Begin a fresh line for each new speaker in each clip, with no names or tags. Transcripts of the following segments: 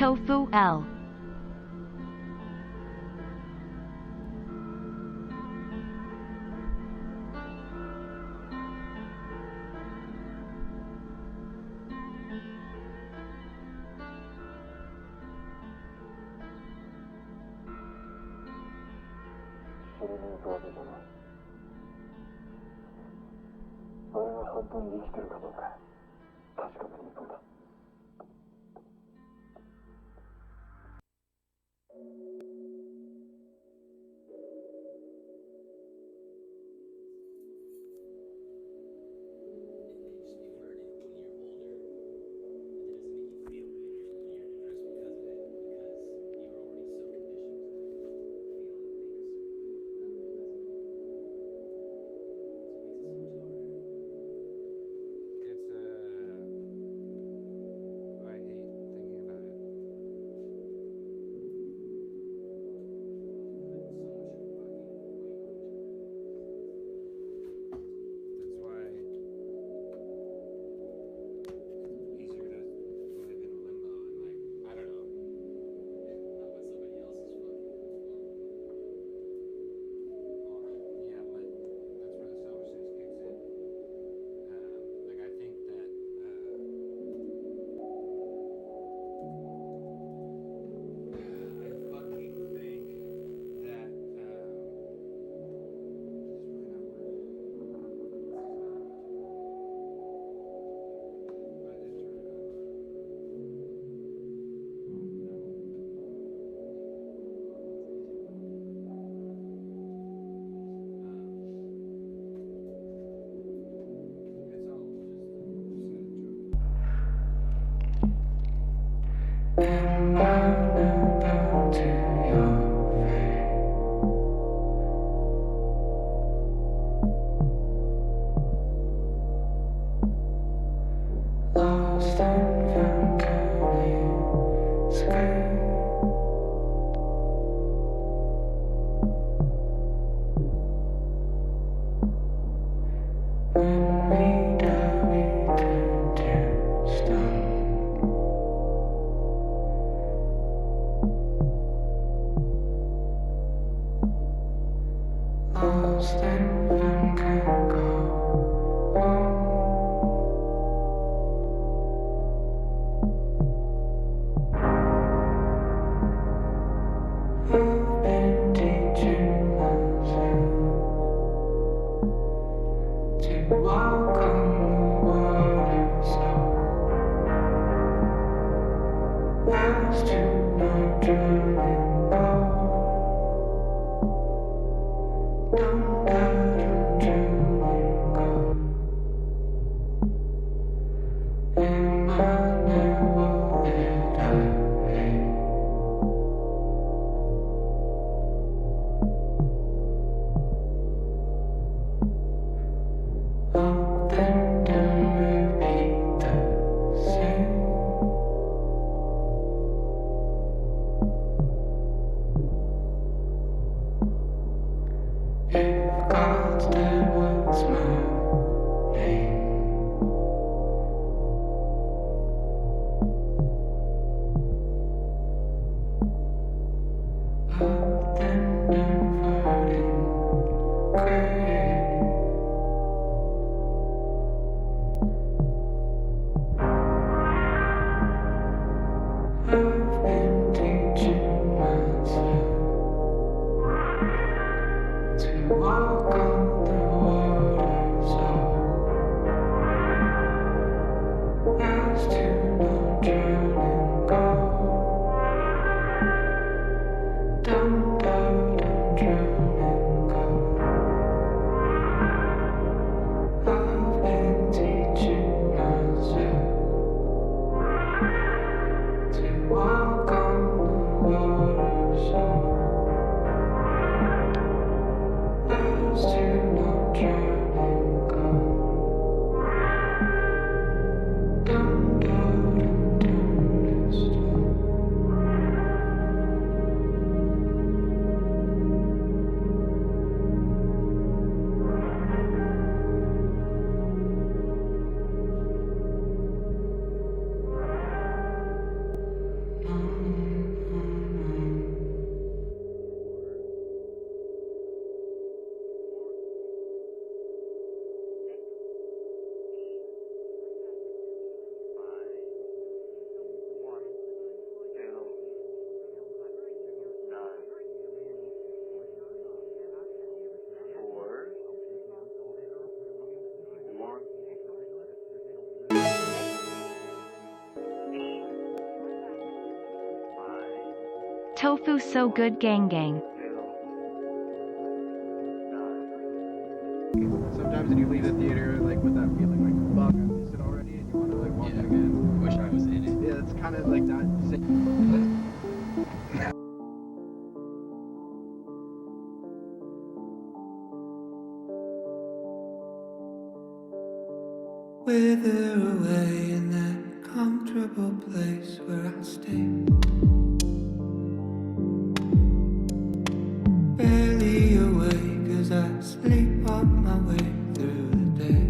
Tofu L. tofu so good gang gang.
Sometimes when you leave the theater like with that feeling like, fuck, I missed it already, and you want to like watch it again.
Wish I was in it.
Yeah, it's kind of like that.
Wither away in that comfortable place where I stay. Barely awake as I sleepwalk my way through the day.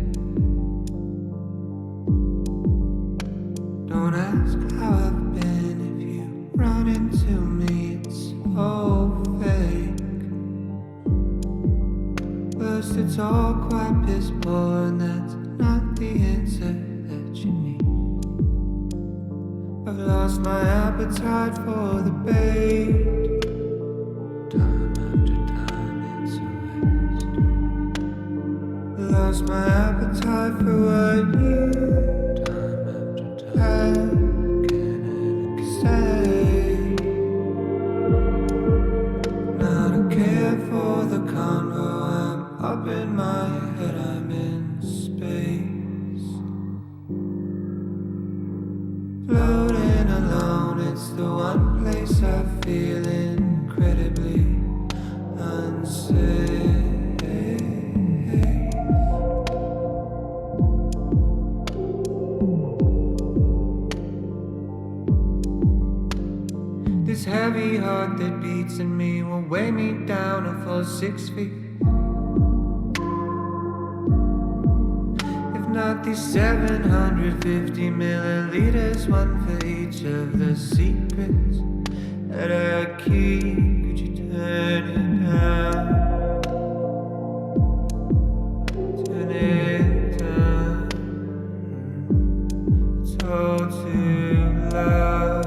Don't ask how I've been if you run into me, it's so fake. First it's all quite piss poor and that's not the answer that you need. I've lost my appetite for the bait. Time after time it's a waste. Lost my appetite for what you time after time can ever say. Not a care for the convo, I'm up in my head, I'm in space. Floating alone, it's the one place I feel incredibly unsafe. This heavy heart that beats in me will weigh me down a full 6 feet. If not these 750 milliliters, one for each of the secrets that I keep. Could you turn it down? Turn it down. It's all too loud.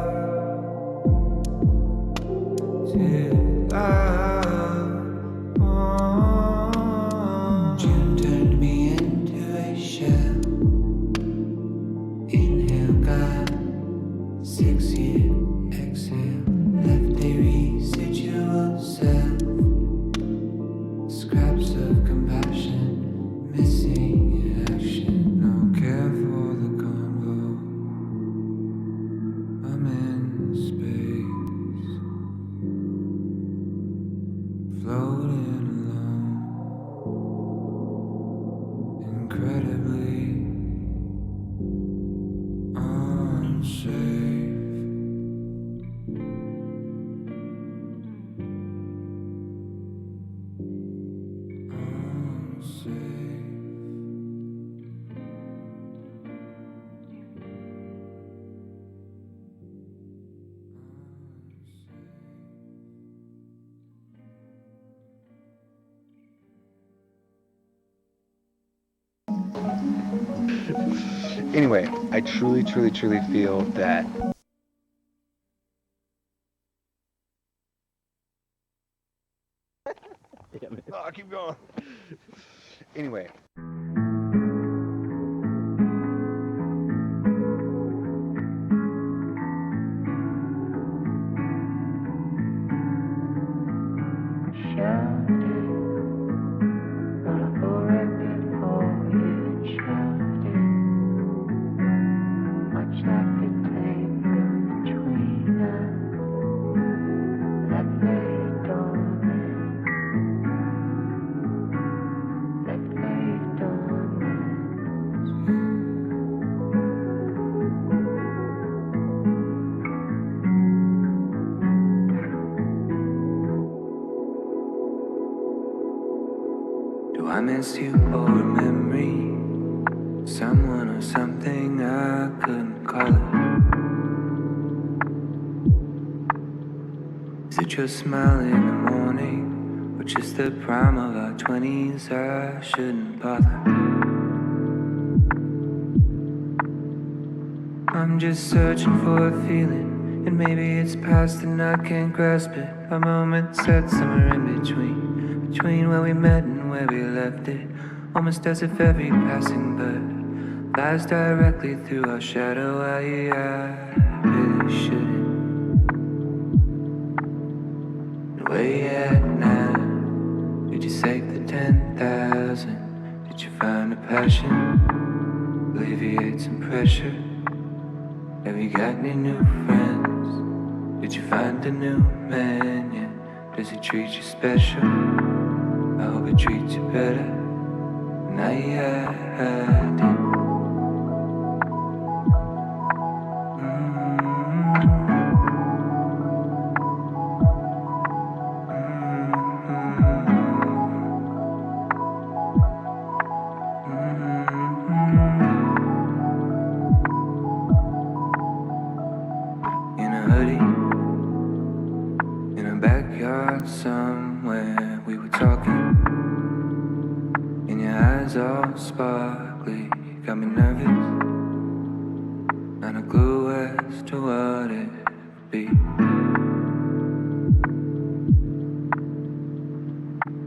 Too loud. Oh. June turned me into a shell. Inhale, got 6 year exhale. Left a residual self. Scraps of compassion, missing in action. No care for the convo. I'm in space, floating alone, incredibly unsafe.
Anyway, I truly feel that oh, keep going. Anyway.
Do I miss you or a memory? Someone or something I couldn't call it. Is it your smile in the morning? Or just the prime of our 20s? I shouldn't bother. I'm just searching for a feeling, and maybe it's past and I can't grasp it. A moment set somewhere in between where we met and where we left it. Almost as if every passing bird flies directly through our shadow. I really shouldn't. where you at now? Did you save the 10,000? Did you find a passion? Alleviate some pressure? Have you got any new friends? Did you find a new man yet? Does he treat you special? I hope he treats you better. Now you had it. In a hoodie, in a backyard somewhere, we were talking. And your eyes all sparkly, got me nervous. Not a clue as to what it would be.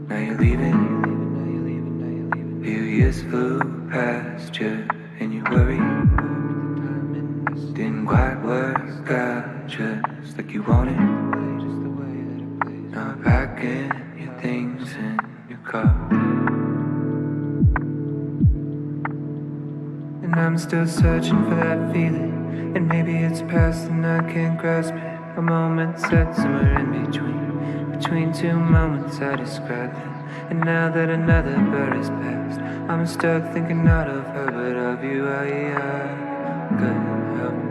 Now you're leaving. Few years flew past you, and you worried. Didn't quite work out just like you wanted. Now packing your things in your car. And I'm still searching for that feeling. And maybe it's past and I can't grasp it. A moment set somewhere in between two moments I described it. And now that another bird has passed, I'm stuck thinking not of her but of you. I couldn't help it.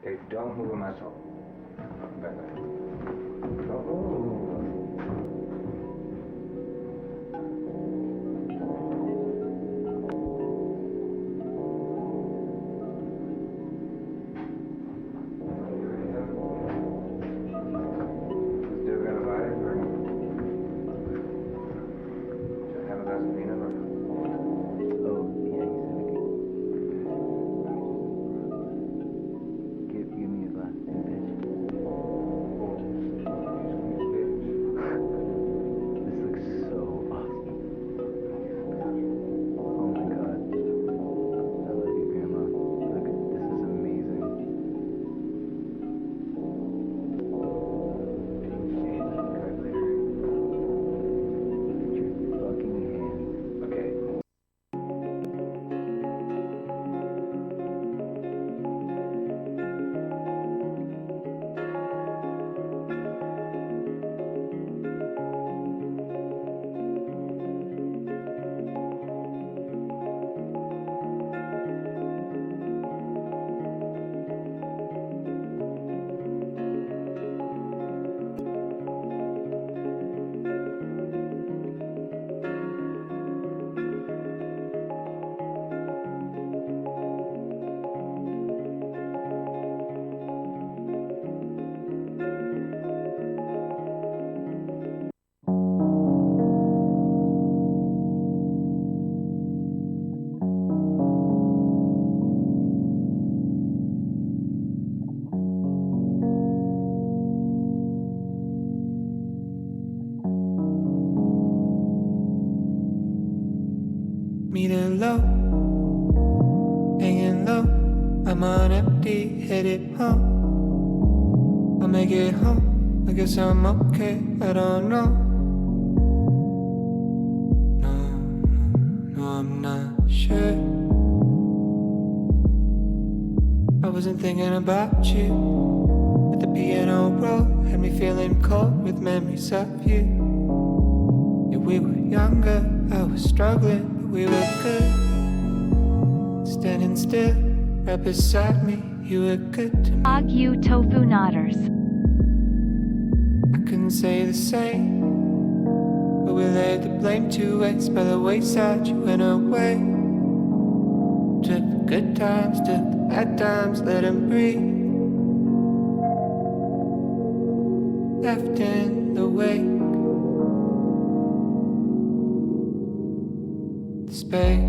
Okay, don't move on my toe. Back. Don't move. Still got a bite, or just have a glass of peanut butter?
Oh, yeah, give me a glass, bitch. This looks so awesome. Oh my god. I love you, Grandma. Look, this is amazing. Put your fucking hands.
Okay.
Meeting low, hanging low. I'm on empty, headed home. I'll make it home. I guess I'm okay. I don't know. No, I'm not sure. I wasn't thinking about you. But the piano roll had me feeling cold with memories of you. Yeah, we were younger, I was struggling, but we were good. Standing still, right beside me, You were good to me.
Og you tofu nodders.
I couldn't say the same, but we laid the blame to waste. By the wayside you went away. Took the good times, took the bad times, let them breathe. Left in the wake, the space.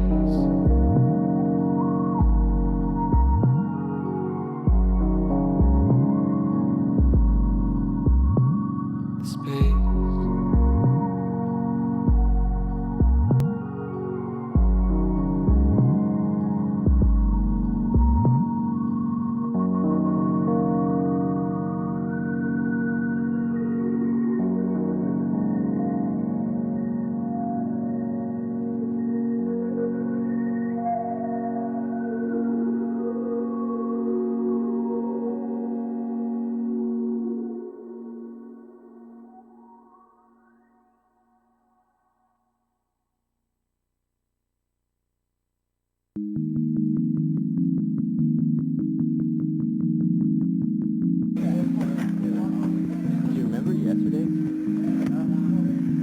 Do you remember yesterday?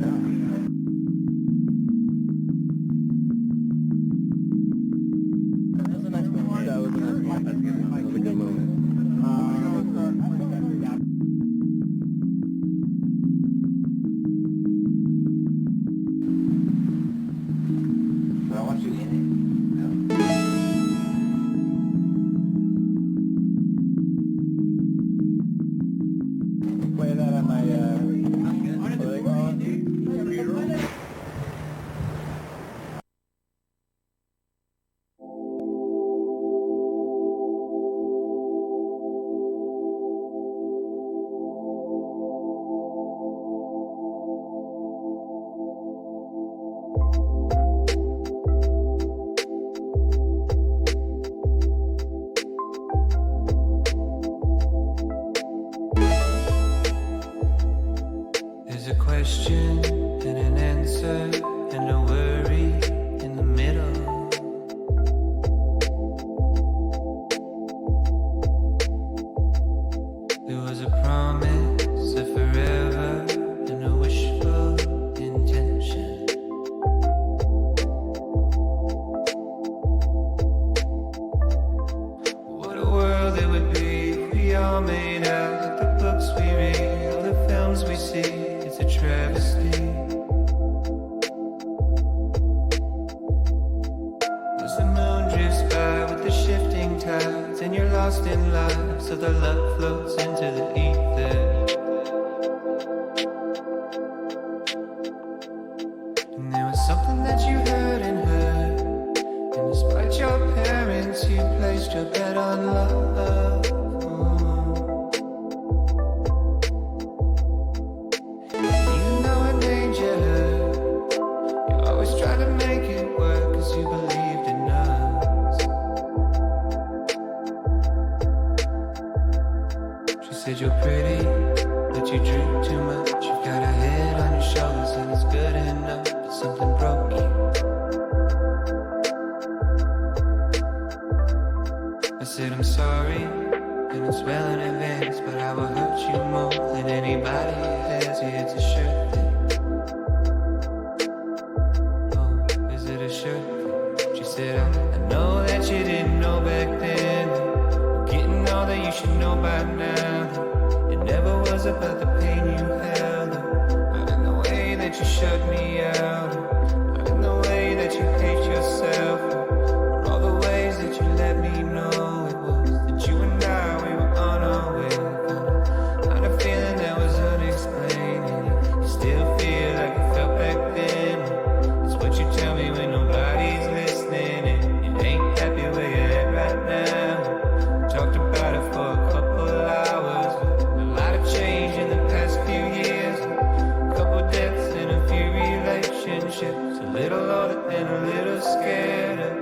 No. That was a nice moment. That was a nice moment. That was a good moment.
But I want you in it.
Play that on my, what do they call it?
There's a question and an answer and a worry in the middle. There was a promise of forever and a wishful intention. What a world it would be if we all made out like the books we read, all the films we see. It's a travesty. As the moon drifts by with the shifting tides, and you're lost in life, so the love floats into the ether. And there was something that you heard and heard, and despite your parents, you placed your bet on love. Even though it made you hurt, you always tried to make it work, 'cause you believed in us. She said you're pretty, but you drink too much. You've got a head on your shoulders and it's good enough, but something broke you. I said I'm sorry, and it's well in advance, but I will hurt you more than anybody has. Yeah, it's a sure thing. Oh, is it a sure thing? She said, I know that you didn't know back then, but getting all that you should know by now. It never was about the pain you held, not in the way that you shut me out, not in the way that you hate yourself, or all the ways that you let me know it was that you and I, we were on our way. Kind of feeling that was unexplained, and you still feel like you felt back then. It's what you tell me when nobody's listening, and you ain't happy where you're at right now. Talked about it for a couple hours, a lot of change in the past few years, a couple deaths and a few relationships, a little older and a little scared of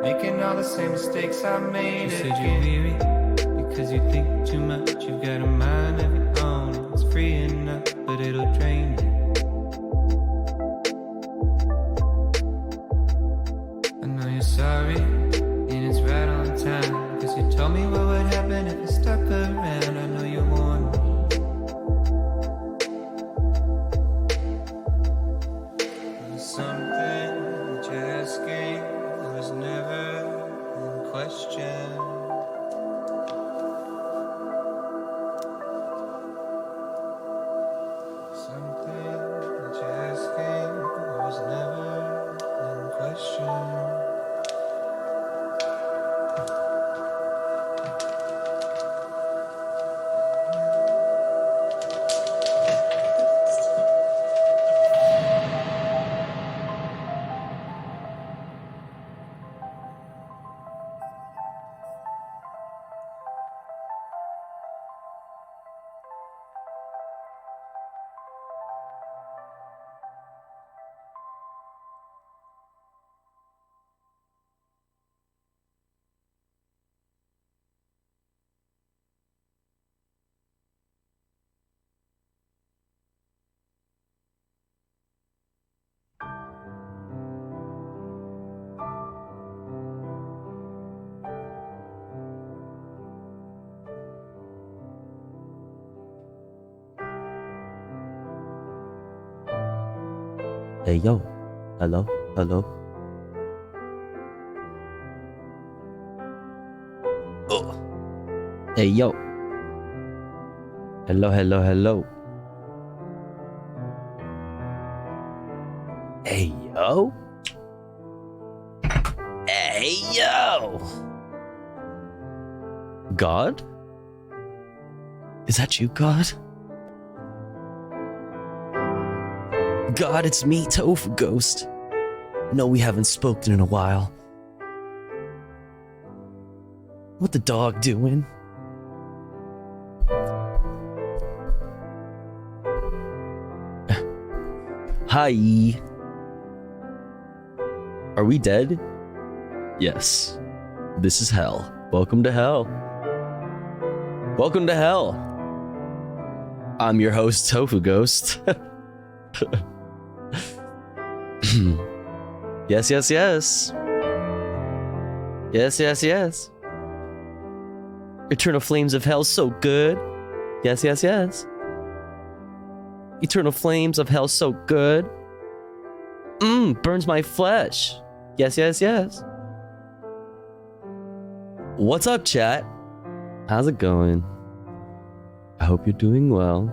making all the same mistakes I made. You said you're weary because you think too much. You've got a mind of your own, it's free enough, but it'll drain you. I know you're sorry, and it's right on time, 'cause you told me what would happen
Hey yo, hello, hello. Oh. Hey yo. Hello, hello, hello. Hey yo. Hey yo. God? Is that you, God? God, it's me, Tofu Ghost. No, we haven't spoken in a while. What the dog doing? Hi. Are we dead? Yes. This is hell. Welcome to hell. Welcome to hell. I'm your host, Tofu Ghost. Yes, yes, yes. Yes, yes, yes. Eternal flames of hell, so good. Yes, yes, yes. Eternal flames of hell, so good. Burns my flesh. Yes, yes, yes. What's up, chat? How's it going? I hope you're doing well.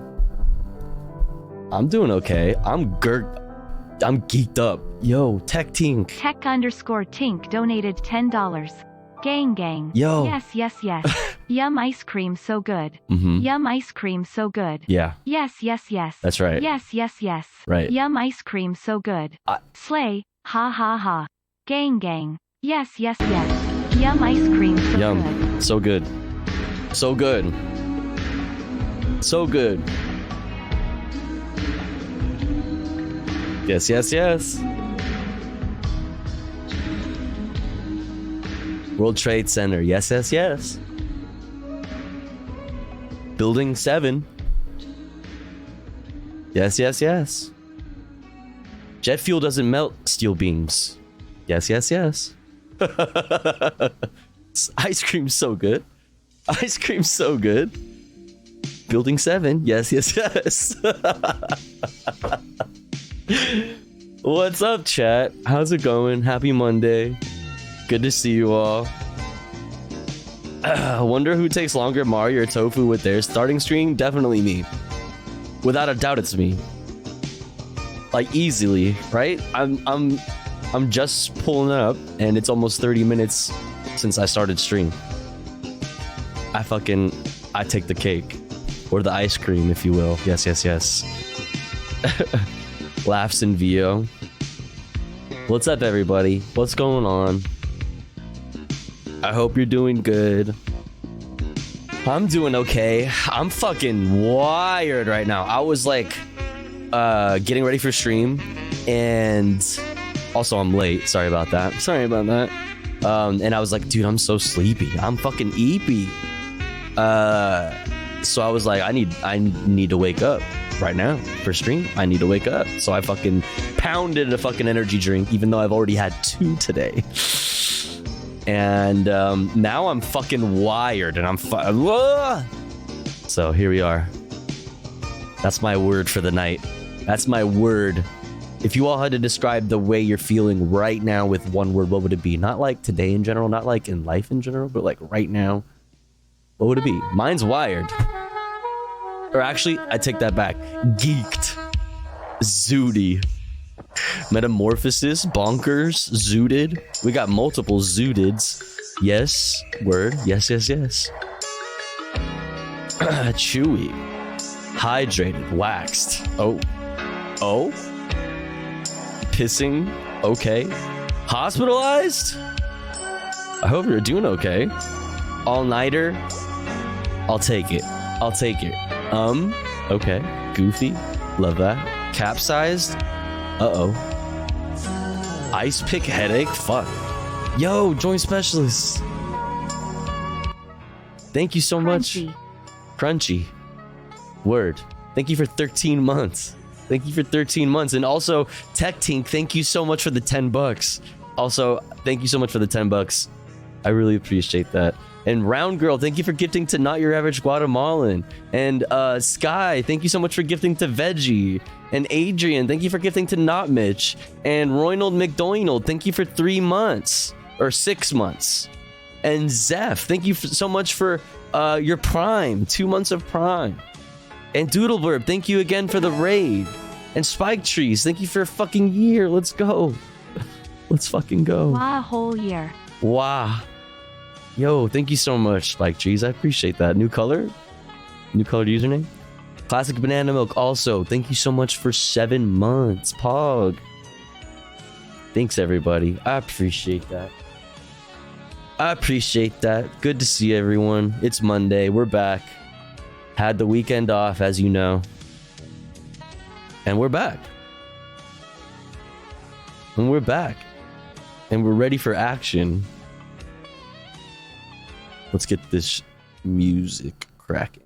I'm doing okay. I'm geeked up. Yo, Tech Tink.
Tech_Tink donated $10. Gang gang.
Yo.
Yes, yes, yes. Yum ice cream so good.
Mm-hmm.
Yum ice cream so good.
Yeah,
Yes, yes, yes.
that's right.
Yes, yes, yes.
Right.
Yum ice cream so good. Slay. Ha ha ha. Gang gang. Yes, yes, yes. Yum ice cream so
Yum.
good.
So good. So good. So good. Yes, yes, yes. World Trade Center. Yes, yes, yes. Building 7. Yes, yes, yes. Jet fuel doesn't melt steel beams. Yes, yes, yes. Ice cream's so good. Ice cream's so good. Building 7. Yes, yes, yes. What's up, chat? How's it going? Happy Monday. Good to see you all. I wonder who takes longer, Mario or Tofu with their starting stream? Definitely me. Without a doubt, it's me. Like easily, right? I'm just pulling up, and it's almost 30 minutes since I started stream. I take the cake, or the ice cream, if you will. Yes, yes, yes. Laughs in VO. What's up, everybody? What's going on? I hope you're doing good. I'm doing okay. I'm fucking wired right now. I was like getting ready for stream, and also I'm late. Sorry about that. Sorry about that. And I was like, dude, I'm so sleepy. I'm fucking eepy. So I was like, I need to wake up right now for stream. I need to wake up. So I fucking pounded a fucking energy drink, even though I've already had 2 today. And now I'm fucking wired, and I'm so here we are. That's my word for the night. That's my word. If you all had to describe the way you're feeling right now with one word, what would it be? Not like today in general, not like in life in general, but like right now. What would it be? Mine's wired. Or actually, I take that back. Geeked. Zooty. Metamorphosis. Bonkers. Zooted. We got multiple zooteds. Yes. Word. Yes, yes, yes. Chewy. Hydrated. Waxed. Oh. Oh? Pissing. Okay. Hospitalized? I hope you're doing okay. All-nighter? I'll take it. I'll take it. Okay. Goofy. Love that. Capsized? Uh-oh. Ice pick headache? Fuck. Yo, joint specialist. Thank you so much. Crunchy. Word. Thank you for 13 months. Thank you for 13 months. And also, Tech Tink, thank you so much for the $10. Also, thank you so much for the $10. I really appreciate that. And Round Girl, thank you for gifting to Not Your Average Guatemalan. And Sky, thank you so much for gifting to Veggie. And Adrian, thank you for gifting to Not Mitch. And Roynald McDonald, thank you for 3 months or 6 months. And Zeph, thank you so much for your Prime, 2 months of Prime. And Doodleburb, thank you again for the raid. And Spike Trees, thank you for a fucking year. Let's go. Let's fucking go.
Wow, a whole year.
Wow. Yo, thank you so much, Spike Trees. I appreciate that. New colored username. Classic Banana Milk also. Thank you so much for 7 months. Pog. Thanks, everybody. I appreciate that. Good to see everyone. It's Monday. We're back. Had the weekend off, as you know. And we're back. And we're ready for action. Let's get this music cracking.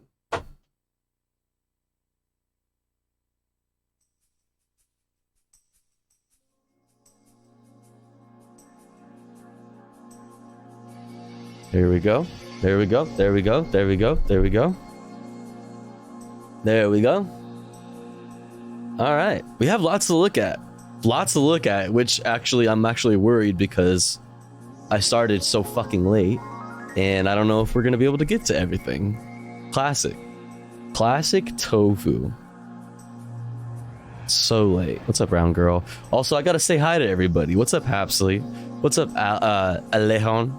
There we go. All right. We have lots to look at. Which actually, I'm actually worried because I started so fucking late. And I don't know if we're going to be able to get to everything. Classic tofu. So late. What's up, Round Girl? Also, I got to say hi to everybody. What's up, Hapsley? What's up, Alejon?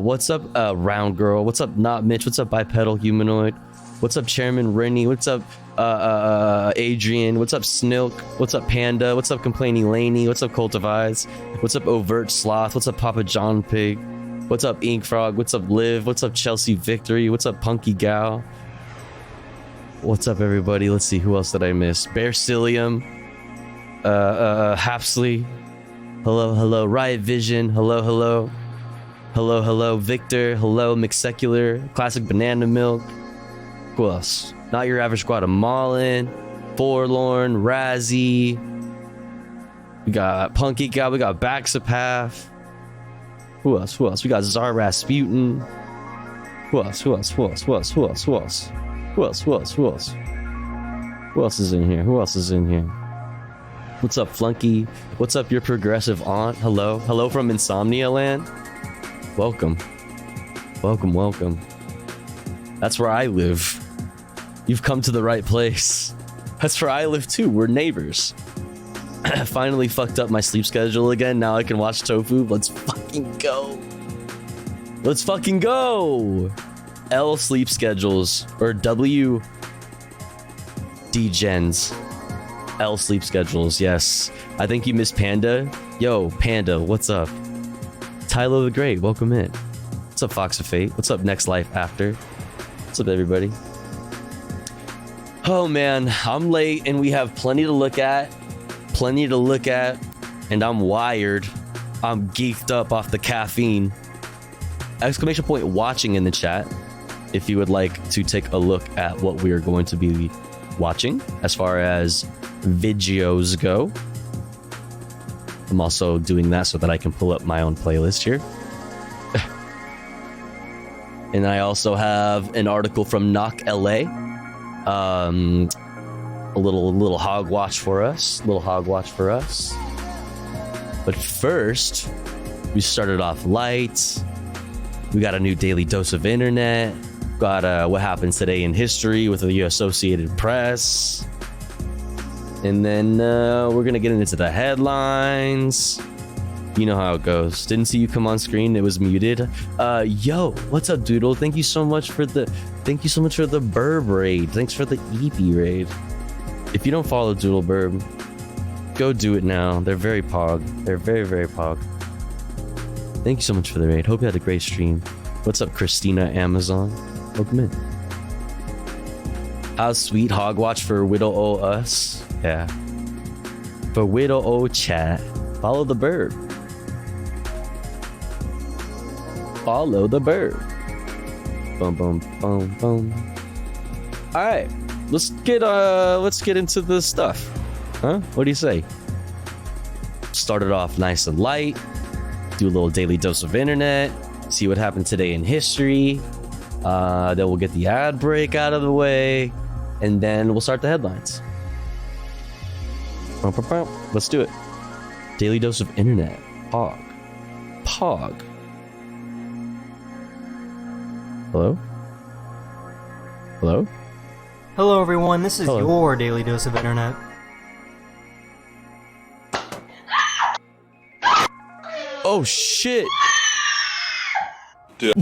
What's up, Round Girl? What's up, Not Mitch? What's up, Bipedal Humanoid? What's up, Chairman Rennie? What's up, Adrian? What's up, Snilk? What's up, Panda? What's up, Complaining Laney? What's up, Cult of Eyes? What's up, Overt Sloth? What's up, Papa John Pig? What's up, Ink Frog? What's up, Liv? What's up, Chelsea Victory? What's up, Punky Gal? What's up, everybody? Let's see, who else did I miss? Bear Cilium, Hapsley. Hello, Riot Vision. Hello, Victor. Hello, McSecular. Classic Banana Milk. Who else? Not Your Average Guatemalan. Forlorn, Razzie. We got Punky Gal. We got Baxapath. Who else? We got Czar Rasputin. Who else is in here? What's up, Flunky? What's up, your progressive aunt? Hello from Insomnia Land. Welcome. That's where I live. You've come to the right place. That's where I live too. We're neighbors. Finally fucked up my sleep schedule again. Now I can watch Tofu. Let's fucking go. L sleep schedules, or W D-gens. L sleep schedules, yes. I think you missed Panda. Yo, Panda, what's up? Tylo the Great, welcome in. What's up, Fox of Fate? What's up, Next Life After? What's up, everybody? Oh man, I'm late and we have plenty to look at. And I'm wired. I'm geeked up off the caffeine. Exclamation point watching in the chat if you would like to take a look at what we are going to be watching as far as videos go. I'm also doing that so that I can pull up my own playlist here. And I also have an article from Knock LA. A little hogwash for us. But first, we started off light. We got a new daily dose of internet. Got what happens today in history with the Associated Press. And then we're gonna get into the headlines. You know how it goes. Didn't see you come on screen. It was muted. Yo, what's up, Doodle? Thank you so much for the Burb raid. Thanks for the EP raid. If you don't follow Doodle Burb, go do it now. They're very pog. They're very, very pog. Thank you so much for the raid. Hope you had a great stream. What's up, Christina Amazon? Welcome in. How's sweet Hogwatch for Widow O Us? Yeah. For Widow O Chat. Follow the bird. Follow the bird. Boom, boom, boom, boom. All right, let's get into the stuff, huh? What do you say? Start it off nice and light. Do a little daily dose of internet. see what happened today in history. Then we'll get the ad break out of the way, and then we'll start the headlines. Let's do it. Daily dose of internet. Pog. Hello? Hello?
Hello everyone, this is
Hello.
your daily dose of internet.
Oh shit!
Dude.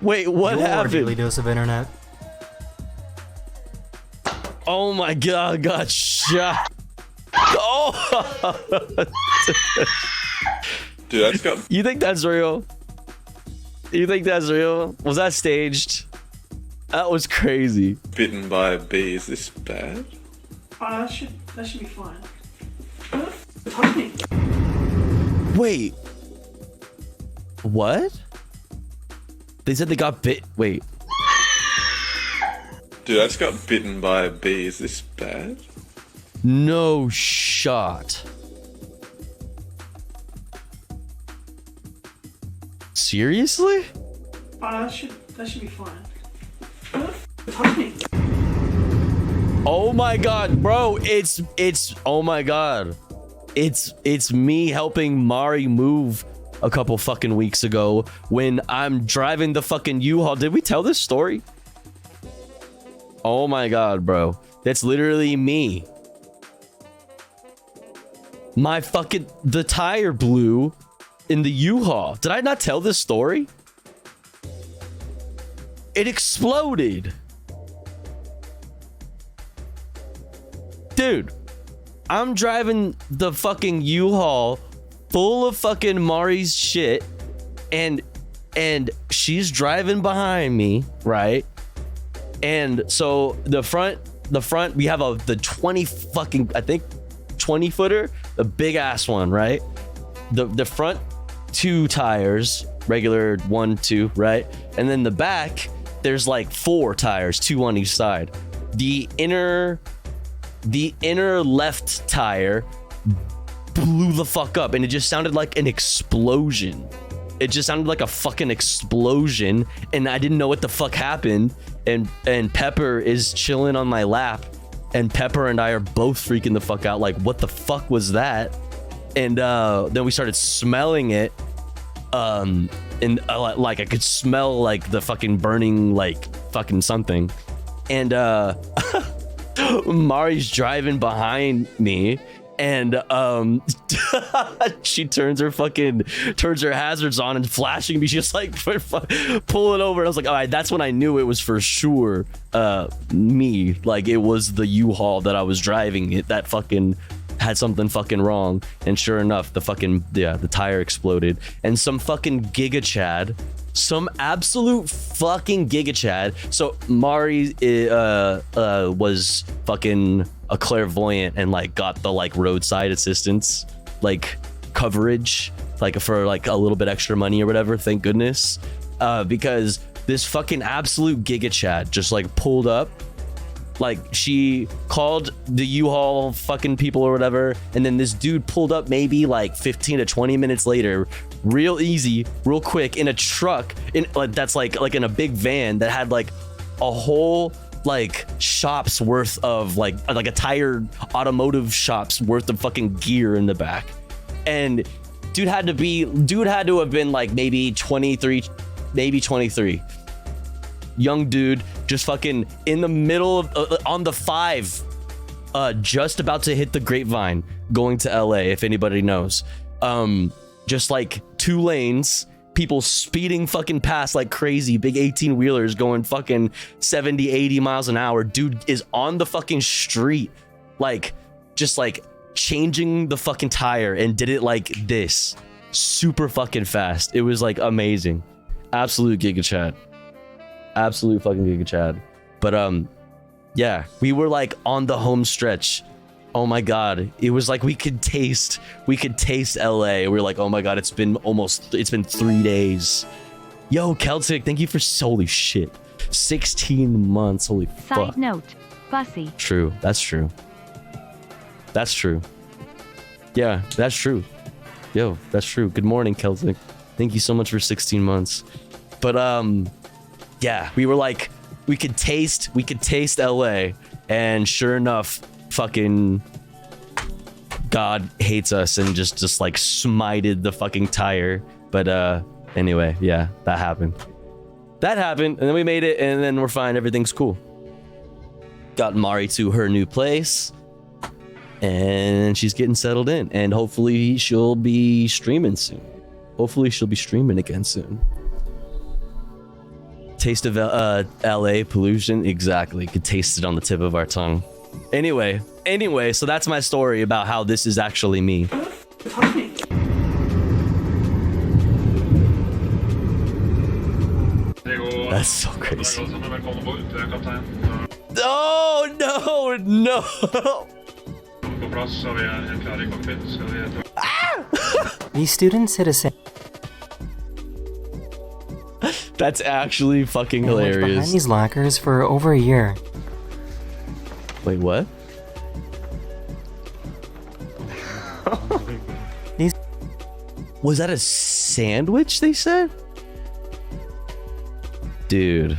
Wait, what
your
happened?
daily dose of internet.
Oh my god, I got shot. Oh!
Dude, I just got
You think that's real? You think that's real? Was that staged? That was crazy.
bitten by a bee. Is this bad?
That should be fine. Touch me.
Wait. What? They said they got bit. Wait.
Dude, I just got bitten by a bee. Is this bad?
No shot. Seriously?
That should be fine. Touch me.
Oh my god, bro, it's oh my god. It's me helping Mari move a couple fucking weeks ago when I'm driving the fucking U-Haul. Did we tell this story? Oh my god, bro. That's literally me. My fucking the tire blew in the U-Haul. Did I not tell this story? It exploded. Dude, I'm driving the fucking U-Haul full of fucking Mari's shit, and she's driving behind me, right? And so the front we have the 20 fucking, I think 20 footer, the big ass one, right? The front 2 tires, regular 1, 2, right? And then the back, there's like 4 tires, 2 on each side. The inner left tire blew the fuck up, and it just sounded like an explosion. It just sounded like a fucking explosion, and I didn't know what the fuck happened. And Pepper is chilling on my lap, and Pepper and I are both freaking the fuck out, like, what the fuck was that? And then we started smelling it, and like I could smell like the fucking burning, like fucking something. And Mari's driving behind me, and she turns her hazards on and flashing me. She's like pulling over, and I was like, all right, that's when I knew it was for sure me. Like, it was the U-Haul that I was driving, it that fucking had something fucking wrong. And sure enough, the tire exploded, and some fucking Giga Chad, some absolute fucking Giga Chad. So Mari was fucking a clairvoyant and like got the like roadside assistance like coverage, like for like a little bit extra money or whatever, thank goodness, because this fucking absolute Giga Chad just like pulled up. Like, she called the U-Haul fucking people or whatever, and then this dude pulled up maybe like 15 to 20 minutes later, real easy, real quick, in a truck, in like that's like in a big van that had like a whole like shop's worth of like a tire automotive shop's worth of fucking gear in the back. And dude had to have been like maybe 23, young dude, just fucking in the middle of on the 5, just about to hit the Grapevine going to LA, if anybody knows. Just like 2 lanes, people speeding fucking past like crazy, big 18-wheelers going fucking 70, 80 miles an hour. Dude is on the fucking street, like just like changing the fucking tire, and did it like this super fucking fast. It was like amazing. Absolute Giga Chad. Absolute fucking Giga Chad. But yeah, we were like on the home stretch. Oh my god, it was like we could taste LA. We were like, oh my god, it's been 3 days. Yo, Celtic, thank you for holy shit, 16 months. Holy fuck.
Side note, Bussy.
True, that's true. Yeah, that's true. Yo, that's true. Good morning, Celtic. Thank you so much for 16 months. But yeah, we were like, we could taste LA, and sure enough, fucking God hates us and just like smited the fucking tire. But anyway, yeah, that happened. And then we made it, and then we're fine. Everything's cool. Got Mari to her new place, and she's getting settled in, and hopefully she'll be streaming soon. Hopefully she'll be streaming again soon. Taste of LA pollution, exactly. Could taste it on the tip of our tongue. Anyway, so that's my story about how this is actually me.
Touch me.
That's so crazy. Oh no!
These students hit a
That's actually fucking
sandwich
hilarious.
behind these lockers for over a year.
Wait, what? Was that a sandwich, they said? Dude.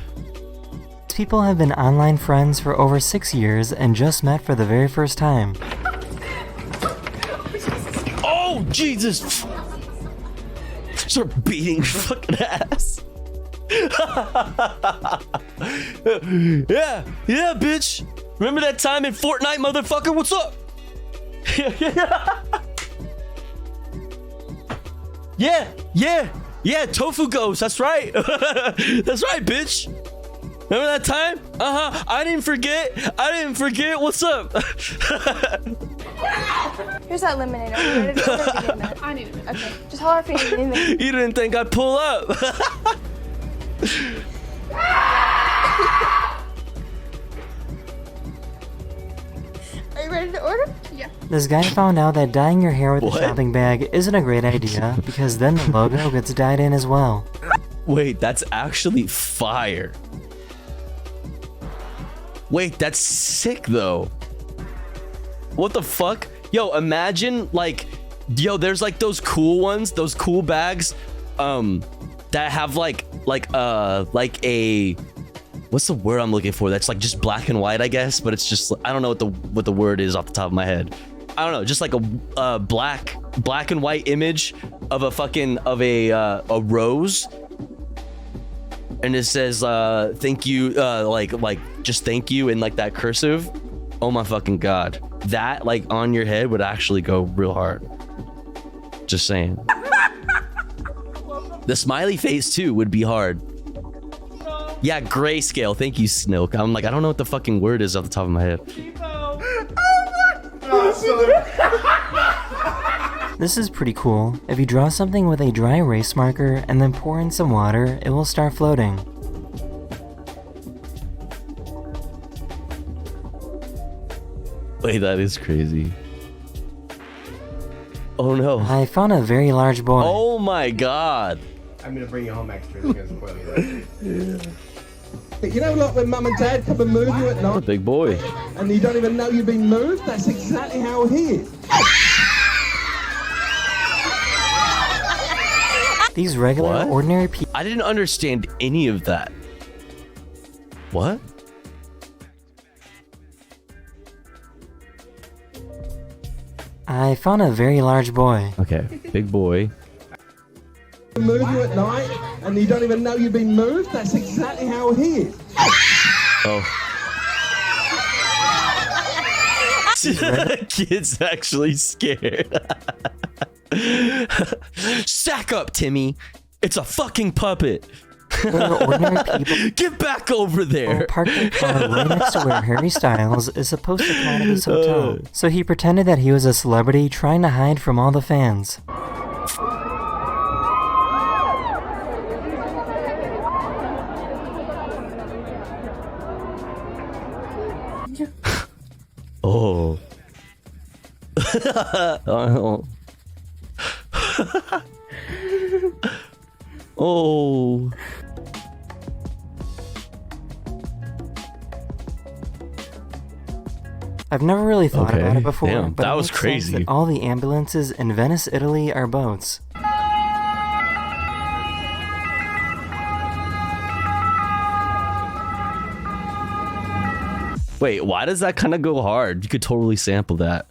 These people have been online friends for over 6 years and just met for the very first time.
Oh, Jesus! Start beating your fucking ass. Yeah, bitch. Remember that time in Fortnite, motherfucker? What's up? Yeah, Tofu Ghost, that's right. That's right, bitch. Remember that time? I didn't forget. What's up?
Here's that lemonade. Are you ready to get that? I need it. Okay, just hold our finger in there.
You didn't think I'd pull up.
Are you ready to order? Yeah.
This guy found out that dyeing your hair with a shopping bag isn't a great idea because then the logo gets dyed in as well.
Wait, that's actually fire. Wait, that's sick though. What the fuck? Yo, imagine like, there's like those cool ones, those cool bags, that have like a, what's the word I'm looking for? That's like just black and white, I guess, but it's just, I don't know what the word is off the top of my head. I don't know, just like a black and white image of a fucking, of a rose. And it says, thank you, like just thank you in like that cursive. Oh my fucking God. That like on your head would actually go real hard. Just saying. The smiley face too would be hard. Yeah, grayscale. Thank you, Snilk. I'm like, I don't know what the fucking word is off the top of my head.
This is pretty cool. If you draw something with a dry erase marker and then pour in some water, it will start floating.
Wait, that is crazy. Oh no.
I found a very large boy.
Oh my God.
I'm gonna bring you home extra. They're gonna spoil you. You know, like when mum and dad come and move you at night,
Big boy.
and you don't even know you've been moved? That's exactly how he is.
These regular,
What?
ordinary people.
I didn't understand any of that. What?
I found a very large boy.
Okay, big boy.
Move you at night, and you don't even know you've been moved? That's exactly how he is.
Oh. Kid's actually scared. Sack up, Timmy. It's a fucking puppet.
Ordinary people
Get back over there.
parked their car right next to where Harry Styles is supposed to come out of his hotel. So he pretended that he was a celebrity trying to hide from all the fans.
Oh. Oh. Oh.
I've never really thought
Okay,
about it before,
damn,
but
that
it
was
makes sense
crazy.
that all the ambulances in Venice, Italy are boats.
Wait, why does that kind of go hard? You could totally sample that.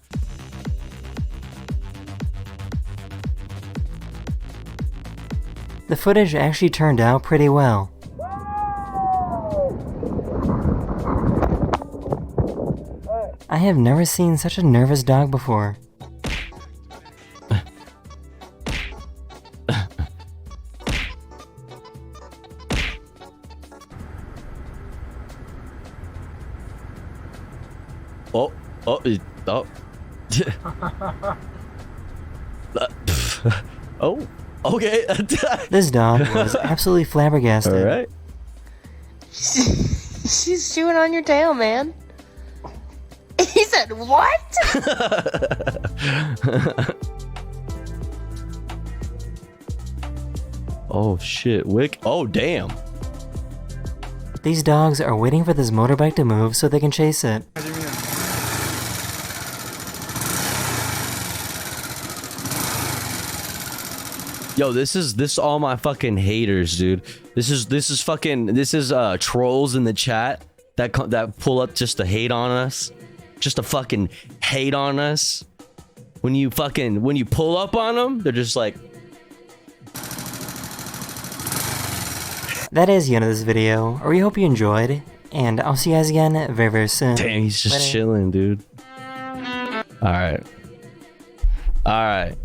The footage actually turned out pretty well. I have never seen such a nervous dog before.
Oh, okay.
This dog was absolutely flabbergasted.
All right.
She's chewing on your tail, man. He said, what?
Oh shit, Wick. Oh damn.
These dogs are waiting for this motorbike to move so they can chase it.
Yo, this is all my fucking haters, dude. This is trolls in the chat that pull up just to hate on us. Just to fucking hate on us. When you pull up on them, they're just like,
that is the end of this video. We hope you enjoyed, and I'll see you guys again very, very soon.
damn, he's just
Later.
chilling, dude. Alright. Alright.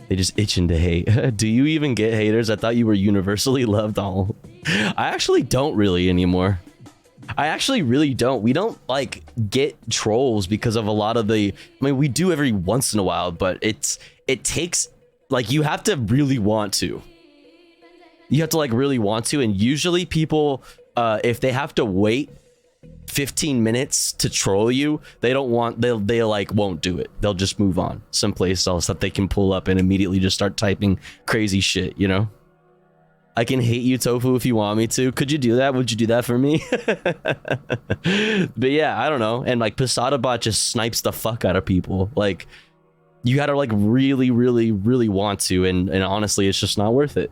They just itching to hate. Do you even get haters? I thought you were universally loved. All. I actually don't really anymore. I actually really don't. We don't like get trolls because of a lot of the. I mean, we do every once in a while, but it takes like you have to really want to. You have to like really want to, and usually people, if they have to wait 15 minutes to troll you, they like won't do it. They'll just move on someplace else that they can pull up and immediately just start typing crazy shit, you know? I can hate you, Tofu, if you want me to. Could you do that? Would you do that for me? But yeah, I don't know. And like PosadaBot just snipes the fuck out of people. Like you gotta like really, really, really want to, and honestly, it's just not worth it.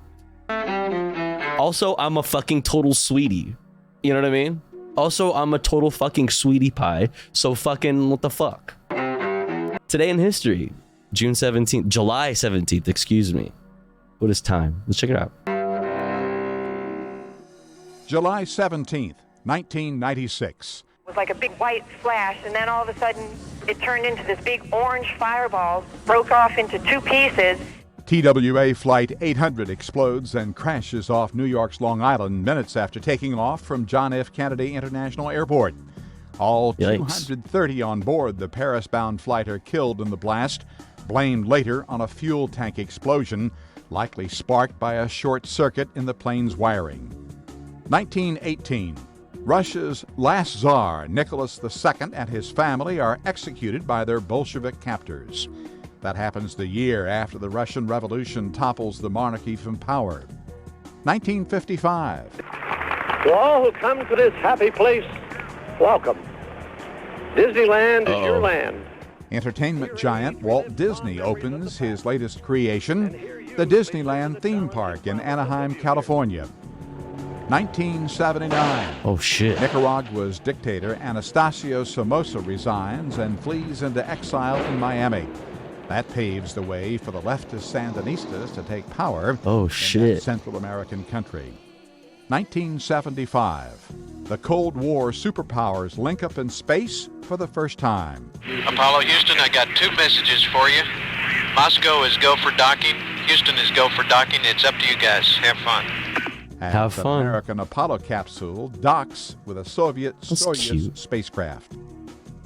Also, I'm a fucking total sweetie. You know what I mean? Also, I'm a total fucking sweetie pie, so fucking what the fuck? Today in history, July 17th, excuse me. What is time? Let's check it out.
July 17th, 1996.
It was like a big white flash, and then all of a sudden, it turned into this big orange fireball, broke off into two pieces.
TWA Flight 800 explodes and crashes off New York's Long Island minutes after taking off from John F. Kennedy International Airport. All 230 on board the Paris-bound flight are killed in the blast, blamed later on a fuel tank explosion, likely sparked by a short circuit in the plane's wiring. 1918. Russia's last Tsar, Nicholas II, and his family are executed by their Bolshevik captors. That happens the year after the Russian Revolution topples the monarchy from power. 1955.
To all who come to this happy place, welcome. Disneyland is your land.
Entertainment giant Walt Disney opens his latest creation, the Disneyland theme park in Anaheim, California. 1979.
Oh shit.
Nicaragua's dictator Anastasio Somoza resigns and flees into exile in Miami. That paves the way for the leftist Sandinistas to take power in that Central American country. 1975. The Cold War superpowers link up in space for the first time.
Apollo Houston, I got two messages for you. Moscow is go for docking. Houston is go for docking. It's up to you guys. Have fun.
Have fun.
The American Apollo capsule docks with a Soviet Soyuz spacecraft.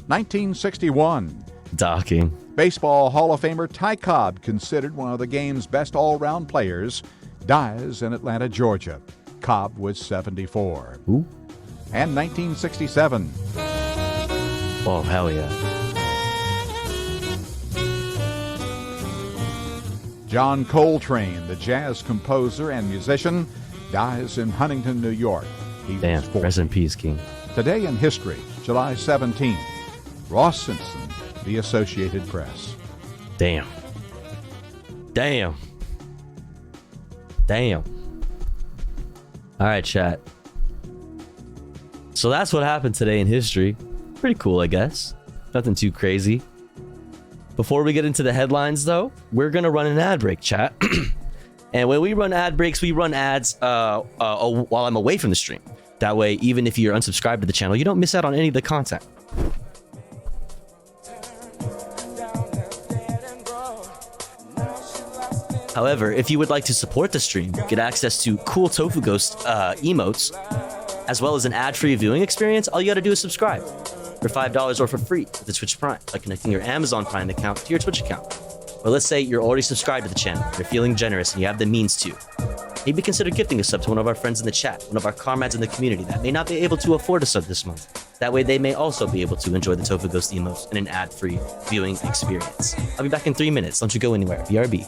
1961.
Docking.
Baseball Hall of Famer Ty Cobb, considered one of the game's best all-round players, dies in Atlanta, Georgia. Cobb was 74.
Ooh.
And 1967.
Oh, hell yeah.
John Coltrane, the jazz composer and musician, dies in Huntington, New York.
Damn, rest in peace, King.
Today in history, July 17th. Ross Simpson, The Associated Press.
Damn. Damn. Damn. All right, chat. So that's what happened today in history. Pretty cool, I guess. Nothing too crazy. Before we get into the headlines, though, we're going to run an ad break, chat. And when we run ad breaks, we run ads while I'm away from the stream. That way, even if you're unsubscribed to the channel, you don't miss out on any of the content. However, if you would like to support the stream, get access to cool Tofu Ghost emotes, as well as an ad-free viewing experience, all you gotta do is subscribe for $5 or for free with the Twitch Prime by connecting your Amazon Prime account to your Twitch account. But let's say you're already subscribed to the channel, you're feeling generous, and you have the means to. Maybe consider gifting a sub to one of our friends in the chat, one of our comrades in the community that may not be able to afford a sub this month. That way they may also be able to enjoy the Tofu Ghost emotes in an ad-free viewing experience. I'll be back in 3 minutes. Don't you go anywhere. BRB.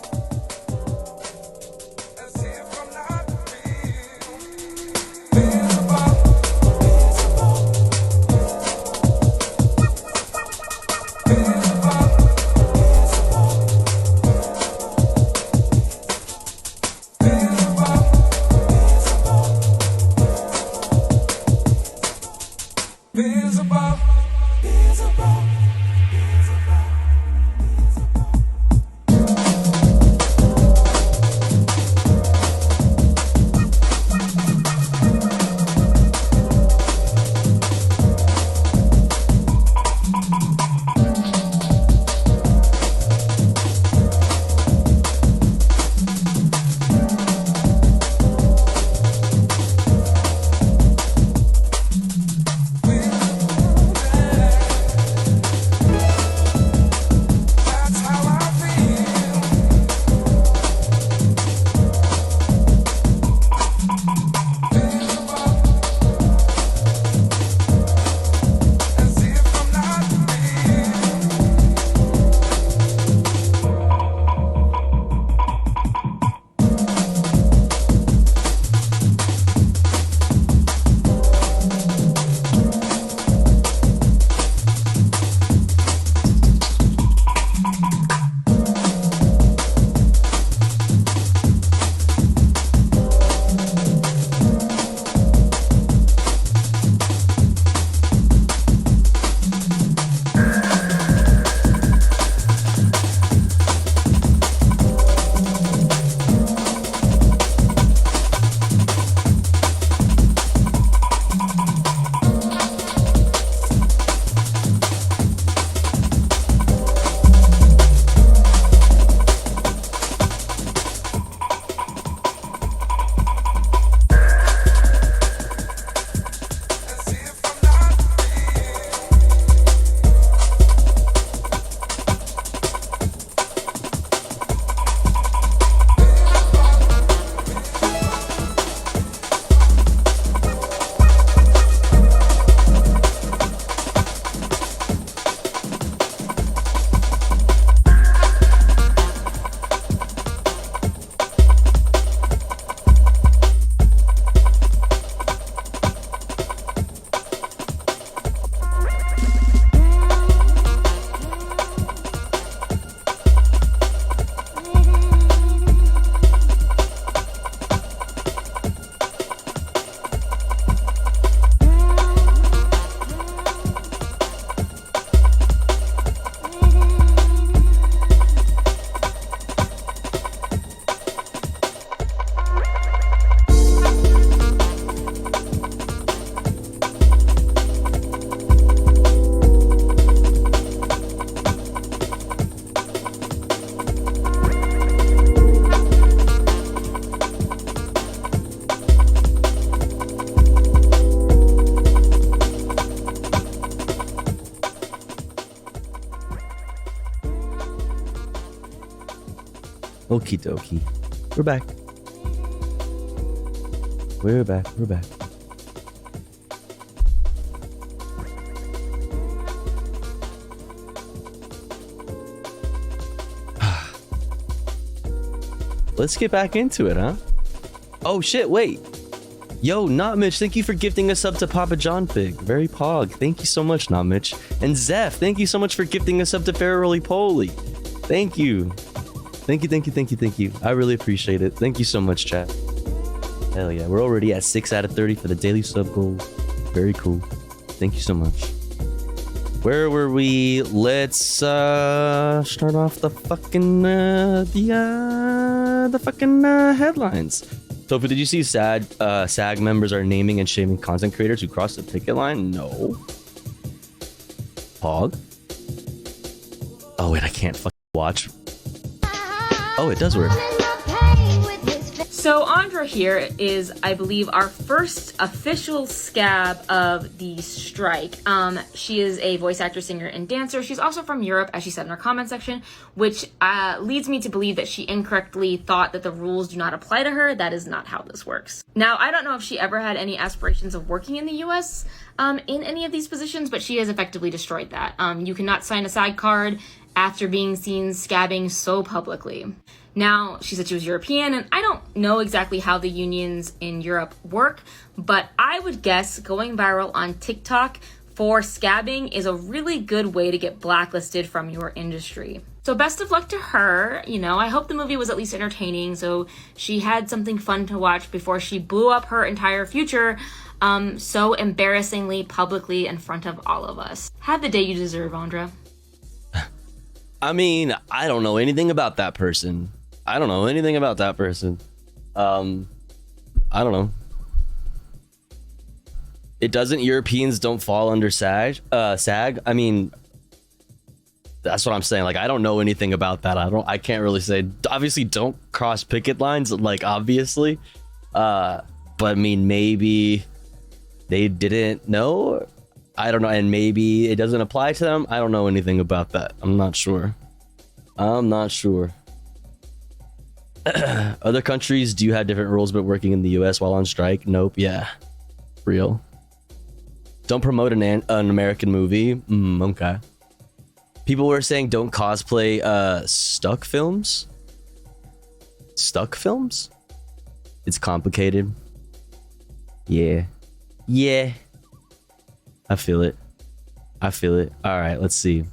Okie dokie. We're back. We're back. We're back. Let's get back into it, huh? Oh shit, wait. Yo, Not Mitch, thank you for gifting us up to Papa John Pig. Very pog. Thank you so much, Not Mitch. And Zeph, thank you so much for gifting us up to Farrelly Poly. Thank you. Thank you. I really appreciate it. Thank you so much, chat. Hell yeah, we're already at 6 out of 30 for the daily sub goal. Very cool. Thank you so much. Where were we? Let's start off the fucking headlines. Tofu, did you see SAG members are naming and shaming content creators who crossed the picket line? No. Pog? Oh wait, I can't fucking watch. Oh, it does work.
So Andra here is, I believe, our first official scab of the strike. She is a voice actor, singer, and dancer. She's also from Europe, as she said in her comment section, which leads me to believe that she incorrectly thought that the rules do not apply to her. That is not how this works. Now, I don't know if she ever had any aspirations of working in the US in any of these positions, but she has effectively destroyed that. You cannot sign a SAG card after being seen scabbing so publicly. Now, she said she was European, and I don't know exactly how the unions in Europe work, but I would guess going viral on TikTok for scabbing is a really good way to get blacklisted from your industry. So best of luck to her. You know, I hope the movie was at least entertaining, so she had something fun to watch before she blew up her entire future so embarrassingly publicly in front of all of us. Have the day you deserve, Andra.
I mean, I don't know anything about that person. I don't know. I don't know. It doesn't. Europeans don't fall under SAG. I mean, that's what I'm saying. Like, I don't know anything about that. I can't really say. Obviously, don't cross picket lines. Like, obviously. But I mean, maybe they didn't know. I don't know. And maybe it doesn't apply to them. I don't know anything about that. I'm not sure. Other countries, do you have different rules about working in the US while on strike? Nope. Yeah. Real. Don't promote an American movie. Okay. People were saying don't cosplay stuck films. Stuck films? It's complicated. Yeah. I feel it. All right, let's see.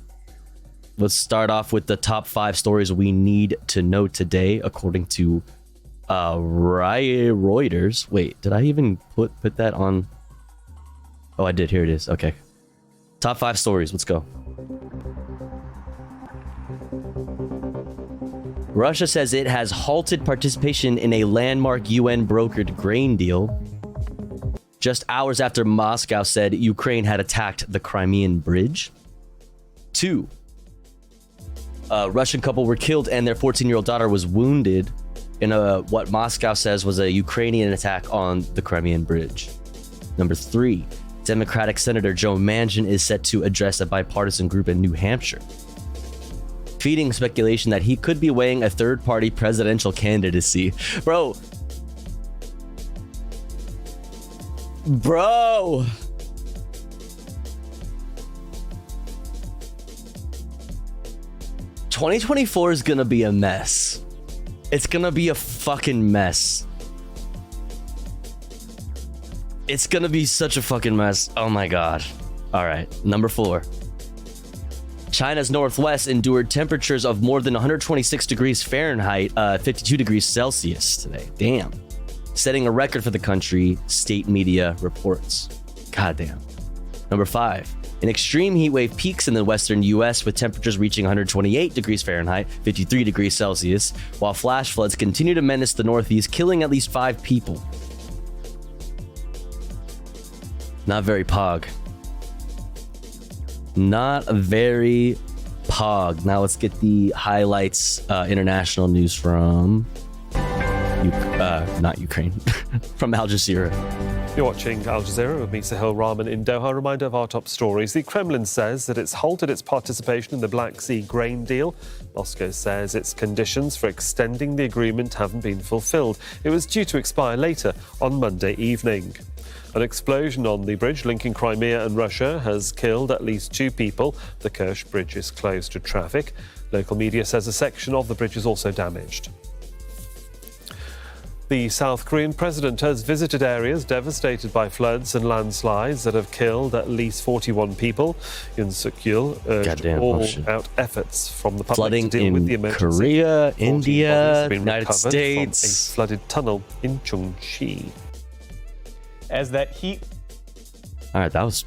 Let's start off with the top 5 stories we need to know today, according to Reuters. Wait, did I even put that on? Oh, I did. Here it is. Okay. Top 5 stories. Let's go. Russia says it has halted participation in a landmark UN-brokered grain deal just hours after Moscow said Ukraine had attacked the Crimean Bridge. 2. A Russian couple were killed and their 14-year-old daughter was wounded in what Moscow says was a Ukrainian attack on the Crimean Bridge. Number 3. Democratic Senator Joe Manchin is set to address a bipartisan group in New Hampshire, feeding speculation that he could be weighing a third-party presidential candidacy. Bro. 2024 is gonna be a mess. It's gonna be a fucking mess. It's gonna be such a fucking mess. Oh my god. All right, number 4. China's northwest endured temperatures of more than 126 degrees Fahrenheit, 52 degrees Celsius today. Damn. Setting a record for the country, state media reports. God damn. Number 5. An extreme heat wave peaks in the western U.S. with temperatures reaching 128 degrees Fahrenheit, 53 degrees Celsius, while flash floods continue to menace the Northeast, killing at least 5 people. Not very pog. Not very pog. Now let's get the highlights, international news from... not Ukraine. From Al Jazeera.
You're watching Al Jazeera with me, Sahil Rahman in Doha. Reminder of our top stories. The Kremlin says that it's halted its participation in the Black Sea grain deal. Moscow says its conditions for extending the agreement haven't been fulfilled. It was due to expire later on Monday evening. An explosion on the bridge linking Crimea and Russia has killed at least 2 people. The Kerch Bridge is closed to traffic. Local media says a section of the bridge is also damaged. The South Korean president has visited areas devastated by floods and landslides that have killed at least 41 people. Yoon Suk-yeol urged all-out efforts from the public
flooding
to deal with the emergency.
Korea, India, United States.
From a flooded tunnel in Chungcheong.
As that heat
All right, that was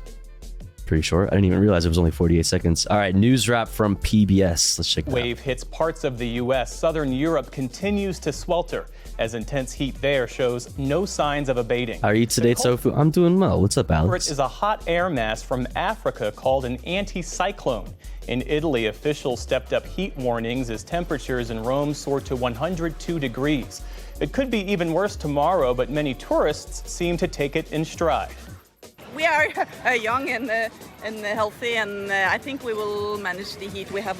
pretty short. I didn't even realize it was only 48 seconds. All right, news wrap from PBS. Let's check that out.
Wave hits parts of the U.S. Southern Europe continues to swelter as intense heat there shows no signs of abating.
How are you today, Tofu? I'm doing well. What's up, Alex?
It is a hot air mass from Africa called an anticyclone. In Italy, officials stepped up heat warnings as temperatures in Rome soared to 102 degrees. It could be even worse tomorrow, but many tourists seem to take it in stride.
We are young and healthy, and I think we will manage the heat. We have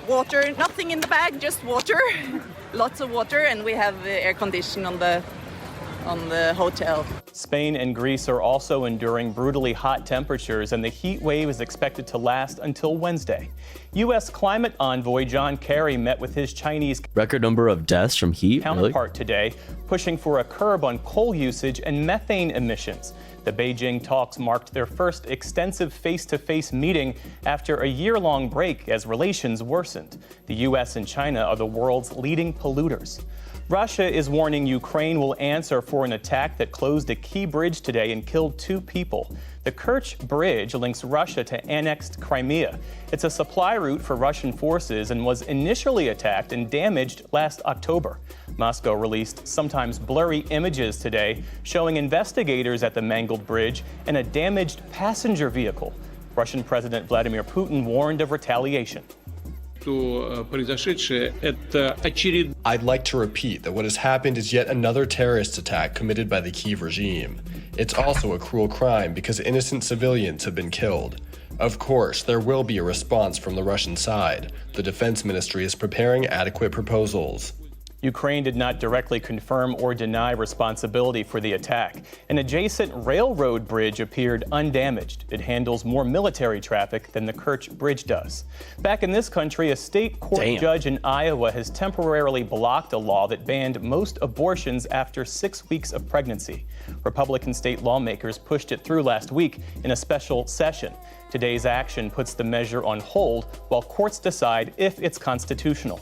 water, nothing in the bag, just water, lots of water, and we have air condition on the hotel.
Spain and Greece are also enduring brutally hot temperatures, and the heat wave is expected to last until Wednesday. U.S. climate envoy John Kerry met with his Chinese
record number of deaths from heat
counterpart today, pushing for a curb on coal usage and methane emissions. The Beijing talks marked their first extensive face-to-face meeting after a year-long break as relations worsened. The U.S. and China are the world's leading polluters. Russia is warning Ukraine will answer for an attack that closed a key bridge today and killed 2 people. The Kerch Bridge links Russia to annexed Crimea. It's a supply route for Russian forces and was initially attacked and damaged last October. Moscow released sometimes blurry images today showing investigators at the mangled bridge and a damaged passenger vehicle. Russian President Vladimir Putin warned of retaliation.
I'd like to repeat that what has happened is yet another terrorist attack committed by the Kyiv regime. It's also a cruel crime because innocent civilians have been killed. Of course, there will be a response from the Russian side. The defense ministry is preparing adequate proposals.
Ukraine did not directly confirm or deny responsibility for the attack. An adjacent railroad bridge appeared undamaged. It handles more military traffic than the Kerch Bridge does. Back in this country, a state court judge in Iowa has temporarily blocked a law that banned most abortions after 6 weeks of pregnancy. Republican state lawmakers pushed it through last week in a special session. Today's action puts the measure on hold while courts decide if it's constitutional.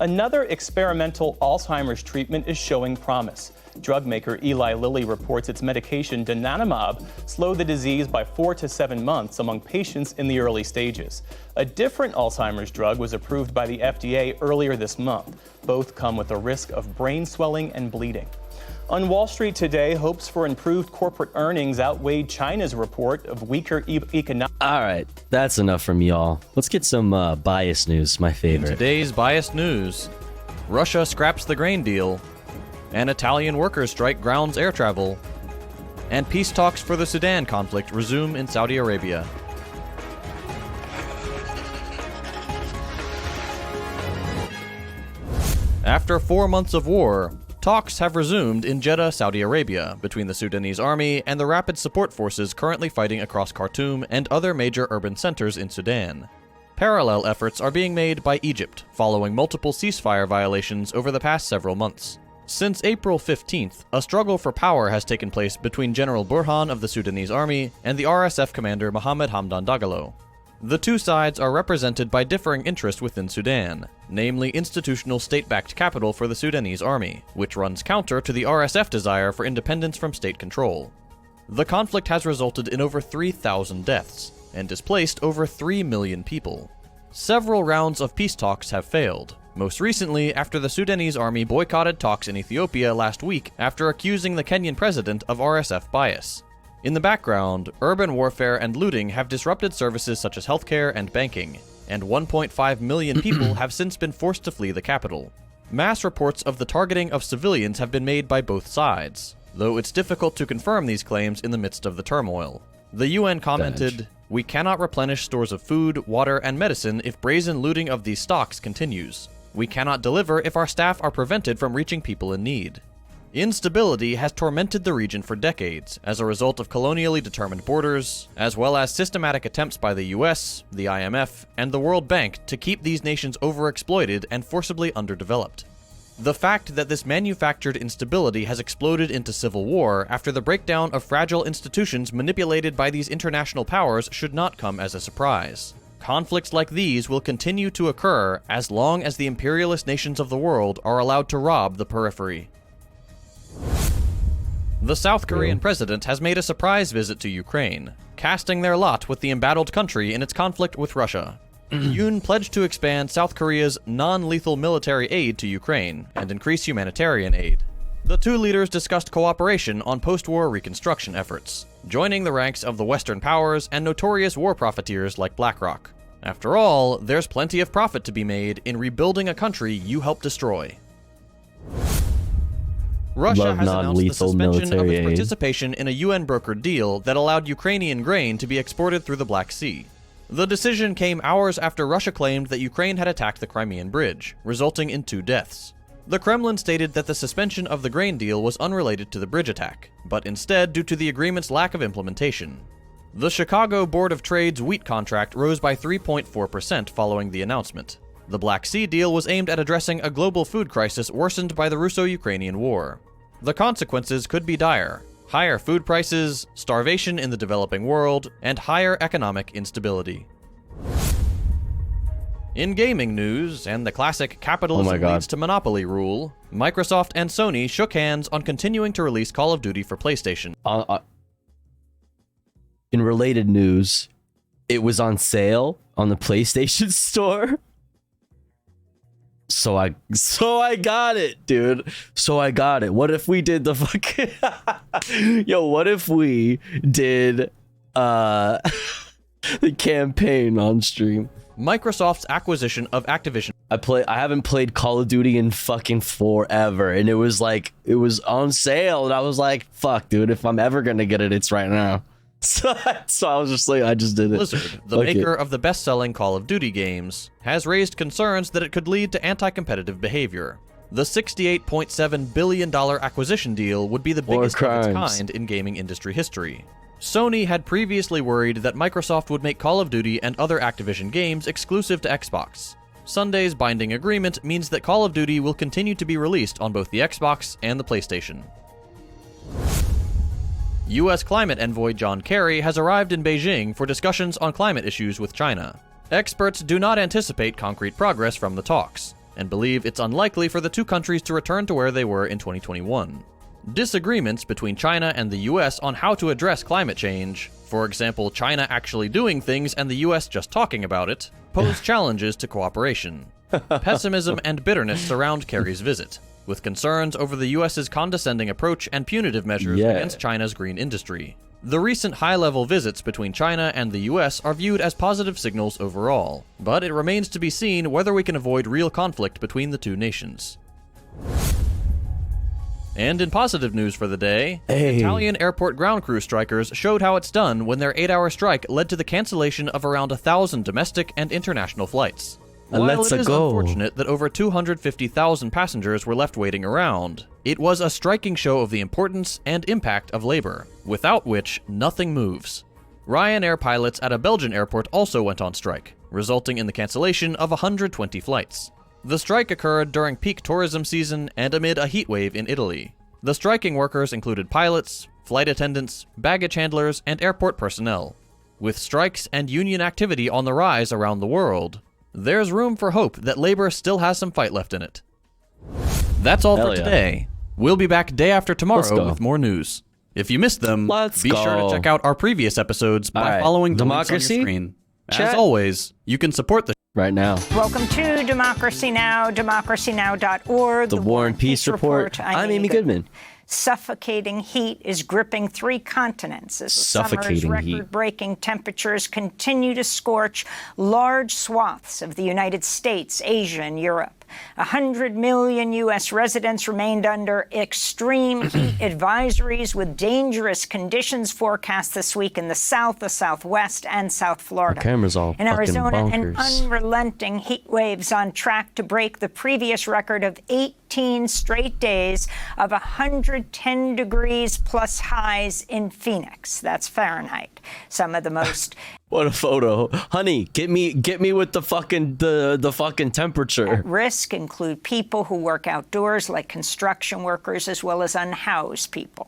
Another experimental Alzheimer's treatment is showing promise. Drug maker Eli Lilly reports its medication donanemab slowed the disease by 4 to 7 months among patients in the early stages. A different Alzheimer's drug was approved by the FDA earlier this month. Both come with a risk of brain swelling and bleeding. On Wall Street today, hopes for improved corporate earnings outweighed China's report of weaker economic.
All right, that's enough from y'all. Let's get some bias news, my favorite.
In today's biased news, Russia scraps the grain deal, an Italian workers' strike grounds air travel, and peace talks for the Sudan conflict resume in Saudi Arabia. After 4 months of war, talks have resumed in Jeddah, Saudi Arabia, between the Sudanese army and the rapid support forces currently fighting across Khartoum and other major urban centers in Sudan. Parallel efforts are being made by Egypt, following multiple ceasefire violations over the past several months. Since April 15th, a struggle for power has taken place between General Burhan of the Sudanese army and the RSF commander Mohammed Hamdan Dagalo. The two sides are represented by differing interests within Sudan, namely institutional state-backed capital for the Sudanese army, which runs counter to the RSF desire for independence from state control. The conflict has resulted in over 3,000 deaths, and displaced over 3 million people. Several rounds of peace talks have failed, most recently after the Sudanese army boycotted talks in Ethiopia last week after accusing the Kenyan president of RSF bias. In the background, urban warfare and looting have disrupted services such as healthcare and banking, and 1.5 million people have since been forced to flee the capital. Mass reports of the targeting of civilians have been made by both sides, though it's difficult to confirm these claims in the midst of the turmoil. The UN commented, "We cannot replenish stores of food, water, and medicine if brazen looting of these stocks continues. We cannot deliver if our staff are prevented from reaching people in need." Instability has tormented the region for decades as a result of colonially determined borders, as well as systematic attempts by the US, the IMF, and the World Bank to keep these nations overexploited and forcibly underdeveloped. The fact that this manufactured instability has exploded into civil war after the breakdown of fragile institutions manipulated by these international powers should not come as a surprise. Conflicts like these will continue to occur as long as the imperialist nations of the world are allowed to rob the periphery. The South Korean president has made a surprise visit to Ukraine, casting their lot with the embattled country in its conflict with Russia. Yoon pledged to expand South Korea's non-lethal military aid to Ukraine and increase humanitarian aid. The two leaders discussed cooperation on post-war reconstruction efforts, joining the ranks of the Western powers and notorious war profiteers like BlackRock. After all, there's plenty of profit to be made in rebuilding a country you helped destroy. Russia has announced the suspension of its participation in a UN-brokered deal that allowed Ukrainian grain to be exported through the Black Sea. The decision came hours after Russia claimed that Ukraine had attacked the Crimean Bridge, resulting in 2 deaths. The Kremlin stated that the suspension of the grain deal was unrelated to the bridge attack, but instead due to the agreement's lack of implementation. The Chicago Board of Trade's wheat contract rose by 3.4% following the announcement. The Black Sea deal was aimed at addressing a global food crisis worsened by the Russo-Ukrainian War. The consequences could be dire: higher food prices, starvation in the developing world, and higher economic instability. In gaming news, and the classic capitalism leads to monopoly rule, Microsoft and Sony shook hands on continuing to release Call of Duty for PlayStation.
In related news, it was on sale on the PlayStation Store. So I got it, dude. So I got it. What if we did the fucking Yo, what if we did the campaign on stream?
Microsoft's acquisition of Activision.
I haven't played Call of Duty in fucking forever, and it was on sale, and I was like, fuck, dude, if I'm ever gonna get it, it's right now. So I was just like, I just did it.
Blizzard, the maker of the best-selling Call of Duty games, has raised concerns that it could lead to anti-competitive behavior. The $68.7 billion acquisition deal would be the biggest of its kind in gaming industry history. Sony had previously worried that Microsoft would make Call of Duty and other Activision games exclusive to Xbox. Sunday's binding agreement means that Call of Duty will continue to be released on both the Xbox and the PlayStation. U.S. climate envoy John Kerry has arrived in Beijing for discussions on climate issues with China. Experts do not anticipate concrete progress from the talks, and believe it's unlikely for the two countries to return to where they were in 2021. Disagreements between China and the U.S. on how to address climate change, for example, China actually doing things and the U.S. just talking about it, pose challenges to cooperation. Pessimism and bitterness surround Kerry's visit, with concerns over the U.S.'s condescending approach and punitive measures against China's green industry. The recent high-level visits between China and the U.S. are viewed as positive signals overall, but it remains to be seen whether we can avoid real conflict between the two nations. And in positive news for the day, Italian airport ground crew strikers showed how it's done when their 8-hour strike led to the cancellation of around 1,000 domestic and international flights. While it is unfortunate that over 250,000 passengers were left waiting around, it was a striking show of the importance and impact of labor, without which nothing moves. Ryanair pilots at a Belgian airport also went on strike, resulting in the cancellation of 120 flights. The strike occurred during peak tourism season and amid a heatwave in Italy. The striking workers included pilots, flight attendants, baggage handlers, and airport personnel. With strikes and union activity on the rise around the world, there's room for hope that labor still has some fight left in it. That's all for today. We'll be back day after tomorrow with more news. If you missed them, be sure to check out our previous episodes by following the links on your screen. As always, you can support the
right now.
Welcome to Democracy Now!, democracynow.org.
The War and Peace Report. I'm Amy Goodman.
Suffocating heat is gripping 3 continents as the summer's record-breaking temperatures continue to scorch large swaths of the United States, Asia, and Europe. 100 million U.S. residents remained under extreme heat advisories with dangerous conditions forecast this week in the South, the Southwest, and South Florida.
Camera's all
in Arizona,
bonkers.
An unrelenting heat waves on track to break the previous record of 18 straight days of 110 degrees plus highs in Phoenix. That's Fahrenheit. Some of the most
what a photo. Honey, get me with the fucking the fucking temperature.
At risk include people who work outdoors like construction workers as well as unhoused people.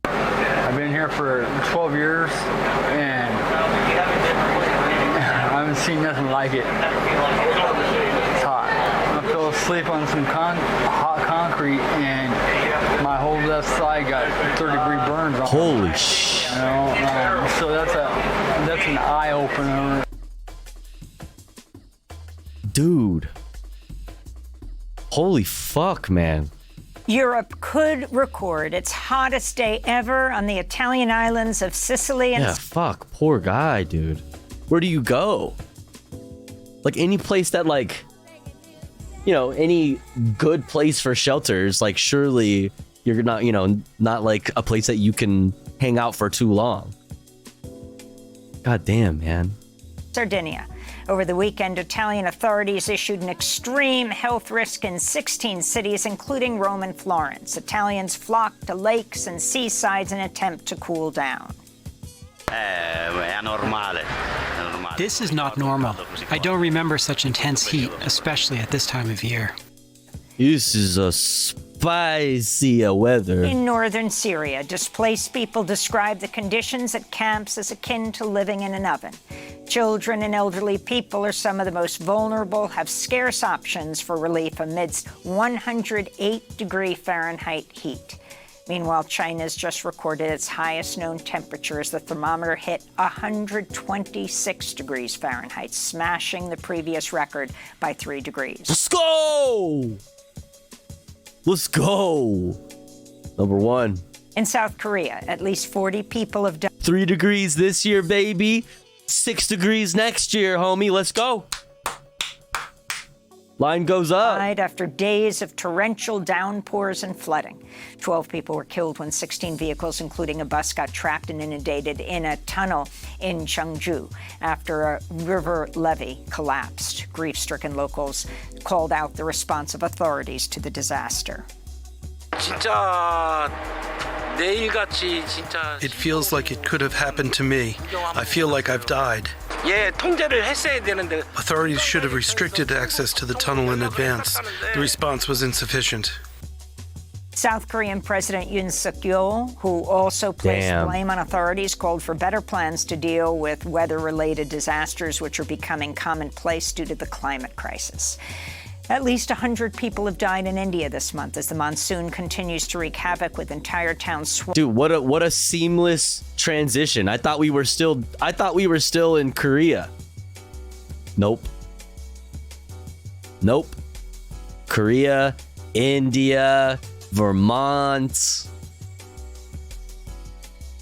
I've been here for 12 years and I haven't seen nothing like it. It's hot. My fell asleep on some hot concrete, and my whole left side got third-degree burns on it.
Holy shit.
You know, so that's an eye-opener.
Dude. Holy fuck, man.
Europe could record its hottest day ever on the Italian islands of Sicily and
Yeah, fuck. Poor guy, dude. Where do you go? Like, any place that, like, you know, any good place for shelters, like, surely you're not, you know, not like a place that you can hang out for too long. God damn, man.
Sardinia. Over the weekend, Italian authorities issued an extreme health risk in 16 cities, including Rome and Florence. Italians flocked to lakes and seasides in an attempt to cool down.
This is not normal. I don't remember such intense heat, especially at this time of year.
This is a spicy weather.
In northern Syria, displaced people describe the conditions at camps as akin to living in an oven. Children and elderly people are some of the most vulnerable, have scarce options for relief amidst 108-degree Fahrenheit heat. Meanwhile, China's just recorded its highest known temperature as the thermometer hit 126 degrees Fahrenheit, smashing the previous record by 3 degrees.
Let's go! Let's go! Number one.
In South Korea, at least 40 people have died.
3 degrees this year, baby. 6 degrees next year, homie. Let's go. Line goes up.
After days of torrential downpours and flooding. 12 people were killed when 16 vehicles, including a bus, got trapped and inundated in a tunnel in Cheongju after a river levee collapsed. Grief-stricken locals called out the response of authorities to the disaster.
It feels like it could have happened to me. I feel like I've died. Authorities should have restricted access to the tunnel in advance. The response was insufficient.
South Korean President Yoon Suk-yeol, who also placed blame on authorities, called for better plans to deal with weather-related disasters, which are becoming commonplace due to the climate crisis. At least 100 people have died in India this month as the monsoon continues to wreak havoc with entire towns.
Dude, what a seamless transition. I thought we were still in Korea. Nope. Korea, India, Vermont.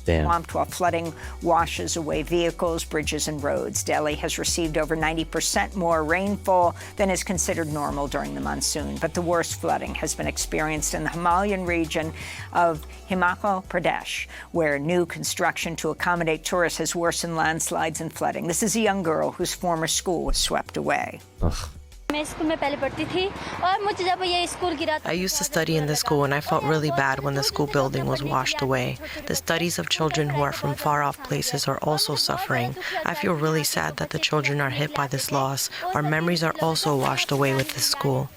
Damn.
Swamped while flooding washes away vehicles, bridges, and roads. Delhi has received over 90% more rainfall than is considered normal during the monsoon. But the worst flooding has been experienced in the Himalayan region of Himachal Pradesh, where new construction to accommodate tourists has worsened landslides and flooding. This is a young girl whose former school was swept away.
Ugh.
I used to study in this school and I felt really bad when the school building was washed away. The studies of children who are from far-off places are also suffering. I feel really sad that the children are hit by this loss. Our memories are also washed away with this school.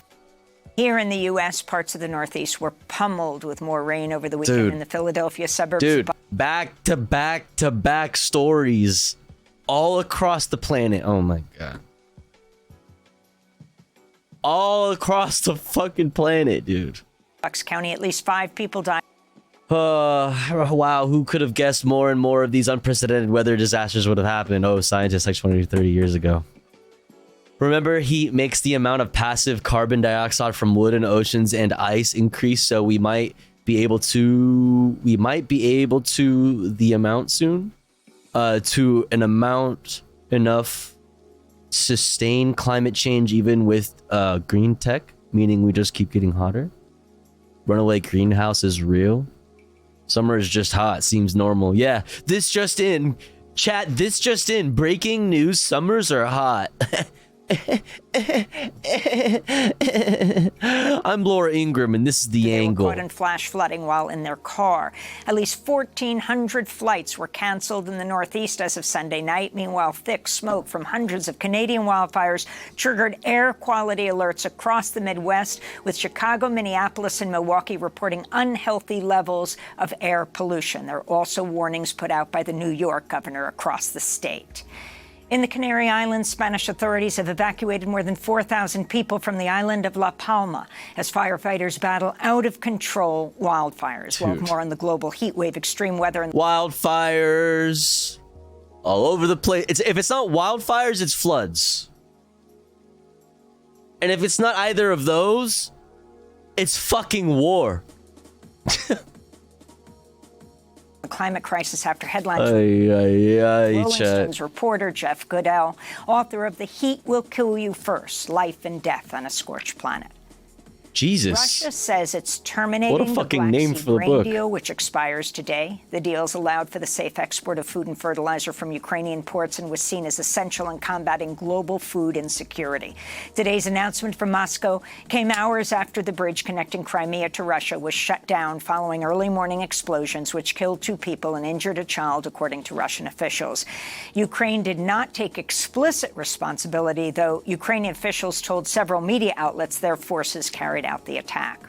Here in the U.S., parts of the Northeast were pummeled with more rain over the weekend in the Philadelphia suburbs.
Dude, back to back stories all across the planet. Oh my God. All across the fucking planet, dude.
Bucks County, at least 5 people died.
Wow, who could have guessed more and more of these unprecedented weather disasters would have happened? Oh, scientists like 20 or 30 years ago. Remember, heat makes the amount of passive carbon dioxide from wood and oceans and ice increase, so we might be able to the amount soon to an amount enough sustain climate change even with green tech, meaning we just keep getting hotter. Runaway greenhouse is real. Summer is just hot, seems normal. Yeah, this just in. Chat, this just in. Breaking news, summers are hot. I'm Laura Ingram, and this is The Angle.
Caught in flash flooding while in their car. At least 1,400 flights were canceled in the Northeast as of Sunday night. Meanwhile, thick smoke from hundreds of Canadian wildfires triggered air quality alerts across the Midwest, with Chicago, Minneapolis, and Milwaukee reporting unhealthy levels of air pollution. There are also warnings put out by the New York governor across the state. In the Canary Islands, Spanish authorities have evacuated more than 4,000 people from the island of La Palma as firefighters battle out of control wildfires. We'll have more on the global heat wave, extreme weather, and
wildfires all over the place. If it's not wildfires, it's floods. And if it's not either of those, it's fucking war.
the climate crisis after headlines. Rolling Stones reporter Jeff Goodell, author of The Heat Will Kill You First, Life and Death on a Scorched Planet.
Jesus.
Russia says it's terminating
What a fucking
the Black
name
Sea
for the
grain
book.
deal, which expires today. The deal's allowed for the safe export of food and fertilizer from Ukrainian ports and was seen as essential in combating global food insecurity. Today's announcement from Moscow came hours after the bridge connecting Crimea to Russia was shut down following early morning explosions, which killed 2 people and injured a child, according to Russian officials. Ukraine did not take explicit responsibility, though Ukrainian officials told several media outlets their forces carried out the attack.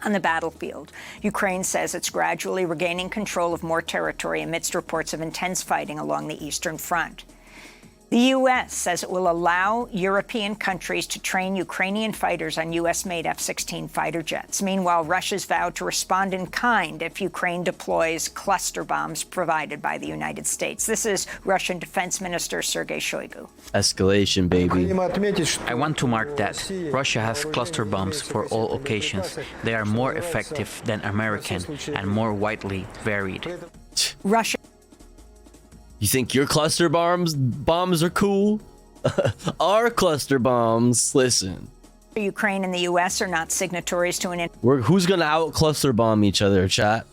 On the battlefield, Ukraine says it's gradually regaining control of more territory amidst reports of intense fighting along the Eastern Front. The U.S. says it will allow European countries to train Ukrainian fighters on U.S.-made F-16 fighter jets. Meanwhile, Russia's vowed to respond in kind if Ukraine deploys cluster bombs provided by the United States. This is Russian Defense Minister Sergei Shoigu.
Escalation, baby.
I want to mark that. Russia has cluster bombs for all occasions. They are more effective than American and more widely varied.
Russia.
You think your cluster bombs are cool? Our cluster bombs, listen.
Ukraine and the U.S. are not signatories to an
Who's gonna out cluster bomb each other, chat?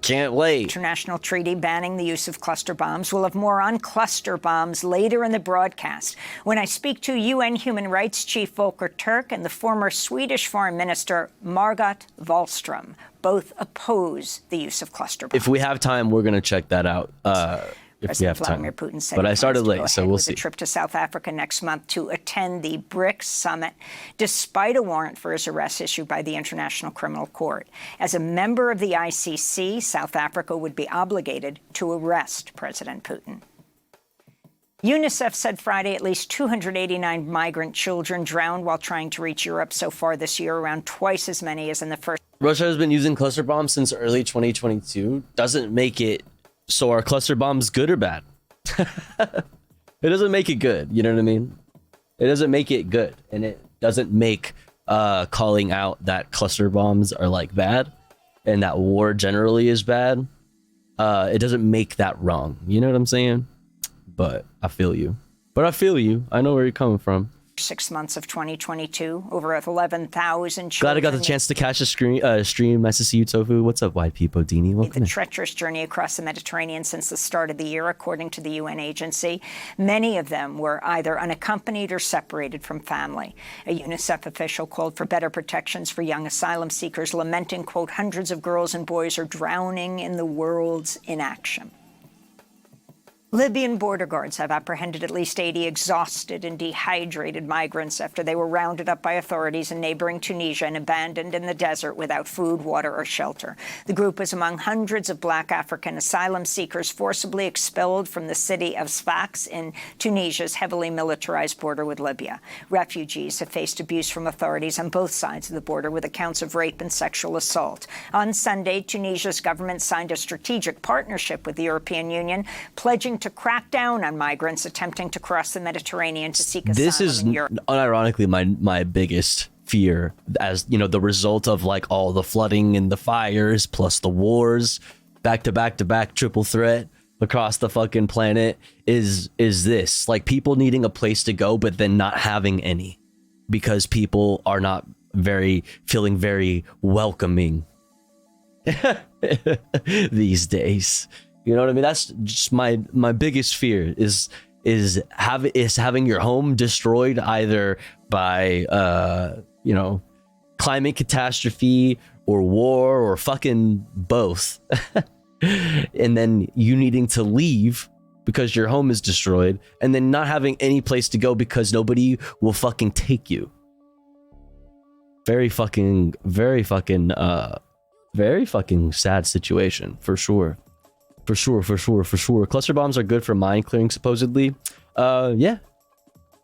Can't wait.
International treaty banning the use of cluster bombs. We'll have more on cluster bombs later in the broadcast when I speak to UN Human Rights Chief Volker Turk and the former Swedish Foreign Minister Margot Wallström. Both oppose the use of cluster bombs.
If we have time, we're gonna check that out. If we have time.
Vladimir Putin said
but
he
I started
plans to go
late, so
ahead
we'll
with
see.
a trip to South Africa next month to attend the BRICS summit, despite a warrant for his arrest issued by the International Criminal Court. As a member of the ICC, South Africa would be obligated to arrest President Putin. UNICEF said Friday at least 289 migrant children drowned while trying to reach Europe so far this year, around twice as many as in the first.
Russia has been using cluster bombs since early 2022. Doesn't make it so are cluster bombs good or bad? It doesn't make it good. You know what I mean? It doesn't make it good, and it doesn't make calling out that cluster bombs are like bad, and that war generally is bad. It doesn't make that wrong. You know what I'm saying? But I feel you. I know where you're coming from.
6 months of 2022, over 11,000 children.
Glad I got the chance to catch a stream. Nice to see you, Tofu. What's up, YP Bodini? Welcome
The treacherous journey across the Mediterranean since the start of the year, according to the UN agency. Many of them were either unaccompanied or separated from family. A UNICEF official called for better protections for young asylum seekers, lamenting, quote, hundreds of girls and boys are drowning in the world's inaction. Libyan border guards have apprehended at least 80 exhausted and dehydrated migrants after they were rounded up by authorities in neighboring Tunisia and abandoned in the desert without food, water, or shelter. The group was among hundreds of black African asylum seekers forcibly expelled from the city of Sfax in Tunisia's heavily militarized border with Libya. Refugees have faced abuse from authorities on both sides of the border, with accounts of rape and sexual assault. On Sunday, Tunisia's government signed a strategic partnership with the European Union, pledging to crack down on migrants attempting to cross the Mediterranean to seek asylum in Europe.
Unironically my biggest fear, as you know, the result of like all the flooding and the fires plus the wars back to back triple threat across the fucking planet is this, like, people needing a place to go but then not having any because people are not feeling very welcoming these days. You know what I mean? That's just my biggest fear is having your home destroyed either by climate catastrophe or war or fucking both. And then you needing to leave because your home is destroyed, and then not having any place to go because nobody will fucking take you. Very fucking sad situation, for sure. For sure. Cluster bombs are good for mine clearing, supposedly. Yeah.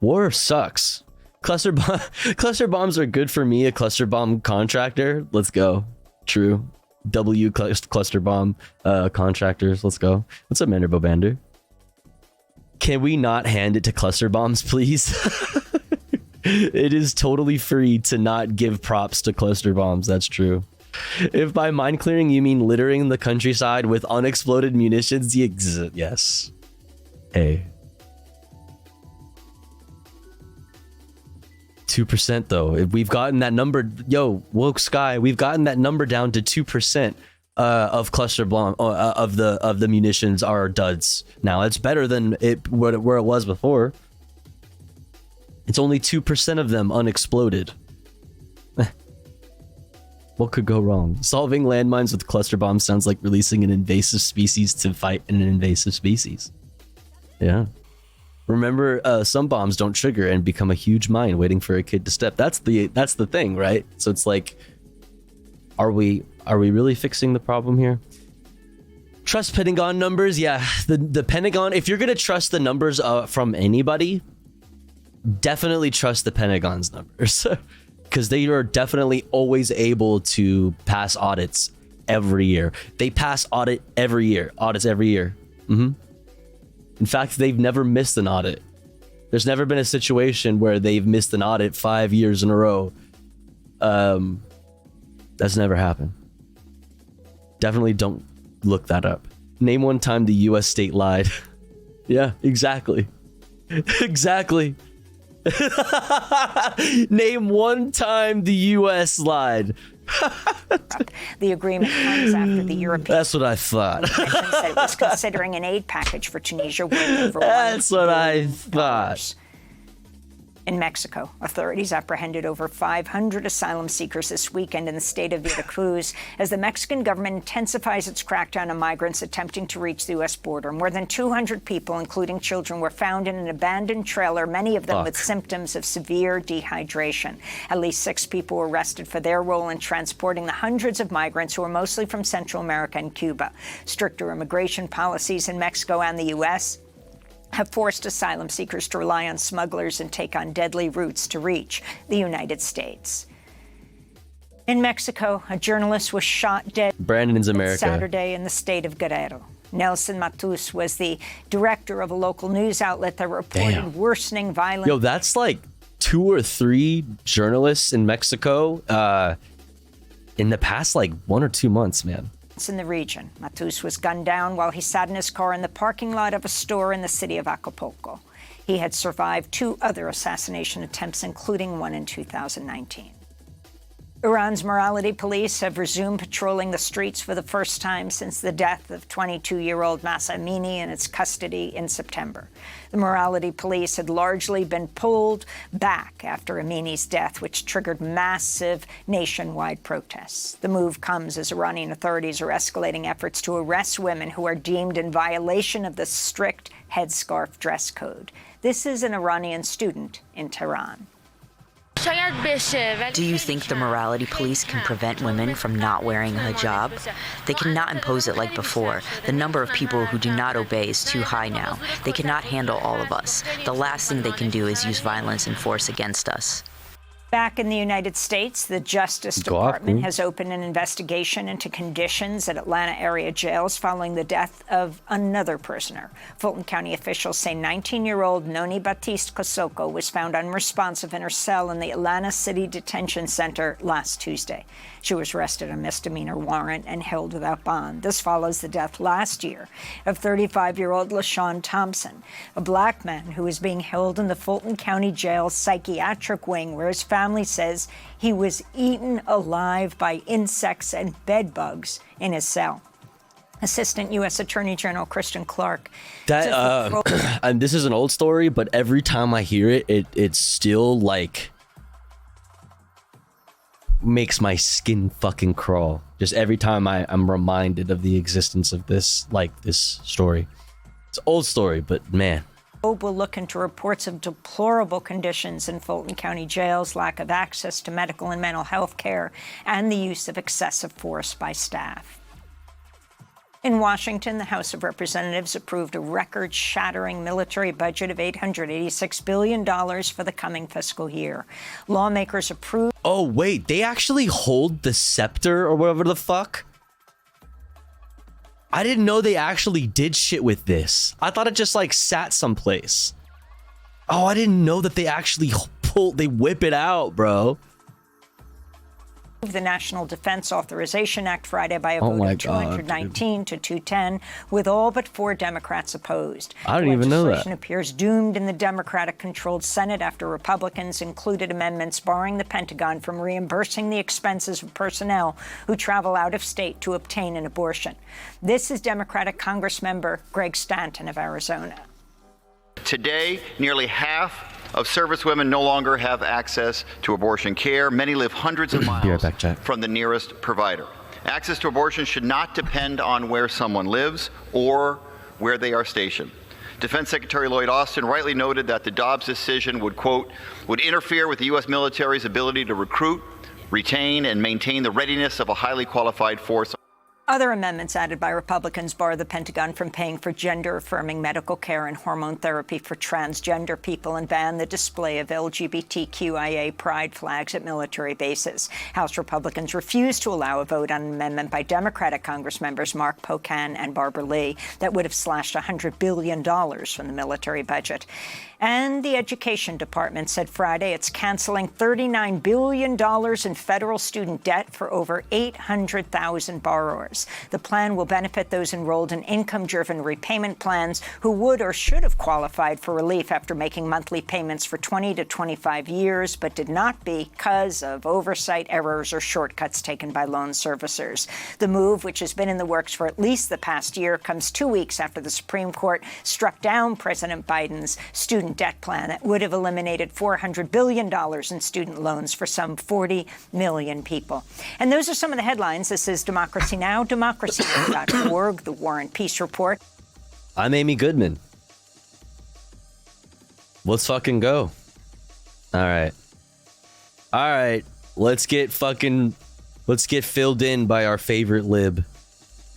War sucks. Cluster bombs are good for me, a cluster bomb contractor. Let's go. True. Cluster bomb contractors. Let's go. What's up, Mander Bobander? Can we not hand it to cluster bombs, please? It is totally free to not give props to cluster bombs. That's true. If by mine clearing you mean littering the countryside with unexploded munitions, yes. Hey. 2% though. If we've gotten that number, Woke Sky, we've gotten that number down to 2% of cluster bomb of the munitions are duds. Now it's better than where it was before. It's only 2% of them unexploded. What could go wrong? Solving landmines with cluster bombs sounds like releasing an invasive species to fight an invasive species. Yeah. Remember, some bombs don't trigger and become a huge mine waiting for a kid to step. That's the thing, right? So it's like, are we really fixing the problem here? Trust Pentagon numbers? Yeah, the Pentagon. If you're gonna trust the numbers from anybody, definitely trust the Pentagon's numbers, because they are definitely always able to pass audits every year. They pass audits every year. In fact, they've never missed an audit. There's never been a situation where they've missed an audit 5 years in a row. That's never happened. Definitely don't look that up. Name one time the US state lied. Yeah, exactly. Exactly. Name one time the US lied.
The agreement comes after the European.
That's what I thought.
said it was considering an aid package for Tunisia worth over
That's what I thought.
In Mexico, authorities apprehended over 500 asylum seekers this weekend in the state of Veracruz as the Mexican government intensifies its crackdown on migrants attempting to reach the U.S. border. More than 200 people, including children, were found in an abandoned trailer, many of them with symptoms of severe dehydration. At least 6 people were arrested for their role in transporting the hundreds of migrants who are mostly from Central America and Cuba. Stricter immigration policies in Mexico and the U.S. have forced asylum seekers to rely on smugglers and take on deadly routes to reach the United States. In Mexico, a journalist was shot dead
Brandon's America.
Saturday in the state of Guerrero. Nelson Matus was the director of a local news outlet that reported worsening violence.
Yo, that's like 2 or 3 journalists in Mexico in the past 1 or 2 months, man.
In the region. Matus was gunned down while he sat in his car in the parking lot of a store in the city of Acapulco. He had survived 2 other assassination attempts, including one in 2019. Iran's morality police have resumed patrolling the streets for the first time since the death of 22-year-old Mahsa Amini in its custody in September. The morality police had largely been pulled back after Amini's death, which triggered massive nationwide protests. The move comes as Iranian authorities are escalating efforts to arrest women who are deemed in violation of the strict headscarf dress code. This is an Iranian student in Tehran.
Do you think the morality police can prevent women from not wearing a hijab? They cannot impose it like before. The number of people who do not obey is too high now. They cannot handle all of us. The last thing they can do is use violence and force against us.
Back in the United States, the Justice Department has opened an investigation into conditions at Atlanta area jails following the death of another prisoner. Fulton County officials say 19-year-old Noni Batiste Kosoko was found unresponsive in her cell in the Atlanta City Detention Center last Tuesday. She was arrested on a misdemeanor warrant and held without bond. This follows the death last year of 35-year-old LaShawn Thompson, a black man who was being held in the Fulton County Jail's psychiatric wing, where his family says he was eaten alive by insects and bed bugs in his cell. Assistant U.S. Attorney General Christian Clark.
And this is an old story, but every time I hear it, it's still makes my skin fucking crawl. Just every time I'm reminded of the existence of this story. It's an old story, but man.
Will look into reports of deplorable conditions in Fulton County jails, lack of access to medical and mental health care, and the use of excessive force by staff. In Washington, the House of Representatives approved a record-shattering military budget of $886 billion for the coming fiscal year. Lawmakers approved...
Oh, wait, they actually hold the scepter or whatever the fuck? I didn't know they actually did shit with this. I thought it just like sat someplace. Oh, I didn't know that they actually they whip it out, bro.
The National Defense Authorization Act Friday by a vote of 219 to 210, with all but 4 Democrats opposed.
I didn't even know that.
Legislation appears doomed in the Democratic-controlled Senate after Republicans included amendments barring the Pentagon from reimbursing the expenses of personnel who travel out of state to obtain an abortion. This is Democratic Congressmember Greg Stanton of Arizona.
Today, nearly half of servicewomen no longer have access to abortion care. Many live hundreds of miles from the nearest provider. Access to abortion should not depend on where someone lives or where they are stationed. Defense Secretary Lloyd Austin rightly noted that the Dobbs decision would, quote, would interfere with the U.S. military's ability to recruit, retain, and maintain the readiness of a highly qualified force.
Other amendments added by Republicans bar the Pentagon from paying for gender-affirming medical care and hormone therapy for transgender people and ban the display of LGBTQIA pride flags at military bases. House Republicans refused to allow a vote on an amendment by Democratic Congressmembers Mark Pocan and Barbara Lee that would have slashed $100 billion from the military budget. And the Education Department said Friday it's canceling $39 billion in federal student debt for over 800,000 borrowers. The plan will benefit those enrolled in income-driven repayment plans who would or should have qualified for relief after making monthly payments for 20 to 25 years, but did not because of oversight, errors, or shortcuts taken by loan servicers. The move, which has been in the works for at least the past year, comes 2 weeks after the Supreme Court struck down President Biden's student debt plan that would have eliminated $400 billion in student loans for some 40 million people. And those are some of the headlines. This is Democracy Now!, democracynow.org, the War and Peace Report.
I'm Amy Goodman. Let's fucking go. All right. Let's get filled in by our favorite lib.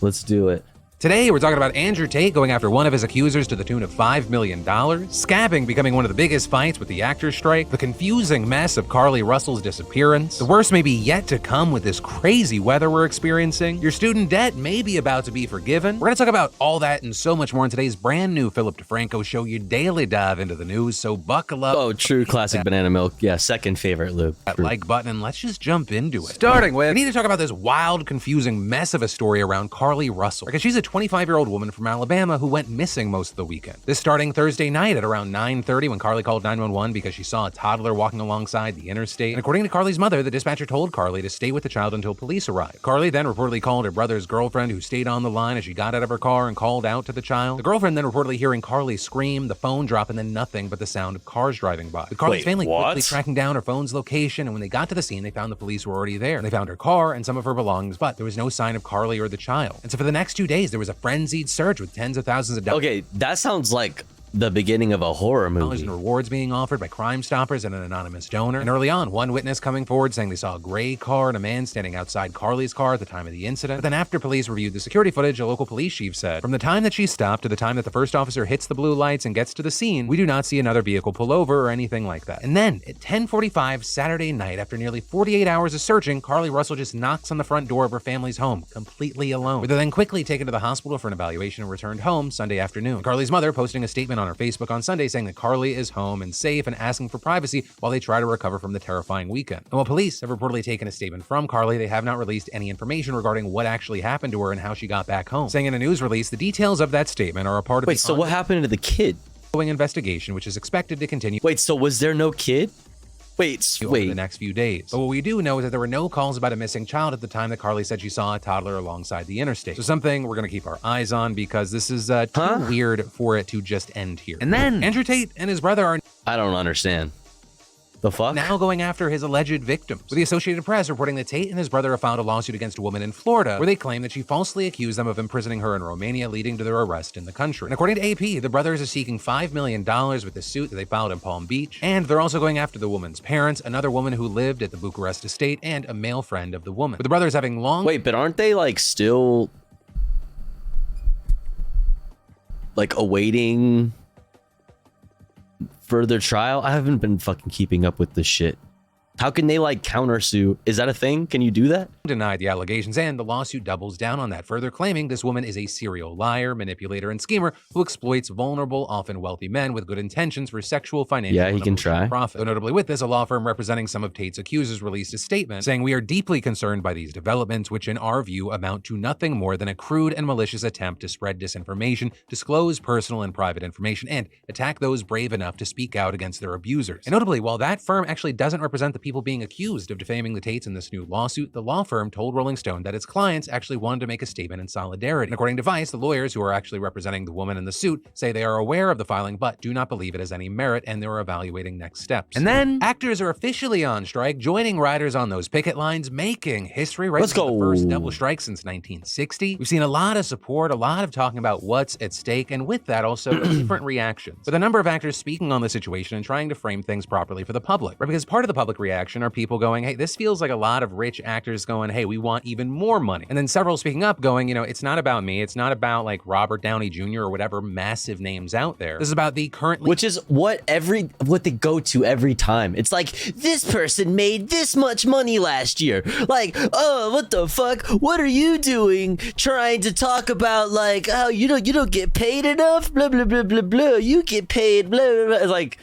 Let's do it.
Today, we're talking about Andrew Tate going after one of his accusers to the tune of $5 million, scabbing becoming one of the biggest fights with the actors' strike, the confusing mess of Carly Russell's disappearance, the worst may be yet to come with this crazy weather we're experiencing, your student debt may be about to be forgiven. We're going to talk about all that and so much more in today's brand new Philip DeFranco show, your daily dive into the news, so buckle up.
Oh, true classic banana milk. Yeah, second favorite, Luke.
That like button, and let's just jump into it. Starting with, we need to talk about this wild, confusing mess of a story around Carly Russell, because she's a 25-year-old woman from Alabama who went missing most of the weekend. This starting Thursday night at around 9:30 when Carly called 911 because she saw a toddler walking alongside the interstate. And according to Carly's mother, the dispatcher told Carly to stay with the child until police arrived. Carly then reportedly called her brother's girlfriend, who stayed on the line as she got out of her car and called out to the child. The girlfriend then reportedly hearing Carly scream, the phone drop, and then nothing but the sound of cars driving by. With Carly's family quickly tracking down her phone's location, and when they got to the scene, they found the police were already there. They found her car and some of her belongings, but there was no sign of Carly or the child. And so for the next 2 days, there was a frenzied search with tens of thousands of dollars.
Okay, that sounds like the beginning of a horror movie.
And rewards being offered by Crime Stoppers and an anonymous donor. And early on, one witness coming forward saying they saw a gray car and a man standing outside Carly's car at the time of the incident. But then after police reviewed the security footage, a local police chief said, from the time that she stopped to the time that the first officer hits the blue lights and gets to the scene, we do not see another vehicle pull over or anything like that. And then at 10:45 Saturday night, after nearly 48 hours of searching, Carly Russell just knocks on the front door of her family's home, completely alone. They're then quickly taken to the hospital for an evaluation and returned home Sunday afternoon. Carly's mother posting a statement on her Facebook on Sunday saying that Carly is home and safe and asking for privacy while they try to recover from the terrifying weekend. And while police have reportedly taken a statement from Carly, they have not released any information regarding what actually happened to her and how she got back home. Saying in a news release, the details of that statement are a part of
so what happened to the kid?
Investigation, which is expected to continue.
Wait, so was there no kid? Wait.
Over the next few days. But what we do know is that there were no calls about a missing child at the time that Carly said she saw a toddler alongside the interstate. So something we're going to keep our eyes on because this is too weird for it to just end here. And then Andrew Tate and his brother are...
I don't understand. The fuck?
Now going after his alleged victims. With the Associated Press reporting that Tate and his brother have filed a lawsuit against a woman in Florida where they claim that she falsely accused them of imprisoning her in Romania, leading to their arrest in the country. And according to AP, the brothers are seeking $5 million with the suit that they filed in Palm Beach. And they're also going after the woman's parents, another woman who lived at the Bucharest estate, and a male friend of the woman. With the brothers having long...
Wait, but aren't they like still... like awaiting further trial. I haven't been fucking keeping up with this shit. How can they like countersue? Is that a thing? Can you do that?
Denied the allegations, and the lawsuit doubles down on that, further claiming this woman is a serial liar, manipulator, and schemer who exploits vulnerable, often wealthy men with good intentions for sexual, financial,
yeah, he can try.
profit. Though notably with this, a law firm representing some of Tate's accusers released a statement saying, "We are deeply concerned by these developments, which in our view amount to nothing more than a crude and malicious attempt to spread disinformation, disclose personal and private information, and attack those brave enough to speak out against their abusers." And notably, while that firm actually doesn't represent the people being accused of defaming the Tates in this new lawsuit, the law firm told Rolling Stone that its clients actually wanted to make a statement in solidarity. And according to Vice, the lawyers who are actually representing the woman in the suit say they are aware of the filing but do not believe it has any merit, and they're evaluating next steps. And then actors are officially on strike, joining riders on those picket lines, making history. Right,
let's go.
The first double strike since 1960. We've seen a lot of support, a lot of talking about what's at stake, and with that also different reactions. With a number of actors speaking on the situation and trying to frame things properly for the public, right? Because part of the public reaction are people going, hey, this feels like a lot of rich actors going, hey, we want even more money. And then several speaking up going, you know, it's not about me. It's not about like Robert Downey Jr. or whatever massive names out there. This is about the currently...
Which is what they go to every time. It's like, this person made this much money last year. Like, oh, what the fuck? What are you doing trying to talk about like, oh, you don't get paid enough? Blah, blah, blah, blah, blah. You get paid, blah, blah, blah. Like,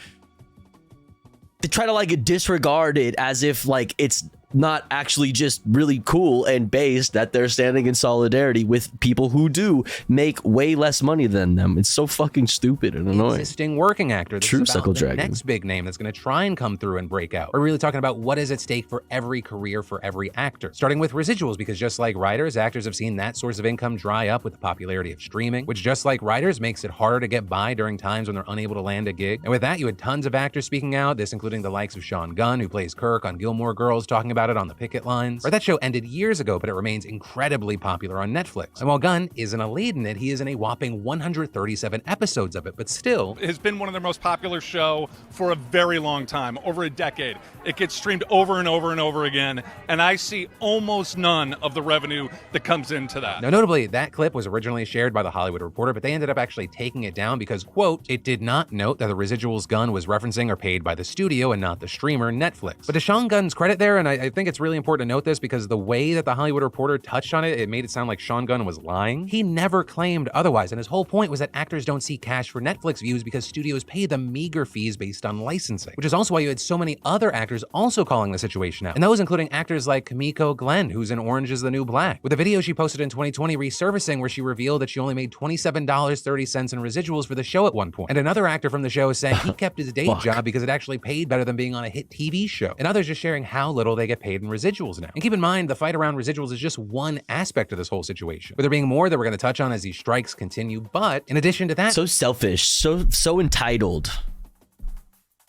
they try to like disregard it as if like it's not actually just really cool and based that they're standing in solidarity with people who do make way less money than them. It's so fucking stupid and annoying.
Existing working actor. This
True
is about the
Dragon.
Next big name that's going to try and come through and break out. We're really talking about what is at stake for every career, for every actor. Starting with residuals, because just like writers, actors have seen that source of income dry up with the popularity of streaming, which just like writers makes it harder to get by during times when they're unable to land a gig. And with that, you had tons of actors speaking out, this including the likes of Sean Gunn, who plays Kirk on Gilmore Girls, talking about it on the picket lines. Right, that show ended years ago, but it remains incredibly popular on Netflix. And while Gunn isn't a lead in it, he is in a whopping 137 episodes of it, but still...
It's been one of their most popular show for a very long time, over a decade. It gets streamed over and over and over again, and I see almost none of the revenue that comes into that.
Now, notably, that clip was originally shared by The Hollywood Reporter, but they ended up actually taking it down because, quote, it did not note that the residuals Gunn was referencing are paid by the studio and not the streamer, Netflix. But to Sean Gunn's credit there, and I think it's really important to note this because the way that The Hollywood Reporter touched on it, it made it sound like Sean Gunn was lying. He never claimed otherwise, and his whole point was that actors don't see cash for Netflix views because studios pay them meager fees based on licensing, which is also why you had so many other actors also calling the situation out, and those including actors like Kimiko Glenn, who's in Orange is the New Black, with a video she posted in 2020 resurfacing where she revealed that she only made $27.30 in residuals for the show at one point, and another actor from the show saying he kept his day job because it actually paid better than being on a hit TV show, and others just sharing how little they get paid in residuals now. And keep in mind, the fight around residuals is just one aspect of this whole situation, but there being more that we're going to touch on as these strikes continue. But in addition to that,
so selfish, so entitled.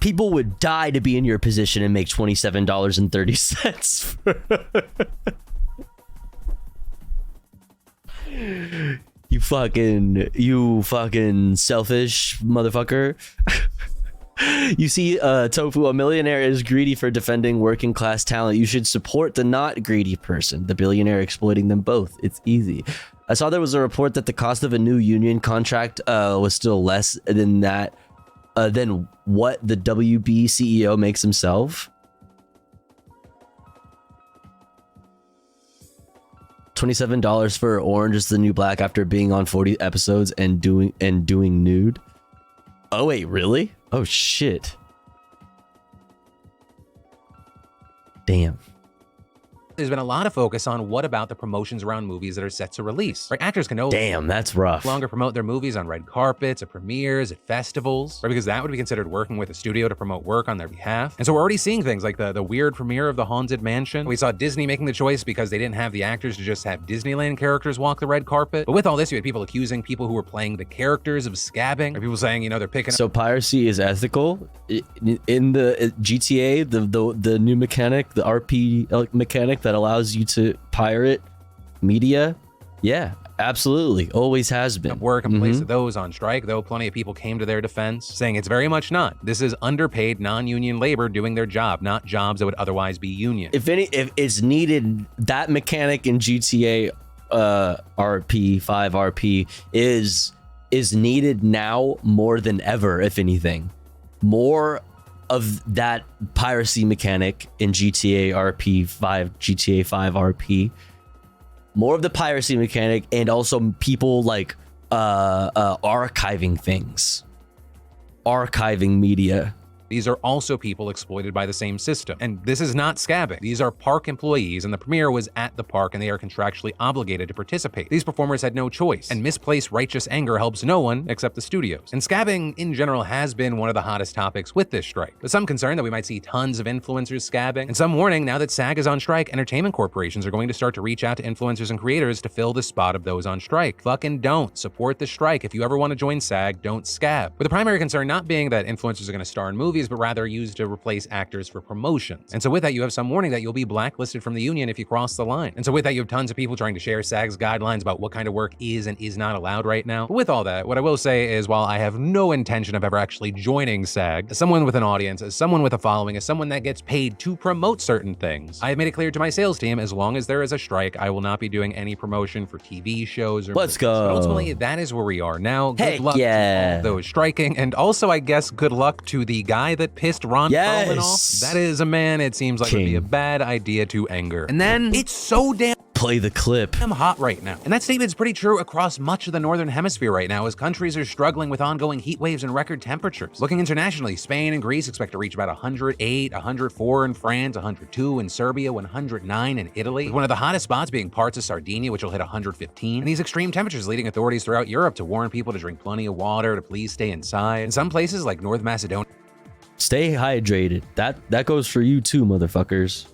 People would die to be in your position and make $27.30. You fucking selfish motherfucker. You see, Tofu, a millionaire is greedy for defending working class talent. You should support the not greedy person, the billionaire exploiting them both. It's easy. I saw there was a report that the cost of a new union contract was still less than that, than what the WB CEO makes himself. $27 for Orange is the New Black after being on 40 episodes and doing nude. Oh wait, really? Oh shit. Damn.
There's been a lot of focus on what about the promotions around movies that are set to release. Right? Actors can no
that's rough.
longer promote their movies on red carpets, at premieres, at festivals, right? Because that would be considered working with a studio to promote work on their behalf. And so we're already seeing things like the weird premiere of The Haunted Mansion. We saw Disney making the choice because they didn't have the actors to just have Disneyland characters walk the red carpet. But with all this, you had people accusing people who were playing the characters of scabbing, or people saying, you know, they're picking
So piracy is ethical in the GTA, the new mechanic, the RP mechanic that allows you to pirate media. Yeah, absolutely. Always has been.
Work in place of those on strike, though plenty of people came to their defense, saying it's very much not. This is underpaid non-union labor doing their job, not jobs that would otherwise be union.
If it's needed, that mechanic in GTA RP 5 RP is is needed now more than ever, if anything. More of that piracy mechanic in GTA RP 5, GTA 5 RP. More of the piracy mechanic, and also people like archiving things. Archiving media.
These are also people exploited by the same system. And this is not scabbing. These are park employees, and the premiere was at the park, and they are contractually obligated to participate. These performers had no choice, and misplaced righteous anger helps no one except the studios. And scabbing in general has been one of the hottest topics with this strike. With some concern that we might see tons of influencers scabbing, and some warning now that SAG is on strike, entertainment corporations are going to start to reach out to influencers and creators to fill the spot of those on strike. Fucking don't. Support the strike. If you ever want to join SAG, don't scab. With the primary concern not being that influencers are going to star in movies, but rather used to replace actors for promotions. And so with that, you have some warning that you'll be blacklisted from the union if you cross the line. And so with that, you have tons of people trying to share SAG's guidelines about what kind of work is and is not allowed right now. But with all that, what I will say is, while I have no intention of ever actually joining SAG, as someone with an audience, as someone with a following, as someone that gets paid to promote certain things, I have made it clear to my sales team, as long as there is a strike, I will not be doing any promotion for TV shows or
Let's go.
But ultimately, that is where we are now. Good luck to all those striking, and also, I guess, good luck to the guy that pissed Ron Perlman off. That is a man it seems like would be a bad idea to anger. And then it's so damn
play the clip.
I'm hot right now. And that statement is pretty true across much of the northern hemisphere right now, as countries are struggling with ongoing heat waves and record temperatures. Looking internationally, Spain and Greece expect to reach about 108, 104 in France, 102 in Serbia, 109 in Italy, with one of the hottest spots being parts of Sardinia, which will hit 115. And these extreme temperatures leading authorities throughout Europe to warn people to drink plenty of water, to please stay inside. In some places like North Macedonia,
stay hydrated. That goes for you too, motherfuckers.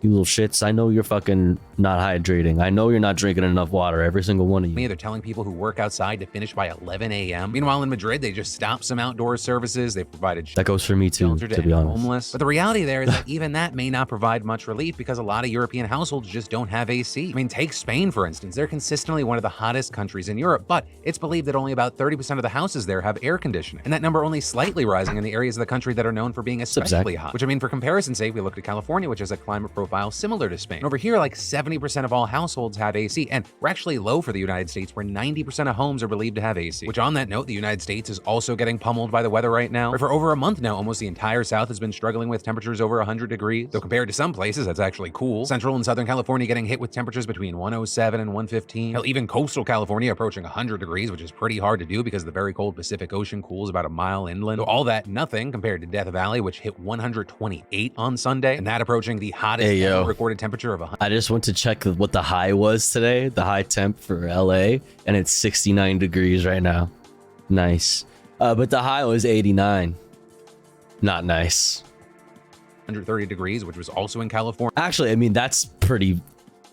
You little shits. I know you're fucking not hydrating. I know you're not drinking enough water, every single one of you.
They're telling people who work outside to finish by 11 a.m. Meanwhile, in Madrid, they just stopped some outdoor services. They've provided
that goes for me too, to be honest.
Homeless. But the reality there is that even that may not provide much relief, because a lot of European households just don't have AC. I mean, take Spain, for instance. They're consistently one of the hottest countries in Europe, but it's believed that only about 30% of the houses there have air conditioning. And that number only slightly rising in the areas of the country that are known for being especially hot. Which, I mean, for comparison's sake, we looked at California, which has a climate profile similar to Spain. And over here, like 70% of all households have AC, and we're actually low for the United States, where 90% of homes are believed to have AC. Which, on that note, the United States is also getting pummeled by the weather right now. Where for over a month now, almost the entire South has been struggling with temperatures over 100 degrees. Though compared to some places, that's actually cool. Central and Southern California getting hit with temperatures between 107 and 115. Hell, even coastal California approaching 100 degrees, which is pretty hard to do because the very cold Pacific Ocean cools about a mile inland. Though all that nothing compared to Death Valley, which hit 128 on Sunday, and that approaching the hottest recorded temperature of 100.
I just went to check what the high was today, the high temp for LA, and it's 69 degrees right now. Nice. But the high was 89. Not nice.
130 degrees, which was also in California.
Actually, I mean, that's pretty...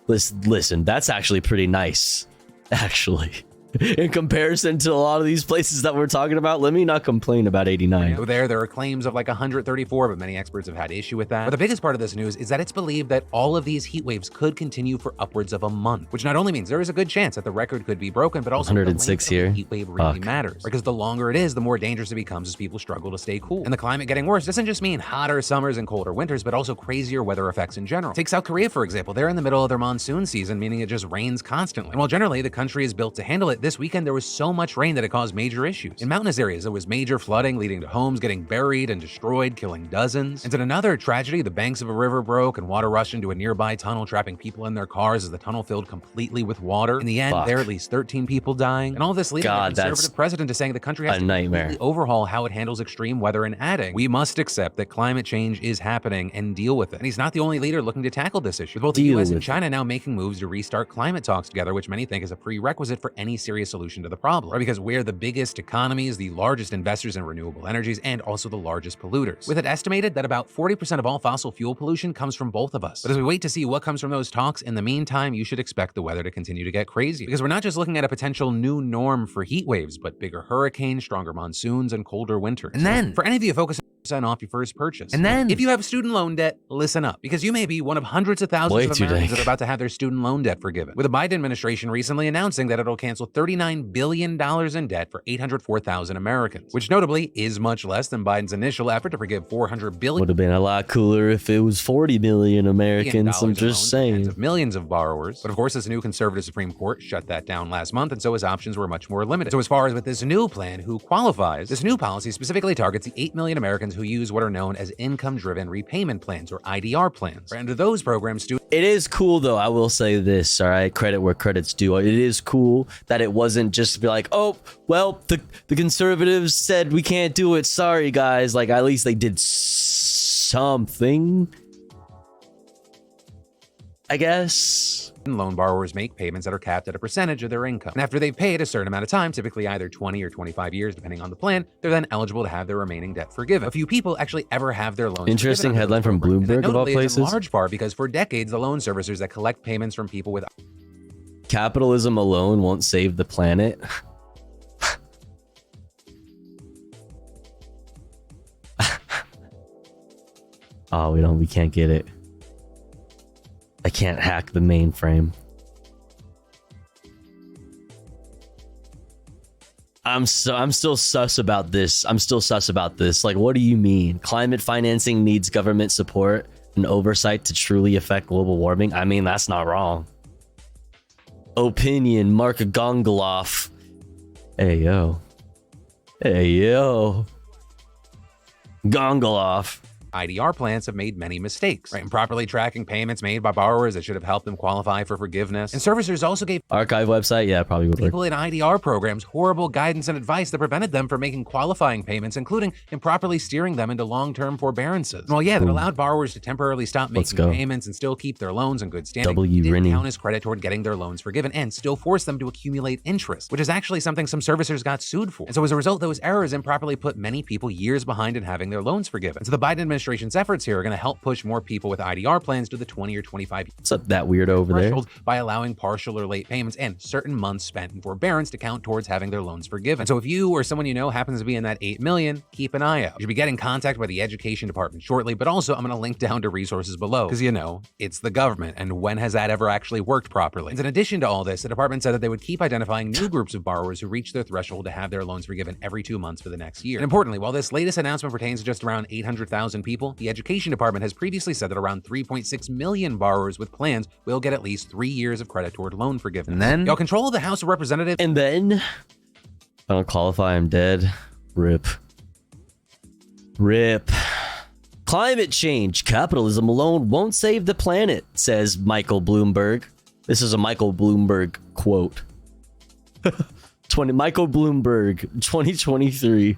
Listen, that's actually pretty nice. Actually. In comparison to a lot of these places that we're talking about, let me not complain about 89.
There are claims of like 134, but many experts have had issue with that. But the biggest part of this news is that it's believed that all of these heat waves could continue for upwards of a month, which not only means there is a good chance that the record could be broken, but also
106 here.
The heat wave really matters, because the longer it is, the more dangerous it becomes as people struggle to stay cool. And the climate getting worse doesn't just mean hotter summers and colder winters, but also crazier weather effects in general. Take South Korea, for example. They're in the middle of their monsoon season, meaning it just rains constantly. And while generally the country is built to handle it, this weekend there was so much rain that it caused major issues. In mountainous areas, there was major flooding, leading to homes getting buried and destroyed, killing dozens. And in another tragedy, the banks of a river broke and water rushed into a nearby tunnel, trapping people in their cars as the tunnel filled completely with water. In the end, there are at least 13 people dying. And all this leading to the conservative president to saying the country has to completely overhaul how it handles extreme weather, and adding, we must accept that climate change is happening and deal with it. And he's not the only leader looking to tackle this issue. With both the US and China now making moves to restart climate talks together, which many think is a prerequisite for any serious solution to the problem. Right? Because we're the biggest economies, the largest investors in renewable energies, and also the largest polluters. With it estimated that about 40% of all fossil fuel pollution comes from both of us. But as we wait to see what comes from those talks, in the meantime, you should expect the weather to continue to get crazy. Because we're not just looking at a potential new norm for heat waves, but bigger hurricanes, stronger monsoons, and colder winters. And then, for any of you focusing off your first purchase. And then, if you have student loan debt, listen up, because you may be one of hundreds of thousands of Americans that are about to have their student loan debt forgiven. With the Biden administration recently announcing that it'll cancel $39 billion in debt for 804,000 Americans, which notably is much less than Biden's initial effort to forgive $400 billion.
Would have been a lot cooler if it was 40 million Americans. I'm just saying.
Of millions of borrowers. But of course, this new conservative Supreme Court shut that down last month, and so his options were much more limited. So as far as with this new plan, who qualifies, this new policy specifically targets the 8 million Americans who use what are known as income-driven repayment plans, or IDR plans. Under those programs,
it is cool, though. I will say this, all right? Credit where credit's due. It is cool that it wasn't just to be like, oh, well, the conservatives said we can't do it. Sorry, guys. Like, at least they did something, I guess.
Loan borrowers make payments that are capped at a percentage of their income. And after they've paid a certain amount of time, typically either 20 or 25 years, depending on the plan, they're then eligible to have their remaining debt forgiven. A few people actually ever have their loans
Interesting headline from Bloomberg of all places.
In large part because for decades, the loan servicers that collect payments from people with
capitalism alone won't save the planet. Oh, we can't get it. I can't hack the mainframe. I'm still sus about this. Like, what do you mean? Climate financing needs government support and oversight to truly affect global warming? I mean, that's not wrong. Opinion, Mark Gongoloff. Hey, yo. Gongoloff.
IDR plans have made many mistakes, right? Improperly tracking payments made by borrowers that should have helped them qualify for forgiveness. And servicers also gave
archive website, yeah, probably would
people in IDR programs horrible guidance and advice that prevented them from making qualifying payments, including improperly steering them into long-term forbearances. Well, yeah, that allowed borrowers to temporarily stop making payments and still keep their loans in good standing. Didn't count as credit toward getting their loans forgiven and still force them to accumulate interest, which is actually something some servicers got sued for. And so as a result, those errors improperly put many people years behind in having their loans forgiven. And so the Biden administration's efforts here are going to help push more people with IDR plans to the 20 or 25 years.
What's up, that weirdo over there?
By allowing partial or late payments and certain months spent in forbearance to count towards having their loans forgiven. So if you or someone you know happens to be in that 8 million, keep an eye out. You should be getting in contact with the education department shortly, but also I'm going to link down to resources below because, it's the government, and when has that ever actually worked properly? And in addition to all this, the department said that they would keep identifying new groups of borrowers who reach their threshold to have their loans forgiven every 2 months for the next year. And importantly, while this latest announcement pertains to just around 800,000 people, the education department has previously said that around 3.6 million borrowers with plans will get at least 3 years of credit toward loan forgiveness.
And then,
y'all control the House of Representatives.
And then, I don't qualify, I'm dead. Rip. Climate change, capitalism alone won't save the planet, says Michael Bloomberg. This is a Michael Bloomberg quote. Michael Bloomberg, 2023.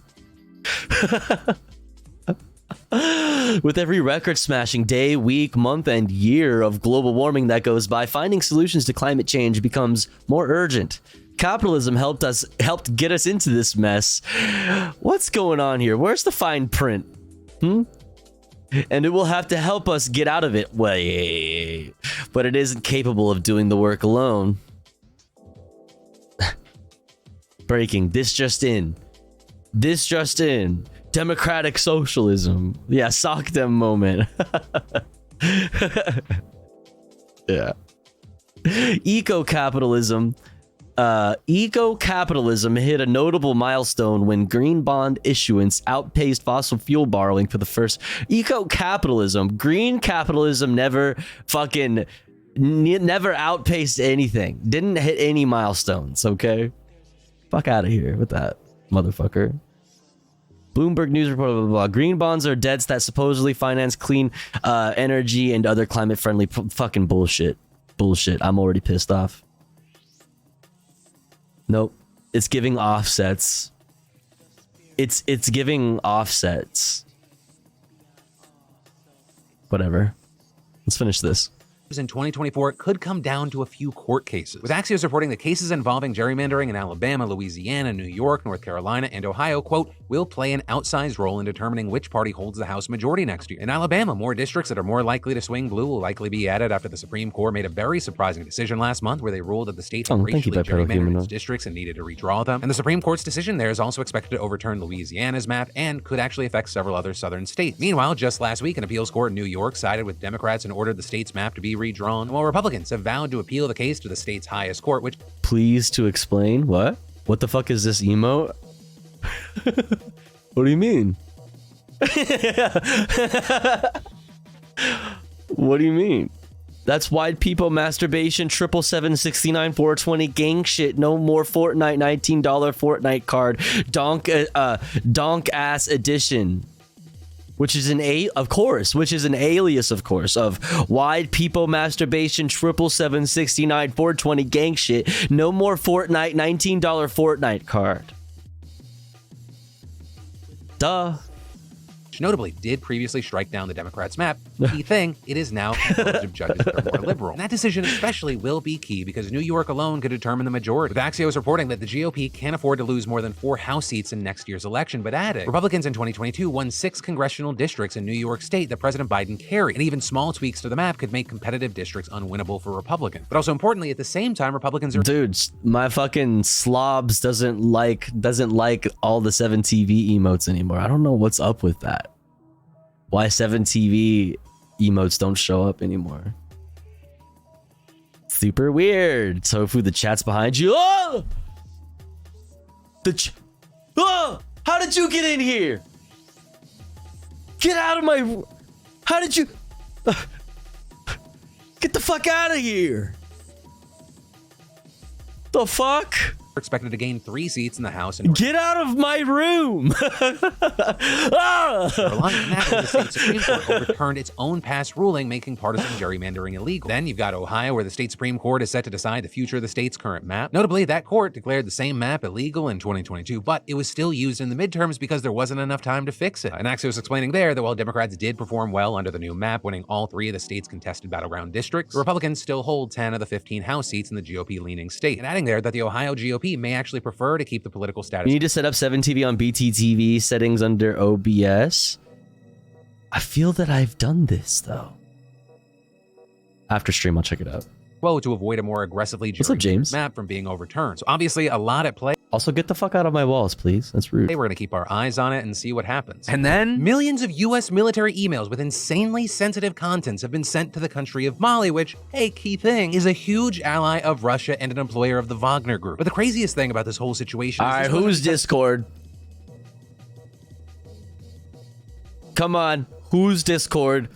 With every record-smashing day, week, month, and year of global warming that goes by, finding solutions to climate change becomes more urgent. Capitalism helped get us into this mess. What's going on here? Where's the fine print? And it will have to help us get out of it. Wait, but it isn't capable of doing the work alone. Breaking. This just in. Democratic socialism. Yeah, sock them moment. Yeah. Eco-capitalism hit a notable milestone when green bond issuance outpaced fossil fuel borrowing for the first. Green capitalism never outpaced anything. Didn't hit any milestones, okay? Fuck out of here with that, motherfucker. Bloomberg News report, blah, blah, blah. Green bonds are debts that supposedly finance clean energy and other climate-friendly fucking bullshit. I'm already pissed off. Nope. It's giving offsets. It's giving offsets. Whatever. Let's finish this.
in 2024 could come down to a few court cases, with Axios reporting that cases involving gerrymandering in Alabama, Louisiana, New York, North Carolina, and Ohio, quote, will play an outsized role in determining which party holds the House majority next year. In Alabama, more districts that are more likely to swing blue will likely be added after the Supreme Court made a very surprising decision last month where they ruled that the state had racially gerrymandered its districts and needed to redraw them. And the Supreme Court's decision there is also expected to overturn Louisiana's map and could actually affect several other southern states. Meanwhile, just last week, an appeals court in New York sided with Democrats and ordered the state's map to be redrawn, while Republicans have vowed to appeal the case to the state's highest court, which...
Please to explain what? What the fuck is this emote? What do you mean? What do you mean? That's White People Masturbation 77769 420 gang shit. No more Fortnite $19 Fortnite card. Donk ass edition. Which is an alias, of course, of Wide People Masturbation 77769 420 gang shit. No more Fortnite $19 Fortnite card. Duh.
Which notably did previously strike down the Democrats' map. The key thing, it is now composed of judges that are more liberal. And that decision especially will be key because New York alone could determine the majority. With Axios reporting that the GOP can't afford to lose more than 4 House seats in next year's election, but adding, Republicans in 2022 won 6 congressional districts in New York State that President Biden carried, and even small tweaks to the map could make competitive districts unwinnable for Republicans. But also importantly, at the same time, Republicans are—
Dude, my fucking slobs doesn't like all the 7TV emotes anymore. I don't know what's up with that. Why 7TV emotes don't show up anymore. Super weird. Tofu, the chat's behind you. Oh! Oh! How did you get in here? Get out of my... How did you... Get the fuck out of here. The fuck?
Expected to gain 3 seats in the House. And
get out of my room!
The state Supreme Court overturned its own past ruling, making partisan gerrymandering illegal. Then you've got Ohio, where the state Supreme Court is set to decide the future of the state's current map. Notably, that court declared the same map illegal in 2022, but it was still used in the midterms because there wasn't enough time to fix it. And Axios explaining there that while Democrats did perform well under the new map, winning all 3 of the state's contested battleground districts, Republicans still hold 10 of the 15 House seats in the GOP-leaning state. And adding there that the Ohio GOP may actually prefer to keep the political status.
You need to set up 7TV on BTTV settings under OBS. I feel that I've done this though. After stream, I'll check it out.
Well, to avoid a more aggressively
James
map from being overturned. So obviously a lot at play.
Also, get the fuck out of my walls, please. That's rude.
We're gonna keep our eyes on it and see what happens. And then millions of US military emails with insanely sensitive contents have been sent to the country of Mali, which, hey, key thing, is a huge ally of Russia and an employer of the Wagner Group. But the craziest thing about this whole situation is—
All right, who's Discord? Come on, who's Discord?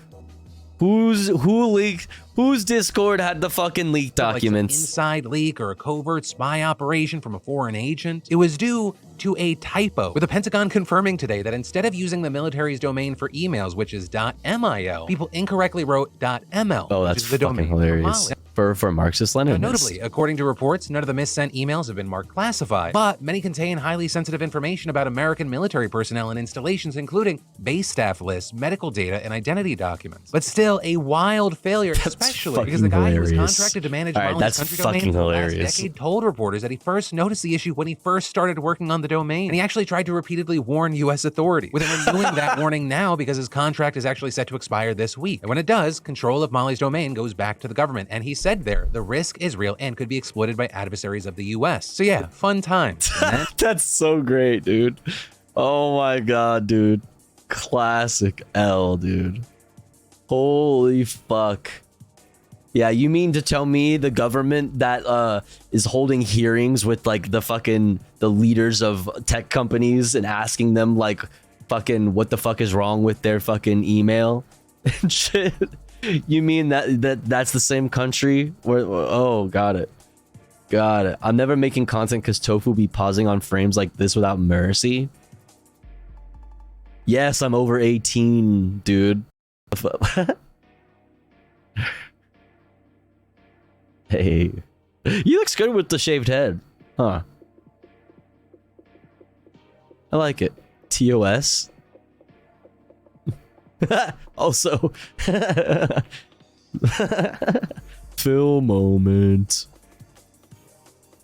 Who leaked? Whose Discord had the fucking leaked documents?
Like inside leak or a covert spy operation from a foreign agent? It was due to a typo, with the Pentagon confirming today that instead of using the military's domain for emails, which is .mil, people incorrectly wrote .ml.
Oh, that's
which is the
fucking
domain
hilarious. For Marxist-Leninists.
Notably, according to reports, none of the missent emails have been marked classified, but many contain highly sensitive information about American military personnel and installations, including base staff lists, medical data, and identity documents. But still, a wild failure, especially because the guy who was contracted to manage Mali's country domain for the last decade told reporters that he first noticed the issue when he first started working on the domain, and he actually tried to repeatedly warn U.S. authorities, with him renewing that warning now because his contract is actually set to expire this week. And when it does, control of Mali's domain goes back to the government, and he said there, the risk is real and could be exploited by adversaries of the US. So yeah, fun times.
That's so great, dude. Oh my god, dude. Classic L, dude. Holy fuck. Yeah, you mean to tell me the government that is holding hearings with like the leaders of tech companies and asking them like fucking what the fuck is wrong with their fucking email and shit? You mean that's the same country where— oh, got it. I'm never making content because Tofu be pausing on frames like this without mercy. Yes, I'm over 18, dude. Hey, you looks good with the shaved head, huh? I like it. TOS. Also, Phil moment.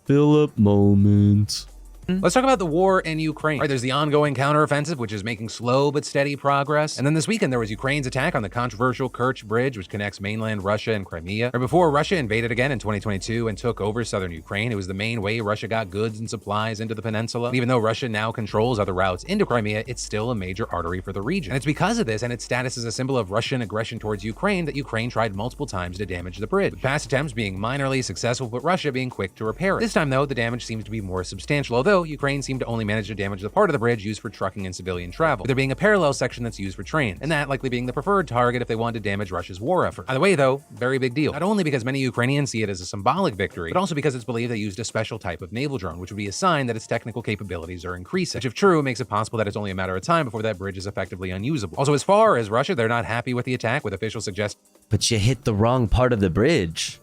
Philip moment.
Let's talk about the war in Ukraine. Right, there's the ongoing counteroffensive, which is making slow but steady progress. And then this weekend, there was Ukraine's attack on the controversial Kerch Bridge, which connects mainland Russia and Crimea. Right before Russia invaded again in 2022 and took over southern Ukraine, it was the main way Russia got goods and supplies into the peninsula. And even though Russia now controls other routes into Crimea, it's still a major artery for the region. And it's because of this and its status as a symbol of Russian aggression towards Ukraine that Ukraine tried multiple times to damage the bridge, with past attempts being minorly successful, but Russia being quick to repair it. This time, though, the damage seems to be more substantial, although Ukraine seemed to only manage to damage the part of the bridge used for trucking and civilian travel, with there being a parallel section that's used for trains, and that likely being the preferred target if they wanted to damage Russia's war effort. Either way, though, very big deal. Not only because many Ukrainians see it as a symbolic victory, but also because it's believed they used a special type of naval drone, which would be a sign that its technical capabilities are increasing, which if true, makes it possible that it's only a matter of time before that bridge is effectively unusable. Also, as far as Russia, they're not happy with the attack, with officials suggest,
but you hit the wrong part of the bridge.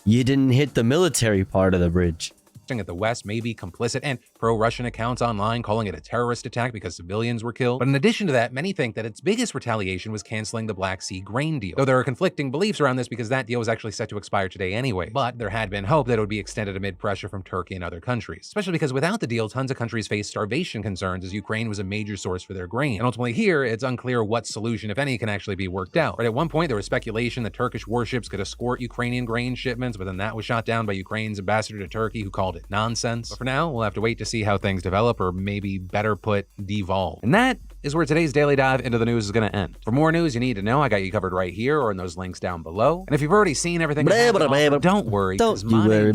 You didn't hit the military part of the bridge.
That the West may be complicit, and pro-Russian accounts online calling it a terrorist attack because civilians were killed. But in addition to that, many think that its biggest retaliation was canceling the Black Sea grain deal, though there are conflicting beliefs around this because that deal was actually set to expire today anyway. But there had been hope that it would be extended amid pressure from Turkey and other countries, especially because without the deal, tons of countries faced starvation concerns as Ukraine was a major source for their grain. And ultimately here, it's unclear what solution, if any, can actually be worked out. Right, at one point, there was speculation that Turkish warships could escort Ukrainian grain shipments, but then that was shot down by Ukraine's ambassador to Turkey, who called it nonsense. But for now, we'll have to wait to see how things develop, or maybe better put, devolve. And that is where today's daily dive into the news is going to end. For more news you need to know, I got you covered right here or in those links down below. And if you've already seen everything, don't worry.
Don't you worry.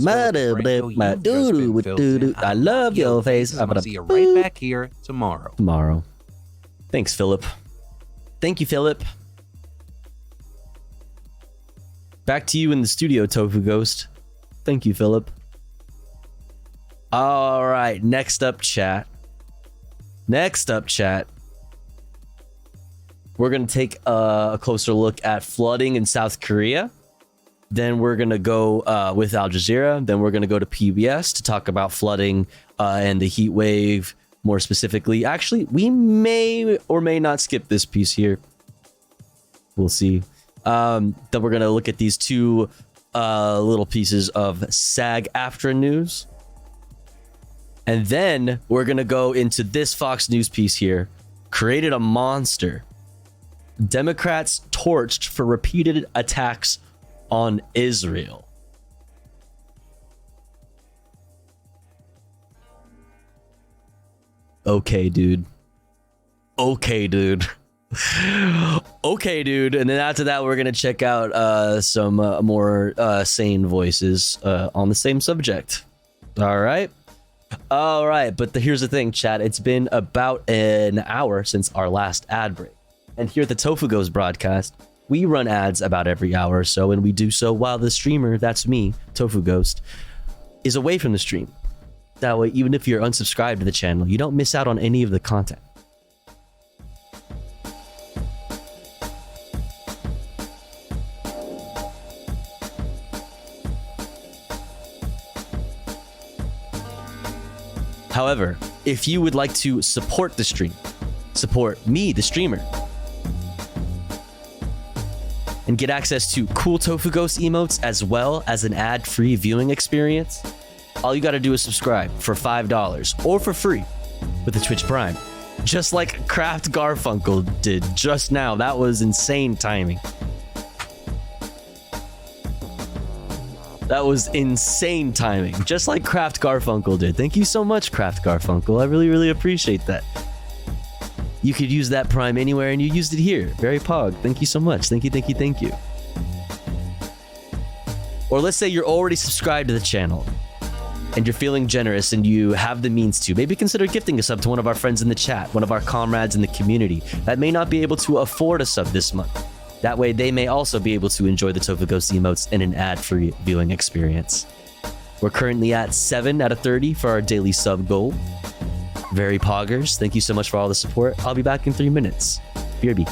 I love your face.
I'm going to see you right back here tomorrow.
Thanks, Philip. Thank you, Philip. Back to you in the studio, Tofu Ghost. Thank you, Philip. All right, next up, chat. We're going to take a closer look at flooding in South Korea. Then we're going to go with Al Jazeera. Then we're going to go to PBS to talk about flooding and the heat wave more specifically. Actually, we may or may not skip this piece here. We'll see. Then we're going to look at these two little pieces of SAG-AFTRA news. And then we're going to go into this Fox News piece here. Created a monster. Democrats torched for repeated attacks on Israel. Okay, dude. And then after that, we're going to check out some more sane voices on the same subject. All right, but here's the thing, chat. It's been about an hour since our last ad break. And here at the Tofu Ghost broadcast, we run ads about every hour or so, and we do so while the streamer, that's me, Tofu Ghost, is away from the stream. That way, even if you're unsubscribed to the channel, you don't miss out on any of the content. However, if you would like to support the stream, support me, the streamer, and get access to cool Tofu Ghost emotes as well as an ad-free viewing experience, all you gotta do is subscribe for $5 or for free with the Twitch Prime. Just like Kraft Garfunkel did just now. That was insane timing. Just like Kraft Garfunkel did. Thank you so much, Kraft Garfunkel. I really, really appreciate that. You could use that Prime anywhere, and you used it here. Very pog. Thank you so much. Thank you. Or let's say you're already subscribed to the channel, and you're feeling generous, and you have the means to. Maybe consider gifting a sub to one of our friends in the chat, one of our comrades in the community that may not be able to afford a sub this month. That way, they may also be able to enjoy the Tofu Ghost emotes in an ad-free viewing experience. We're currently at 7 out of 30 for our daily sub goal. Very poggers. Thank you so much for all the support. I'll be back in 3 minutes. BRB.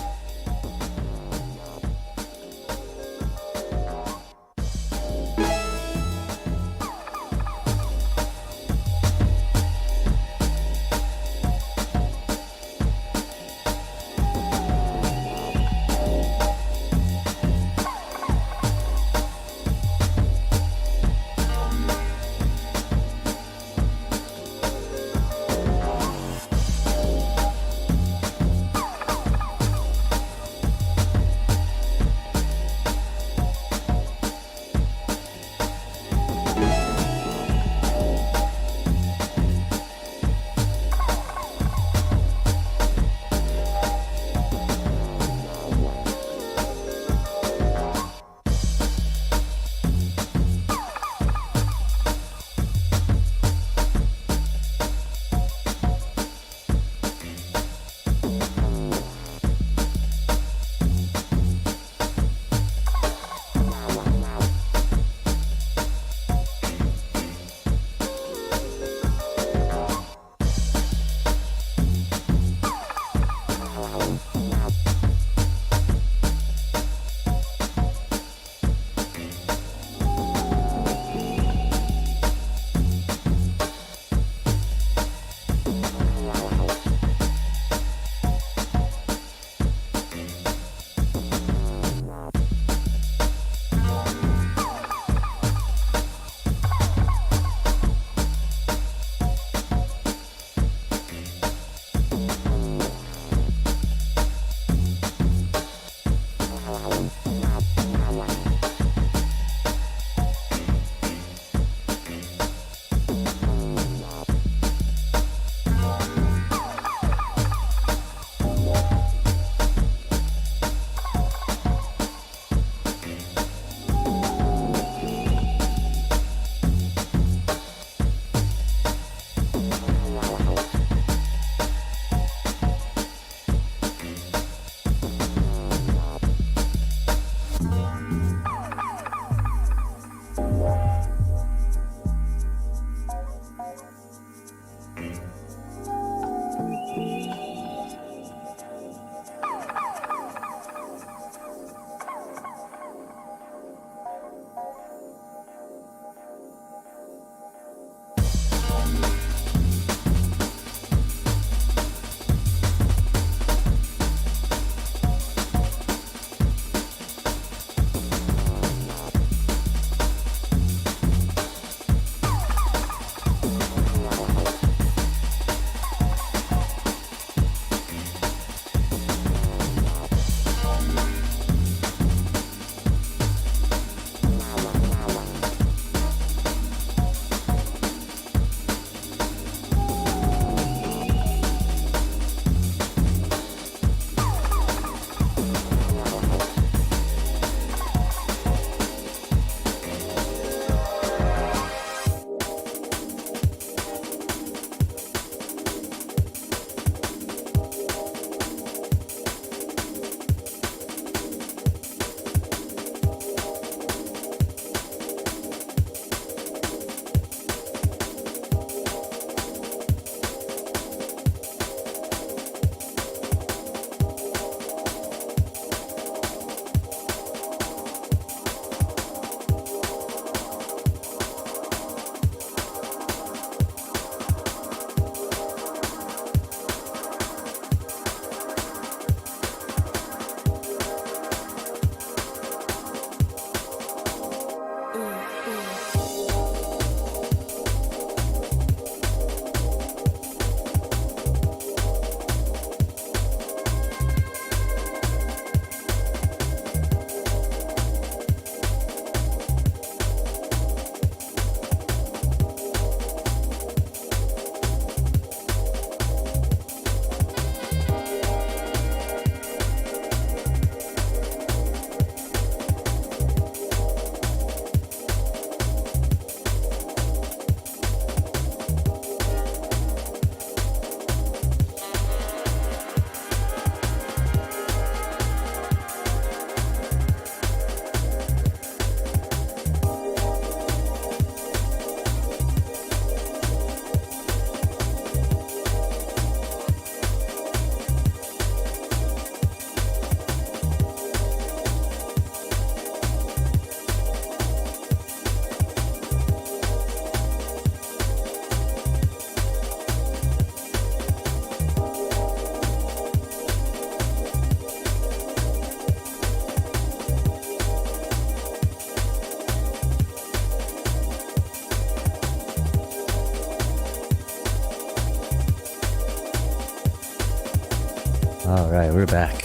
All right, we're back.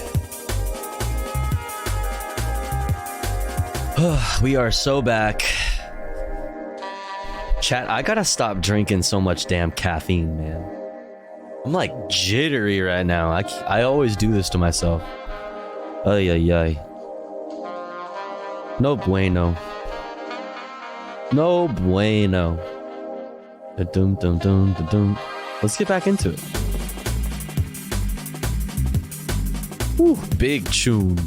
We are so back. Chat, I gotta stop drinking so much damn caffeine, man. I'm like jittery right now. I always do this to myself. Ay, ay, ay. No bueno. No bueno. Da-dum, dum, dum, da-dum. Let's get back into it. Woo, big tune.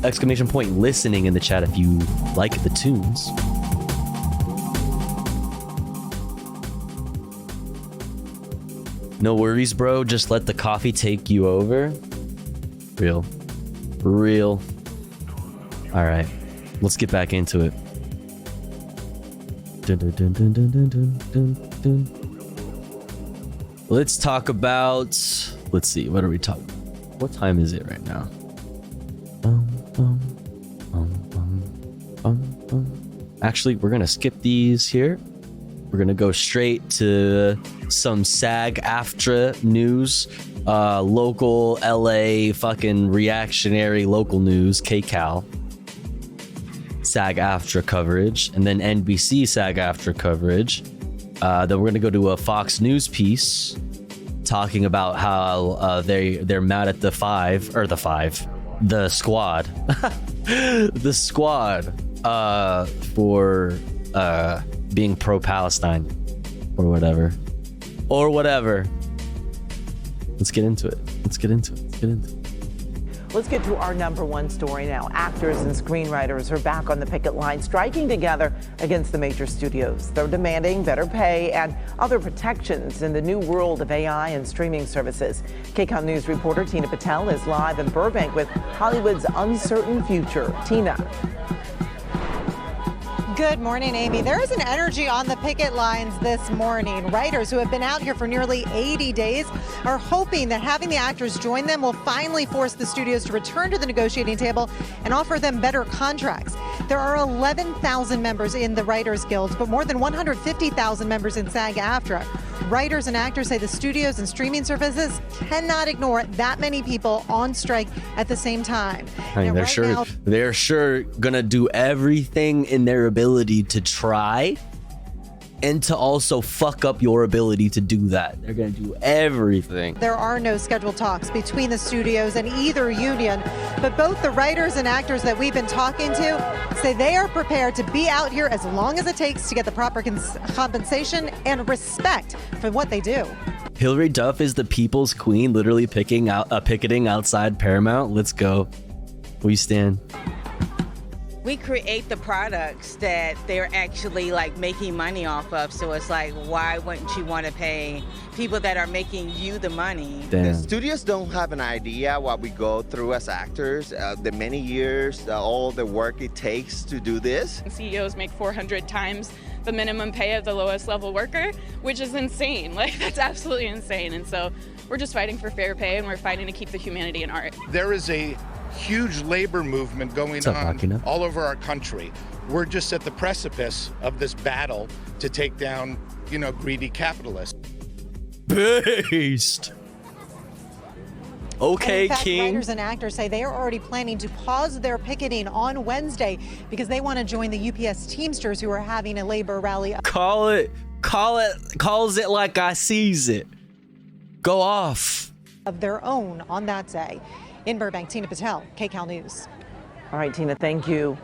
Exclamation point listening in the chat if you like the tunes. No worries, bro. Just let the coffee take you over. Real. All right, let's get back into it. Dun, dun, dun, dun, dun, dun, dun, dun. Let's talk about. Let's see. What are we talking about? What time is it right now? Actually, we're gonna skip these here. We're gonna go straight to some SAG-AFTRA news, local LA fucking reactionary local news, KCAL. SAG-AFTRA coverage, and then NBC SAG-AFTRA coverage. Then we're gonna go to a Fox News piece talking about how they're mad at the squad, the squad for being pro-Palestine or whatever. Let's get into it. Let's get to our number one story now. Actors and screenwriters are back on the picket line, striking together against the major studios. They're demanding better pay and other protections in the new world of AI and streaming services. KCON News reporter Tina Patel is live in Burbank with Hollywood's uncertain future. Tina.
Good morning, Amy. There is an energy on the picket lines this morning. Writers who have been out here for nearly 80 days are hoping that having the actors join them will finally force the studios to return to the negotiating table and offer them better contracts. There are 11,000 members in the Writers Guild, but more than 150,000 members in SAG-AFTRA. Writers and actors say the studios and streaming services cannot ignore that many people on strike at the same time.
I mean, they're sure gonna do everything in their ability to try and to also fuck up your ability to do that. They're gonna do everything.
There are no scheduled talks between the studios and either union, but both the writers and actors that we've been talking to say they are prepared to be out here as long as it takes to get the proper compensation and respect for what they do.
Hilary Duff is the people's queen, literally picketing outside Paramount. Let's go. We stand.
We create the products that they're actually like making money off of. So it's like, why wouldn't you want to pay people that are making you the money?
Damn.
The studios don't have an idea what we go through as actors, the many years, all the work it takes to do this.
CEOs make 400 times the minimum pay of the lowest level worker, which is insane. Like, that's absolutely insane. And so we're just fighting for fair pay, and we're fighting to keep the humanity in art.
There is a huge labor movement going on all over our country. We're just at the precipice of this battle to take down, greedy capitalists.
Beast. Okay,
in fact,
King.
Writers and actors say they are already planning to pause their picketing on Wednesday because they want to join the UPS Teamsters who are having a labor rally.
Calls it like I sees it. Go off.
Of their own on that day. In Burbank, Tina Patel, KCAL News.
All right, Tina, thank you.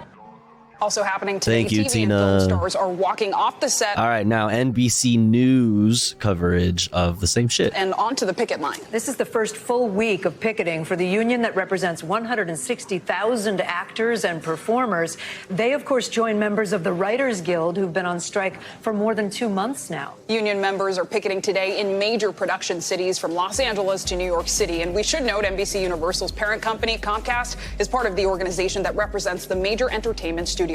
Also happening today,
Thank you,
TV
Tina.
and film stars are walking off the set.
All right, now NBC News coverage of the same shit.
And onto the picket line.
This is the first full week of picketing for the union that represents 160,000 actors and performers. They, of course, join members of the Writers Guild who've been on strike for more than 2 months now.
Union members are picketing today in major production cities from Los Angeles to New York City. And we should note NBC Universal's parent company, Comcast, is part of the organization that represents the major entertainment studios.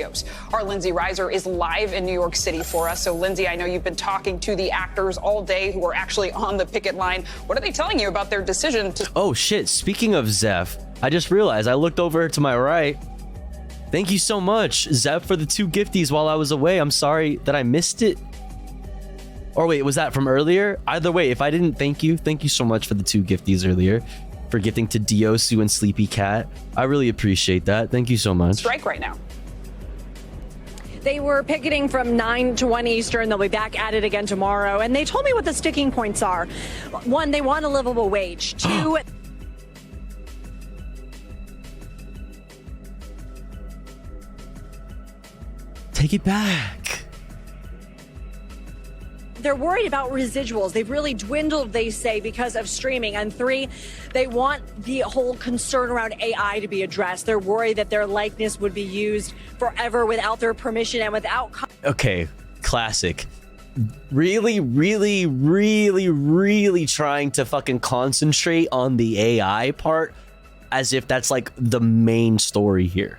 Our Lindsay Reiser is live in New York City for us. So, Lindsay, I know you've been talking to the actors all day who are actually on the picket line. What are they telling you about their decision to...
Oh, shit. Speaking of Zeph, I just realized I looked over to my right. Thank you so much, Zeph, for the 2 gifties while I was away. I'm sorry that I missed it. Or wait, was that from earlier? Either way, if I didn't thank you so much for the 2 gifties earlier, for gifting to Diosu and Sleepy Cat. I really appreciate that. Thank you so much.
Strike right now.
They were picketing from 9 to 1 Eastern. They'll be back at it again tomorrow. And they told me what the sticking points are. 1, they want a livable wage. 2,
take it back.
they're worried about residuals. They've really dwindled, they say, because of streaming. And 3, they want the whole concern around AI to be addressed. They're worried that their likeness would be used forever without their permission and without...
Okay, classic. Really trying to fucking concentrate on the AI part as if that's like the main story here.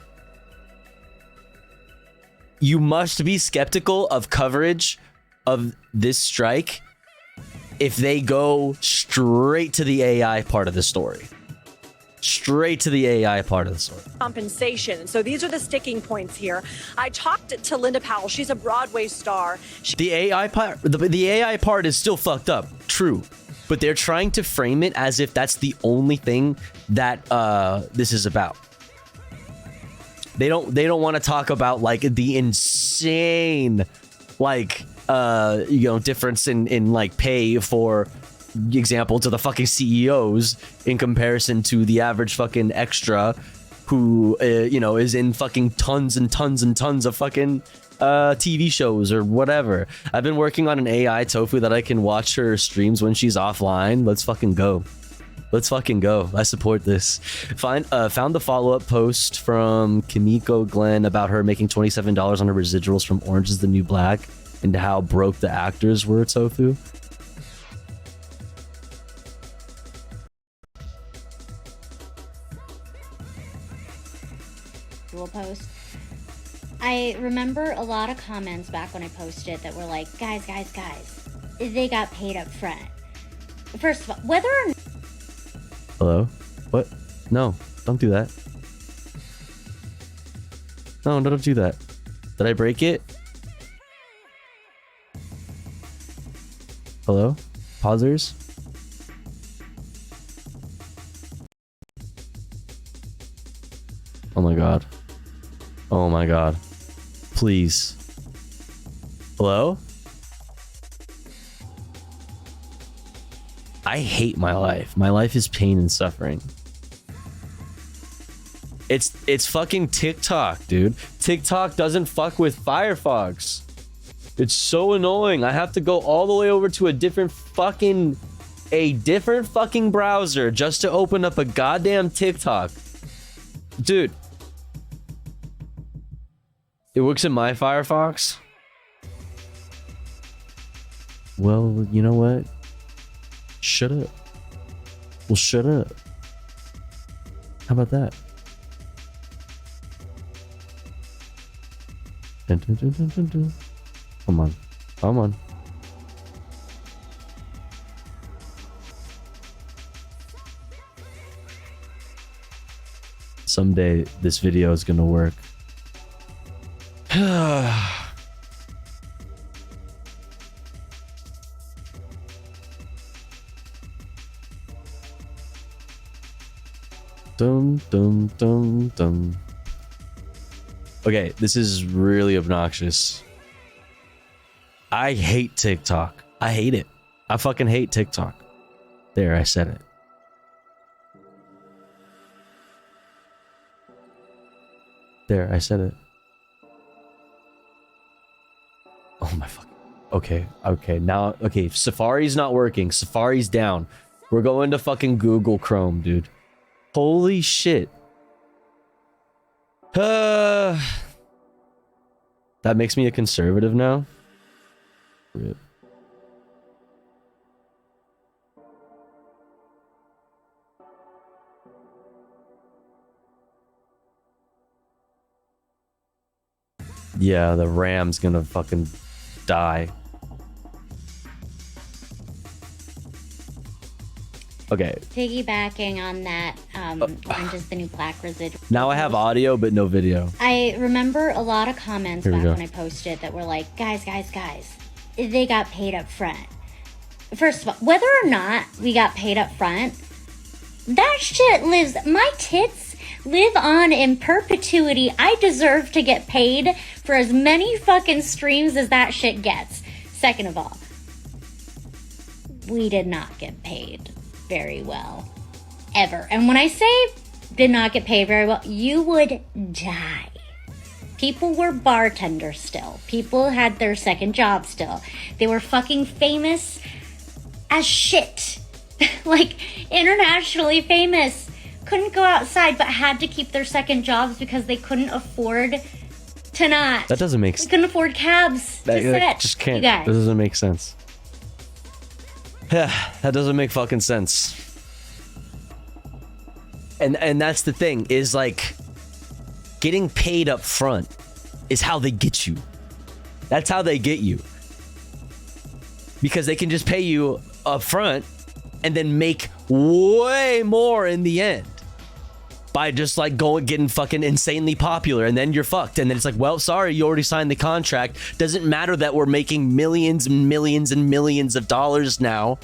You must be skeptical of coverage of this strike if they go straight to the AI part of the story. Straight to the AI part of the story.
Compensation. So these are the sticking points here. I talked to Linda Powell. She's a Broadway star.
The AI part, the AI part is still fucked up. True. But they're trying to frame it as if that's the only thing that this is about. They don't want to talk about like the insane like difference in like pay, for example, to the fucking CEOs in comparison to the average fucking extra who is in fucking tons and tons and tons of fucking TV shows or whatever. I've been working on an AI tofu that I can watch her streams when she's offline. Let's fucking go. Let's fucking go. I support this. Found the follow-up post from Kimiko Glenn about her making $27 on her residuals from Orange is the New Black and how broke the actors were, tofu.
Post. I remember a lot of comments back when I posted that were like, guys, they got paid up front. First of all, whether or not...
Hello? What? No, don't do that. No, don't do that. Did I break it? Hello? Pausers? Oh my god. Oh my god. Please. Hello? I hate my life. My life is pain and suffering. It's fucking TikTok, dude. TikTok doesn't fuck with Firefox. It's so annoying. I have to go all the way over to a different fucking browser just to open up a goddamn TikTok. Dude. It works in my Firefox. Well, you know what? Shut up. Well, shut up. How about that? Dun, dun, dun, dun, dun, dun. Come on. Come on. Someday this video is gonna work. Dum dum dum dum. Okay, this is really obnoxious. I hate TikTok. I hate it. I fucking hate TikTok. There, I said it. There, I said it. Oh my fuck. Okay, now, okay, Safari's not working. Safari's down. We're going to fucking Google Chrome, dude. Holy shit. That makes me a conservative now. Rip. Yeah, the RAM's gonna fucking die. Okay.
Piggybacking on that, Orange is the New Black residual.
Now I have audio, but no video.
I remember a lot of comments back when I posted that were like, guys, they got paid up front. First of all, whether or not we got paid up front, that shit lives, my tits live on in perpetuity. I deserve to get paid for as many fucking streams as that shit gets. Second of all, we did not get paid very well. Ever. And when I say did not get paid very well, you would die. People were bartenders still. People had their second job still. They were fucking famous as shit. Like, internationally famous. Couldn't go outside, but had to keep their second jobs because they couldn't afford to not.
That doesn't make
They
sense.
couldn't afford cabs to sit.
Just can't.
You guys.
That doesn't make sense. Yeah, that doesn't make fucking sense. And that's the thing, is like, getting paid up front is how they get you. That's how they get you. Because they can just pay you up front and then make way more in the end by just like getting fucking insanely popular, and then you're fucked. And then it's like, well, sorry, you already signed the contract. Doesn't matter that we're making millions and millions and millions of dollars now.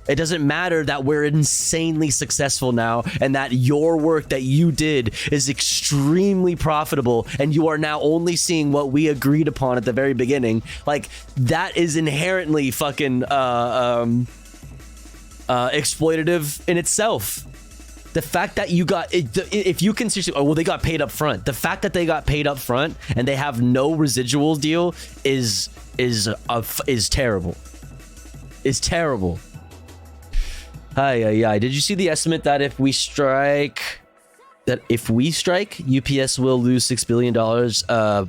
It doesn't matter that we're insanely successful now and that your work that you did is extremely profitable and you are now only seeing what we agreed upon at the very beginning. Like, that is inherently fucking exploitative in itself. The fact that you got it, if you can seriously, oh well, they got paid up front. The fact that they got paid up front and they have no residual deal is terrible. Is terrible. Hi. Did you see the estimate that if we strike, UPS will lose $6 billion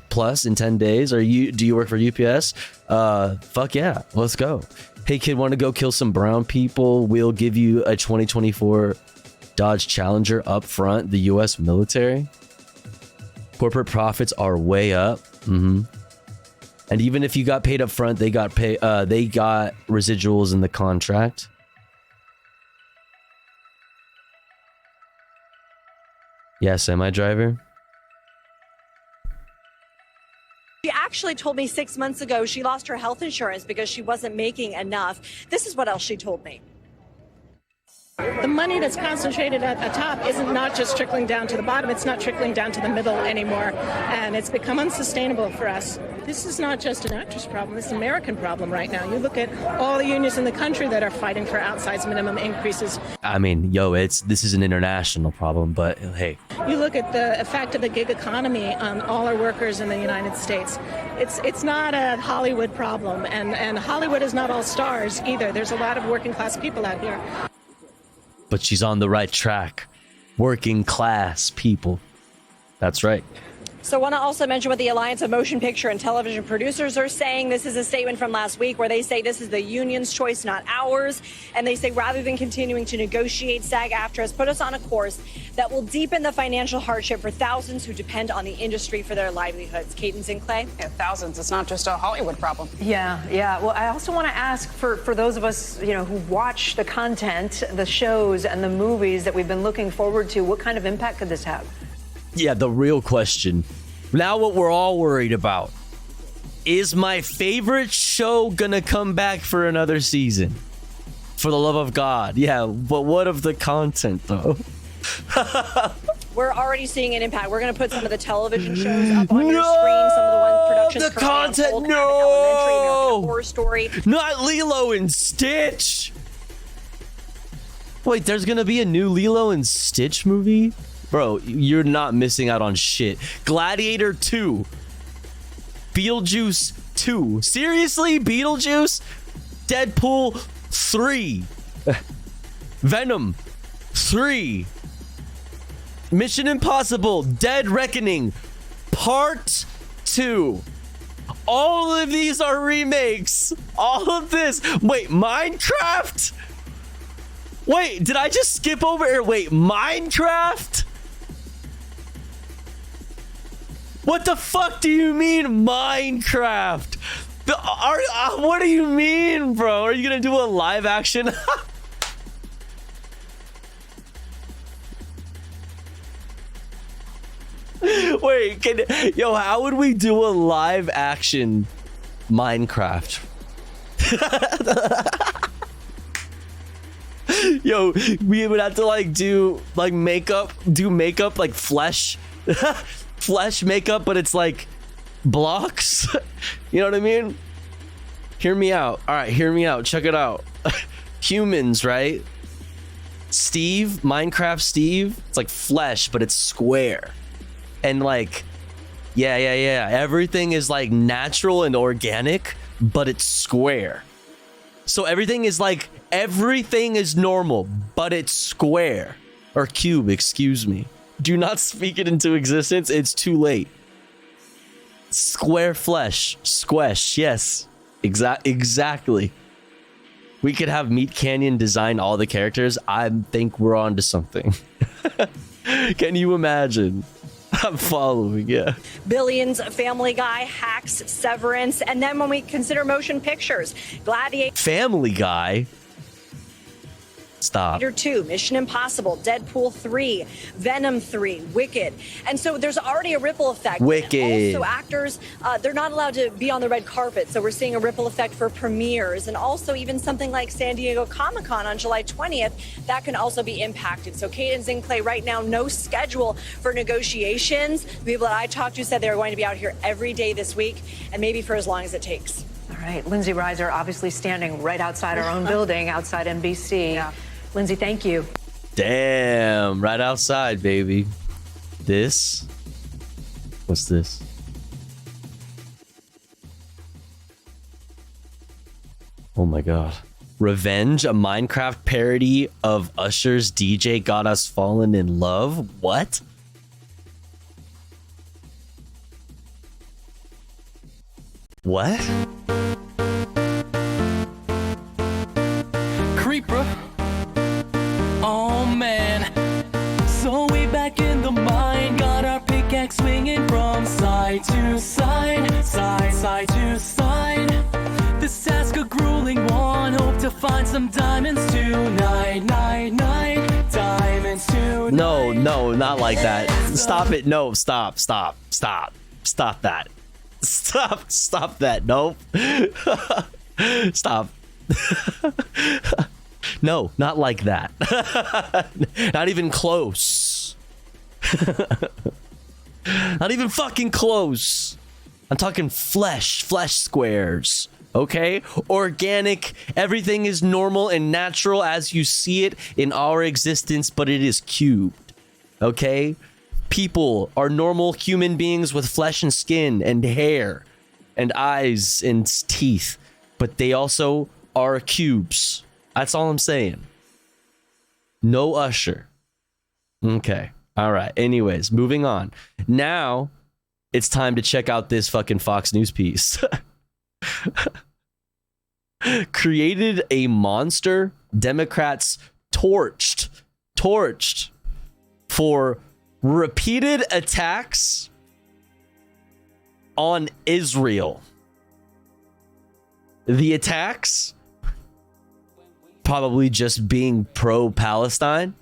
plus in 10 days? Do you work for UPS? Fuck yeah, let's go. Hey kid, want to go kill some brown people? We'll give you a 2024 Dodge Challenger up front. The U.S. military. Corporate profits are way up. And even if you got paid up front, they got residuals in the contract. Yeah, semi-driver.
She actually told me 6 months ago she lost her health insurance because she wasn't making enough. This is what else she told me.
The money that's concentrated at the top isn't not just trickling down to the bottom, it's not trickling down to the middle anymore, and it's become unsustainable for us. This is not just an actress problem, it's an American problem right now. You look at all the unions in the country that are fighting for outsized minimum increases.
I mean, this is an international problem, but hey.
You look at the effect of the gig economy on all our workers in the United States. It's not a Hollywood problem, and Hollywood is not all stars either. There's a lot of working class people out here.
But she's on the right track. Working class people. That's right.
So I want to also mention what the Alliance of Motion Picture and Television Producers are saying. This is a statement from last week where they say this is the union's choice, not ours. And they say rather than continuing to negotiate, SAG-AFTRA has put us on a course that will deepen the financial hardship for thousands who depend on the industry for their livelihoods. Kate and Sinclair?
Yeah, thousands. It's not just a Hollywood problem.
Yeah. Well, I also want to ask for those of us, who watch the content, the shows and the movies that we've been looking forward to, what kind of impact could this have?
Yeah, the real question. Now what we're all worried about. Is my favorite show gonna come back for another season? For the love of God. Yeah, but what of the content, though?
We're already seeing an impact. We're going to put some of the television shows up on your screen. Some of the ones productions.
The content,
hold, Elementary, American Horror Story.
Not Lilo and Stitch. Wait, there's gonna be a new Lilo and Stitch movie? Bro, you're not missing out on shit. Gladiator 2. Beetlejuice 2. Seriously? Beetlejuice? Deadpool 3. Venom 3. Mission Impossible Dead Reckoning Part 2. All of these are remakes. All of this. Wait, Minecraft? Wait, did I just skip over here? Wait, Minecraft? What the fuck do you mean Minecraft? What do you mean, bro? Are you gonna do a live action? Wait, how would we do a live action Minecraft? Yo, we would have to like do makeup like flesh makeup, but it's like blocks. You know what I mean? Hear me out. All right, hear me out. Check it out. Humans, right? Steve, Minecraft Steve, it's like flesh, but it's square. And like, yeah. Everything is like natural and organic, but it's square. So everything is normal, but it's square. Or cube, excuse me. Do not speak it into existence. It's too late. Square flesh. Squesh, yes. Exactly. We could have Meat Canyon design all the characters. I think we're on to something. Can you imagine? I'm following, yeah.
Billions, Family Guy, Hacks, Severance, and then when we consider motion pictures, Gladiator.
Family Guy? Stop.
2, Mission Impossible, Deadpool 3, Venom 3, Wicked. And so there's already a ripple effect.
Wicked.
Also actors, they're not allowed to be on the red carpet. So we're seeing a ripple effect for premieres, and also even something like San Diego Comic-Con on July 20th, that can also be impacted. So Kate and Zingplay right now, no schedule for negotiations. The people that I talked to said they were going to be out here every day this week, and maybe for as long as it takes.
All right, Lindsay Reiser obviously standing right outside our own building, outside NBC. Yeah. Lindsay, thank you.
Damn, right outside, baby. This? What's this? Oh my god. Revenge, a Minecraft parody of Usher's DJ Got Us Fallen in Love? What? What?
Creeper. Oh man. So we back in the mine, got our pickaxe swinging from side to side, side to side. This task a grueling one, hope to find some diamonds tonight, diamonds tonight.
No, not like that. Stop it. No, stop that. Stop that. Nope. Stop. No, not like that. Not even close. Not even fucking close. I'm talking flesh squares. Okay? Organic. Everything is normal and natural as you see it in our existence, but it is cubed. Okay? People are normal human beings with flesh and skin and hair and eyes and teeth, but they also are cubes. That's all I'm saying. No Usher. Okay. All right. Anyways, moving on. Now it's time to check out this fucking Fox News piece. Created a monster. Democrats torched for repeated attacks on Israel. The attacks probably just being pro-Palestine,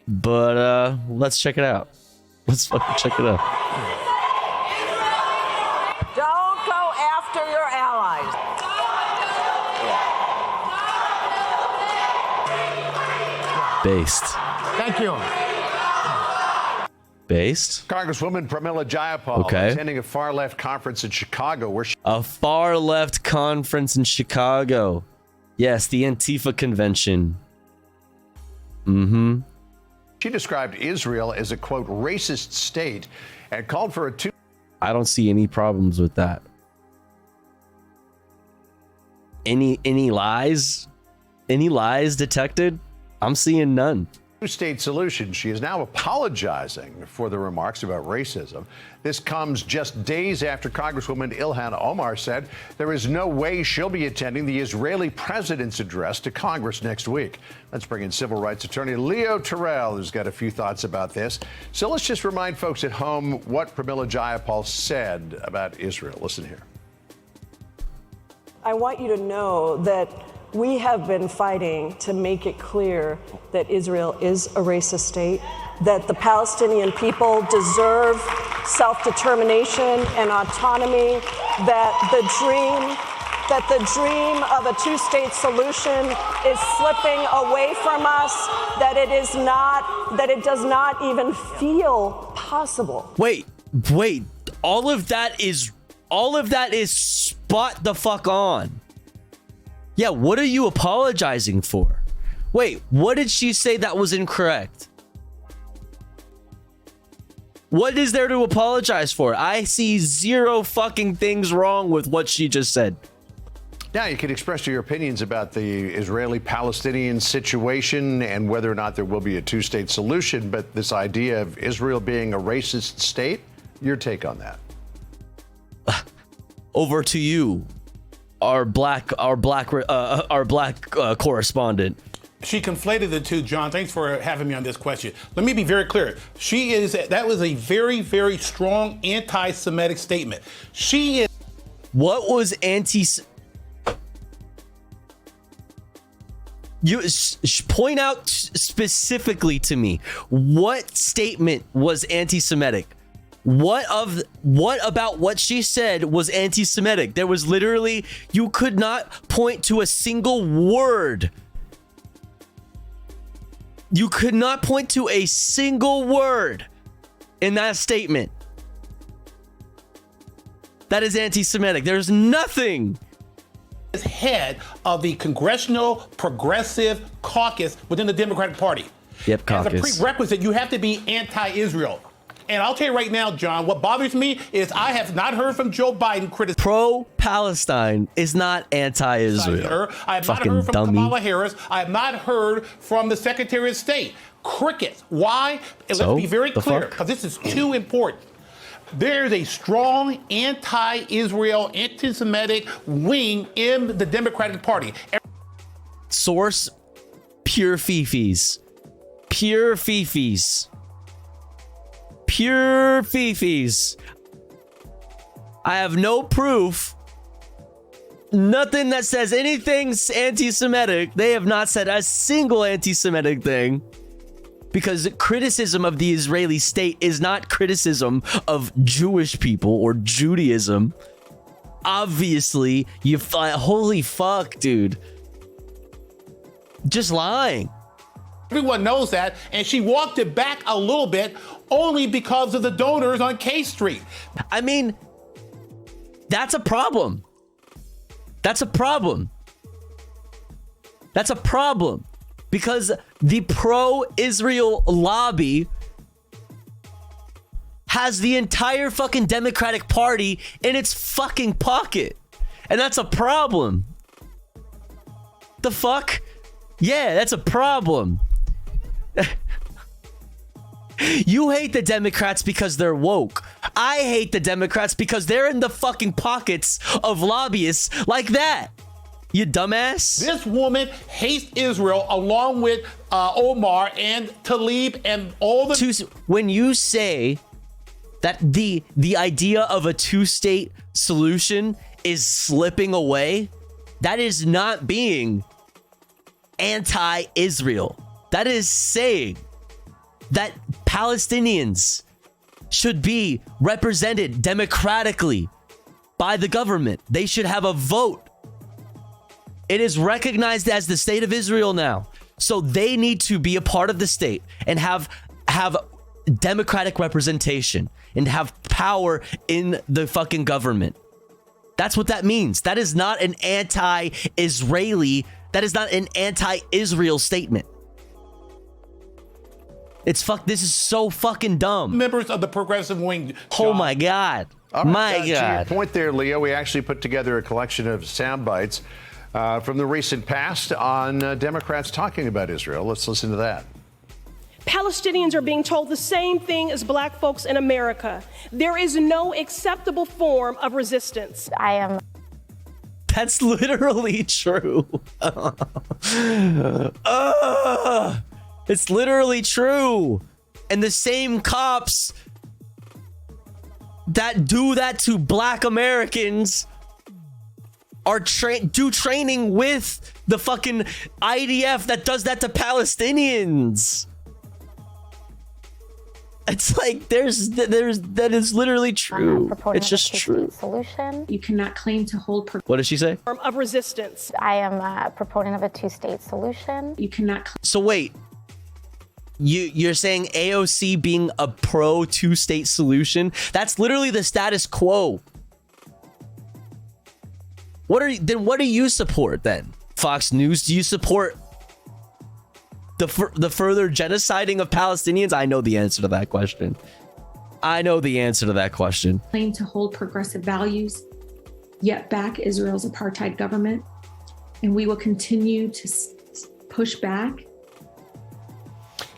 but let's check it out. Let's fucking check it out.
Don't go after your allies.
Based.
Thank you.
Based.
Congresswoman Pramila Jayapal attending a far-left conference in Chicago where
a far-left conference in Chicago. Yes, the Antifa convention. Mm-hmm.
She described Israel as a, quote, racist state and called for a two...
I don't see any problems with that. Any lies? Any lies detected? I'm seeing none.
Two-state solution. She is now apologizing for the remarks about racism. This comes just days after Congresswoman Ilhan Omar said there is no way she'll be attending the Israeli president's address to Congress next week. Let's bring in civil rights attorney Leo Terrell, who's got a few thoughts about this. So let's just remind folks at home what Pramila Jayapal said about Israel. Listen here.
I want you to know that we have been fighting to make it clear that Israel is a racist state, that the Palestinian people deserve self-determination and autonomy, that the dream that the dream of a two-state solution is slipping away from us, that it does not even feel possible.
Wait. All of that is spot the fuck on. Yeah, what are you apologizing for? Wait, what did she say that was incorrect? What is there to apologize for? I see zero fucking things wrong with what she just said.
Now, you can express your opinions about the Israeli-Palestinian situation and whether or not there will be a two-state solution, but this idea of Israel being a racist state, your take on that?
Over to you, our black correspondent.
She conflated the two, John. Thanks for having me on this question. Let me be very clear. That was a very, very strong anti-Semitic statement. She is.
What was You point out specifically to me what statement was anti-Semitic. What about what she said was anti-Semitic? There was literally, you could not point to a single word. You could not point to a single word in that statement that is anti-Semitic. There's nothing.
Head of the Congressional Progressive Caucus within the Democratic Party.
Yep, caucus.
As a prerequisite, you have to be anti-Israel. And I'll tell you right now, John, what bothers me is I have not heard from Joe Biden criticizing.
Pro-Palestine is not anti-Israel.
I have
Fucking
not heard from
dummy.
Kamala Harris. I have not heard from the Secretary of State. Crickets. Why? And
So?
let's be very
The
clear,
fuck?
because this is too important. There's a strong anti-Israel, anti-Semitic wing in the Democratic Party.
Source, pure fifis. Pure fifis. Pure fifis. I have no proof. Nothing that says anything's anti-Semitic. They have not said a single anti-Semitic thing. Because criticism of the Israeli state is not criticism of Jewish people or Judaism. Obviously, holy fuck, dude. Just lying.
Everyone knows that, and she walked it back a little bit only because of the donors on K Street.
I mean, that's a problem. That's a problem. That's a problem. Because the pro-Israel lobby has the entire fucking Democratic Party in its fucking pocket. And that's a problem. The fuck? Yeah, that's a problem. You hate the Democrats because they're woke. I hate the Democrats because they're in the fucking pockets of lobbyists like that. You dumbass.
This woman hates Israel along with Omar and Tlaib and all the...
When you say that the idea of a two-state solution is slipping away, that is not being anti-Israel. That is saying that Palestinians should be represented democratically by the government. They should have a vote. It is recognized as the state of Israel now. So they need to be a part of the state and have democratic representation and have power in the fucking government. That's what that means. That is not an anti-Israeli, that is not an anti-Israel statement. This is so fucking dumb.
Members of the progressive wing. John.
Oh my God.
All right,
My
to your
God.
point there, Leo, we actually put together a collection of sound bites from the recent past on Democrats talking about Israel. Let's listen to that.
Palestinians are being told the same thing as black folks in America. There is no acceptable form of resistance.
That's literally true. It's literally true. And the same cops that do that to black Americans are do training with the fucking IDF that does that to Palestinians. It's like there's that is literally true. It's just true.
Solution. You cannot claim to hold.
What did she say?
Of resistance.
I am a proponent of a two-state solution. You cannot.
So wait, you're saying AOC being a pro two-state solution? That's literally the status quo. What do you support then? Fox News, do you support the further genociding of Palestinians? I know the answer to that question.
Claim to hold progressive values, yet back Israel's apartheid government, and we will continue to push back.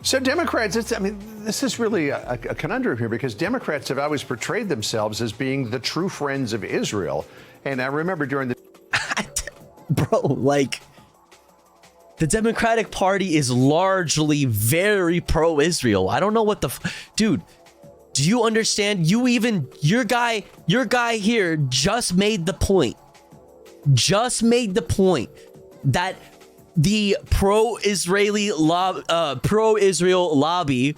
So Democrats, this is really a conundrum here, because Democrats have always portrayed themselves as being the true friends of Israel. And I remember during the...
Bro, like, the Democratic Party is largely very pro-Israel. I don't know what the... Dude, do you understand? Your guy here just made the point. That the pro-Israel lobby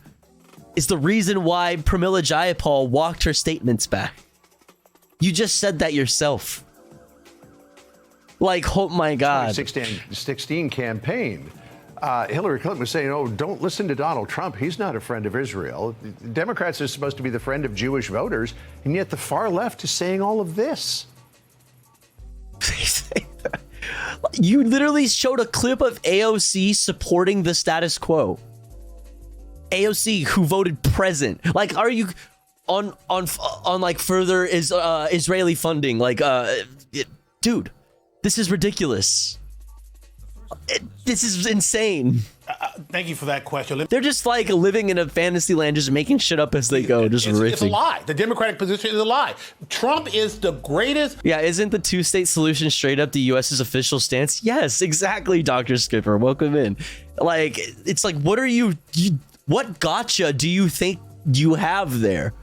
is the reason why Pramila Jayapal walked her statements back. You just said that yourself. Like, oh my God.
2016 campaign. Hillary Clinton was saying, oh, don't listen to Donald Trump. He's not a friend of Israel. Democrats are supposed to be the friend of Jewish voters, and yet the far left is saying all of this.
You literally showed a clip of AOC supporting the status quo. AOC, who voted present. Like, are you on like further Israeli funding? Like, dude, this is ridiculous. This is insane.
Thank you for that question.
They're just like living in a fantasy land, just making shit up as they go, just riffing.
It's a lie. The Democratic position is a lie. Trump is the greatest.
Yeah, isn't the two-state solution straight up the U.S.'s official stance? Yes, exactly, Dr. Skipper. Welcome in. Like, it's like, what gotcha do you think you have there?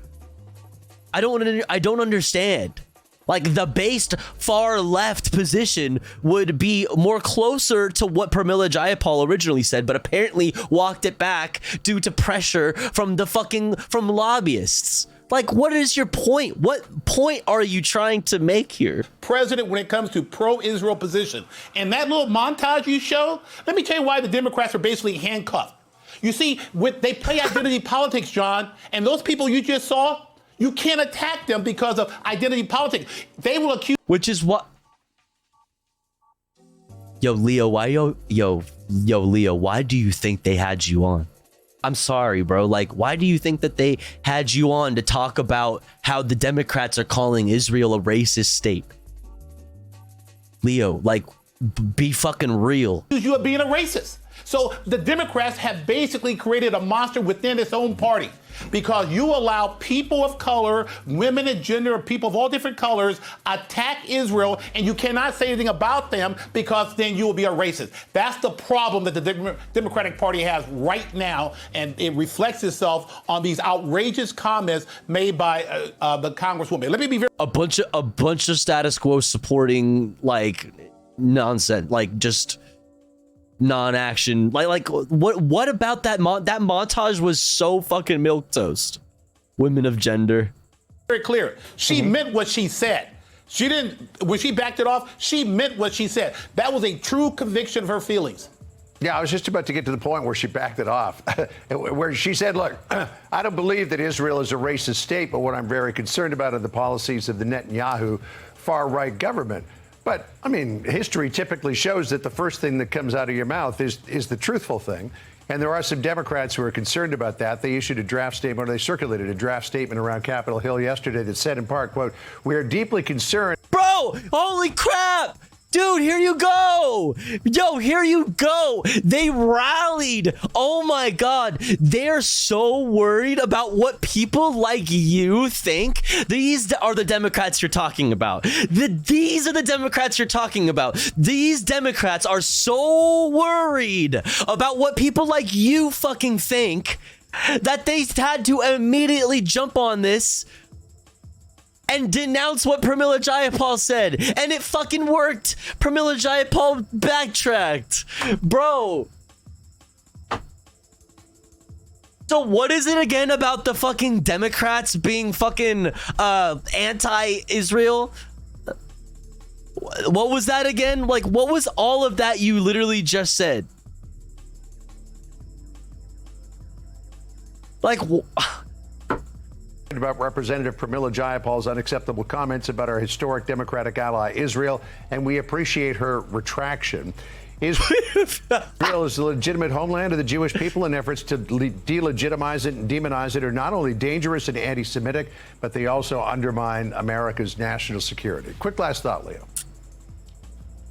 I don't understand. Like, the based far left position would be more closer to what Pramila Jayapal originally said, but apparently walked it back due to pressure from lobbyists. Like, what is your point? What point are you trying to make here?
President, when it comes to pro-Israel position. And that little montage you show, let me tell you why the Democrats are basically handcuffed. You see, they play identity politics, John, and those people you just saw, you can't attack them because of identity politics. They will accuse.
Which is what. Yo, Leo, Leo, why do you think they had you on? I'm sorry, bro. Like, why do you think that they had you on to talk about how the Democrats are calling Israel a racist state? Leo, like, be fucking real.
You are being a racist. So the Democrats have basically created a monster within its own party, because you allow people of color, women and gender, people of all different colors attack Israel, and you cannot say anything about them because then you will be a racist. That's the problem that the Democratic Party has right now, and it reflects itself on these outrageous comments made by the Congresswoman. Let me be very
a bunch of status quo supporting, like, nonsense, like, just non-action. Like what about that montage was so fucking milquetoast. Women of gender.
Very clear. She meant what she said. She didn't, when she backed it off, she meant what she said. That was a true conviction of her feelings.
Yeah, I was just about to get to the point where she backed it off, where she said, look, I don't believe that Israel is a racist state, but what I'm very concerned about are the policies of the Netanyahu far-right government. But, I mean, history typically shows that the first thing that comes out of your mouth is the truthful thing. And there are some Democrats who are concerned about that. They issued a draft statement, or they circulated a draft statement around Capitol Hill yesterday that said, in part, quote, we are deeply concerned.
Bro, holy crap! Dude, here you go. Yo, here you go. They rallied. Oh my God. They're so worried about what people like you think. These are the Democrats you're talking about. These are the Democrats you're talking about. These Democrats are so worried about what people like you fucking think that they had to immediately jump on this and denounce what Pramila Jayapal said. And it fucking worked. Pramila Jayapal backtracked. Bro. So what is it again about the fucking Democrats being fucking anti-Israel? What was that again? Like, what was all of that you literally just said? Like,
about Representative Pramila Jayapal's unacceptable comments about our historic Democratic ally Israel, and we appreciate her retraction. Israel is the legitimate homeland of the Jewish people, and efforts to delegitimize it and demonize it are not only dangerous and anti-Semitic, but they also undermine America's national security. Quick last thought, Leo.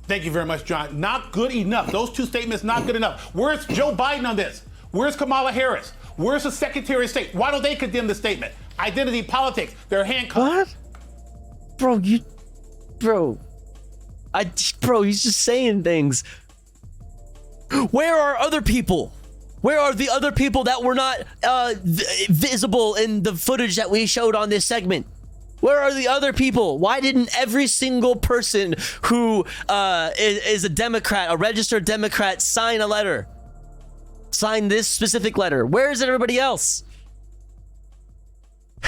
Thank you very much, John. Not good enough. Those two statements not good enough. Where's Joe Biden on this? Where's Kamala Harris? Where's the Secretary of State? Why don't they condemn the statement? Identity politics. They're handcuffed.
What? Bro, he's just saying things. Where are other people? Where are the other people that were not visible in the footage that we showed on this segment? Where are the other people? Why didn't every single person who is a Democrat, a registered Democrat, sign a letter? Sign this specific letter. Where is everybody else?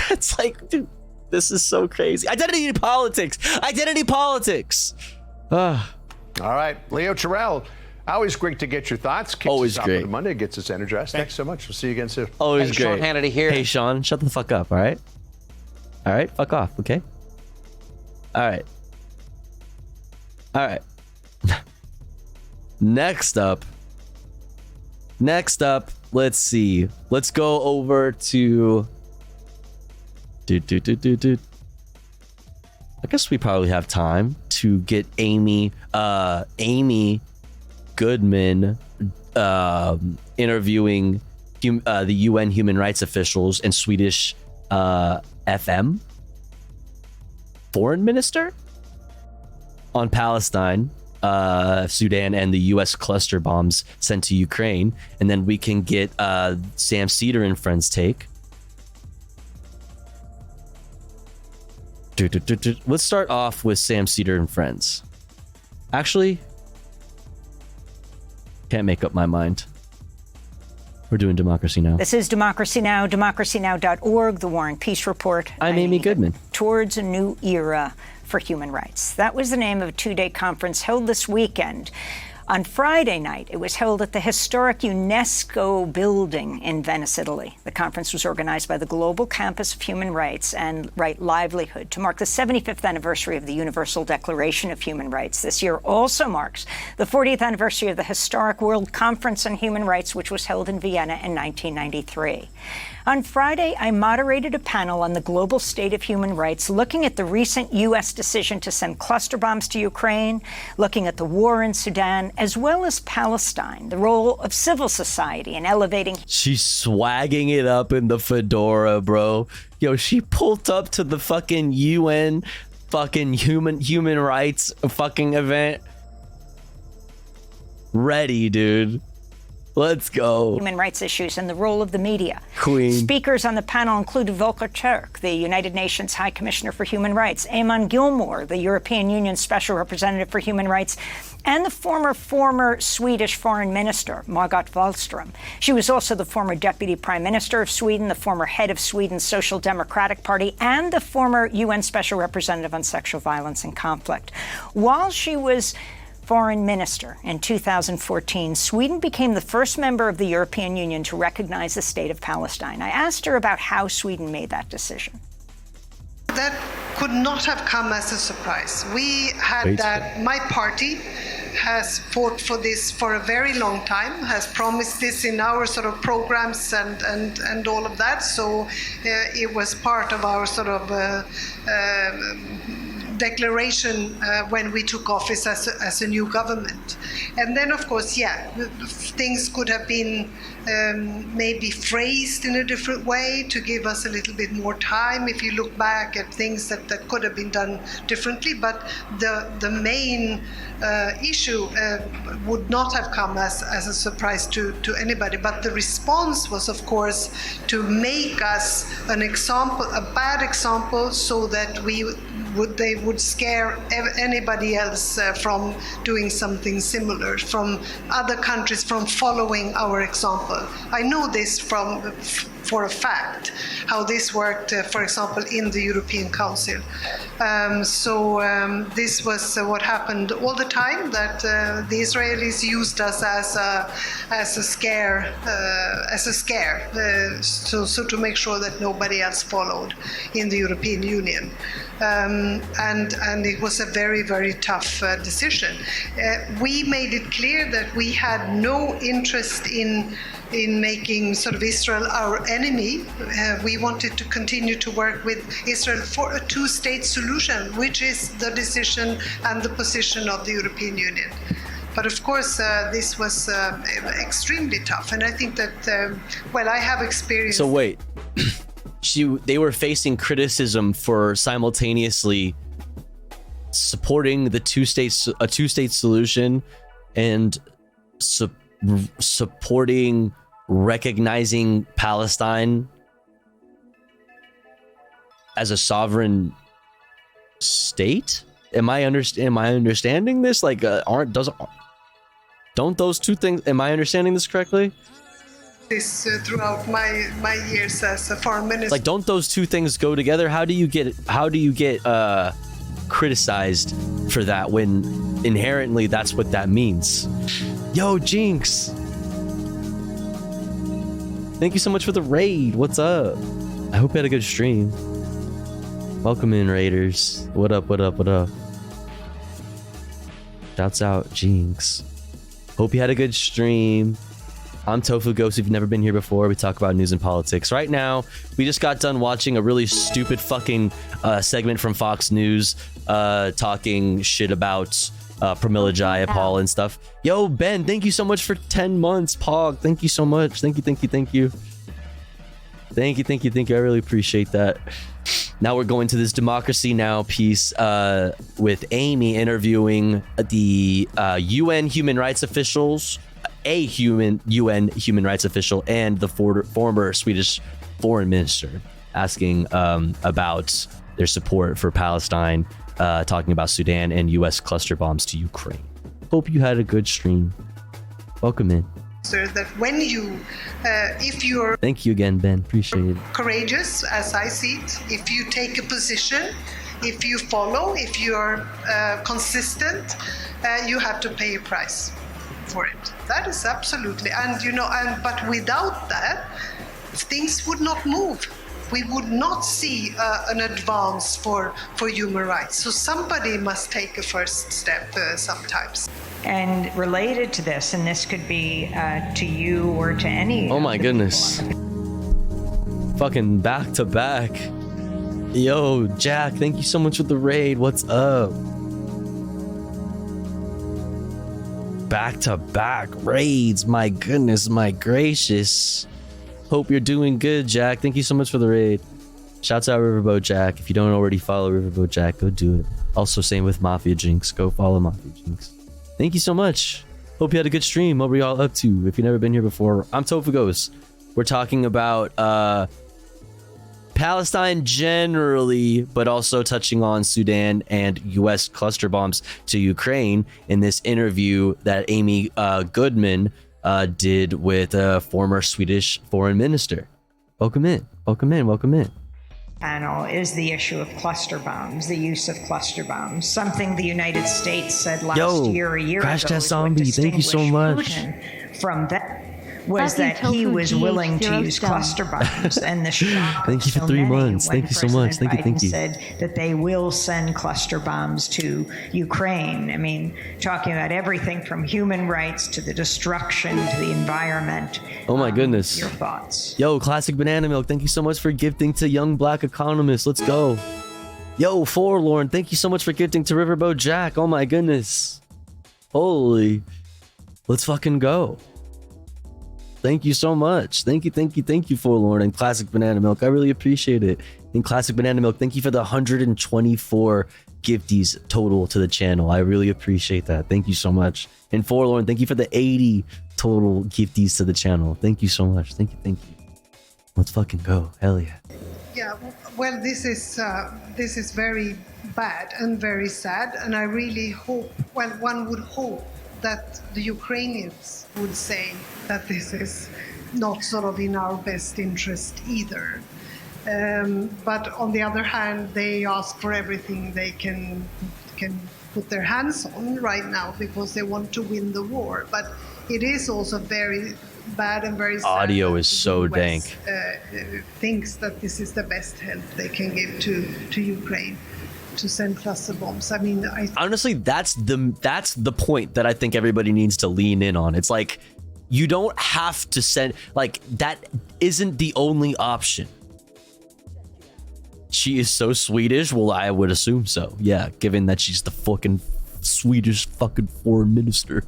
It's like, dude, this is so crazy. Identity politics. Identity politics.
All right, Leo Terrell. Always great to get your thoughts. Kicks
Always
us
great.
Up on Monday, gets us energized. Thanks so much. We'll see you again soon.
Always
Hey,
great.
Sean Hannity here.
Hey, Sean, shut the fuck up, all right? All right, fuck off, okay? All right. All right. Next up, let's see. Let's go over to... I guess we probably have time to get Amy Goodman interviewing the UN human rights officials and Swedish FM foreign minister on Palestine, Sudan, and the US cluster bombs sent to Ukraine. And then we can get Sam Cedar and friends take. Let's start off with Sam Cedar and friends. Actually, can't make up my mind. We're doing Democracy Now!
This is Democracy Now!, democracynow.org, the War and Peace Report.
I'm Amy Goodman.
Towards a new era for human rights. That was the name of a two-day conference held this weekend. On Friday night, it was held at the historic UNESCO building in Venice, Italy. The conference was organized by the Global Campus of Human Rights and Right Livelihood to mark the 75th anniversary of the Universal Declaration of Human Rights. This year also marks the 40th anniversary of the historic World Conference on Human Rights, which was held in Vienna in 1993. On Friday, I moderated a panel on the global state of human rights, looking at the recent U.S. decision to send cluster bombs to Ukraine, looking at the war in Sudan, as well as Palestine, the role of civil society in elevating.
She's swagging it up in the fedora, bro. Yo, she pulled up to the fucking UN fucking human rights fucking event. Ready, dude. Let's go.
Human rights issues and the role of the media.
Queen.
Speakers on the panel included Volker Turk, the United Nations High Commissioner for Human Rights, Eamon Gilmore, the European Union Special Representative for Human Rights, and the former Swedish Foreign Minister, Margot Wallström. She was also the former Deputy Prime Minister of Sweden, the former head of Sweden's Social Democratic Party, and the former UN Special Representative on Sexual Violence and Conflict. While she was Foreign Minister in 2014, Sweden became the first member of the European Union to recognize the state of Palestine. I asked her about how Sweden made that decision.
That could not have come as a surprise. We had that, my party has fought for this for a very long time, has promised this in our sort of programs and all of that. So it was part of our sort of declaration when we took office as a new government. And then, of course, things could have been maybe phrased in a different way to give us a little bit more time if you look back at things that could have been done differently. But the main issue would not have come as a surprise to anybody. But the response was, of course, to make us an example, a bad example, so that they would scare anybody else from doing something similar, from other countries from following our example. I know this for a fact, how this worked, for example, in the European Council. This was what happened all the time, that the Israelis used us as a scare, so to make sure that nobody else followed in the European Union. And it was a very, very tough decision. We made it clear that we had no interest in making sort of Israel our enemy. We wanted to continue to work with Israel for a two-state solution, which is the decision and the position of the European Union. But of course, this was extremely tough. And I think that, I have experience.
So wait, they were facing criticism for simultaneously supporting the a two-state solution and supporting recognizing Palestine as a sovereign state. Am I understanding this? Like, don't those two things? Am I understanding this correctly?
This throughout my years as a foreign minister.
Like, don't those two things go together? How do you get criticized for that when inherently that's what that means? Yo, Jinx, thank you so much for the raid. What's up? I hope you had a good stream. Welcome in, Raiders. What up, what up, what up? Shouts out, Jinx. Hope you had a good stream. I'm Tofu Ghost. If you've never been here before, we talk about news and politics. Right now, we just got done watching a really stupid fucking segment from Fox News talking shit about Pramila Jayapal and stuff. Yo, Ben, thank you so much for 10 months. Pog, thank you so much. Thank you. Thank you. I really appreciate that. Now we're going to this Democracy Now! Piece with Amy interviewing the UN human rights officials, UN human rights official, and the former Swedish foreign minister, asking about their support for Palestine, talking about Sudan and US cluster bombs to Ukraine. Hope you had a good stream. Welcome in.
That when you, if you're
Thank you again, Ben. Appreciate it.
courageous, as I see it, if you take a position, if you follow, if you're consistent, you have to pay a price for it. That is absolutely, but without that, things would not move. We would not see an advance for human rights. So somebody must take a first step sometimes.
And related to this, and this could be to you or to any.
Oh my goodness. Fucking back to back. Yo, Jack, thank you so much for the raid. What's up? Back to back raids. My goodness, my gracious. Hope you're doing good, Jack. Thank you so much for the raid. Shouts out Riverboat Jack. If you don't already follow Riverboat Jack, go do it. Also, same with Mafia Jinx. Go follow Mafia Jinx. Thank you so much. Hope you had a good stream. What were y'all up to? If you've never been here before, I'm Tofu Ghost. We're talking about Palestine generally, but also touching on Sudan and US cluster bombs to Ukraine in this interview that Amy Goodman did with a former Swedish foreign minister. Welcome in.
Panel is the issue of cluster bombs, the use of cluster bombs, something the United States said last year, a year ago.
Crash Test Zombie, thank you so much.
From that was that he was willing to use cluster bombs, and the shock.
Thank you for 3 months. Thank you so much. Thank you.
Said that they will send cluster bombs to Ukraine. I mean, talking about everything from human rights to the destruction to the environment.
Oh my goodness.
Your thoughts?
Yo, Classic Banana Milk, thank you so much for gifting to Young Black Economist. Let's go. Yo, Forlorn, thank you so much for gifting to Riverboat Jack. Oh my goodness. Holy. Let's fucking go. Thank you so much. Thank you, Forlorn and Classic Banana Milk. I really appreciate it. And Classic Banana Milk, thank you for the 124 gifties total to the channel. I really appreciate that. Thank you so much. And Forlorn, thank you for the 80 total gifties to the channel. Thank you so much. Thank you. Let's fucking go. Hell yeah.
Yeah, well, this is very bad and very sad, and I really hope, well, one would hope that the Ukrainians would say that this is not sort of in our best interest either. But on the other hand, they ask for everything they can put their hands on right now because they want to win the war. But it is also very bad and very sad.
Audio is so dank.
Thinks that this is the best help they can give to Ukraine, to send cluster bombs. I mean,
honestly, that's the point that I think everybody needs to lean in on. It's like, you don't have to send, like, that isn't the only option. She is so Swedish. Well, I would assume so. Yeah, given that she's the fucking Swedish fucking foreign minister.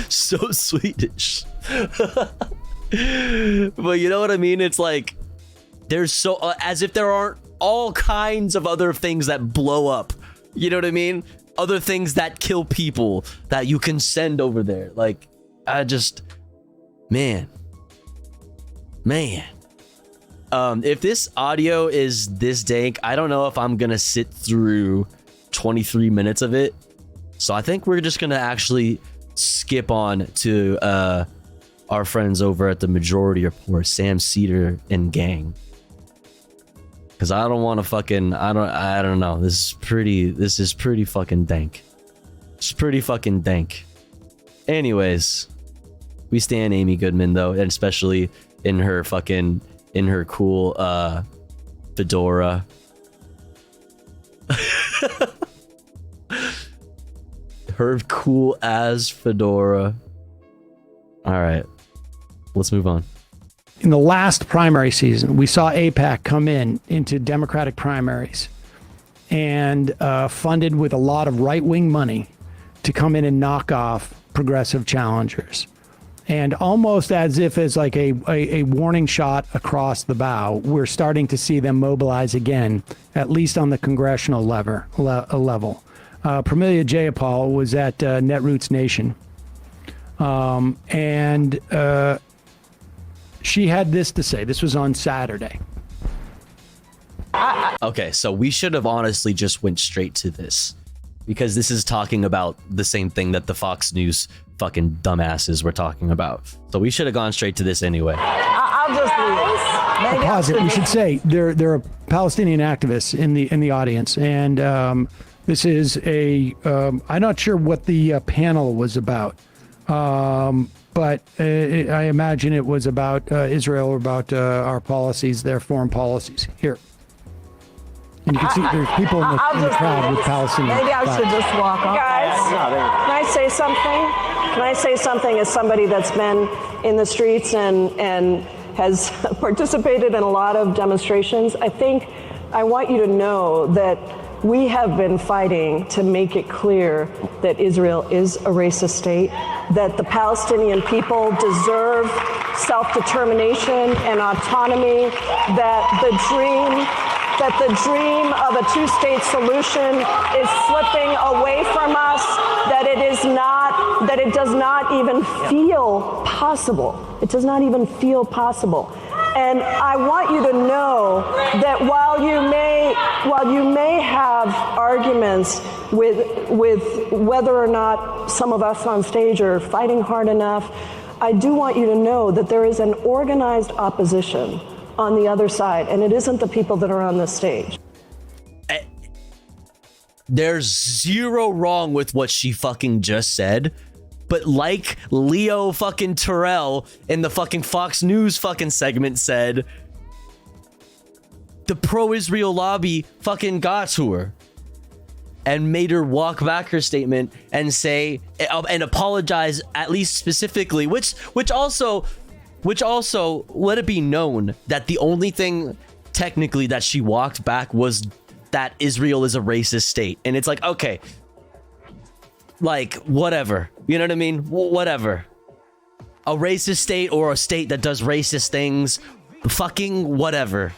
So Swedish. But you know what I mean? It's like, there's so as if there aren't all kinds of other things that blow up. You know what I mean? Other things that kill people that you can send over there. Like, I just, man. If this audio is this dank, I don't know if I'm gonna sit through 23 minutes of it. So I think we're just gonna actually skip on to our friends over at the Majority Report, Sam Cedar and gang. Cause I don't want to fucking, I don't know. This is pretty fucking dank. It's pretty fucking dank. Anyways, we stand Amy Goodman though, and especially in her cool fedora. Her cool ass fedora. All right, let's move on.
In the last primary season, we saw AIPAC come into Democratic primaries and funded with a lot of right-wing money to come in and knock off progressive challengers. And almost as if it's like a warning shot across the bow, we're starting to see them mobilize again, at least on the congressional level. Pramelia Jayapal was at Netroots Nation. She had this to say. This was on Saturday.
Okay, so we should have honestly just went straight to this, because this is talking about the same thing that the Fox News fucking dumbasses were talking about. So we should have gone straight to this anyway.
I'll just leave.
Pause it. We should say there are Palestinian activists in the audience, and this is I'm not sure what the panel was about. But I imagine it was about Israel or about our policies, their foreign policies. Here. And you can see there's people in the crowd with Palestinian
Maybe I should just walk off. Guys, can I say something? Can I say something as somebody that's been in the streets and has participated in a lot of demonstrations? I think I want you to know that we have been fighting to make it clear that Israel is a racist state, that the Palestinian people deserve self-determination and autonomy, that the dream of a two-state solution is slipping away from us, that it does not even feel possible. It does not even feel possible. And I want you to know that while you may have arguments with whether or not some of us on stage are fighting hard enough, I do want you to know that there is an organized opposition on the other side, and it isn't the people that are on this stage.
There's zero wrong with what she fucking just said. But like Leo fucking Terrell in the fucking Fox News fucking segment said, the pro-Israel lobby fucking got to her and made her walk back her statement and say and apologize, at least specifically, which also let it be known that the only thing technically that she walked back was that Israel is a racist state. And it's like, okay, like, whatever. You know what I mean? Whatever. A racist state or a state that does racist things. Fucking whatever.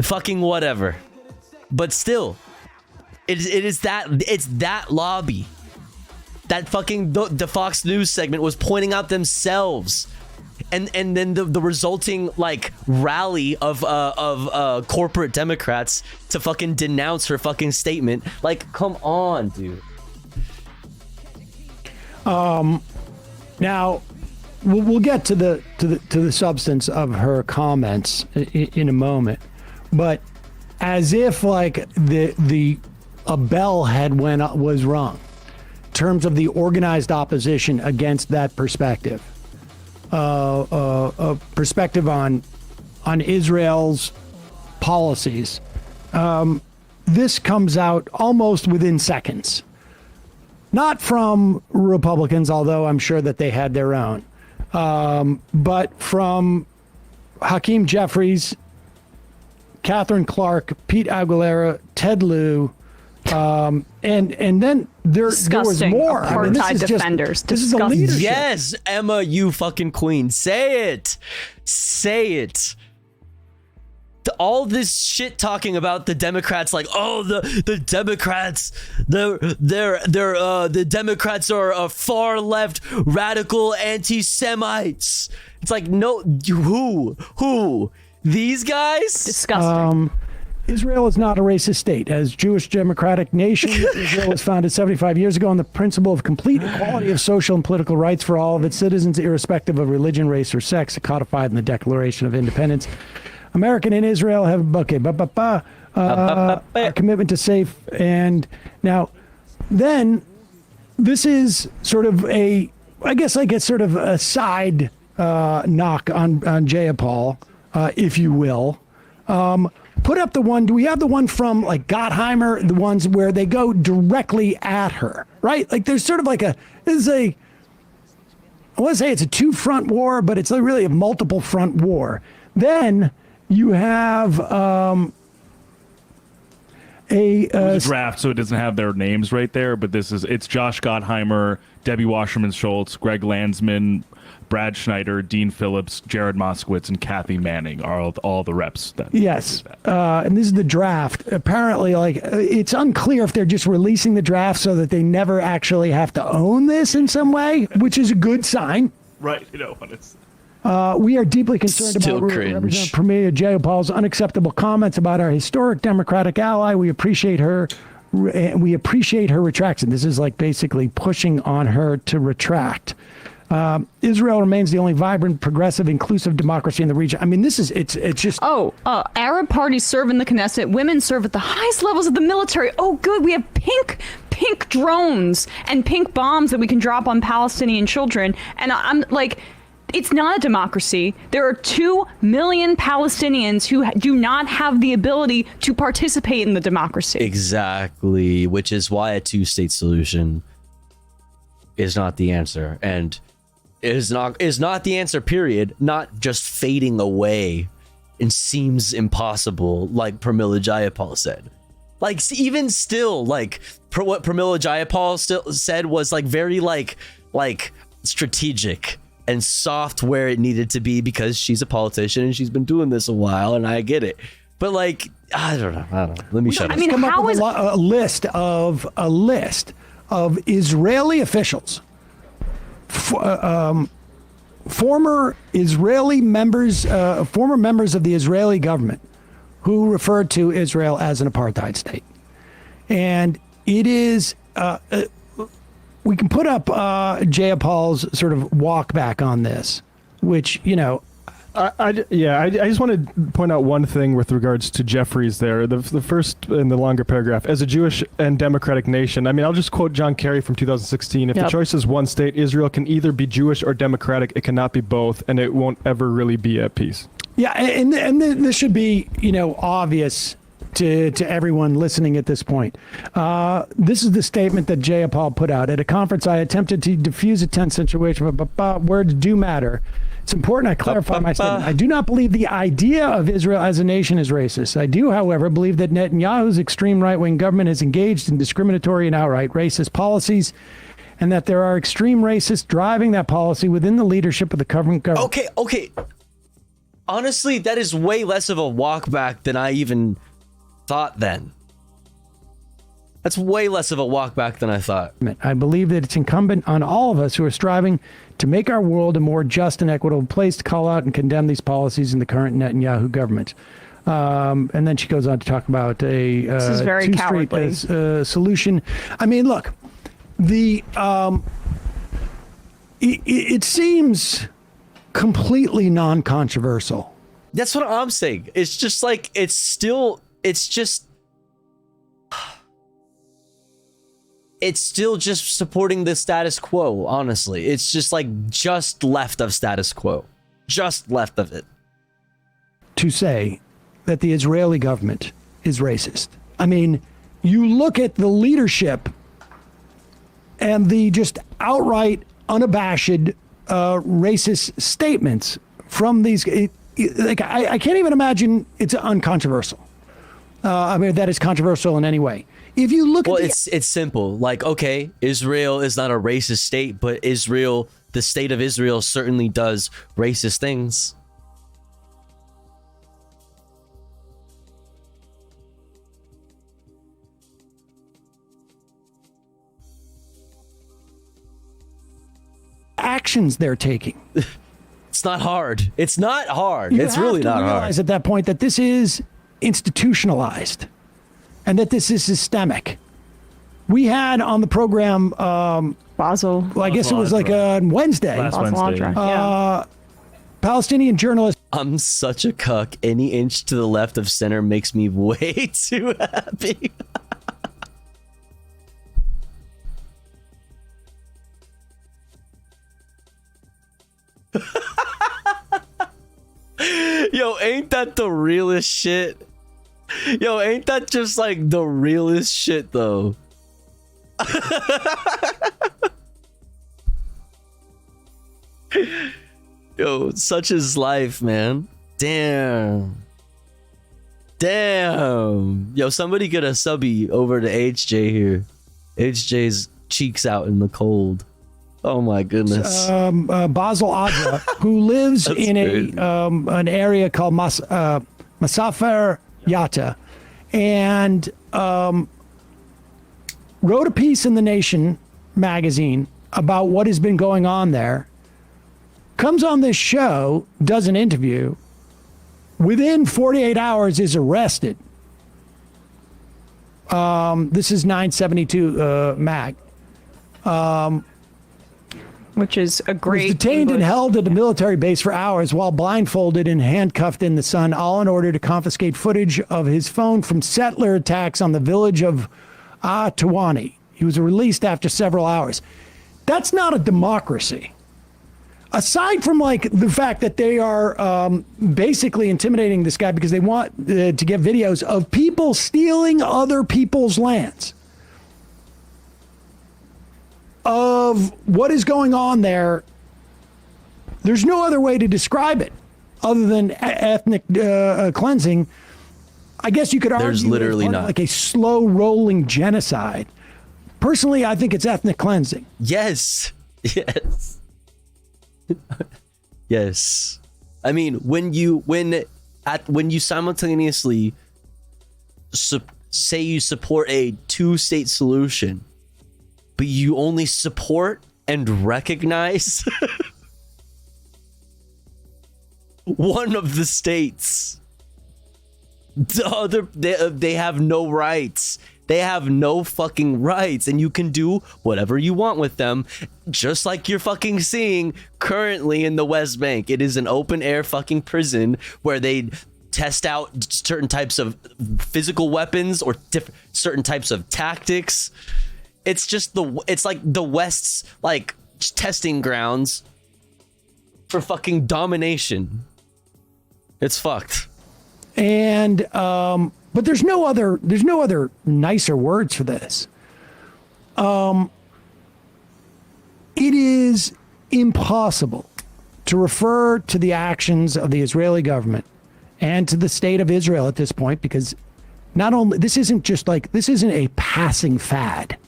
Fucking whatever. But still, it's that lobby. That fucking the Fox News segment was pointing out themselves. and then the resulting like rally of corporate Democrats to fucking denounce her fucking statement. Like, come on, dude.
Now we'll get to the substance of her comments in a moment, but as if like a bell was rung in terms of the organized opposition against that perspective, a perspective on Israel's policies. This comes out almost within seconds. Not from Republicans, although I'm sure that they had their own, but from Hakeem Jeffries, Catherine Clark, Pete Aguilera, Ted Lieu, and then there was more.
Apartheid defenders.
This is a leadership.
Yes, Emma, you fucking queen. Say it. Say it. All this shit talking about the Democrats, like, oh, the Democrats, the Democrats are far left radical anti-Semites. It's like, no, who? These guys?
Disgusting.
Israel is not a racist state. As Jewish democratic nation, Israel was founded 75 years ago on the principle of complete equality of social and political rights for all of its citizens, irrespective of religion, race, or sex, codified in the Declaration of Independence. American and Israel have a commitment to safe. And now, then, this is sort of I guess sort of a side knock on Jayapal, if you will. Put up the one. Do we have the one from like Gottheimer? The ones where they go directly at her, right? Like there's sort of like I want to say it's a two-front war, but it's really a multiple front war. Then you have
a draft, so it doesn't have their names right there, but it's Josh Gottheimer, Debbie Wasserman Schultz, Greg Landsman, Brad Schneider, Dean Phillips, Jared Moskowitz, and Kathy Manning are all the reps.
Yes, and this is the draft. Apparently, it's unclear if they're just releasing the draft so that they never actually have to own this in some way, which is a good sign.
Right, when it's...
We are deeply concerned about Representative Premier Jayapal's unacceptable comments about our historic Democratic ally. We appreciate her retraction. This is like basically pushing on her to retract. Israel remains the only vibrant, progressive, inclusive democracy in the region. I mean, it's just...
Arab parties serve in the Knesset. Women serve at the highest levels of the military. Oh, good. We have pink drones and pink bombs that we can drop on Palestinian children. And I'm like... It's not a democracy. There are 2 million Palestinians who do not have the ability to participate in the democracy.
Exactly, which is why a two-state solution is not the answer, and is not the answer. Period. Not just fading away and seems impossible, like Pramila Jayapal said. Like even still, like what Pramila Jayapal still said was like very like strategic and soft where it needed to be because she's a politician and she's been doing this a while, and I get it. But like, I don't know. Let me shut up.
I mean, how is a list of Israeli officials, former Israeli members, former members of the Israeli government, who referred to Israel as an apartheid state, and it is. We can put up Jayapal's sort of walk back on this, which,
I just want to point out one thing with regards to Jeffries there. The first in the longer paragraph, as a Jewish and democratic nation, I mean, I'll just quote John Kerry from 2016. If the choice is one state, Israel can either be Jewish or democratic. It cannot be both, and it won't ever really be at peace.
Yeah, and this should be, obvious to everyone listening at this point. This is the statement that Jayapal put out. At a conference, I attempted to diffuse a tense situation, but words do matter. It's important I clarify my statement. I do not believe the idea of Israel as a nation is racist. I do, however, believe that Netanyahu's extreme right-wing government is engaged in discriminatory and outright racist policies, and that there are extreme racists driving that policy within the leadership of the current government.
Okay. Honestly, that is way less of a walk back than I even thought then. That's way less of a walk back than I thought.
I believe that it's incumbent on all of us who are striving to make our world a more just and equitable place to call out and condemn these policies in the current Netanyahu government. And then she goes on to talk about a
This is very
two-state
cowardly.
solution. I mean, look, it seems completely non-controversial.
That's what I'm saying. It's just like, it's still just supporting the status quo, honestly. It's just like just left of status quo. Just left of it.
To say that the Israeli government is racist. I mean, you look at the leadership and the just outright, unabashed, racist statements from these. I can't even imagine it's uncontroversial. I mean, that is controversial in any way. If you look at
it's simple. Like, okay, Israel is not a racist state, but Israel, the state of Israel, certainly does racist things.
actions they're taking.
It's not hard. It's not hard.
You
It's
have
really
to
not
realize
hard.
at that point that this is institutionalized and that this is systemic. We had on the program
Basel.
Well, I guess it was like Wednesday.
Last Wednesday.
Palestinian journalist.
I'm such a cuck. Any inch to the left of center makes me way too happy. Yo, ain't that the realest shit? Yo, ain't that just like the realest shit though? Yo, such is life, man. Damn. Damn. Yo, somebody get a subby over to HJ here. HJ's cheeks out in the cold. Oh my goodness.
Basel Adra, who lives in an area called Masafer Yatta, and wrote a piece in The Nation magazine about what has been going on there. Comes on this show, does an interview. Within 48 hours, is arrested. This is 972 Mag.
Which is a great.
Was detained and held at a military base for hours while blindfolded and handcuffed in the sun, all in order to confiscate footage of his phone from settler attacks on the village of Tawani. He was released after several hours. That's not a democracy. Aside from like the fact that they are basically intimidating this guy because they want to get videos of people stealing other people's lands, of what is going on there, there's no other way to describe it other than ethnic cleansing. I guess you could argue
There's literally
it's
not.
like a slow rolling genocide. Personally, I think it's ethnic cleansing.
Yes. Yes. Yes. I mean, when you simultaneously say you support a two-state solution, but you only support and recognize one of the states, the other, they have no rights. They have no fucking rights, and you can do whatever you want with them, just like you're fucking seeing currently in the West Bank. It is an open air fucking prison where they test out certain types of physical weapons or certain types of tactics. It's just it's like the West's like testing grounds for fucking domination. It's fucked.
And but there's no other nicer words for this. It is impossible to refer to the actions of the Israeli government and to the state of Israel at this point, because not only this isn't a passing fad.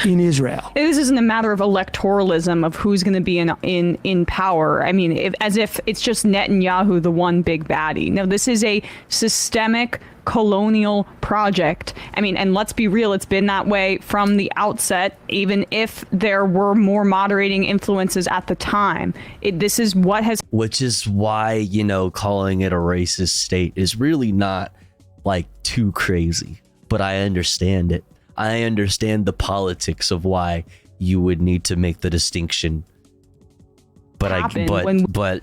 in Israel.
This isn't a matter of electoralism of who's going to be in power. I mean, as if it's just Netanyahu, the one big baddie. No, this is a systemic colonial project. I mean, and let's be real, it's been that way from the outset, even if there were more moderating influences at the time. This is what has...
Which is why, you know, calling it a racist state is really not like too crazy. But I understand it. I understand the politics of why you would need to make the distinction. But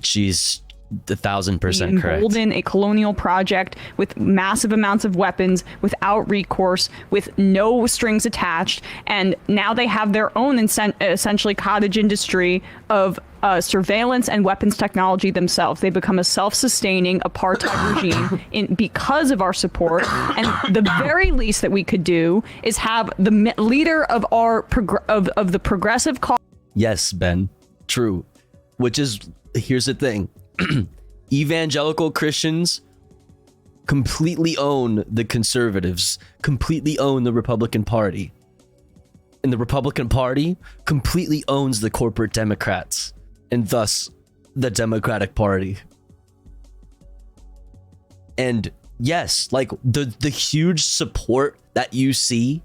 she's 1,000% correct.
Embolden a colonial project with massive amounts of weapons, without recourse, with no strings attached, and now they have their own essentially cottage industry of surveillance and weapons technology themselves. They become a self-sustaining apartheid regime because of our support. And the very least that we could do is have the leader of our of the progressive cause.
Yes, Ben, true. Which is, here's the thing. Evangelical Christians completely own the conservatives, completely own the Republican Party. And the Republican Party completely owns the corporate Democrats, and thus the Democratic Party. And yes, like the huge support that you see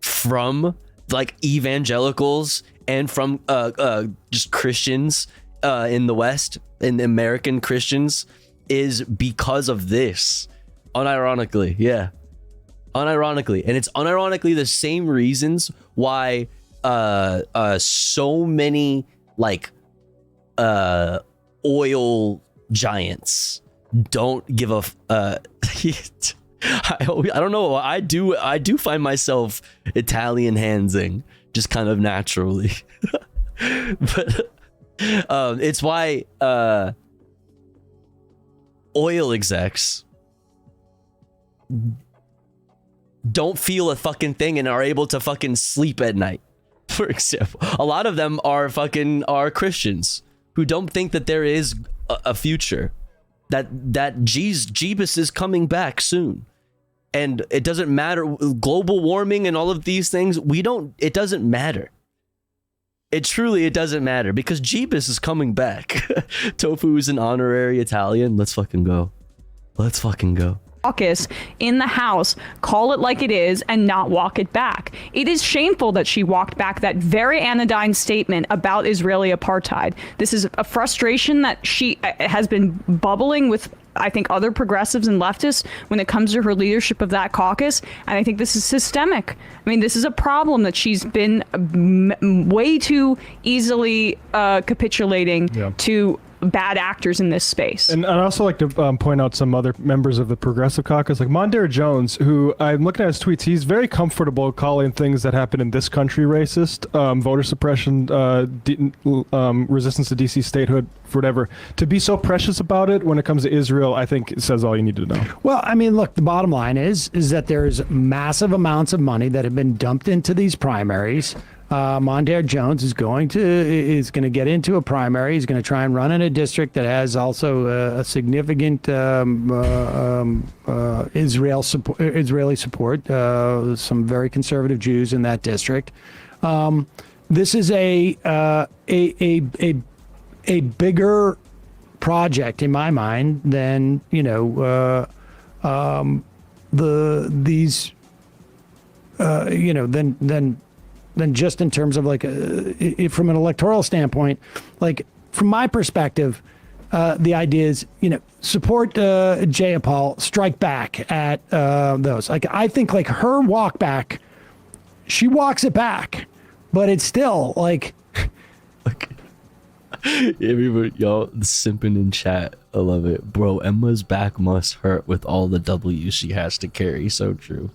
from like evangelicals and from just Christians in the West, and American Christians, is because of this. Unironically, yeah. Unironically. And it's unironically the same reasons why so many like oil giants don't give a I don't know. I do find myself Italian handsing just kind of naturally. But it's why oil execs don't feel a fucking thing and are able to fucking sleep at night. For example, a lot of them are Christians who don't think that there is a future, that Jesus is coming back soon. And it doesn't matter, global warming and all of these things, it doesn't matter. It doesn't matter, because Jeebus is coming back. Tofu is an honorary Italian. Let's fucking go.
Caucus in the House call it like it is and not walk it back. It is shameful that she walked back that very anodyne statement about Israeli apartheid. This is a frustration that she has been bubbling with, I think, other progressives and leftists when it comes to her leadership of that caucus. And I think this is systemic. I mean, this is a problem that she's been way too easily capitulating to bad actors in this space.
And I'd also like to point out some other members of the Progressive Caucus, like Mondaire Jones, who I'm looking at his tweets. He's very comfortable calling things that happen in this country racist, voter suppression, resistance to DC statehood, whatever. To be so precious about it when it comes to Israel, I think it says all you need to know.
Well, I mean, look, the bottom line is that there's massive amounts of money that have been dumped into these primaries. Mondaire Jones is going to get into a primary. He's going to try and run in a district that has also a significant Israeli support. Some very conservative Jews in that district. This is a bigger project in my mind than than just in terms of like from an electoral standpoint. Like from my perspective, the idea is support Jayapal, strike back at those. Like I think like her walk back, she walks it back, but it's still like.
Everybody, y'all simping in chat. I love it, bro. Emma's back must hurt with all the W's she has to carry. So true.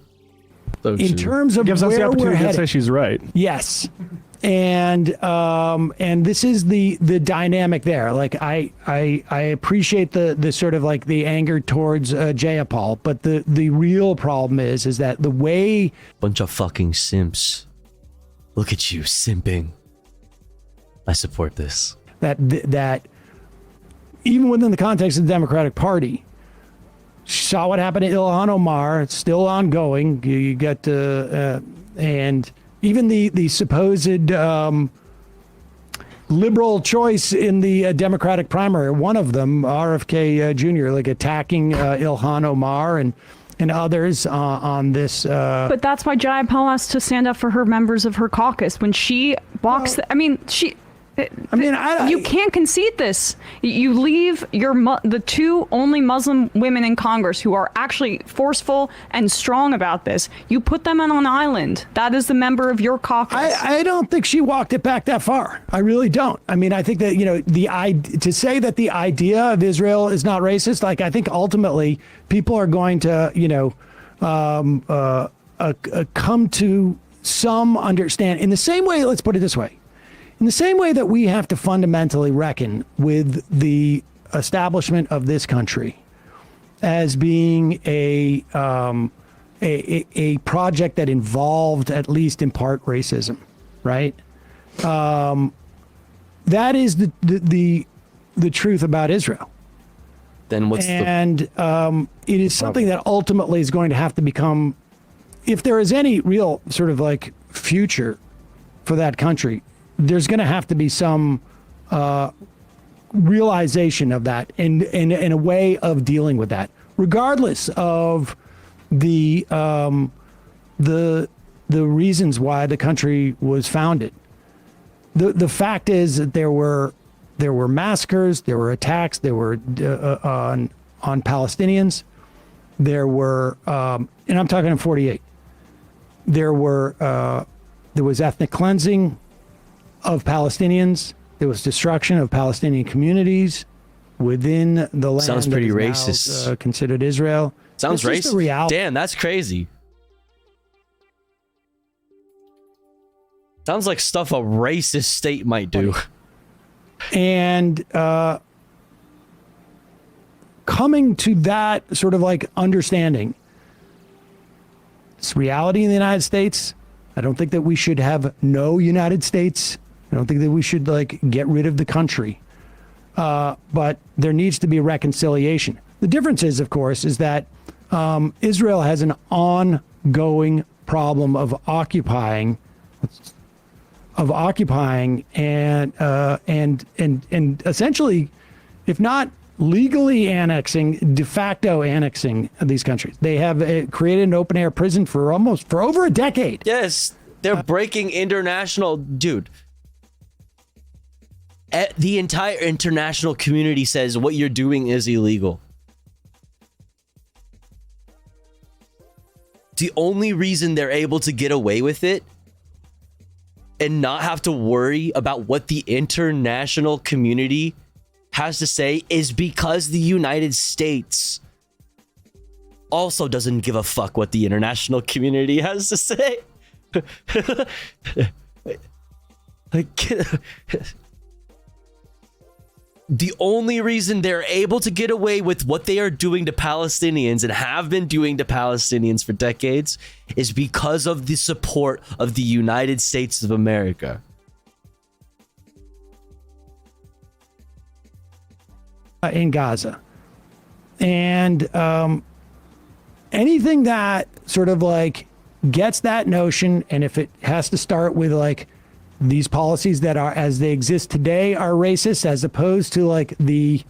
In terms of
gives us the opportunity to say she's right.
Yes, and this is the dynamic there. Like I appreciate the sort of like the anger towards Jayapal, but the real problem is that the way
bunch of fucking simps. Look at you simping. I support this.
That even within the context of the Democratic Party. Saw what happened to Ilhan Omar. It's still ongoing. You got and even the supposed liberal choice in the Democratic primary, one of them, RFK Jr., like attacking Ilhan Omar and others on this.
But that's why Jayapal has to stand up for her members of her caucus when she walks. You can't concede this. You leave the two only Muslim women in Congress who are actually forceful and strong about this. You put them on an island. That is the member of your caucus.
I don't think she walked it back that far. I really don't. I mean, I think that, to say that the idea of Israel is not racist, like, I think ultimately people are going to, come to some understand in the same way. Let's put it this way. In the same way that we have to fundamentally reckon with the establishment of this country as being a project that involved, at least in part, racism, right? That is the truth about Israel.
Then what's
it is something that ultimately is going to have to become, if there is any real sort of like future for that country, there's going to have to be some realization of that and a way of dealing with that, regardless of the reasons why the country was founded. The fact is that there were massacres, there were attacks, there were on Palestinians, there were, and I'm talking in 48. There was ethnic cleansing of Palestinians. There was destruction of Palestinian communities within the land.
Sounds pretty
that is
racist.
now, considered Israel.
Sounds
It's just
racist.
the reality.
Damn, that's crazy. Sounds like stuff a racist state might do.
And coming to that sort of like understanding, it's reality in the United States. I don't think that we should have no United States. I don't think that we should like get rid of the country. But there needs to be reconciliation. The difference is, of course, is that Israel has an ongoing problem of occupying and essentially, if not legally annexing, de facto annexing these countries. They have created an open air prison for over a decade.
Yes, they're breaking international, dude. The entire international community says what you're doing is illegal. The only reason they're able to get away with it and not have to worry about what the international community has to say is because the United States also doesn't give a fuck what the international community has to say. The only reason they're able to get away with what they are doing to Palestinians and have been doing to Palestinians for decades is because of the support of the United States of America.
In Gaza. And anything that sort of like gets that notion, and if it has to start with like these policies that are as they exist today are racist, as opposed to like the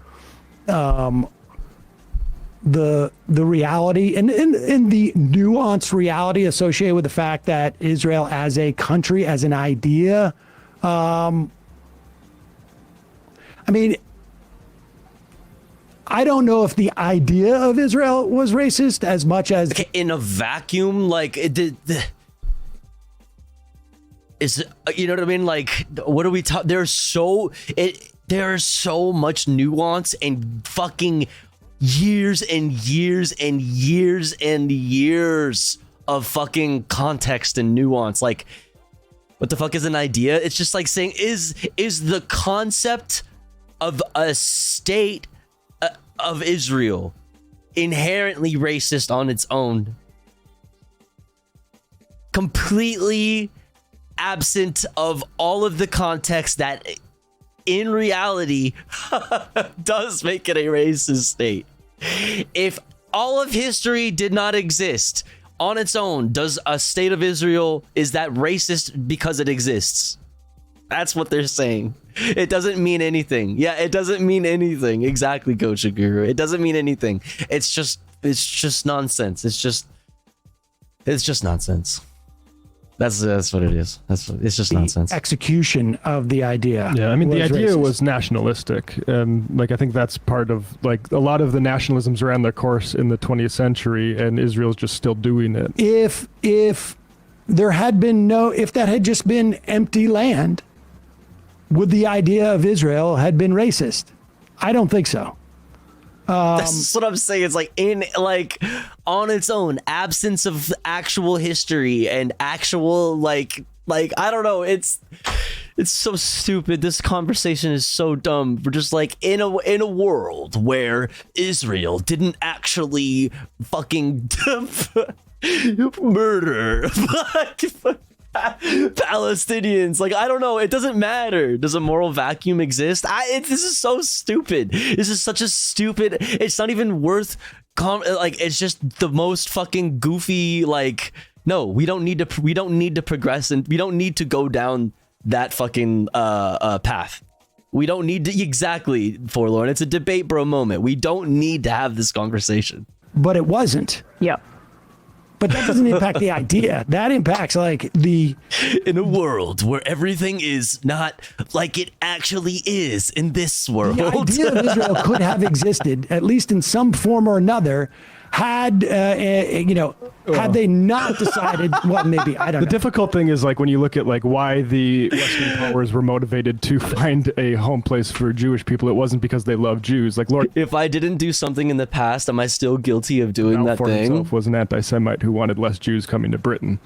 reality and the nuanced reality associated with the fact that Israel as a country, as an idea, I mean, I don't know if the idea of Israel was racist as much as
in a vacuum, like is, you know what I mean? Like, what are we talking? There's so much nuance and fucking years and years and years and years of fucking context and nuance. Like, what the fuck is an idea? It's just like saying, is the concept of a state of Israel inherently racist on its own? Completely absent of all of the context that in reality does make it a racist state. If all of history did not exist, on its own, does a state of Israel, is that racist because it exists? That's what they're saying. It doesn't mean anything. Yeah, it doesn't mean anything. Exactly, Coach Aguru. It doesn't mean anything. It's just nonsense. It's just nonsense. That's what it is. It's just nonsense.
Execution of the idea.
Yeah, I mean, the idea
racist.
was nationalistic. Like, I think that's part of, like, a lot of the nationalisms ran their course in the 20th century, and Israel's just still doing it.
If there had been if that had just been empty land, would the idea of Israel had been racist? I don't think so.
That's what I'm saying. It's on its own, absence of actual history and actual like I don't know. It's so stupid. This conversation is so dumb. We're just like in a world where Israel didn't actually fucking murder Palestinians. Like, I don't know. It doesn't matter. Does a moral vacuum exist? This is so stupid. This is such a stupid. It's not even worth. It's just the most fucking goofy. Like, no, we don't need to progress, and we don't need to go down that fucking path. We don't need to exactly, Forlorn. It's a debate, bro moment. We don't need to have this conversation.
But it wasn't.
Yep.
But that doesn't impact the idea. That impacts
in a world where everything is not like it actually is in this world.
The idea of Israel could have existed, at least in some form or another, had had they not decided. Well, maybe I don't know.
The difficult thing is, like, when you look at like why the Western powers were motivated to find a home place for Jewish people, it wasn't because they love Jews. Like, Lord,
if I didn't do something in the past, am I still guilty of doing that thing?
Himself was an anti-Semite who wanted less Jews coming to Britain.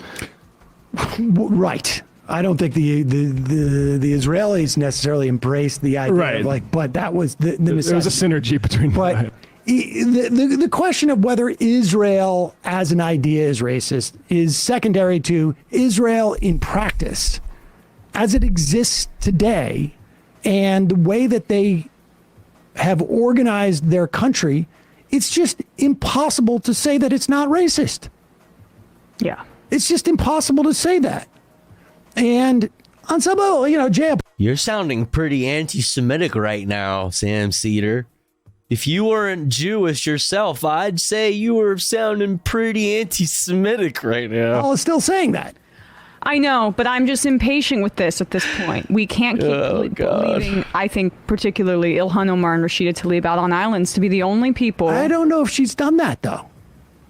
Right. I don't think the Israelis necessarily embraced the idea of but that was the necessity.
There was a synergy between them.
The question of whether Israel as an idea is racist is secondary to Israel in practice as it exists today, and the way that they have organized their country. It's just impossible to say that it's not racist.
Yeah.
It's just impossible to say that. And on some level, Jay.
You're sounding pretty anti-Semitic right now, Sam Cedar. If you weren't Jewish yourself, I'd say you were sounding pretty anti-Semitic right now.
Oh, still saying that.
I know, but I'm just impatient with this at this point. We can't keep believing, I think, particularly Ilhan Omar and Rashida Tlaib out on islands to be the only people.
I don't know if she's done that, though.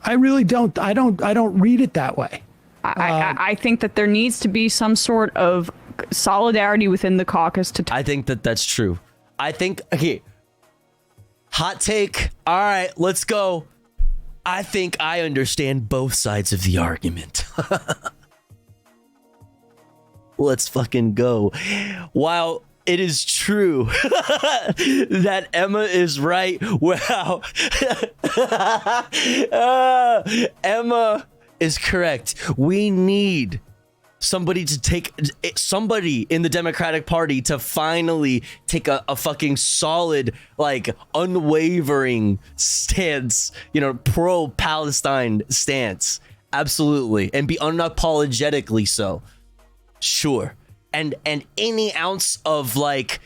I really don't. I don't read it that way.
I think that there needs to be some sort of solidarity within the caucus to.
I think that's true. I think, okay, hot take. All right, let's go. I think I understand both sides of the argument. Let's fucking go. While it is true that Emma is right, wow. Emma is correct. We need somebody in the Democratic Party to finally take a fucking solid, like, unwavering stance, pro-Palestine stance. Absolutely. And be unapologetically so. Sure. And any ounce of like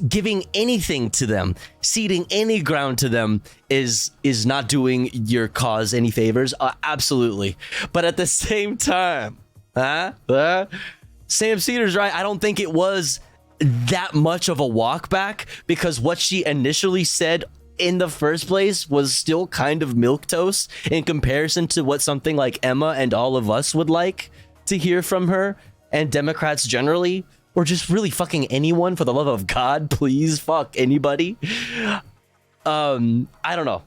giving anything to them, ceding any ground to them is not doing your cause any favors. Absolutely. But at the same time, Sam Cedar's right. I don't think it was that much of a walk back, because what she initially said in the first place was still kind of milquetoast in comparison to what something like Emma and all of us would like to hear from her, and Democrats generally, or just really fucking anyone, for the love of God, please fuck anybody. I don't know.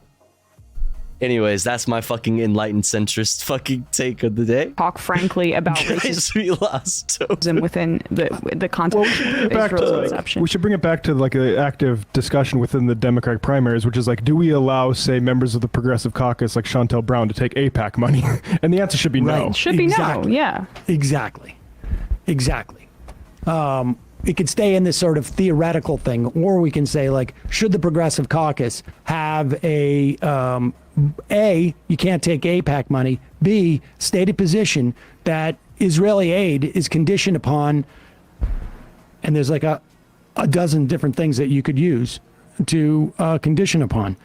Anyways, that's my fucking enlightened centrist fucking take of the day.
Talk frankly about racism within the context of Israel's conception.
We should bring it back to like an active discussion within the Democratic primaries, which is like, do we allow, say, members of the Progressive Caucus like Chantel Brown to take AIPAC money? And the answer should be no.
It should be no, yeah.
Exactly. It could stay in this sort of theoretical thing, or we can say, like, should the Progressive Caucus have a A, you can't take AIPAC money. B, stated position that Israeli aid is conditioned upon, and there's like a dozen different things that you could use to condition upon,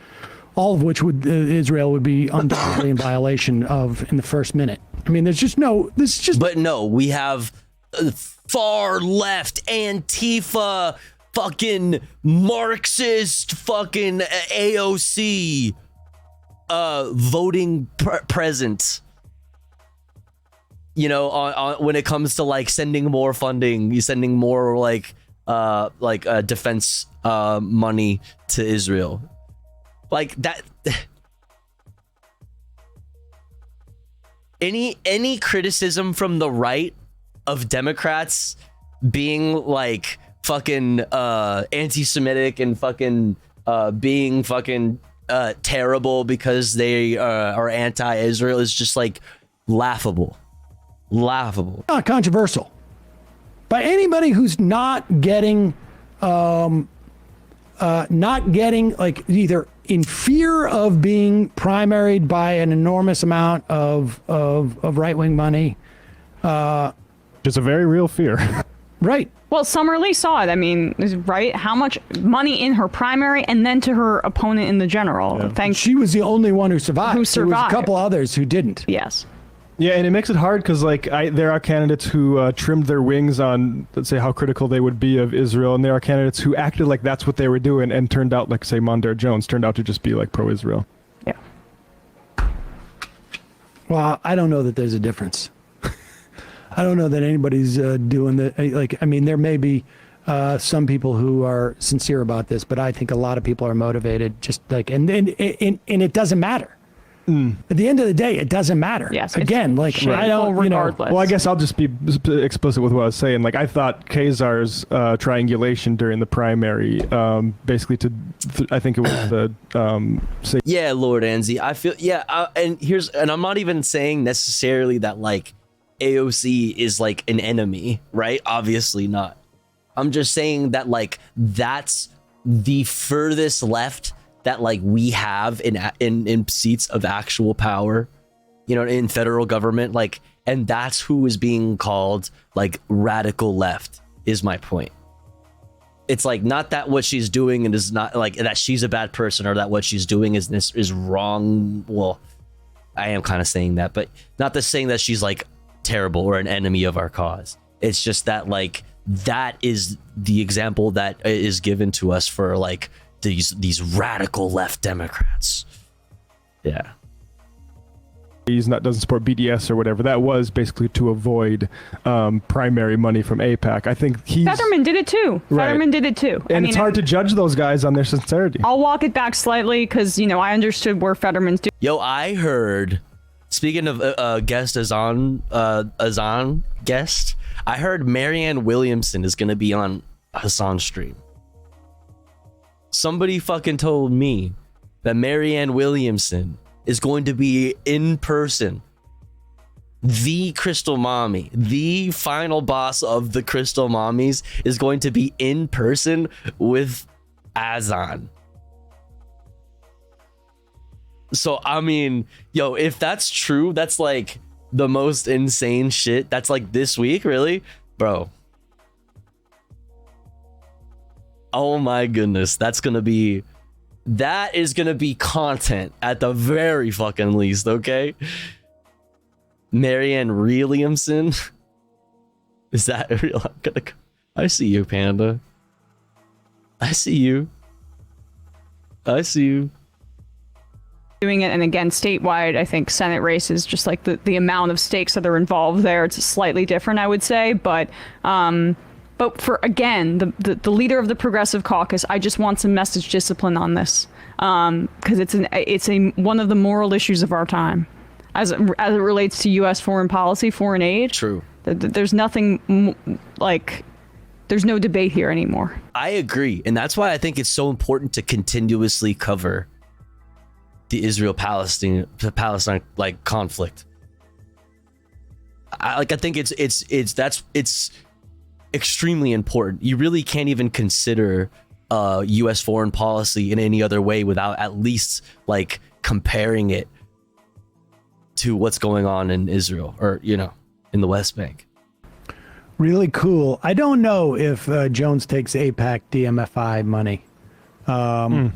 all of which Israel would be undoubtedly in violation of in the first minute. I mean, there's just no, this is just.
But no, we have far left Antifa, fucking Marxist, fucking AOC, voting present. You know, on when it comes to like sending more funding, you sending more like defense money to Israel, like that. Any criticism from the right of Democrats being like fucking anti-Semitic and fucking being fucking terrible because they are anti-Israel is just like laughable.
Not controversial. By anybody who's not getting like either in fear of being primaried by an enormous amount of right-wing money.
It's a very real fear.
Right.
Well, Summer Lee saw it. I mean, right? How much money in her primary and then to her opponent in the general.
Yeah. She was the only one who survived. There was a couple others who didn't.
Yes.
Yeah, and it makes it hard because like there are candidates who trimmed their wings on, let's say, how critical they would be of Israel, and there are candidates who acted like that's what they were doing and turned out, like say Mondaire Jones, turned out to just be like pro-Israel.
Yeah.
Well, I don't know that there's a difference. I don't know that anybody's doing that. Like, I mean, there may be some people who are sincere about this, but I think a lot of people are motivated. Just like, and it doesn't matter. At the end of the day, it doesn't matter.
Yes.
Again, like I don't, you know.
Well, I guess I'll just be explicit with what I was saying. Like I thought Khazar's triangulation during the primary, basically I think it was the.
Yeah, Lord Anzi, I feel and I'm not even saying necessarily that like AOC is like an enemy, right? Obviously not. I'm just saying that like that's the furthest left that like we have in seats of actual power, you know, in federal government, like, and that's who is being called like radical left is my point. It's like not that what she's doing and is not like that she's a bad person or that what she's doing is wrong. Well, I am kind of saying that, but not the saying that she's like terrible or an enemy of our cause. It's just that like that is the example that is given to us for like these radical left Democrats. Yeah.
Doesn't support BDS or whatever. That was basically to avoid primary money from AIPAC. I think
Fetterman did it too.
Right.
Fetterman did it too.
And it's hard to judge those guys on their sincerity.
I'll walk it back slightly because, you know, I understood where Fetterman's doing.
Yo, I heard, speaking of guest Azan guest, I heard Marianne Williamson is going to be on Hassan's stream. Somebody fucking told me that Marianne Williamson is going to be in person. The Crystal Mommy, the final boss of the Crystal Mommies, is going to be in person with Azan. So, I mean, yo, if that's true, that's like the most insane shit. That's like this week, really? Bro. Oh my goodness, that is gonna be content at the very fucking least, okay? Marianne Williamson, is that real? I see you, Panda. I see you.
Doing it, and again, statewide, I think Senate races, just like the amount of stakes that are involved there, it's slightly different, I would say, but for, again, the leader of the Progressive Caucus, I just want some message discipline on this, because it's one of the moral issues of our time, as it relates to U.S. foreign policy, foreign aid.
True.
There's nothing there's no debate here anymore.
I agree, and that's why I think it's so important to continuously cover the Israel-Palestine like conflict. I think it's extremely important. You really can't even consider U.S. foreign policy in any other way without at least like comparing it to what's going on in Israel or, you know, in the West Bank.
Really cool. I don't know if Jones takes AIPAC DMFI money. I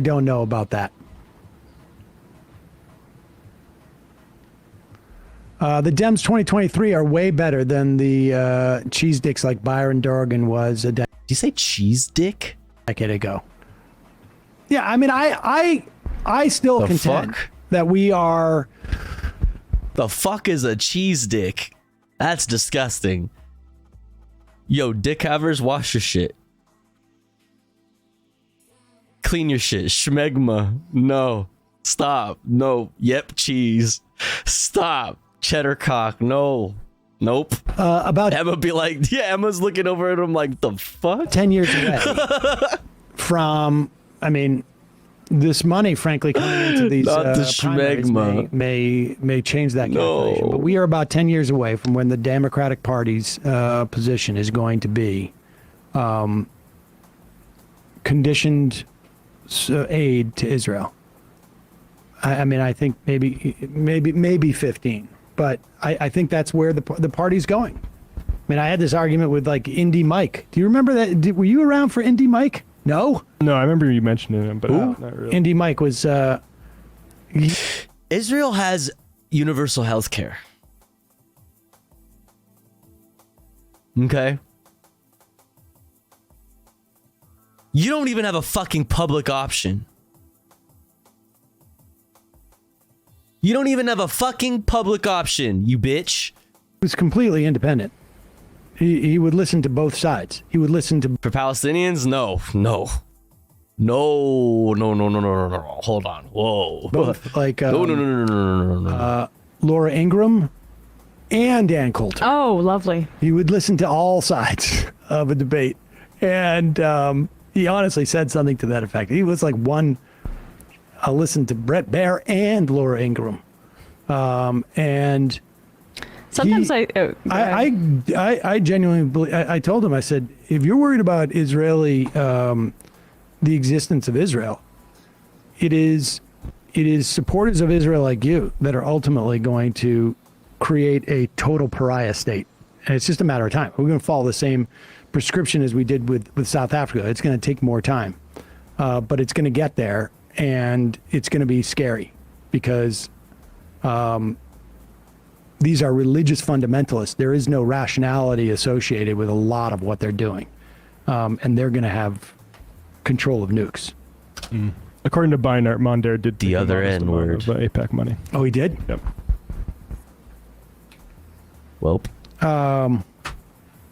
don't know about that. The Dems 2023 are way better than the cheese dicks like Byron Dorgan was. Did
you say cheese dick?
Decade ago. Yeah, I mean, I still contend that we are.
The fuck is a cheese dick? That's disgusting. Yo, dick havers, wash your shit. Clean your shit. Schmegma. No. Stop. No. Yep, cheese. Stop. Cheddar cock. No. Nope.
About
Emma be like, yeah, Emma's looking over at him like, the fuck?
10 years away from, I mean, this money, frankly, coming into these primaries may change that calculation. But we are about 10 years away from when the Democratic Party's position is going to be conditioned aid to Israel. I mean, I think maybe 15, but I think that's where the party's going. I mean, I had this argument with like Indy Mike. Do you remember that? Were you around for Indy Mike? No?
No, I remember you mentioning him, but not really.
Indy Mike was...
Israel has universal health care. Okay? You don't even have a fucking public option. You don't even have a fucking public option, you bitch.
He was completely independent. He would listen to both sides. He would listen to...
For Palestinians? No. Hold on. Whoa.
Both, like...
No.
Laura Ingraham and Dan Coulter.
Oh, lovely.
He would listen to all sides of a debate. And he honestly said something to that effect. He was like I listened to Brett Baer and Laura Ingraham. And...
Sometimes
I genuinely believe, I told him, I said, if you're worried about Israeli, the existence of Israel, it is supporters of Israel like you that are ultimately going to create a total pariah state. And it's just a matter of time. We're going to follow the same prescription as we did with South Africa. It's going to take more time, but it's going to get there, and it's going to be scary because these are religious fundamentalists. There is no rationality associated with a lot of what they're doing. And they're going to have control of nukes.
According to Beinart, Mondare did
the other N word
of AIPAC money.
Oh, he did?
Yep.
Welp.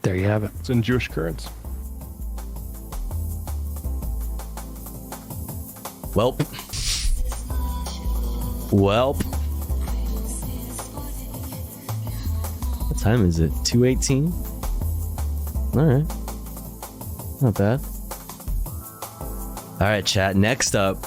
There you have it.
It's in Jewish currents.
Welp. What time is it? 2:18? All right. Not bad. All right, chat. Next up.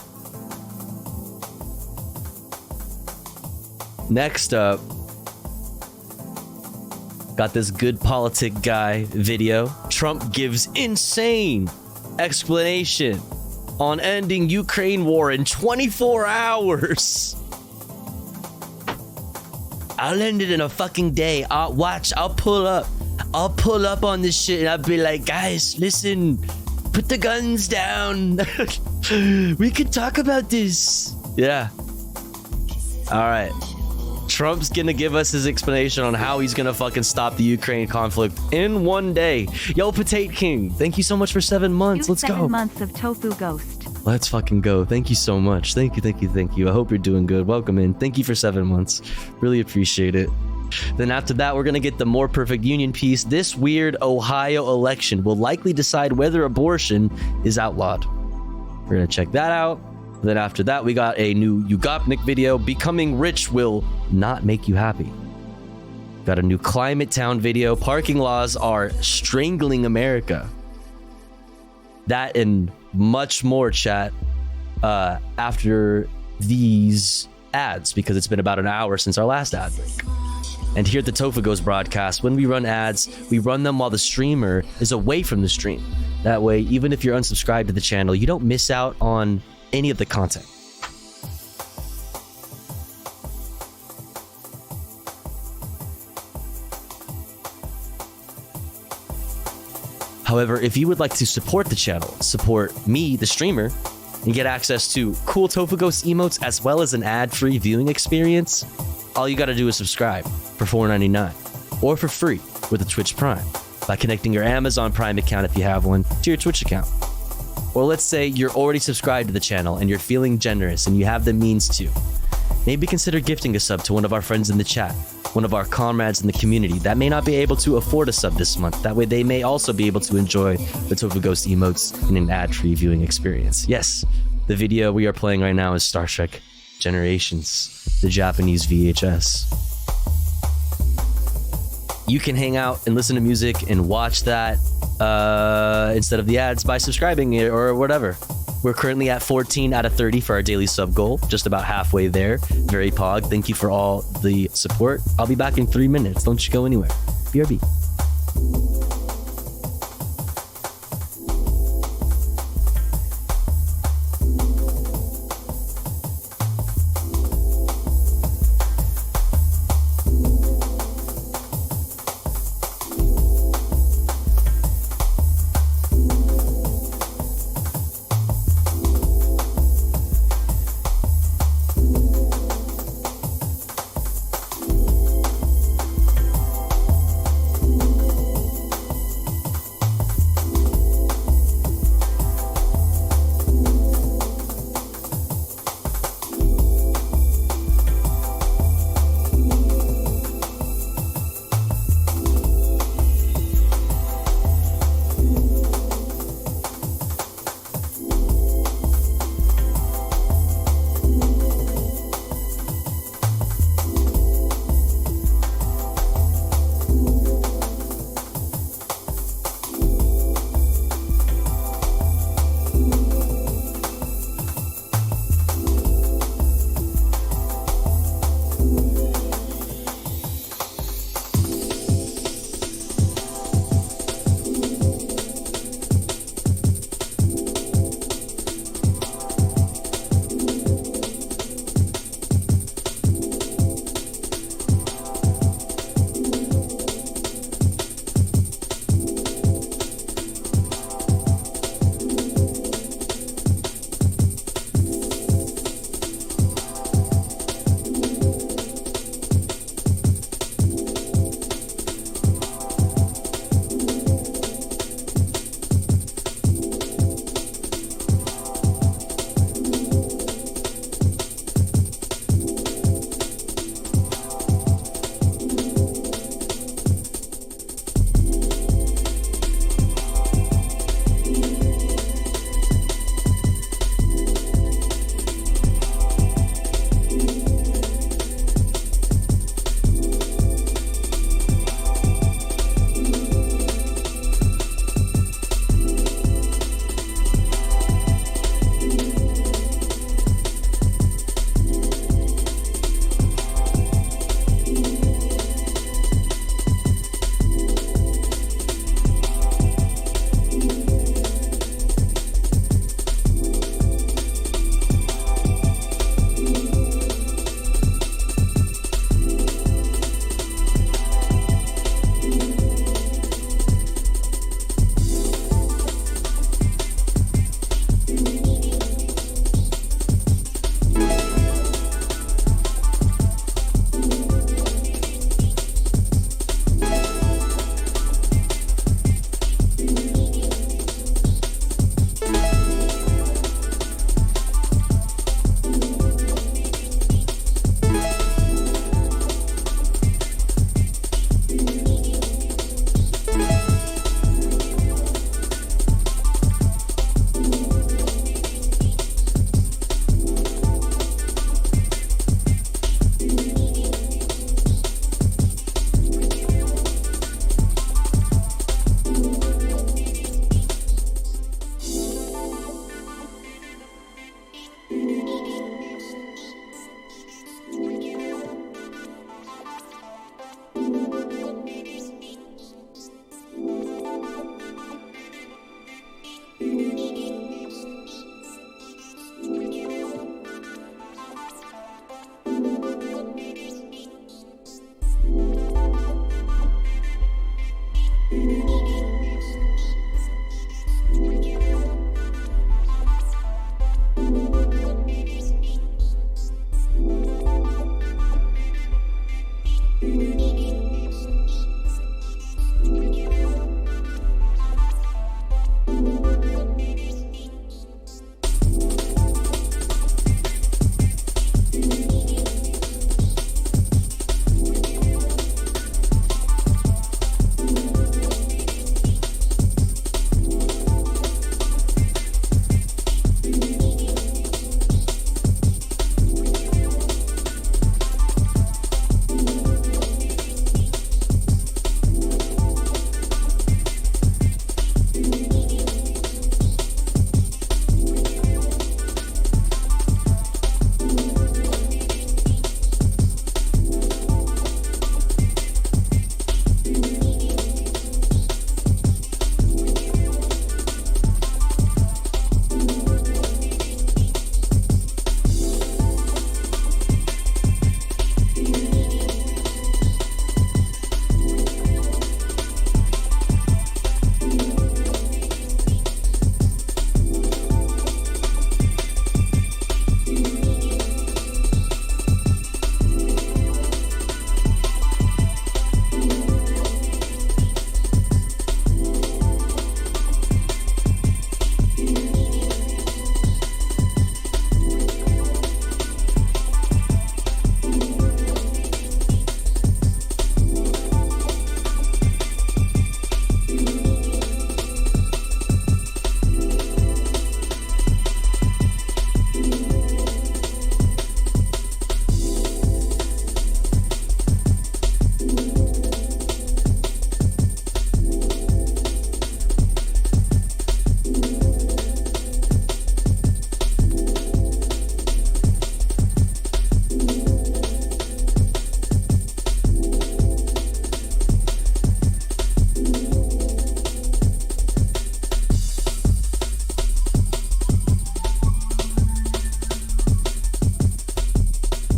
Got this good politic guy video. Trump gives insane explanation on ending Ukraine war in 24 hours. I'll end it in a fucking day. I'll pull up on this shit and I'll be like, guys, listen, put the guns down. We could talk about this. Yeah. All right. Trump's gonna give us his explanation on how he's gonna fucking stop the Ukraine conflict in one day. Yo, Potato King, thank you so much for 7 months. Let's go.
7 months of Tofu Ghost.
Let's fucking go. Thank you so much. Thank you. I hope you're doing good. Welcome in. Thank you for 7 months. Really appreciate it. Then after that, we're going to get the More Perfect Union piece. This weird Ohio election will likely decide whether abortion is outlawed. We're going to check that out. Then after that, we got a new Ugopnik video. Becoming rich will not make you happy. Got a new Climate Town video. Parking laws are strangling America. That and much more, chat, after these ads, because it's been about an hour since our last ad break. And here at the Tofu Goes broadcast, when we run ads, we run them while the streamer is away from the stream. That way, even if you're unsubscribed to the channel, you don't miss out on any of the content. However, if you would like to support the channel, support me, the streamer, and get access to cool Tofu Ghost emotes as well as an ad-free viewing experience, all you gotta do is subscribe for $4.99 or for free with a Twitch Prime by connecting your Amazon Prime account, if you have one, to your Twitch account. Or let's say you're already subscribed to the channel and you're feeling generous and you have the means to. Maybe consider gifting a sub to one of our friends in the chat, one of our comrades in the community that may not be able to afford a sub this month. That way they may also be able to enjoy the Tofu Ghost emotes in an ad-free viewing experience. Yes, the video we are playing right now is Star Trek Generations, the Japanese VHS. You can hang out and listen to music and watch that instead of the ads by subscribing or whatever. We're currently at 14 out of 30 for our daily sub goal, just about halfway there. Very pog. Thank you for all the support. I'll be back in 3 minutes. Don't you go anywhere. BRB.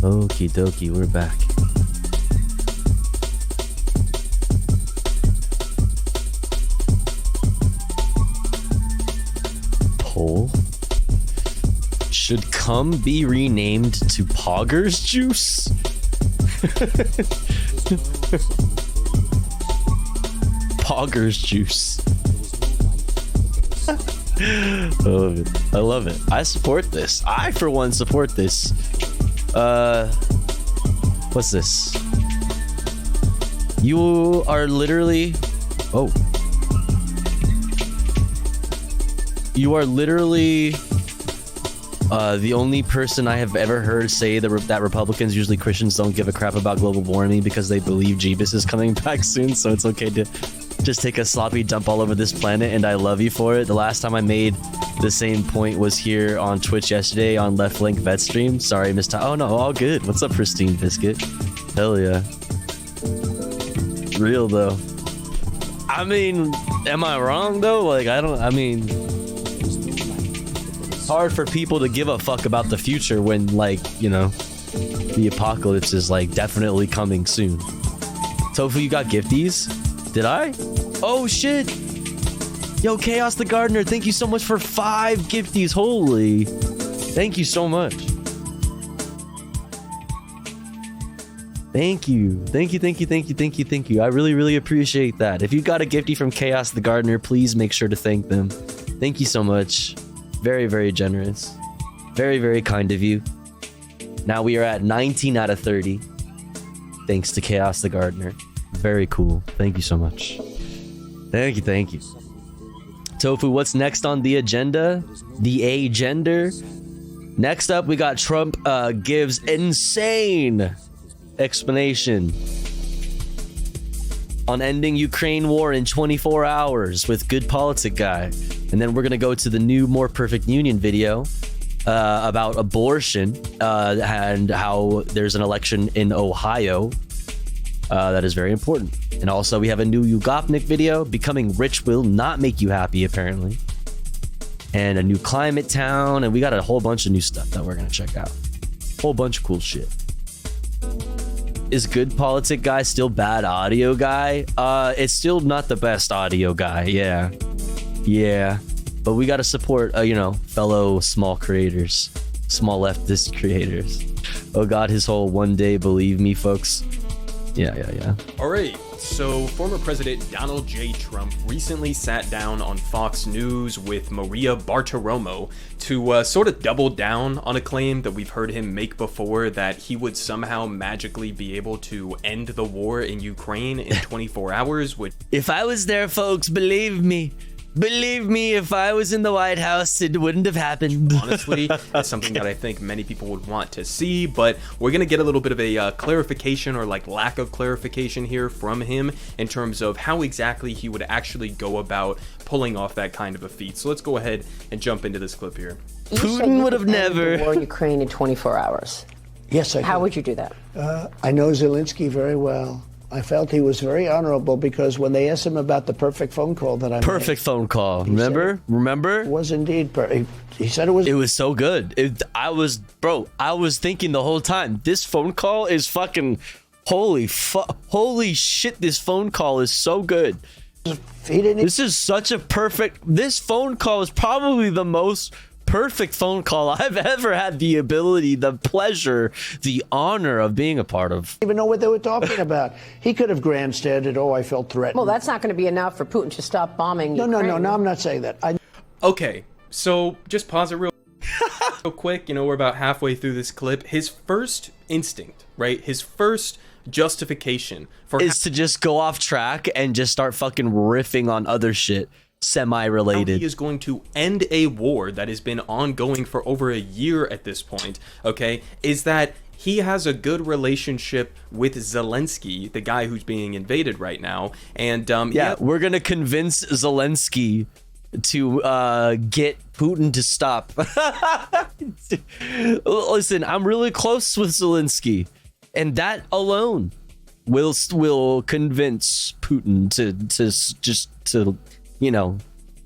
Okie dokie, we're back. Poll. Should cum be renamed to Poggers Juice? Poggers Juice. I love it. I love it. I support this. I, for one, support this. What's this? You are literally... Oh. You are literally... the only person I have ever heard say that Republicans, usually Christians, don't give a crap about global warming because they believe Jeebus is coming back soon, so it's okay to just take a sloppy dump all over this planet, and I love you for it. The last time I made the same point was here on Twitch yesterday on Left Link Vet Stream. Sorry, Miss Ty. Oh no, all good. What's up, Pristine Biscuit? Hell yeah. Real though. I mean, am I wrong though? Like, it's hard for people to give a fuck about the future when, like, you know, the apocalypse is like definitely coming soon. Tofu, you got gifties? Did I? Oh shit! Yo, Chaos the Gardener, thank you so much for 5 gifties. Holy, thank you so much. Thank you. Thank you. I really appreciate that. If you got a gifty from Chaos the Gardener, please make sure to thank them. Thank you so much. Very generous. Very kind of you. Now we are at 19 out of 30. Thanks to Chaos the Gardener. Very cool. Thank you so much. Thank you. Tofu, what's next on the agenda? The agenda? Next up, we got Trump gives insane explanation on ending Ukraine war in 24 hours with Good Politic Guy. And then we're going to go to the new More Perfect Union video about abortion and how there's an election in Ohio that is very important. And also we have a new Ugopnik video, Becoming Rich Will Not Make You Happy, apparently. And a new Climate Town, and we got a whole bunch of new stuff that we're going to check out. Whole bunch of cool shit. Is Good Politic Guy still bad audio guy? It's still not the best audio guy, yeah. But we got to support, fellow small creators, small leftist creators. Oh God, his whole one day believe me, folks. Yeah.
All right. So, former President Donald J. Trump recently sat down on Fox News with Maria Bartiromo to sort of double down on a claim that we've heard him make before, that he would somehow magically be able to end the war in Ukraine in 24 hours.
If I was there, folks, believe me, if I was in the White House, it wouldn't have happened.
Honestly, that's something that I think many people would want to see, but we're going to get a little bit of a clarification, or like lack of clarification here from him in terms of how exactly he would actually go about pulling off that kind of a feat. So let's go ahead and jump into this clip here.
Putin would have never.
The war in Ukraine in 24 hours.
Yes, I
How
do.
would you do that?
I know Zelensky very well. I felt he was very honorable because when they asked him about the perfect phone call that I made.
Perfect phone call. Remember?
It was indeed. He said it was.
It was so good. I was thinking the whole time, this phone call is fucking holy shit. This phone call is so good. This is such a perfect. This phone call is probably the most perfect phone call I've ever had the ability, the pleasure, the honor of being a part of.
Even know what they were talking about. He could have grandstanded. Oh, I felt threatened.
Well, that's not going to be enough for Putin to stop bombing Ukraine.
No, I'm not saying that.
Okay, so just pause it real quick. We're about halfway through this clip. His first instinct, right? His first justification for
is to just go off track and just start fucking riffing on other shit. Semi-related.
He is going to end a war that has been ongoing for over a year at this point, okay, is that he has a good relationship with Zelensky, the guy who's being invaded right now, and
we're gonna convince Zelensky to get Putin to stop. Listen, I'm really close with Zelensky, and that alone will convince Putin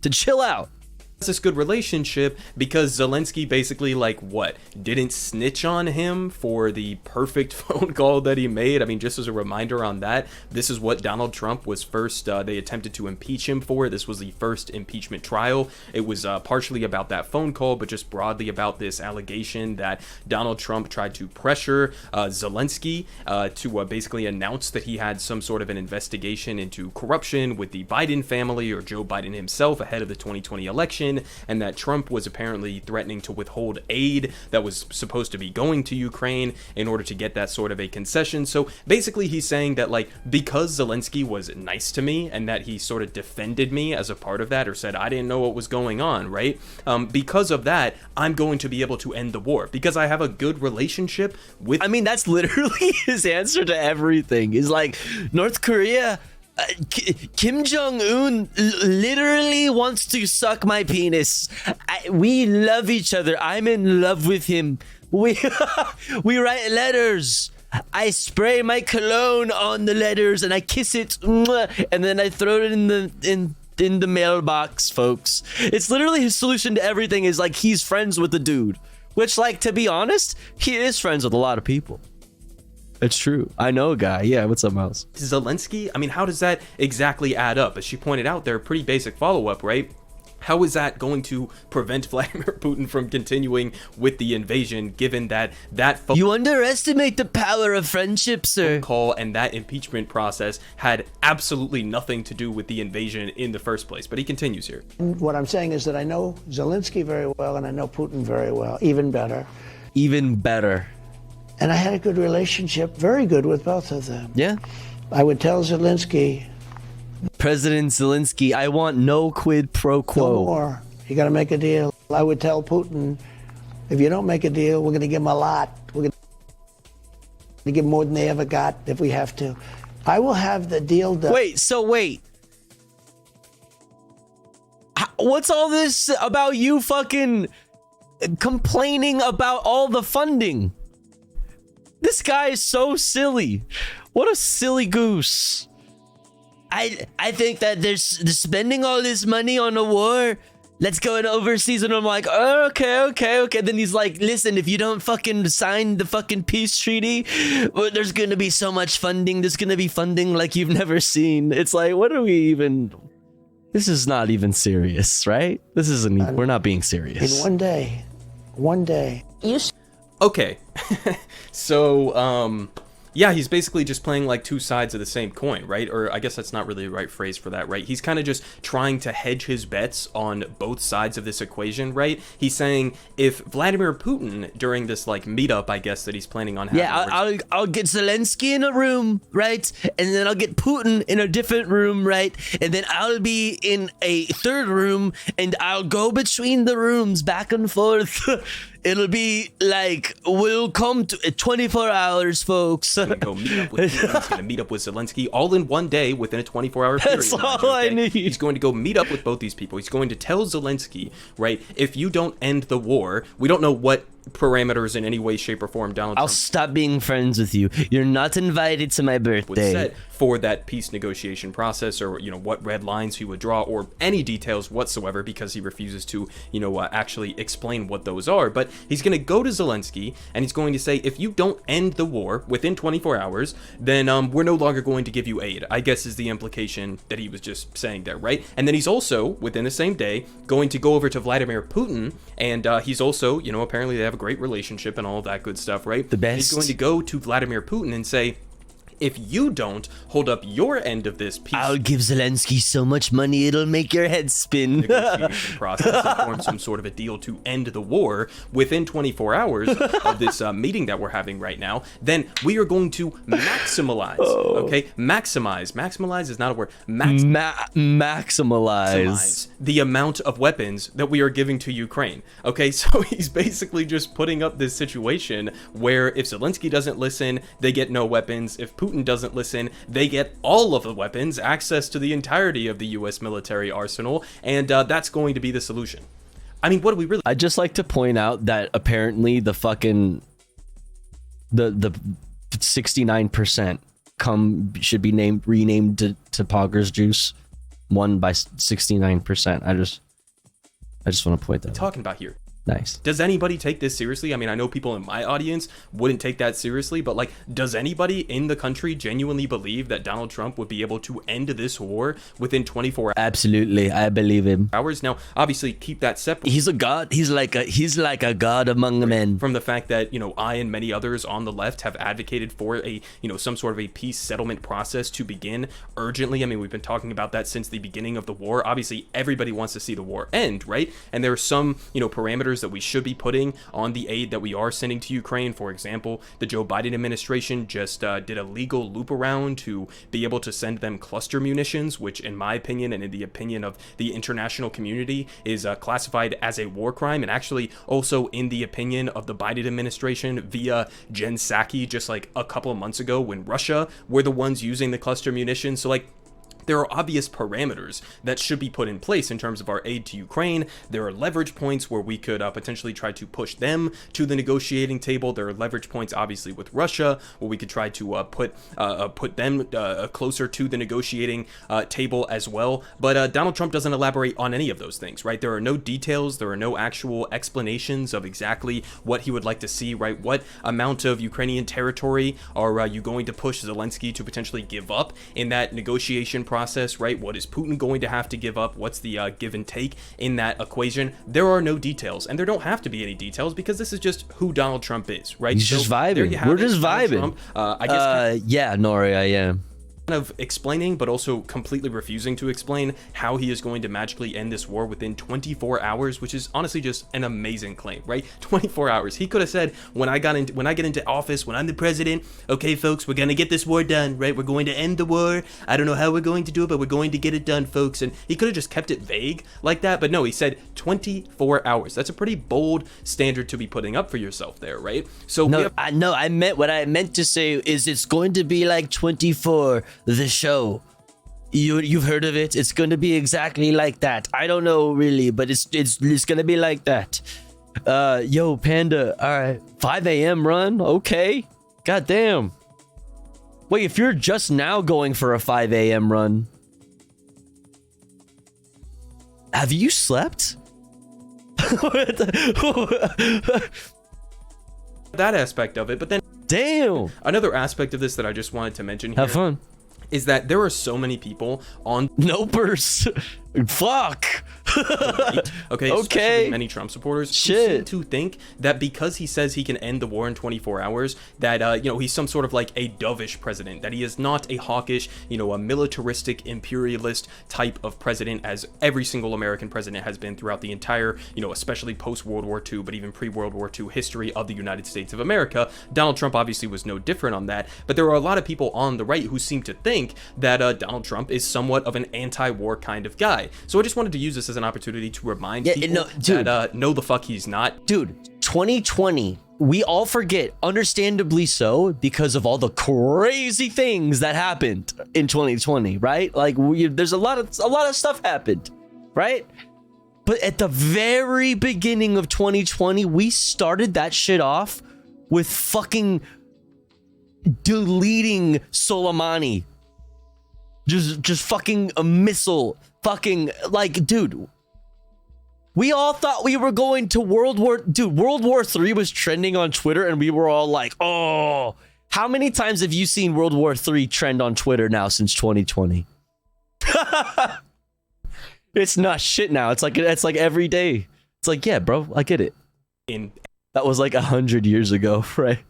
to chill out.
this good relationship because Zelensky basically didn't snitch on him for the perfect phone call that he made. I mean, just as a reminder on that, this is what Donald Trump was first, they attempted to impeach him for. This was the first impeachment trial. It was partially about that phone call, but just broadly about this allegation that Donald Trump tried to pressure Zelensky to basically announce that he had some sort of an investigation into corruption with the Biden family or Joe Biden himself ahead of the 2020 election. And that Trump was apparently threatening to withhold aid that was supposed to be going to Ukraine in order to get that sort of a concession. So basically he's saying that because Zelensky was nice to me and that he sort of defended me as a part of that, or said I didn't know what was going on, right? Because of that, I'm going to be able to end the war because I have a good relationship with...
I mean, that's literally his answer to everything. Is North Korea... Kim Jong-un literally wants to suck my penis. We love each other. I'm in love with him. We write letters. I spray my cologne on the letters and I kiss it, and then I throw it in the mailbox, folks. It's literally his solution to everything is he's friends with the dude, which to be honest, he is friends with a lot of people. It's true. I know a guy. Yeah, what's up, Miles?
Zelensky? I mean, how does that exactly add up? As she pointed out, they're a pretty basic follow-up, right? How is that going to prevent Vladimir Putin from continuing with the invasion, given that
you underestimate the power of friendship, sir.
Call and that impeachment process had absolutely nothing to do with the invasion in the first place. But he continues here.
What I'm saying is that I know Zelensky very well and I know Putin very well, even better.
Even better.
And I had a good relationship, very good with both of them.
Yeah.
I would tell Zelensky,
President Zelensky, I want no quid pro quo.
No more. You got to make a deal. I would tell Putin, if you don't make a deal, we're going to give him a lot. We're going to give him more than they ever got if we have to. I will have the deal done.
Wait. What's all this about you fucking complaining about all the funding? This guy is so silly. What a silly goose. I think that they're spending all this money on a war. Let's go in overseas. And I'm like, oh, okay. Then he's like, listen, if you don't fucking sign the fucking peace treaty, well, there's going to be so much funding. There's going to be funding like you've never seen. It's like, what are we even... This is not even serious, right? This isn't... We're not being serious.
In one day.
Okay. So, yeah, he's basically just playing two sides of the same coin, right? Or I guess that's not really the right phrase for that, right? He's kind of just trying to hedge his bets on both sides of this equation, right? He's saying if Vladimir Putin, during this meetup, I guess, that he's planning on having...
Yeah, I'll get Zelensky in a room, right? And then I'll get Putin in a different room, right? And then I'll be in a third room and I'll go between the rooms back and forth. It'll be we'll come to 24 hours, folks.
He's gonna meet up with Zelensky all in one day within a 24-hour period.
That's all I need.
He's going to go meet up with both these people. He's going to tell Zelensky, right, if you don't end the war, we don't know what parameters in any way, shape, or form Donald Trump...
I'll stop being friends with you. You're not invited to my birthday.
...set for that peace negotiation process, or, what red lines he would draw, or any details whatsoever, because he refuses to, actually explain what those are. But he's going to go to Zelensky, and he's going to say, if you don't end the war within 24 hours, then we're no longer going to give you aid, I guess is the implication that he was just saying there, right? And then he's also, within the same day, going to go over to Vladimir Putin, and he's also, apparently they have a great relationship and all of that good stuff, right?
The best.
He's going to go to Vladimir Putin and say, if you don't hold up your end of this peace...
I'll give Zelensky so much money it'll make your head spin.
...negotiation process and form some sort of a deal to end the war within 24 hours of this meeting that we're having right now, then we are going to maximize, okay? Maximize is not a word.
Maximize
the amount of weapons that we are giving to Ukraine, okay? So he's basically just putting up this situation where if Zelensky doesn't listen, they get no weapons. If Putin doesn't listen, they get all of the weapons, access to the entirety of the U.S. military arsenal, and that's going to be the solution. I mean, what do we really...
I'd just like to point out that apparently the 69% should be renamed to Poggers Juice, won by 69%. I just want to point that out.
Talking about here.
Nice.
Does anybody take this seriously? I mean, I know people in my audience wouldn't take that seriously, but like, does anybody in the country genuinely believe that Donald Trump would be able to end this war within 24 hours?
Absolutely, I believe him.
Now, obviously, keep that separate.
He's a god. He's like a god among men.
From the fact that, you know, I and many others on the left have advocated for a, you know, some sort of a peace settlement process to begin urgently. I mean, we've been talking about that since the beginning of the war. Obviously, everybody wants to see the war end, right? And there are some, you know, parameters that we should be putting on the aid that we are sending to Ukraine. For example, the Joe Biden administration just did a legal loop around to be able to send them cluster munitions, which in my opinion and in the opinion of the international community is classified as a war crime, and actually also in the opinion of the Biden administration via Jen Psaki just like a couple of months ago when Russia were the ones using the cluster munitions. So like, there are obvious parameters that should be put in place in terms of our aid to Ukraine. There are leverage points where we could potentially try to push them to the negotiating table. There are leverage points, obviously, with Russia, where we could try to put them closer to the negotiating table as well. But Donald Trump doesn't elaborate on any of those things, right? There are no details. There are no actual explanations of exactly what he would like to see, right? What amount of Ukrainian territory are you going to push Zelensky to potentially give up in that negotiation process, right? What is Putin going to have to give up? What's the give and take in that equation? There are no details, and there don't have to be any details because this is just who Donald Trump is, right?
He's just vibing. We're just vibing.
I guess.
Yeah, Nori, I am.
Of explaining, but also completely refusing to explain how he is going to magically end this war within 24 hours, which is honestly just an amazing claim, right? 24 hours. He could have said, when I get into office, when I'm the president, okay, folks, we're gonna get this war done, right? We're going to end the war. I don't know how we're going to do it, but we're going to get it done, folks. And he could have just kept it vague like that, but no, he said 24 hours. That's a pretty bold standard to be putting up for yourself there, right? So
I meant what I meant to say is it's going to be like 24. The show, you've heard of it. It's going to be exactly like that. I don't know really, but it's going to be like that. Yo, Panda. All right, 5 a.m. run. Okay. God damn. Wait, if you're just now going for a 5 a.m. run, have you slept?
That aspect of it, but then
damn,
another aspect of this that I just wanted to mention here.
Have fun.
Is that there are so many people on
Nopers. Fuck.
Okay.
Okay.
Many Trump supporters
Shit.
who seem to think that because he says he can end the war in 24 hours, that you know, he's some sort of like a dovish president. That he is not a hawkish, you know, a militaristic imperialist type of president, as every single American president has been throughout the entire, you know, especially post World War II, but even pre World War II history of the United States of America. Donald Trump obviously was no different on that. But there are a lot of people on the right who seem to think that Donald Trump is somewhat of an anti-war kind of guy. So I just wanted to use this as an opportunity to remind people that no, the fuck he's not.
Dude, 2020, we all forget, understandably so, because of all the crazy things that happened in 2020, right? Like, there's a lot of stuff happened, right? But at the very beginning of 2020, we started that shit off with fucking deleting Soleimani. Just fucking a missile. Fucking, like, dude, we all thought we were going to World War III was trending on Twitter, and we were all like, oh, how many times have you seen World War III trend on Twitter now since 2020? It's not shit now. It's like every day. It's like, yeah, bro, I get it. That was like 100 years ago, right?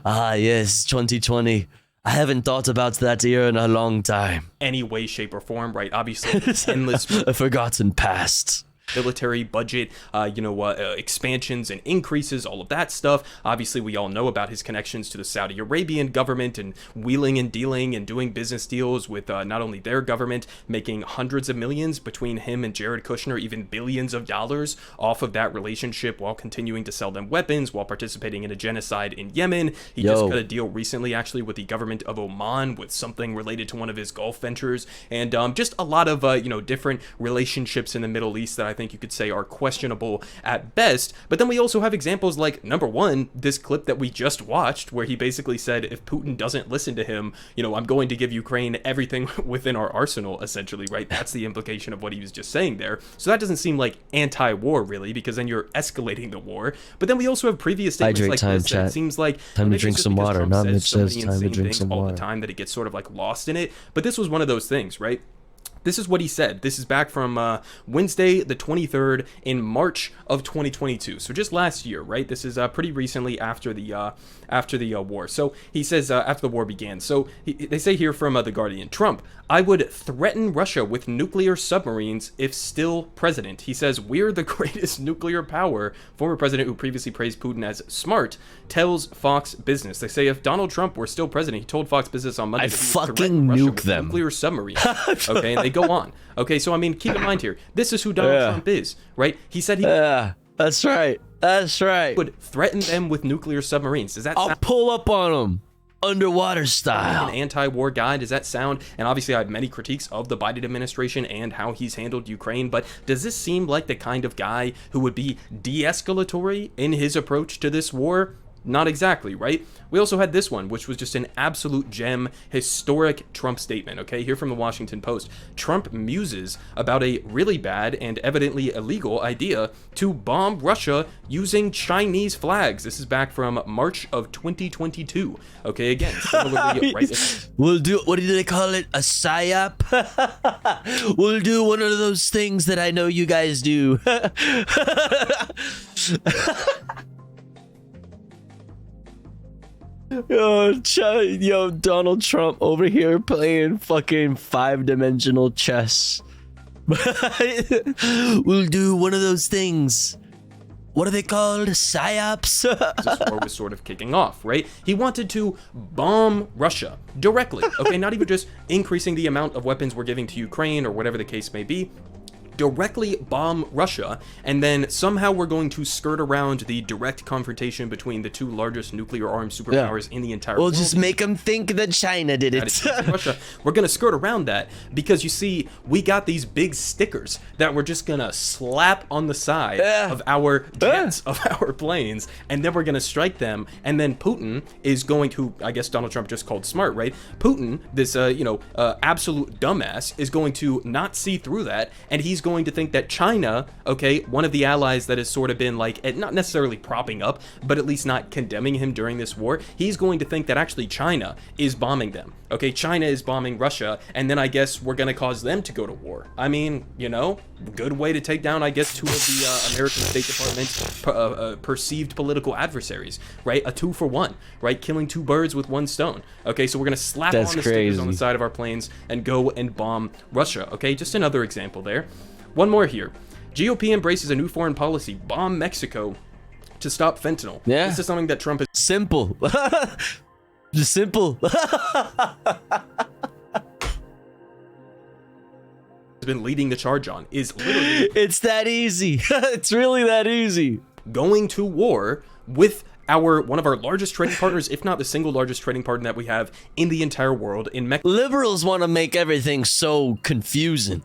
Ah, yes, 2020. I haven't thought about that year in a long time.
Any way, shape, or form, right? Obviously, endless
a forgotten past.
Military budget, expansions and increases, all of that stuff. Obviously, we all know about his connections to the Saudi Arabian government and wheeling and dealing and doing business deals with not only their government, making hundreds of millions between him and Jared Kushner, even billions of dollars off of that relationship while continuing to sell them weapons, while participating in a genocide in Yemen. He just cut a deal recently, actually, with the government of Oman with something related to one of his Gulf ventures, and just a lot of different relationships in the Middle East that I think think you could say are questionable at best. But then we also have examples like, number one, this clip that we just watched, where he basically said, if Putin doesn't listen to him, you know, I'm going to give Ukraine everything within our arsenal, essentially, right? That's the implication of what he was just saying there. So that doesn't seem like anti-war, really, because then you're escalating the war. But then we also have previous statements like this that it seems like
time to drink some water. Not Mitch says time to drink some
all
water.
the time that it gets sort of like lost in it. But this was one of those things, right? This is what he said. This is back from Wednesday, the 23rd in March of 2022. So just last year, right? This is pretty recently after the war. So he says after the war began. So they say here from The Guardian, Trump, I would threaten Russia with nuclear submarines if still president. He says, we're the greatest nuclear power. Former president who previously praised Putin as smart tells Fox Business. They say if Donald Trump were still president, he told Fox Business on Monday
I'd
that he would
fucking
threaten Russia
nuke
with
them.
nuclear submarines. Okay, and they go on. Okay, so I mean, keep in mind here, this is who Donald Trump is, right? He said he
that's right. That's right.
would threaten them with nuclear submarines. Does that
I'll pull up on them underwater style.
An anti-war guy? Does that sound? And obviously I have many critiques of the Biden administration and how he's handled Ukraine, but does this seem like the kind of guy who would be de-escalatory in his approach to this war? Not exactly, right? We also had this one, which was just an absolute gem, historic Trump statement, okay? Here from the Washington Post. Trump muses about a really bad and evidently illegal idea to bomb Russia using Chinese flags. This is back from March of 2022. Okay, again, similarly, right?
We'll do, what do they call it? A psyop? We'll do one of those things that I know you guys do. Yo, Donald Trump over here playing fucking 5-dimensional chess. We'll do one of those things. What are they called? Psyops?
This war was sort of kicking off, right? He wanted to bomb Russia directly, okay? Not even just increasing the amount of weapons we're giving to Ukraine or whatever the case may be. Directly bomb Russia, and then somehow we're going to skirt around the direct confrontation between the two largest nuclear-armed superpowers in the entire world.
We'll just make them think that China did it.
Russia. We're going to skirt around that because, you see, we got these big stickers that we're just going to slap on the side of our jets, of our planes, and then we're going to strike them, and then Putin is going to, I guess Donald Trump just called smart, right? Putin, this, absolute dumbass, is going to not see through that, and he's going to think that China, okay, one of the allies that has sort of been like, not necessarily propping up, but at least not condemning him during this war, he's going to think that actually China is bombing them. Okay, China is bombing Russia, and then I guess we're going to cause them to go to war. I mean, you know, good way to take down, I guess, two of the American State Department's perceived political adversaries, right? A 2-for-1, right? Killing two birds with one stone. Okay, so we're going to slap on the stickers on the side of our planes and go and bomb Russia. Okay, just another example there. One more here. GOP embraces a new foreign policy, bomb Mexico to stop fentanyl.
Yeah.
This is something that Trump is...
Simple. Just simple.
been leading the charge on is literally...
It's that easy. It's really that easy.
Going to war with one of our largest trading partners, if not the single largest trading partner that we have in the entire world, in Mexico.
Liberals want to make everything so confusing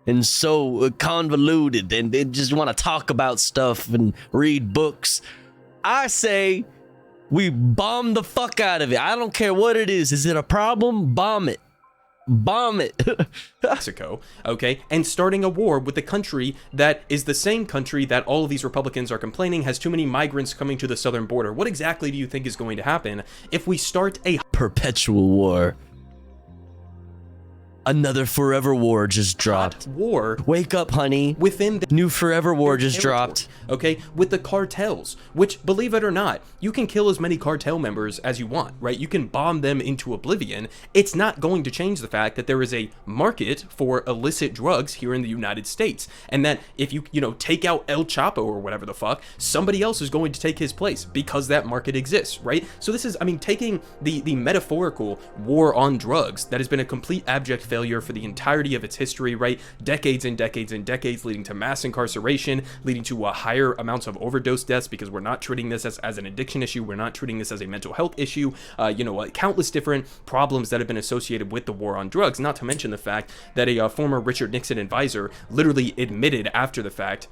and so convoluted, and they just want to talk about stuff and read books. I say we bomb the fuck out of it. I don't care what it is. Is it a problem? Bomb it. Bomb it.
Mexico, okay, and starting a war with the country that is the same country that all of these Republicans are complaining has too many migrants coming to the southern border. What exactly do you think is going to happen if we start a
perpetual war? Another forever war just dropped.
War.
Wake up, honey.
Within the
new forever war just dropped.
Okay, with the cartels, which, believe it or not, you can kill as many cartel members as you want, right? You can bomb them into oblivion. It's not going to change the fact that there is a market for illicit drugs here in the United States, and that if you take out El Chapo or whatever the fuck, somebody else is going to take his place because that market exists, right? So this is, I mean, taking the metaphorical war on drugs that has been a complete abject failure failure for the entirety of its history, right? Decades and decades and decades, leading to mass incarceration, leading to higher amounts of overdose deaths, because we're not treating this as an addiction issue. We're not treating this as a mental health issue. Countless different problems that have been associated with the war on drugs, not to mention the fact that a former Richard Nixon advisor literally admitted after the fact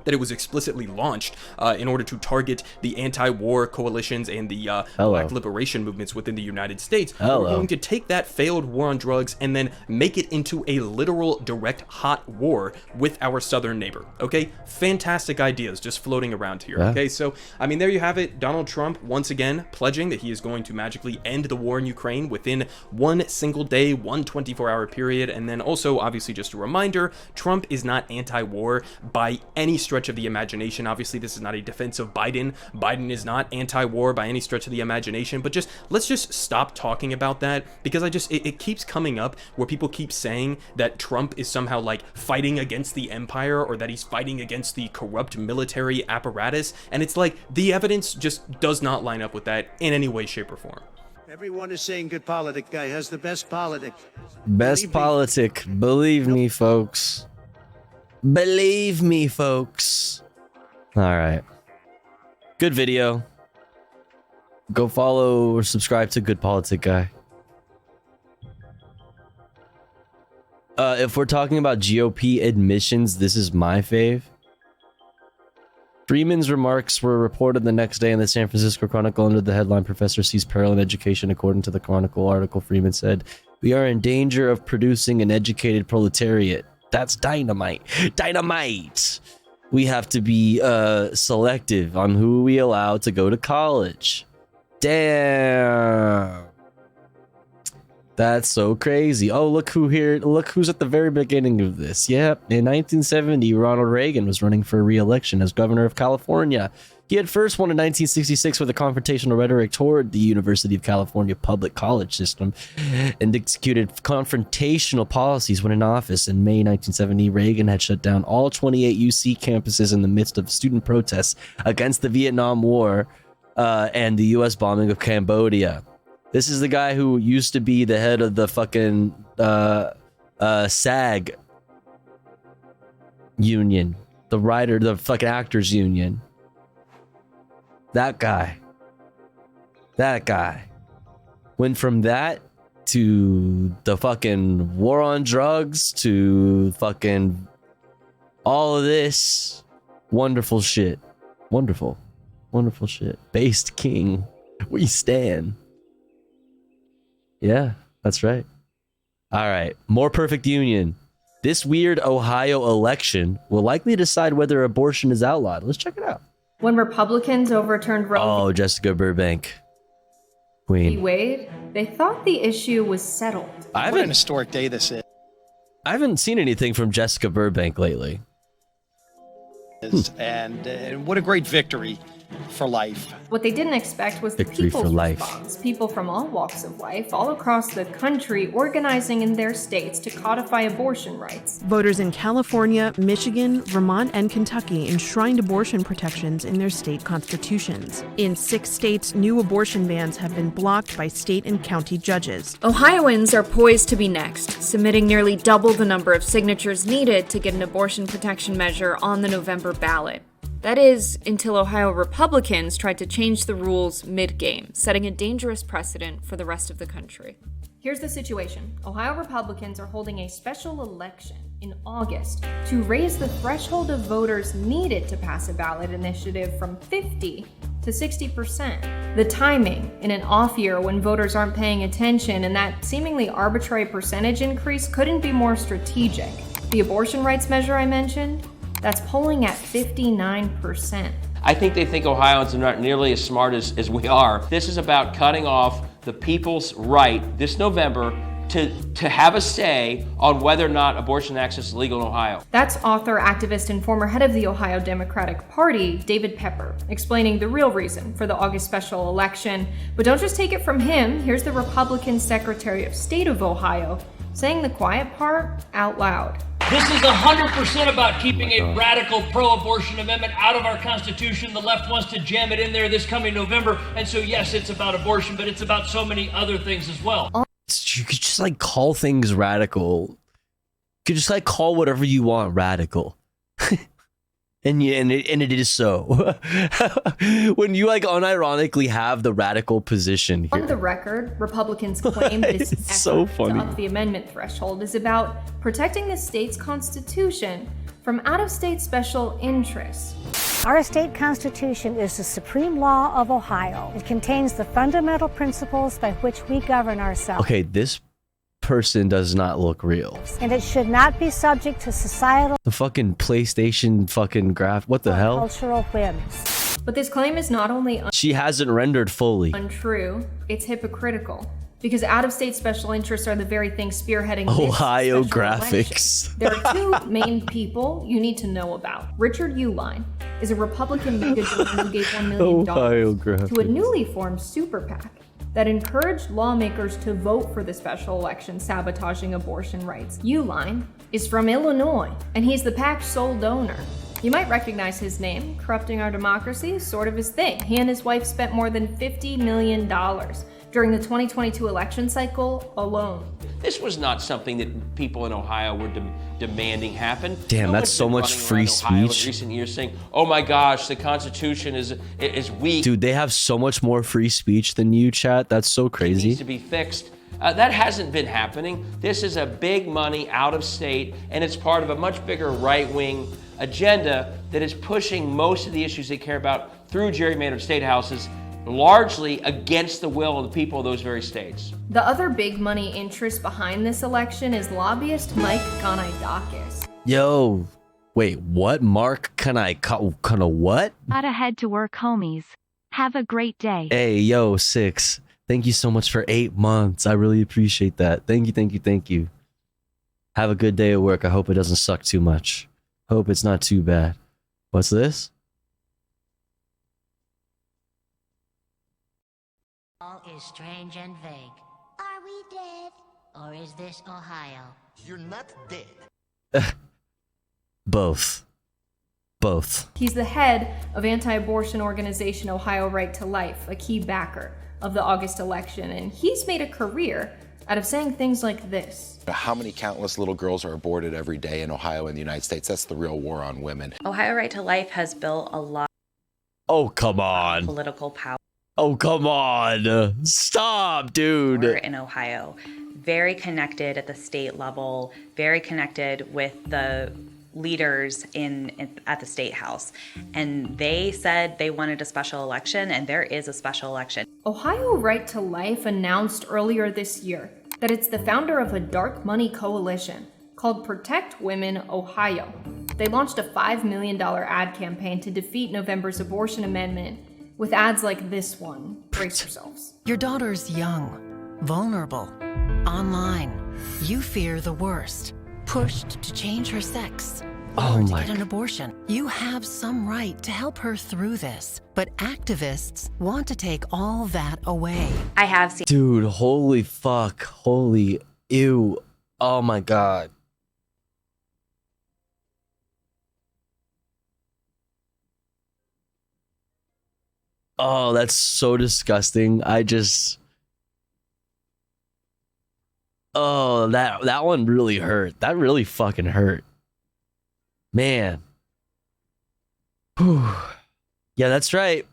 that it was explicitly launched in order to target the anti-war coalitions and the black liberation movements within the United States. We're going to take that failed war on drugs and then make it into a literal direct hot war with our southern neighbor. Okay, fantastic ideas just floating around here.
Yeah.
Okay, so I mean, there you have it. Donald Trump once again pledging that he is going to magically end the war in Ukraine within one single day, one 24-hour period. And then also, obviously, just a reminder, Trump is not anti-war by any stretch of the imagination. Obviously, this is not a defense of Biden. Biden is not anti-war by any stretch of the imagination, but let's just stop talking about that, because it keeps coming up where people keep saying that Trump is somehow like fighting against the empire, or that he's fighting against the corrupt military apparatus, and it's like the evidence just does not line up with that in any way, shape, or form.
Everyone is saying good politic guy has the best politic.
Best politic. Believe me, folks. Believe me, folks. All right. Good video. Go follow or subscribe to Good Politic Guy. If we're talking about GOP admissions, this is my fave. Freeman's remarks were reported the next day in the San Francisco Chronicle under the headline, "Professor Sees Peril in Education." According to the Chronicle article, Freeman said, "We are in danger of producing an educated proletariat." That's dynamite. Dynamite. We have to be selective on who we allow to go to college. Damn. That's so crazy. Oh, look who here. Look who's at the very beginning of this. Yep. In 1970, Ronald Reagan was running for re-election as governor of California. He had first won in 1966 with a confrontational rhetoric toward the University of California public college system and executed confrontational policies when in office. In May 1970, Reagan had shut down all 28 UC campuses in the midst of student protests against the Vietnam War and the U.S. bombing of Cambodia. This is the guy who used to be the head of the fucking SAG union, the fucking actors union. That guy went from that to the fucking war on drugs to fucking all of this wonderful shit. Wonderful shit. Based king, we stand. Yeah, that's right. All right, more perfect union. This weird Ohio election will likely decide whether abortion is outlawed. Let's check it out.
When Republicans overturned Roe
Oh, Jessica Burbank.
v.
Queen.
Wade, they thought the issue was settled.
What an historic day this is. I haven't seen anything from Jessica Burbank lately.
And what a great victory for life.
What they didn't expect was the
Victory for
people's
life.
response. People from all walks of life, all across the country, organizing in their states to codify abortion rights.
Voters in California, Michigan, Vermont, and Kentucky enshrined abortion protections in their state constitutions. In 6 states, new abortion bans have been blocked by state and county judges.
Ohioans are poised to be next, submitting nearly double the number of signatures needed to get an abortion protection measure on the November ballot. That is, until Ohio Republicans tried to change the rules mid-game, setting a dangerous precedent for the rest of the country.
Here's the situation. Ohio Republicans are holding a special election in August to raise the threshold of voters needed to pass a ballot initiative from 50 to 60%. The timing, in an off year when voters aren't paying attention, and that seemingly arbitrary percentage increase couldn't be more strategic. The abortion rights measure I mentioned, that's polling at 59%.
I think they think Ohioans are not nearly as smart as we are. This is about cutting off the people's right this November to have a say on whether or not abortion access is legal in Ohio.
That's author, activist, and former head of the Ohio Democratic Party, David Pepper, explaining the real reason for the August special election. But don't just take it from him. Here's the Republican Secretary of State of Ohio saying the quiet part out loud.
This is 100% about keeping a radical pro-abortion amendment out of our Constitution. The left wants to jam it in there this coming November. And so, yes, it's about abortion, but it's about so many other things as well.
You could just just like call things radical. You could just like call whatever you want radical. And it is so. When you like unironically have the radical position here.
On the record, Republicans claim this effort
so funny.
to up the amendment threshold is about protecting the state's constitution from out-of-state special interests.
Our state constitution is the supreme law of Ohio. It contains the fundamental principles by which we govern ourselves.
Okay, this person does not look real.
And it should not be subject to societal
The fucking PlayStation fucking graph. What the hell?
cultural whims.
But this claim is not only
She hasn't rendered fully.
untrue, it's hypocritical. Because out-of-state special interests are the very thing spearheading this
Ohio
special
graphics.
election. There are two main people you need to know about. Richard Uihlein is a Republican megajordan who gave $1 million
Ohio
to a
graphics.
newly formed super PAC that encouraged lawmakers to vote for the special election, sabotaging abortion rights. Uihlein is from Illinois, and he's the PAC's sole donor. You might recognize his name. Corrupting our democracy is sort of his thing. He and his wife spent more than $50 million during the 2022 election cycle alone.
This was not something that people in Ohio were demanding happen.
Damn,
No
that's
one's
so
been
much
running
free
around Ohio in
speech.
recent years saying, "Oh my gosh, the Constitution is weak.
Dude, they have so much more free speech than you, chat. That's so
It needs
crazy.
to be fixed." That hasn't been happening. This is a big money out of state, and it's part of a much bigger right-wing agenda that is pushing most of the issues they care about through gerrymandered state houses, largely against the will of the people of those very states.
The other big money interest behind this election is lobbyist Mike Gonidakis.
Yo, wait, what? Mark, can I what?
Gotta head to work, homies. Have a great day.
Hey, yo, 6. Thank you so much for 8 months. I really appreciate that. Thank you. Have a good day at work. I hope it doesn't suck too much. Hope it's not too bad. What's this?
All is strange and vague. Are we dead? Or is this Ohio? You're not dead.
Both.
He's the head of anti-abortion organization Ohio Right to Life, a key backer of the August election, and he's made a career out of saying things like this.
How many countless little girls are aborted every day in Ohio and the United States? That's the real war on women.
Ohio Right to Life has built a lot
Oh, come on.
of political power
Oh, come on. Stop, dude.
in Ohio. Very connected at the state level, very connected with the leaders at the state house. And they said they wanted a special election, and there is a special election.
Ohio Right to Life announced earlier this year that it's the founder of a dark money coalition called Protect Women Ohio. They launched a $5 million ad campaign to defeat November's abortion amendment with ads like this one. Brace yourselves.
Your daughter's young, vulnerable, online. You fear the worst. Pushed to change her sex.
Oh
or to
my
get an abortion. You have some right to help her through this. But activists want to take all that away.
I have seen
Dude, holy fuck. Holy ew. Oh my god. Oh, that's so disgusting. Oh, that one really hurt. That really fucking hurt. Man. Whew. Yeah, that's right.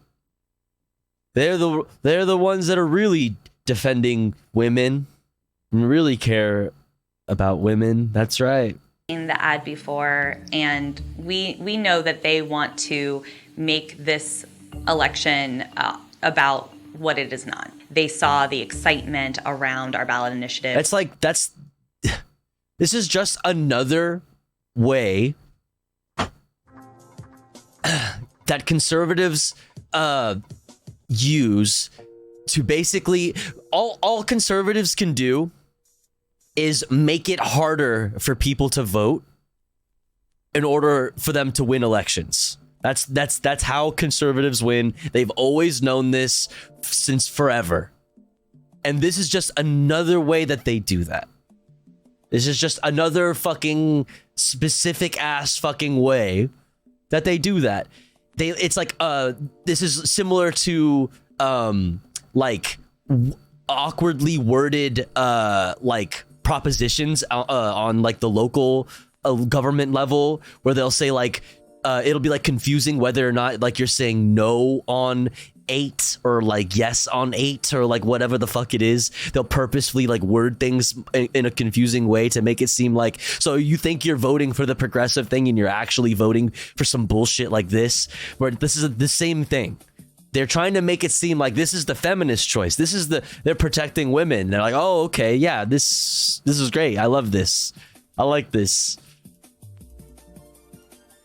They're the ones that are really defending women and really care about women. That's right.
seen the ad before, and we know that they want to make this election about what it is not. They saw the excitement around our ballot initiative.
This is just another way that conservatives use to basically all conservatives can do is make it harder for people to vote in order for them to win elections. That's how conservatives win. They've always known this since forever. And this is just another way that they do that. This is just another fucking specific ass fucking way that they do that. It's like this is similar to like awkwardly worded like propositions on like the local government level, where they'll say like it'll be like confusing whether or not like you're saying no on 8 or like yes on 8 or like whatever the fuck it is. They'll purposefully like word things in a confusing way to make it seem like, so you think you're voting for the progressive thing and you're actually voting for some bullshit like this, where this is the same thing. They're trying to make it seem like this is the feminist choice. This is they're protecting women. They're like, oh, okay, yeah, this is great. I love this. I like this.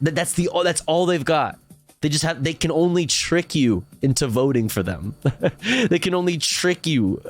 That's all they've got. They can only trick you into voting for them. They can only trick you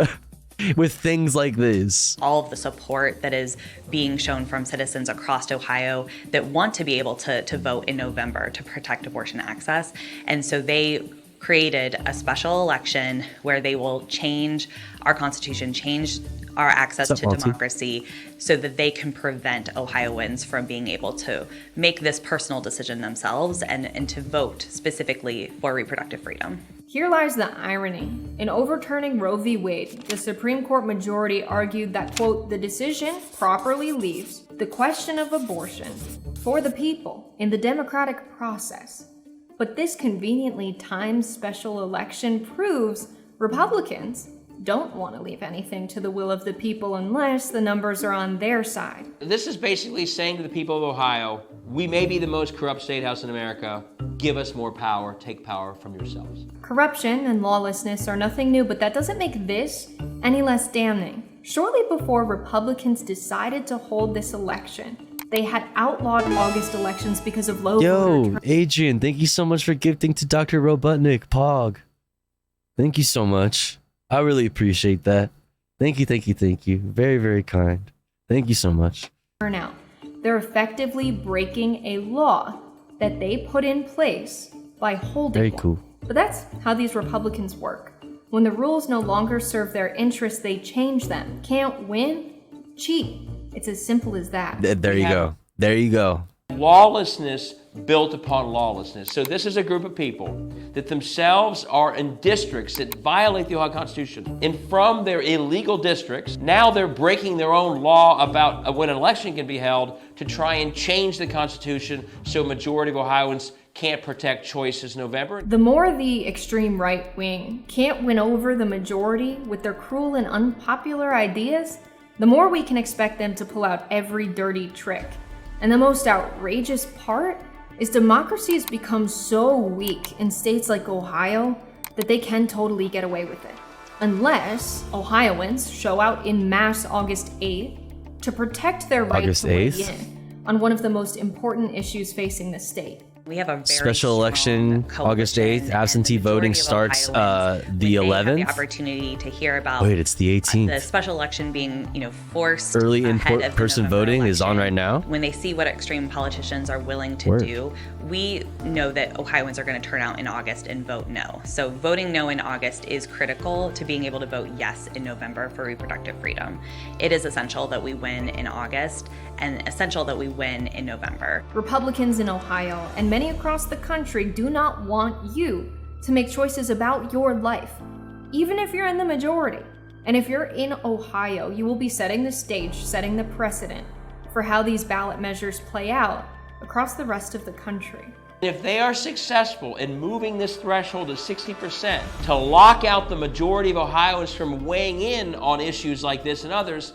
with things like this.
All of the support that is being shown from citizens across Ohio that want to be able to vote in November to protect abortion access. And so they created a special election where they will change our Constitution, change our access to democracy, so that they can prevent Ohioans from being able to make this personal decision themselves and to vote specifically for reproductive freedom.
Here lies the irony. In overturning Roe v. Wade, the Supreme Court majority argued that, quote, the decision properly leaves the question of abortion for the people in the democratic process. But this conveniently timed special election proves Republicans don't want to leave anything to the will of the people unless the numbers are on their side.
This is basically saying to the people of Ohio, we may be the most corrupt state house in America. Give us more power. Take power from yourselves.
Corruption and lawlessness are nothing new, but that doesn't make this any less damning. Shortly before Republicans decided to hold this election, they had outlawed August elections because of low voter turnout.
Adrian, thank you so much for gifting to Dr. Robotnik, Pog. Thank you so much. I really appreciate that. Thank you. Very, very kind. Thank you so much.
Turnout. They're effectively breaking a law that they put in place by holding
Very
one.
cool.
But that's how these Republicans work. When the rules no longer serve their interests, they change them. Can't win? Cheat. It's as simple as that.
There you go. There you go.
Lawlessness built upon lawlessness. So this is a group of people that themselves are in districts that violate the Ohio Constitution. And from their illegal districts, now they're breaking their own law about when an election can be held to try and change the Constitution so a majority of Ohioans can't protect choice this November.
The more the extreme right wing can't win over the majority with their cruel and unpopular ideas, the more we can expect them to pull out every dirty trick. And the most outrageous part is democracy has become so weak in states like Ohio that they can totally get away with it. Unless Ohioans show out in mass August 8th to protect their right to weigh in on one of the most important issues facing the state.
We have a very
special election August 8th. Absentee voting starts the 11th.
The opportunity to hear about
Wait, it's the 18th.
The special election being, forced
Early
ahead of the
in-person
November
voting
election.
is on right now.
When they see what extreme politicians are willing to do, we know that Ohioans are going to turn out in August and vote no. So voting no in August is critical to being able to vote yes in November for reproductive freedom. It is essential that we win in August and essential that we win in November.
Republicans in Ohio and many across the country do not want you to make choices about your life, even if you're in the majority. And if you're in Ohio, you will be setting the stage, setting the precedent for how these ballot measures play out across the rest of the country.
If they are successful in moving this threshold to 60% to lock out the majority of Ohioans from weighing in on issues like this and others,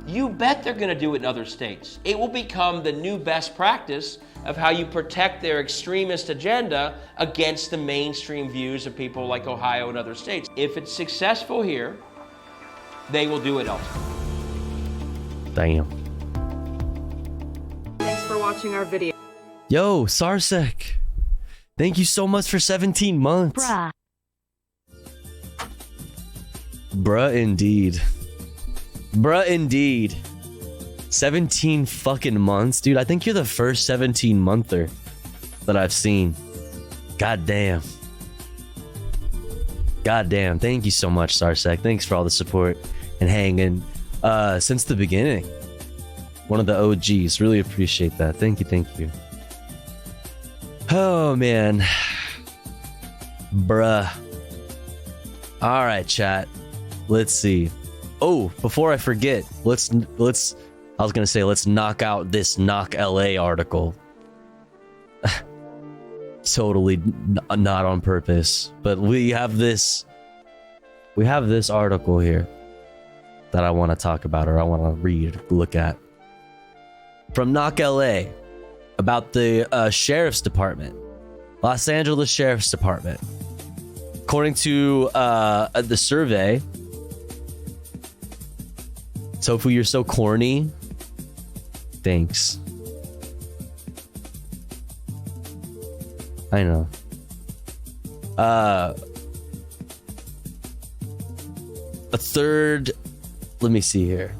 you bet they're going to do it in other states. It will become the new best practice of how you protect their extremist agenda against the mainstream views of people like Ohio and other states. If it's successful here, they will do it elsewhere.
Damn.
Thanks for watching our video.
Yo, Sarsek. Thank you so much for 17 months.
Bruh.
Bruh indeed. Bruh indeed. 17 fucking months, dude. I think you're the first 17-monther that I've seen. God damn. God damn. Thank you so much, Sarsek. Thanks for all the support and hanging since the beginning. One of the OGs. Really appreciate that. Thank you. Oh, man. Bruh. All right, chat. Let's see. Oh, before I forget, let's I was gonna say let's knock out this Knock LA article. Totally not on purpose, but we have this article here that I want to talk about, or I want to look at from Knock LA about the sheriff's department, Los Angeles Sheriff's Department. According to the survey, Tofu, you're so corny. Thanks. I know. A third. Let me see here.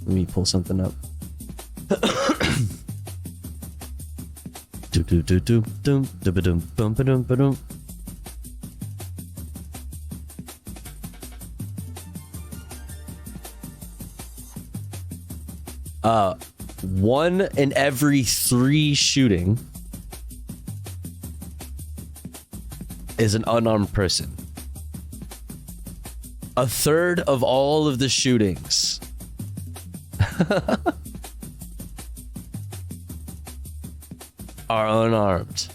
Let me pull something up. One in every 3 shooting is an unarmed person. A third of all of the shootings are unarmed.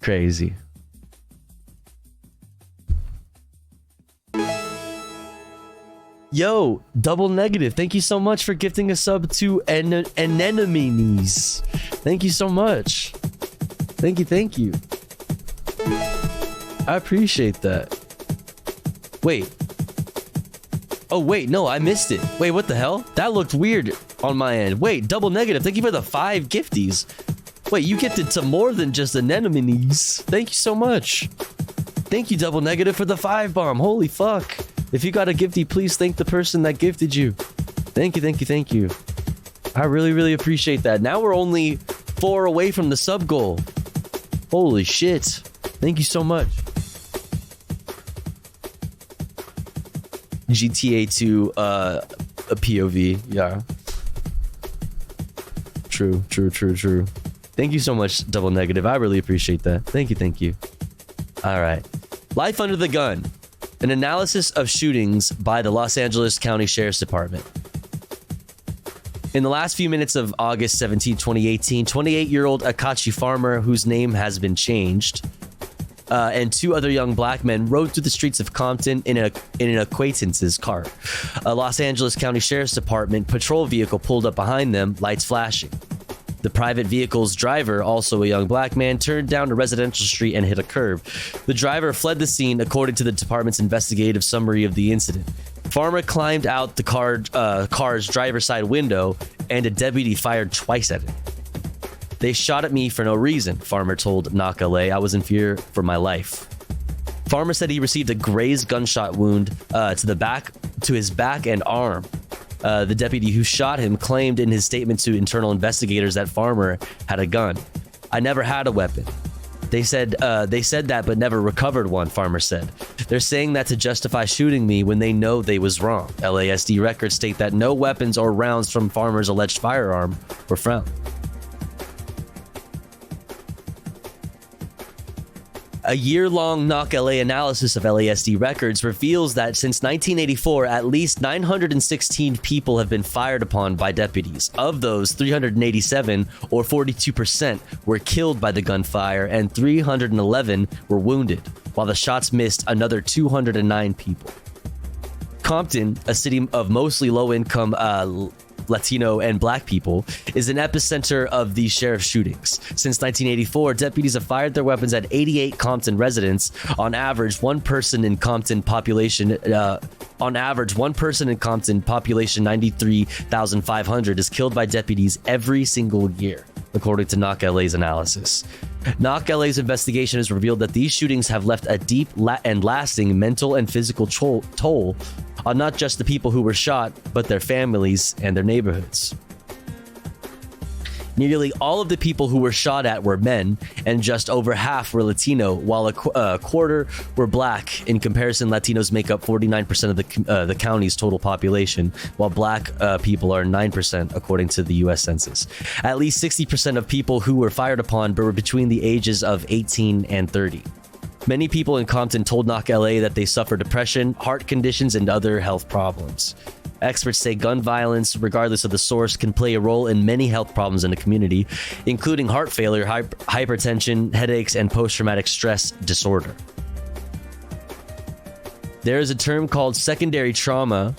Crazy. Yo, Double Negative, thank you so much for gifting a sub to Anemones. Thank you so much. Thank you. I appreciate that. Wait. Oh, wait, no, I missed it. Wait, what the hell? That looked weird on my end. Wait, Double Negative, thank you for the 5 gifties. Wait, you gifted to more than just Anemones. Thank you so much. Thank you, Double Negative, for the 5 bomb. Holy fuck. If you got a gifty, please thank the person that gifted you. Thank you. I really appreciate that. Now we're only 4 away from the sub goal. Holy shit. Thank you so much. GTA 2 a POV. Yeah. True. Thank you so much, Double Negative. I really appreciate that. Thank you. All right. Life under the gun. An analysis of shootings by the Los Angeles County Sheriff's Department. In the last few minutes of August 17, 2018, 28-year-old Akachi Farmer, whose name has been changed, and 2 other young black men rode through the streets of Compton in an acquaintance's car. A Los Angeles County Sheriff's Department patrol vehicle pulled up behind them, lights flashing. The private vehicle's driver, also a young black man, turned down a residential street and hit a curb. The driver fled the scene, according to the department's investigative summary of the incident. Farmer climbed out the car's driver's side window, and a deputy fired twice at him. They shot at me for no reason, Farmer told Knock LA. I was in fear for my life. Farmer said he received a grazed gunshot wound to his back and arm. The deputy who shot him claimed in his statement to internal investigators that Farmer had a gun. I never had a weapon. They said that but never recovered one, Farmer said. They're saying that to justify shooting me when they know they was wrong. LASD records state that no weapons or rounds from Farmer's alleged firearm were found. A year-long Knock LA analysis of LASD records reveals that since 1984, at least 916 people have been fired upon by deputies. Of those, 387, or 42%, were killed by the gunfire, and 311 were wounded, while the shots missed another 209 people. Compton, a city of mostly low-income Latino and black people, is an epicenter of these sheriff shootings. Since 1984, deputies have fired their weapons at 88 Compton residents. On average, one person in Compton population 93,500 is killed by deputies every single year, according to Knock LA's analysis. Knock LA's investigation has revealed that these shootings have left a deep and lasting mental and physical toll on not just the people who were shot, but their families and their neighborhoods. Nearly all of the people who were shot at were men, and just over half were Latino, while a quarter were black. In comparison, Latinos make up 49% of the county's total population, while black people are 9%, according to the U.S. Census. At least 60% of people who were fired upon were between the ages of 18 and 30. Many people in Compton told Knock LA that they suffer depression, heart conditions, and other health problems. Experts say gun violence, regardless of the source, can play a role in many health problems in the community, including heart failure, hypertension, headaches, and post-traumatic stress disorder. There is a term called secondary trauma,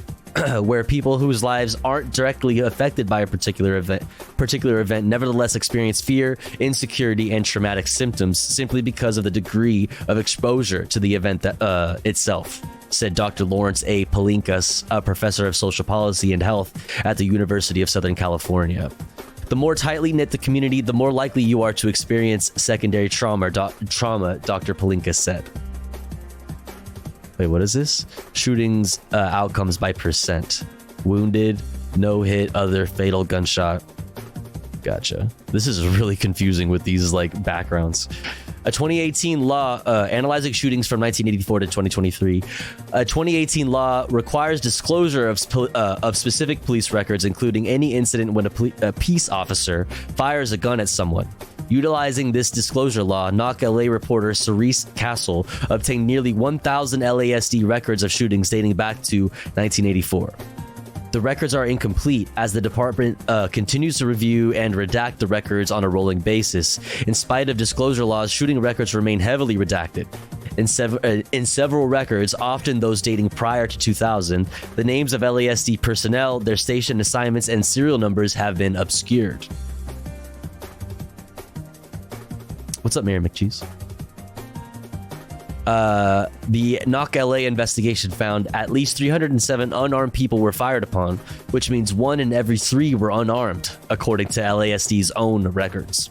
where people whose lives aren't directly affected by a particular event nevertheless experience fear, insecurity, and traumatic symptoms simply because of the degree of exposure to the event that, itself, said Dr. Lawrence A. Palinkas, a professor of social policy and health at the University of Southern California. The more tightly knit the community, the more likely you are to experience secondary trauma, Dr. Palinkas said. Wait, what is this? Shootings outcomes by percent. Wounded, no hit, other, fatal, gunshot. Gotcha. This is really confusing with these like backgrounds. A 2018 law analyzing shootings from 1984 to 2023. A 2018 law requires disclosure of specific police records, including any incident when a peace officer fires a gun at someone. Utilizing this disclosure law, Knock LA reporter Cerise Castle obtained nearly 1,000 LASD records of shootings dating back to 1984. The records are incomplete as the department continues to review and redact the records on a rolling basis. In spite of disclosure laws, shooting records remain heavily redacted. In several records, often those dating prior to 2000, the names of LASD personnel, their station assignments, and serial numbers have been obscured. What's up, Mary McCheese? The Knock LA investigation found at least 307 unarmed people were fired upon, which means 1 in every 3 were unarmed, according to LASD's own records.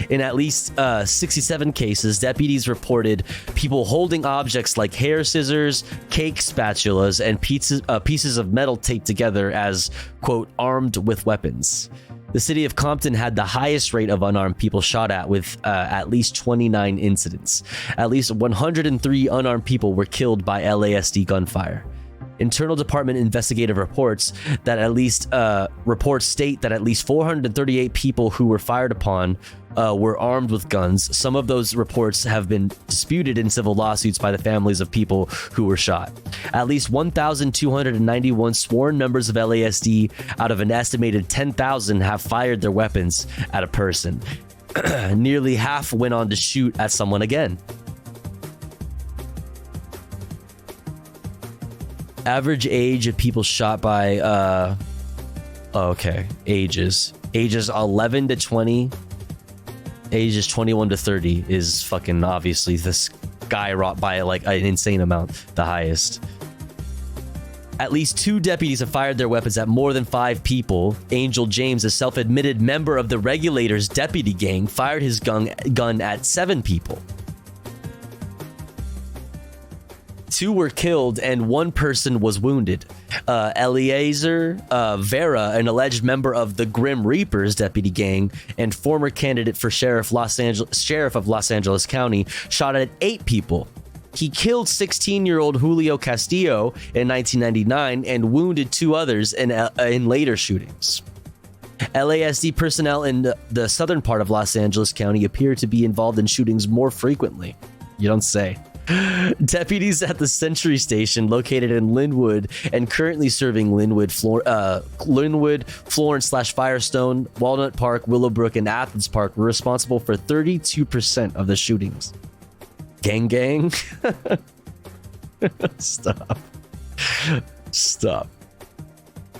In at least 67 cases, deputies reported people holding objects like hair scissors, cake spatulas, and pieces of metal taped together as, quote, armed with weapons. The city of Compton had the highest rate of unarmed people shot at, with at least 29 incidents. At least 103 unarmed people were killed by LASD gunfire. Internal department investigative reports state that at least 438 people who were fired upon were armed with guns. Some of those reports have been disputed in civil lawsuits by the families of people who were shot. At least 1,291 sworn members of LASD out of an estimated 10,000 have fired their weapons at a person. Nearly half went on to shoot at someone again. Average age of people shot by ages 11 to 20, ages 21 to 30 is fucking obviously this skyrocket by like an insane amount, the highest. At least 2 deputies have fired their weapons at more than 5 people. Angel James, a self-admitted member of the Regulators deputy gang, fired his gun at 7 people. 2 were killed and 1 person was wounded. Eliezer Vera, an alleged member of the Grim Reapers deputy gang and former candidate for sheriff of Los Angeles County, shot at 8 people. He killed 16-year-old Julio Castillo in 1999 and wounded 2 others in later shootings. LASD personnel in the southern part of Los Angeles County appear to be involved in shootings more frequently. You don't say. Deputies at the Century Station, located in Linwood and currently serving Linwood, Florence/Firestone, Walnut Park, Willowbrook, and Athens Park, were responsible for 32% of the shootings. Gang. Stop.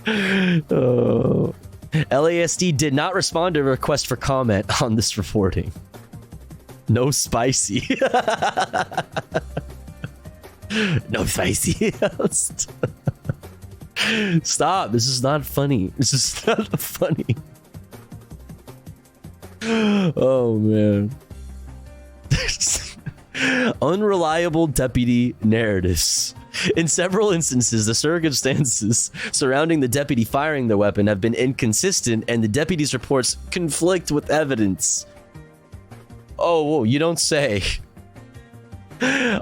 Oh. LASD did not respond to a request for comment on this reporting. No spicy. No spicy. Stop. This is not funny. This is not funny. Oh, man. Unreliable deputy narratives. In several instances, the circumstances surrounding the deputy firing the weapon have been inconsistent, and the deputy's reports conflict with evidence. Oh, whoa, you don't say.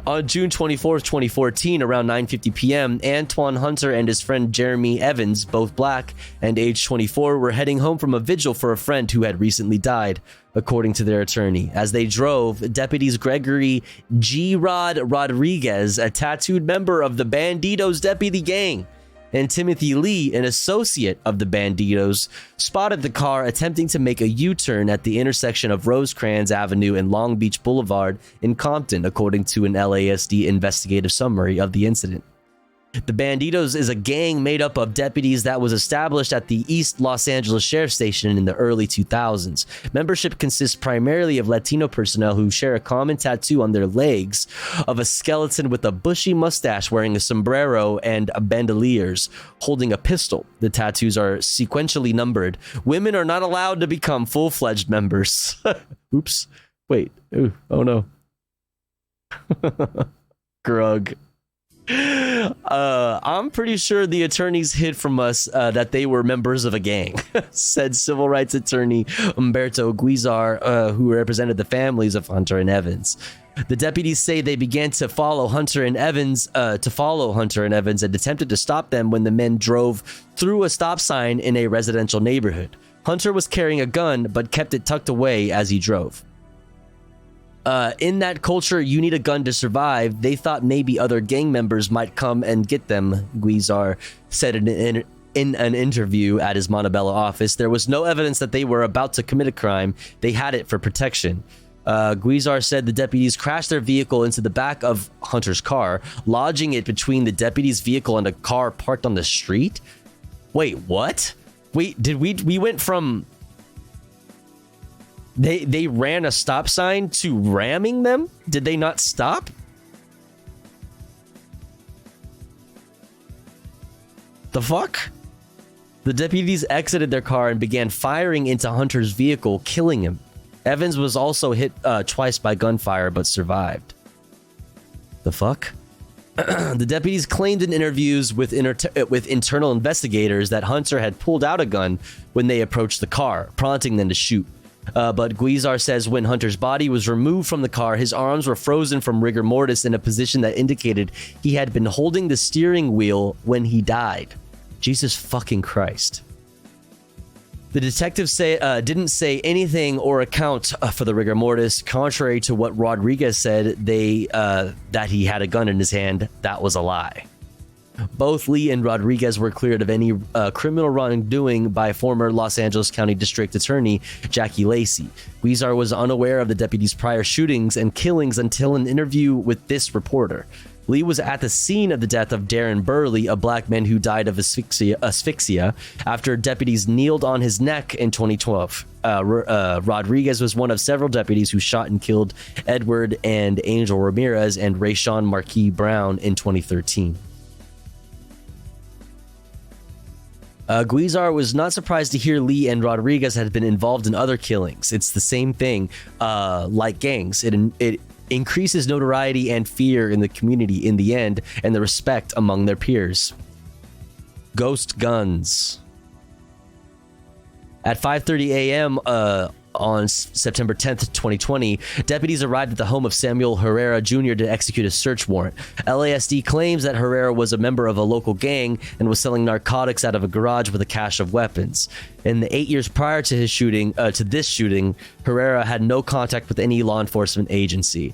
On June 24th, 2014, around 9:50 p.m., Antoine Hunter and his friend Jeremy Evans, both black and age 24, were heading home from a vigil for a friend who had recently died, according to their attorney. As they drove, deputies Gregory G. Rodriguez, a tattooed member of the Bandidos deputy gang, and Timothy Lee, an associate of the Bandidos, spotted the car attempting to make a U-turn at the intersection of Rosecrans Avenue and Long Beach Boulevard in Compton, according to an LASD investigative summary of the incident. The Bandidos is a gang made up of deputies that was established at the East Los Angeles Sheriff's Station in the early 2000s. Membership consists primarily of Latino personnel who share a common tattoo on their legs of a skeleton with a bushy mustache wearing a sombrero and bandoliers, holding a pistol. The tattoos are sequentially numbered. Women are not allowed to become full-fledged members. Oops. Wait. Ooh. Oh no. Grug. I'm pretty sure the attorneys hid from us that they were members of a gang, said civil rights attorney Humberto Guizar, who represented the families of Hunter and Evans. The deputies say they began to follow Hunter and Evans and attempted to stop them when the men drove through a stop sign in a residential neighborhood. Hunter was carrying a gun but kept it tucked away as he drove. In that culture, you need a gun to survive. They thought maybe other gang members might come and get them, Guizar said in an interview at his Montebello office. There was no evidence that they were about to commit a crime. They had it for protection. Guizar said the deputies crashed their vehicle into the back of Hunter's car, lodging it between the deputy's vehicle and a car parked on the street. Wait, what? Wait, did we went from... They ran a stop sign to ramming them? Did they not stop? The fuck? The deputies exited their car and began firing into Hunter's vehicle, killing him. Evans was also hit twice by gunfire but survived. The fuck? The deputies claimed in interviews with internal investigators that Hunter had pulled out a gun when they approached the car, prompting them to shoot. But Guizar says when Hunter's body was removed from the car, his arms were frozen from rigor mortis in a position that indicated he had been holding the steering wheel when he died. Jesus fucking Christ. The detectives didn't say anything or account for the rigor mortis. Contrary to what Rodriguez said, that he had a gun in his hand, that was a lie. Both Lee and Rodriguez were cleared of any criminal wrongdoing by former Los Angeles County District Attorney Jackie Lacey. Guizar was unaware of the deputy's prior shootings and killings until an interview with this reporter. Lee was at the scene of the death of Darren Burley, a black man who died of asphyxia after deputies kneeled on his neck in 2012. Rodriguez was one of several deputies who shot and killed Edward and Angel Ramirez and Rayshawn Marquis Brown in 2013. Guizar was not surprised to hear Lee and Rodriguez had been involved in other killings. It's the same thing, like gangs. It increases notoriety and fear in the community in the end, and the respect among their peers. Ghost guns. At 5:30 a.m. On September 10th, 2020, deputies arrived at the home of Samuel Herrera Jr. to execute a search warrant. LASD claims that Herrera was a member of a local gang and was selling narcotics out of a garage with a cache of weapons. In the 8 years prior to this shooting, Herrera had no contact with any law enforcement agency.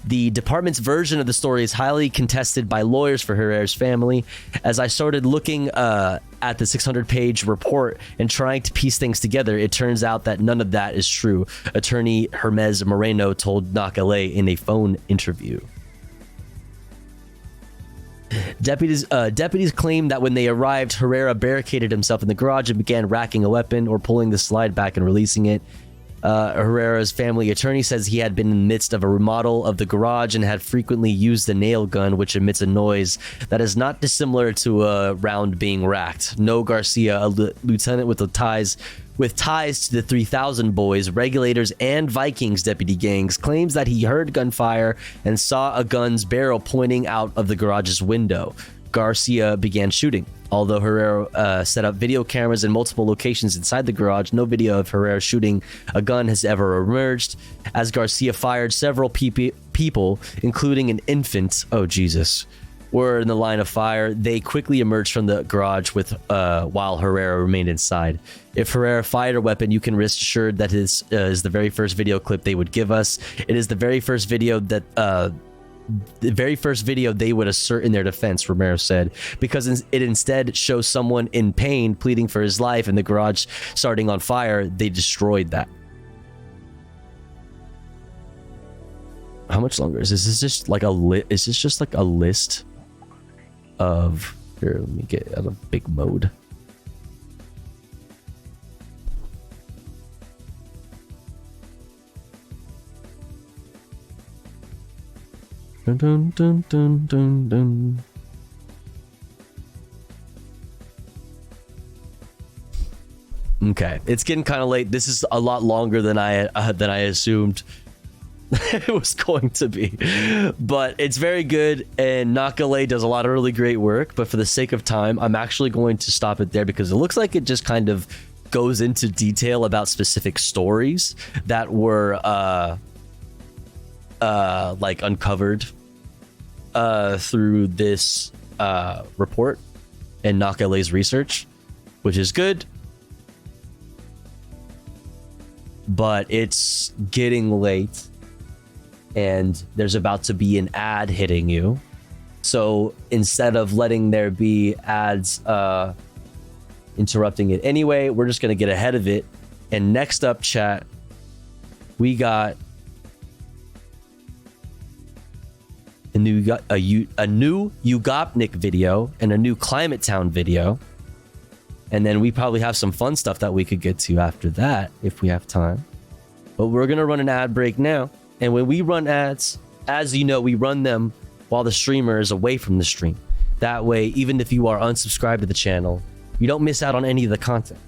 The department's version of the story is highly contested by lawyers for Herrera's family. As I started looking at the 600-page report and trying to piece things together, it turns out that none of that is true, attorney Hermes Moreno told Knock LA in a phone interview. Deputies claim that when they arrived, Herrera barricaded himself in the garage and began racking a weapon or pulling the slide back and releasing it. Herrera's family attorney says he had been in the midst of a remodel of the garage and had frequently used the nail gun, which emits a noise that is not dissimilar to a round being racked. No Garcia, a lieutenant with the ties with ties to the 3000 Boys, Regulators, and Vikings deputy gangs, claims that he heard gunfire and saw a gun's barrel pointing out of the garage's window. Garcia began shooting. Although Herrera set up video cameras in multiple locations inside the garage, no video of Herrera shooting a gun has ever emerged. As Garcia fired, several people, including an infant, oh Jesus, were in the line of fire. They quickly emerged from the garage while Herrera remained inside. If Herrera fired a weapon, you can rest assured that this is the very first video clip they would give us. It is the very first video they would assert in their defense, Romero said, because it instead shows someone in pain pleading for his life and the garage starting on fire. They destroyed that. How much longer is this? Is this just like is this just like a list of, here, let me get out of big mode. Dun, dun, dun, dun, dun, dun. Okay, it's getting kind of late. This is a lot longer than I assumed it was going to be, but it's very good, and Nakale does a lot of really great work. But for the sake of time, I'm actually going to stop it there because it looks like it just kind of goes into detail about specific stories that were like uncovered through this report and Nakale's research, which is good, but it's getting late and there's about to be an ad hitting you. So instead of letting there be ads interrupting it anyway, we're just gonna get ahead of it. And next up, chat, we got a new Ugopnik video and a new Climate Town video. And then we probably have some fun stuff that we could get to after that if we have time. But we're gonna run an ad break now. And when we run ads, as you know, we run them while the streamer is away from the stream. That way, even if you are unsubscribed to the channel, you don't miss out on any of the content.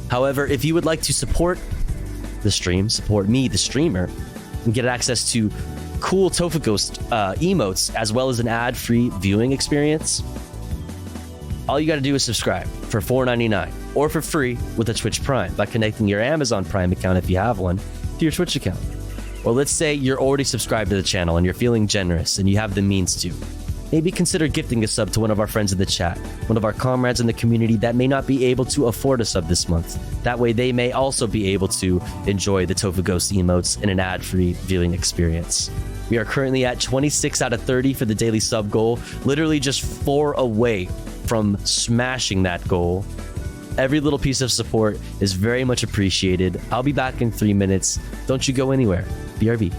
However, if you would like to support the stream, support me, the streamer, and get access to cool Tofu Ghost emotes, as well as an ad-free viewing experience, all you got to do is subscribe for $4.99 or for free with a Twitch Prime by connecting your Amazon Prime account, if you have one, to your Twitch account. Or let's say you're already subscribed to the channel and you're feeling generous and you have the means to. Maybe consider gifting a sub to one of our friends in the chat, one of our comrades in the community that may not be able to afford a sub this month. That way they may also be able to enjoy the Tofu Ghost emotes in an ad-free viewing experience. We are currently at 26 out of 30 for the daily sub goal, literally just 4 away from smashing that goal. Every little piece of support is very much appreciated. I'll be back in 3 minutes. Don't you go anywhere. BRB.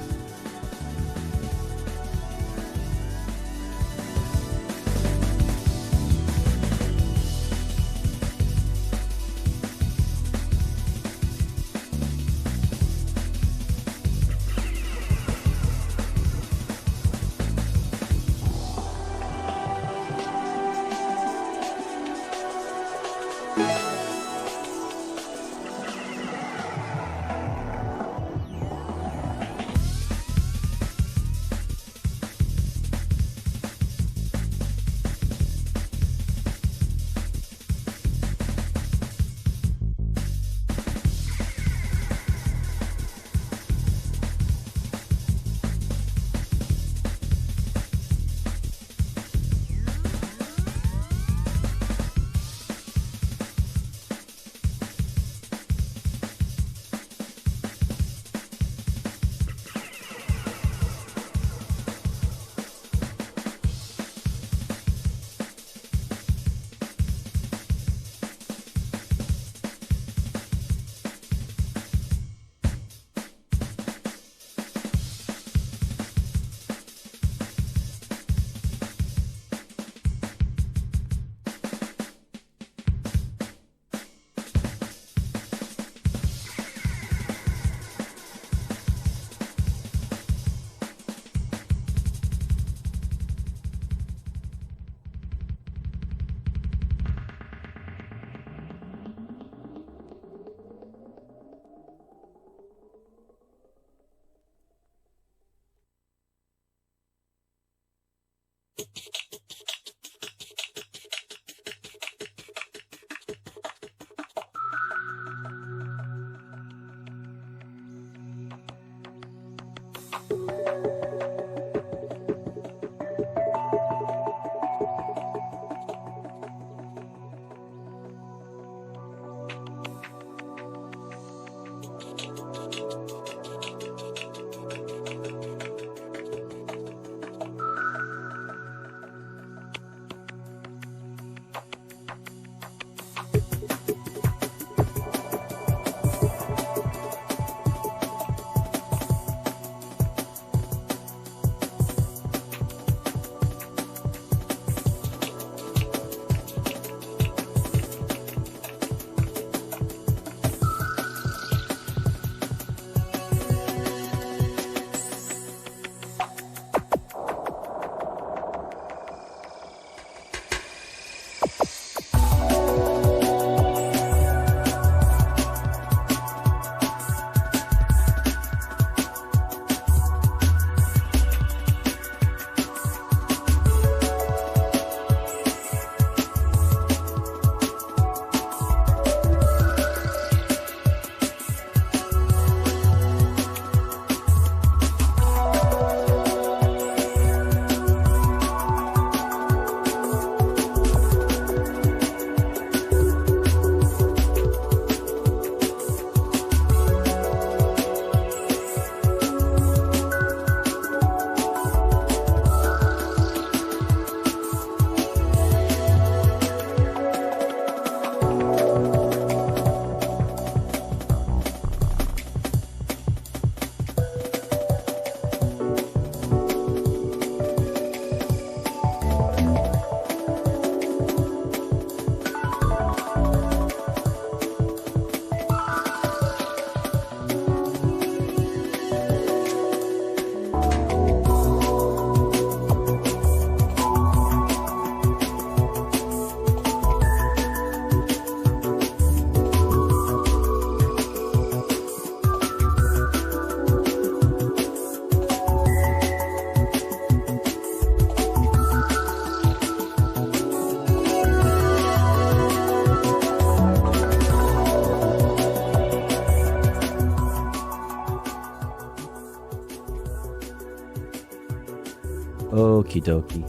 Okie dokie.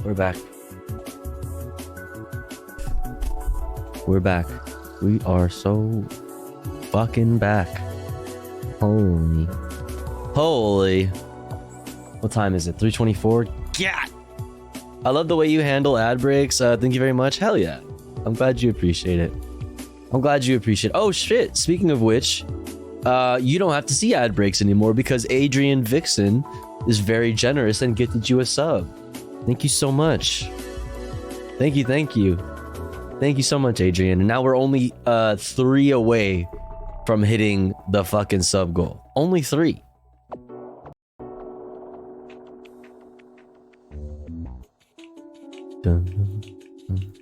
We're back. We're back. We are so fucking back. Holy. What time is it? 3:24? Yeah. I love the way you handle ad breaks. Thank you very much. Hell yeah. I'm glad you appreciate it. Oh shit. Speaking of which, you don't have to see ad breaks anymore because Adrian Vixen is very generous and gifted you a sub. Thank you so much. Thank you. Thank you so much, Adrian. And now we're only 3 away from hitting the fucking sub goal. Only 3. Dun, dun, dun.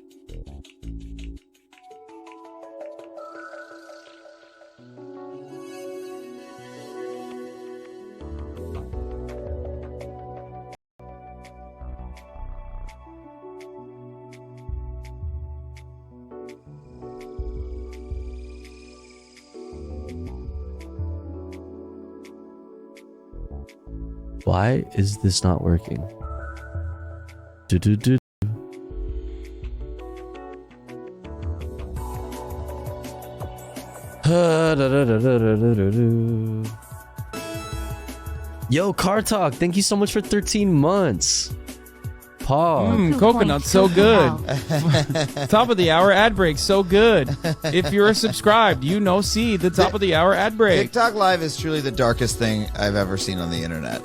Why is this not working? Yo, Car Talk, thank you so much for 13 months. Paul.
Coconut, so good. Top of the hour ad break, so good. If you're subscribed, see the top of the hour ad break.
TikTok Live is truly the darkest thing I've ever seen on the internet.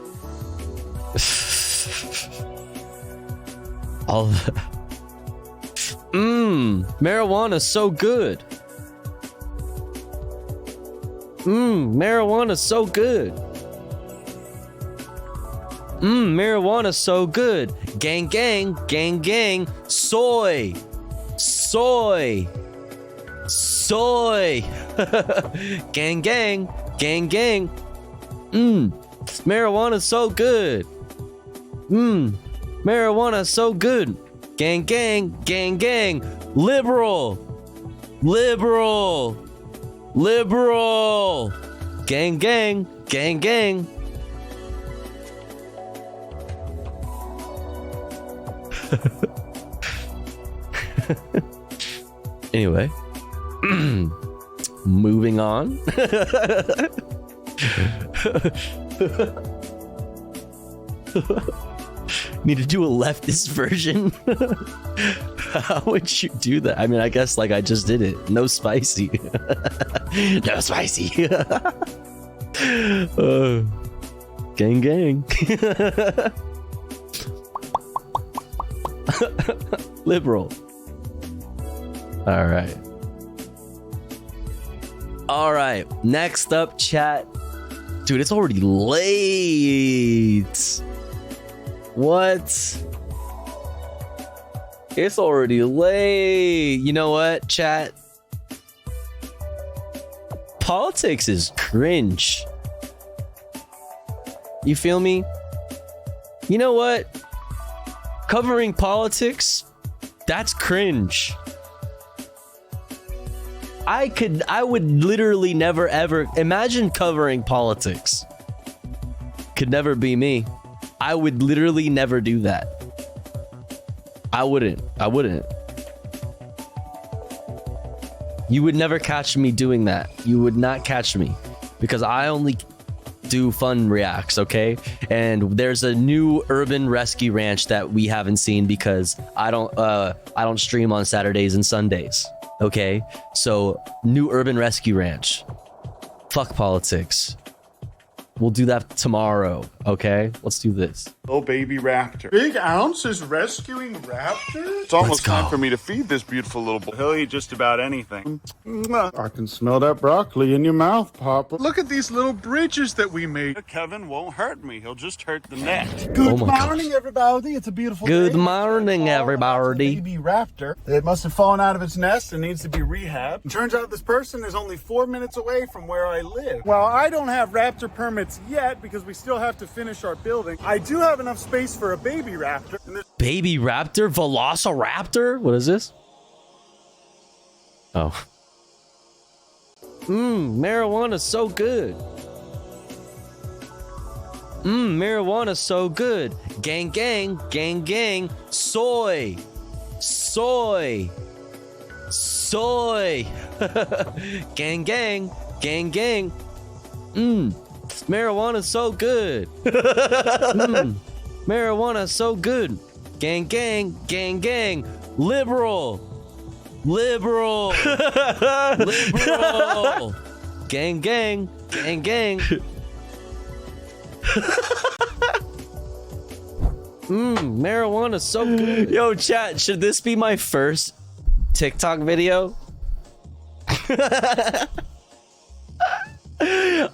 All marijuana so good. Marijuana so good. Marijuana so good. Gang gang, gang gang. Soy. Gang gang, gang gang. Marijuana's so good. Marijuana's so good. Gang, gang, gang, gang. Liberal. Liberal. Liberal. Gang, gang, gang, gang. Anyway, moving on. Need to do a leftist version. How would you do that? I mean, I guess like I just did it. No spicy. No spicy. Gang, gang. Liberal. All right. All right. Next up, chat. Dude, it's already late. What? It's already late. You know what, chat? Politics is cringe. You feel me? You know what? Covering politics, that's cringe. I would literally never ever imagine covering politics. Could never be me. I would literally never do that. I wouldn't. You would never catch me doing that. You would not catch me because I only do fun reacts, okay? And there's a new urban rescue ranch that we haven't seen because I don't stream on Saturdays and Sundays. Okay, so new urban rescue ranch. Fuck politics. We'll do that tomorrow. Okay, let's do this.
Oh, baby raptor. Big Ounce is rescuing raptors? It's almost time for me to feed this beautiful little boy. He'll eat just about anything. I can smell that broccoli in your mouth, Papa. Look at these little bridges that we made. Kevin won't hurt me. He'll just hurt the net. Good morning, everybody. It's a beautiful day.
Good morning, everybody.
Baby raptor. It must have fallen out of its nest and needs to be rehabbed. Turns out this person is only 4 minutes away from where I live. Well, I don't have raptor permits yet because we still have to finish our building. I do have enough space for a baby raptor.
Baby raptor? Velociraptor? What is this? Oh. Marijuana's so good. Marijuana's so good. Gang, gang, gang, gang. Soy. Soy. Soy. Gang, gang, gang, gang. Marijuana's so good. Marijuana's so good. Gang, gang, gang, gang. Liberal. Liberal. Liberal. Gang, gang, gang, gang. Marijuana's so good. Yo, chat, should this be my first TikTok video?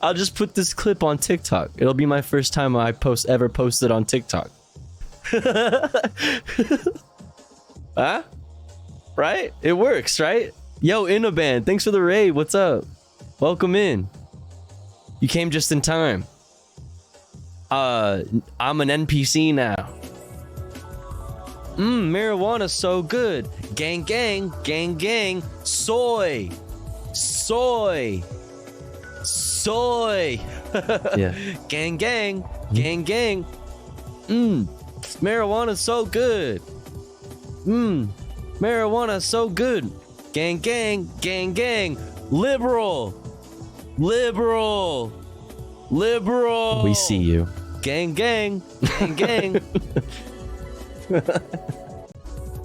I'll just put this clip on TikTok. It'll be my first time I ever posted on TikTok. Huh? Right? It works, right? Yo, Innoband, thanks for the raid. What's up? Welcome in. You came just in time. I'm an NPC now. Marijuana's so good. Gang, gang, gang, gang. Soy. Soy. Soy. Yeah. Gang, gang, gang, gang. Marijuana's so good. Marijuana's so good. Gang, gang, gang, gang. Liberal. Liberal. Liberal. We see you. Gang, gang, gang, gang.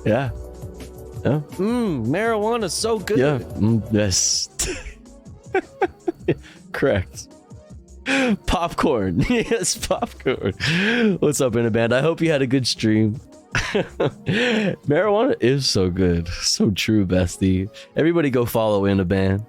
Yeah. Yeah. Marijuana's so good. Yeah. Yes. Correct. Popcorn. Yes, popcorn. What's up, Innoband? I hope you had a good stream. Marijuana is so good. So true, bestie. Everybody go follow Innoband.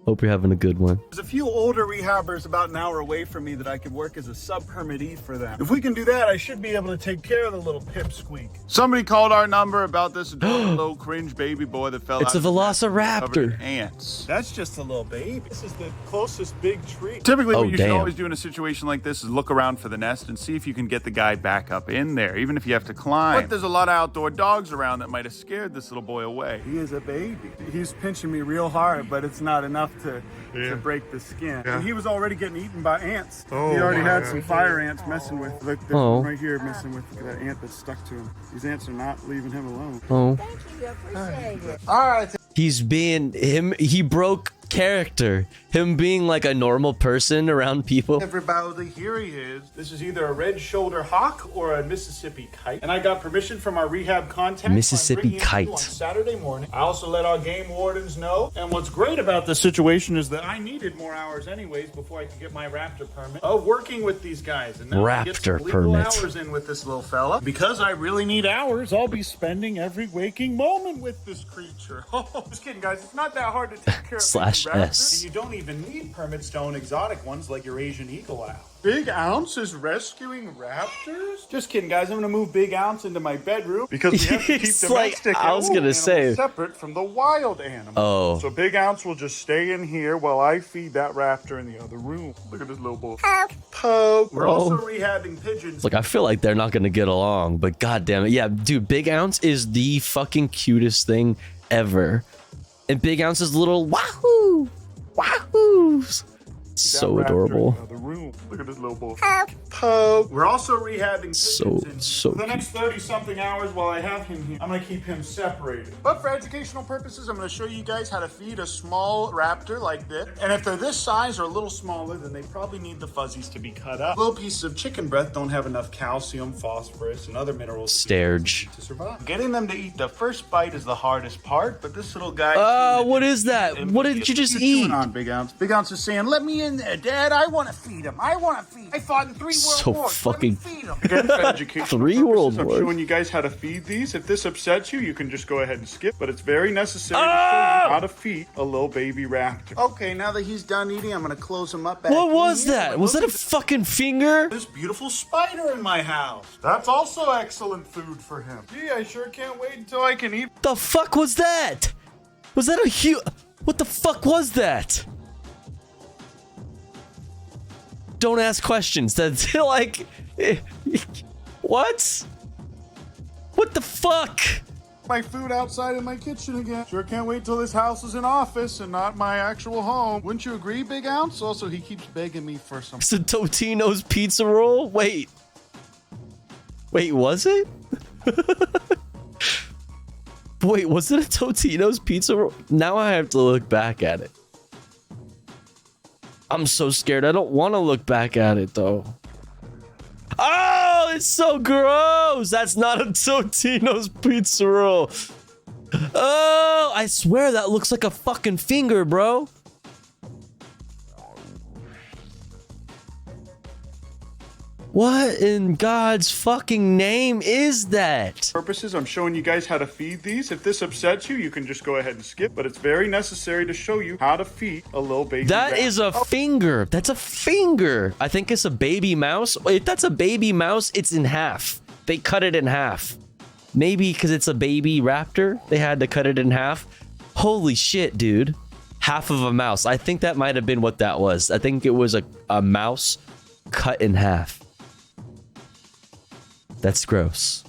Hope you're having a good one.
There's a few older rehabbers about an hour away from me that I could work as a sub-permittee for them. If we can do that, I should be able to take care of the little pipsqueak. Somebody called our number about this adorable little cringe baby boy that fell
It's
out
a
of the nest
Velociraptor.
covered in ants. That's just a little baby. This is the closest big tree. Typically, what you should always do in a situation like this is look around for the nest and see if you can get the guy back up in there, even if you have to climb. But there's a lot of outdoor dogs around that might have scared this little boy away. He is a baby. He's pinching me real hard, but it's not enough to break the skin. Yeah. And he was already getting eaten by ants. He already had some fire ants messing with. Look, there's one right here messing with that ant that's stuck to him. These ants are not leaving him alone.
Oh.
Thank you, appreciate it. All right.
He's being him. He broke character. Him being like a normal person around people.
Everybody, here he is. This is either a red shoulder hawk or a Mississippi kite. And I got permission from our rehab contact.
Mississippi kite.
On Saturday morning. I also let our game wardens know. And what's great about this situation is that I needed more hours anyways before I could get my raptor permit of working with these guys. And now I get some legal hours in with this little fella. Because I really need hours, I'll be spending every waking moment with this creature. Oh, just kidding, guys. It's not that hard to take care of
/S.
raptors. And you don't even need permits to own exotic ones like your Asian eagle owl. Big Ounce is rescuing raptors? Just kidding, guys. I'm going to move Big Ounce into my bedroom because we have to keep domestic animals separate from the wild animals.
Oh.
So Big Ounce will just stay in here while I feed that raptor in the other room. Look at this little boy. Poke. We're also rehabbing pigeons.
Like, I feel like they're not gonna get along, but god damn it. Yeah, dude, Big Ounce is the fucking cutest thing ever. And Big Ounce's little wahoo! Wahoos! So adorable.
Look at this little boy. Poke. We're also rehabbing pigeons.
So
for the next 30-something hours while I have him here, I'm going to keep him separated. But for educational purposes, I'm going to show you guys how to feed a small raptor like this. And if they're this size or a little smaller, then they probably need the fuzzies to be cut up. Little pieces of chicken breast don't have enough calcium, phosphorus, and other minerals to survive. Getting them to eat the first bite is the hardest part, but this little guy...
what is that? What did you just eat?
On, Big Ounce. Big Ounce is saying, let me in there, Dad. I want to feed him. I want to feed him. I fought in 3 world wars.
Fucking
feed him. Again, for education
3 world wars.
I'm showing you guys how to feed these. If this upsets you, you can just go ahead and skip, but it's very necessary to show you how to feed a little baby raptor. Okay, now that he's done eating, I'm going to close him up back.
What was that? Was that a fucking finger?
This beautiful spider in my house. That's also excellent food for him. Gee, I sure can't wait until I can eat.
The fuck was that? Was that a huge... What the fuck was that? Don't ask questions. That's like... What? What the fuck?
My food outside in my kitchen again. Sure can't wait till this house is an office and not my actual home. Wouldn't you agree, Big Ounce? Also, he keeps begging me for some...
It's a Totino's pizza roll? Wait, was it? Wait, was it a Totino's pizza roll? Now I have to look back at it. I'm so scared. I don't want to look back at it, though. Oh, it's so gross. That's not a Totino's pizza roll. Oh, I swear that looks like a fucking finger, bro. What in God's fucking name is that?
Purposes, I'm showing you guys how to feed these. If this upsets you, you can just go ahead and skip, but it's very necessary to show you how to feed a little baby
That is a finger. That's a finger. I think it's a baby mouse. If that's a baby mouse, it's in half. They cut it in half. Maybe because it's a baby raptor, they had to cut it in half. Holy shit, dude. Half of a mouse. I think that might have been what that was. I think it was a mouse cut in half. That's gross.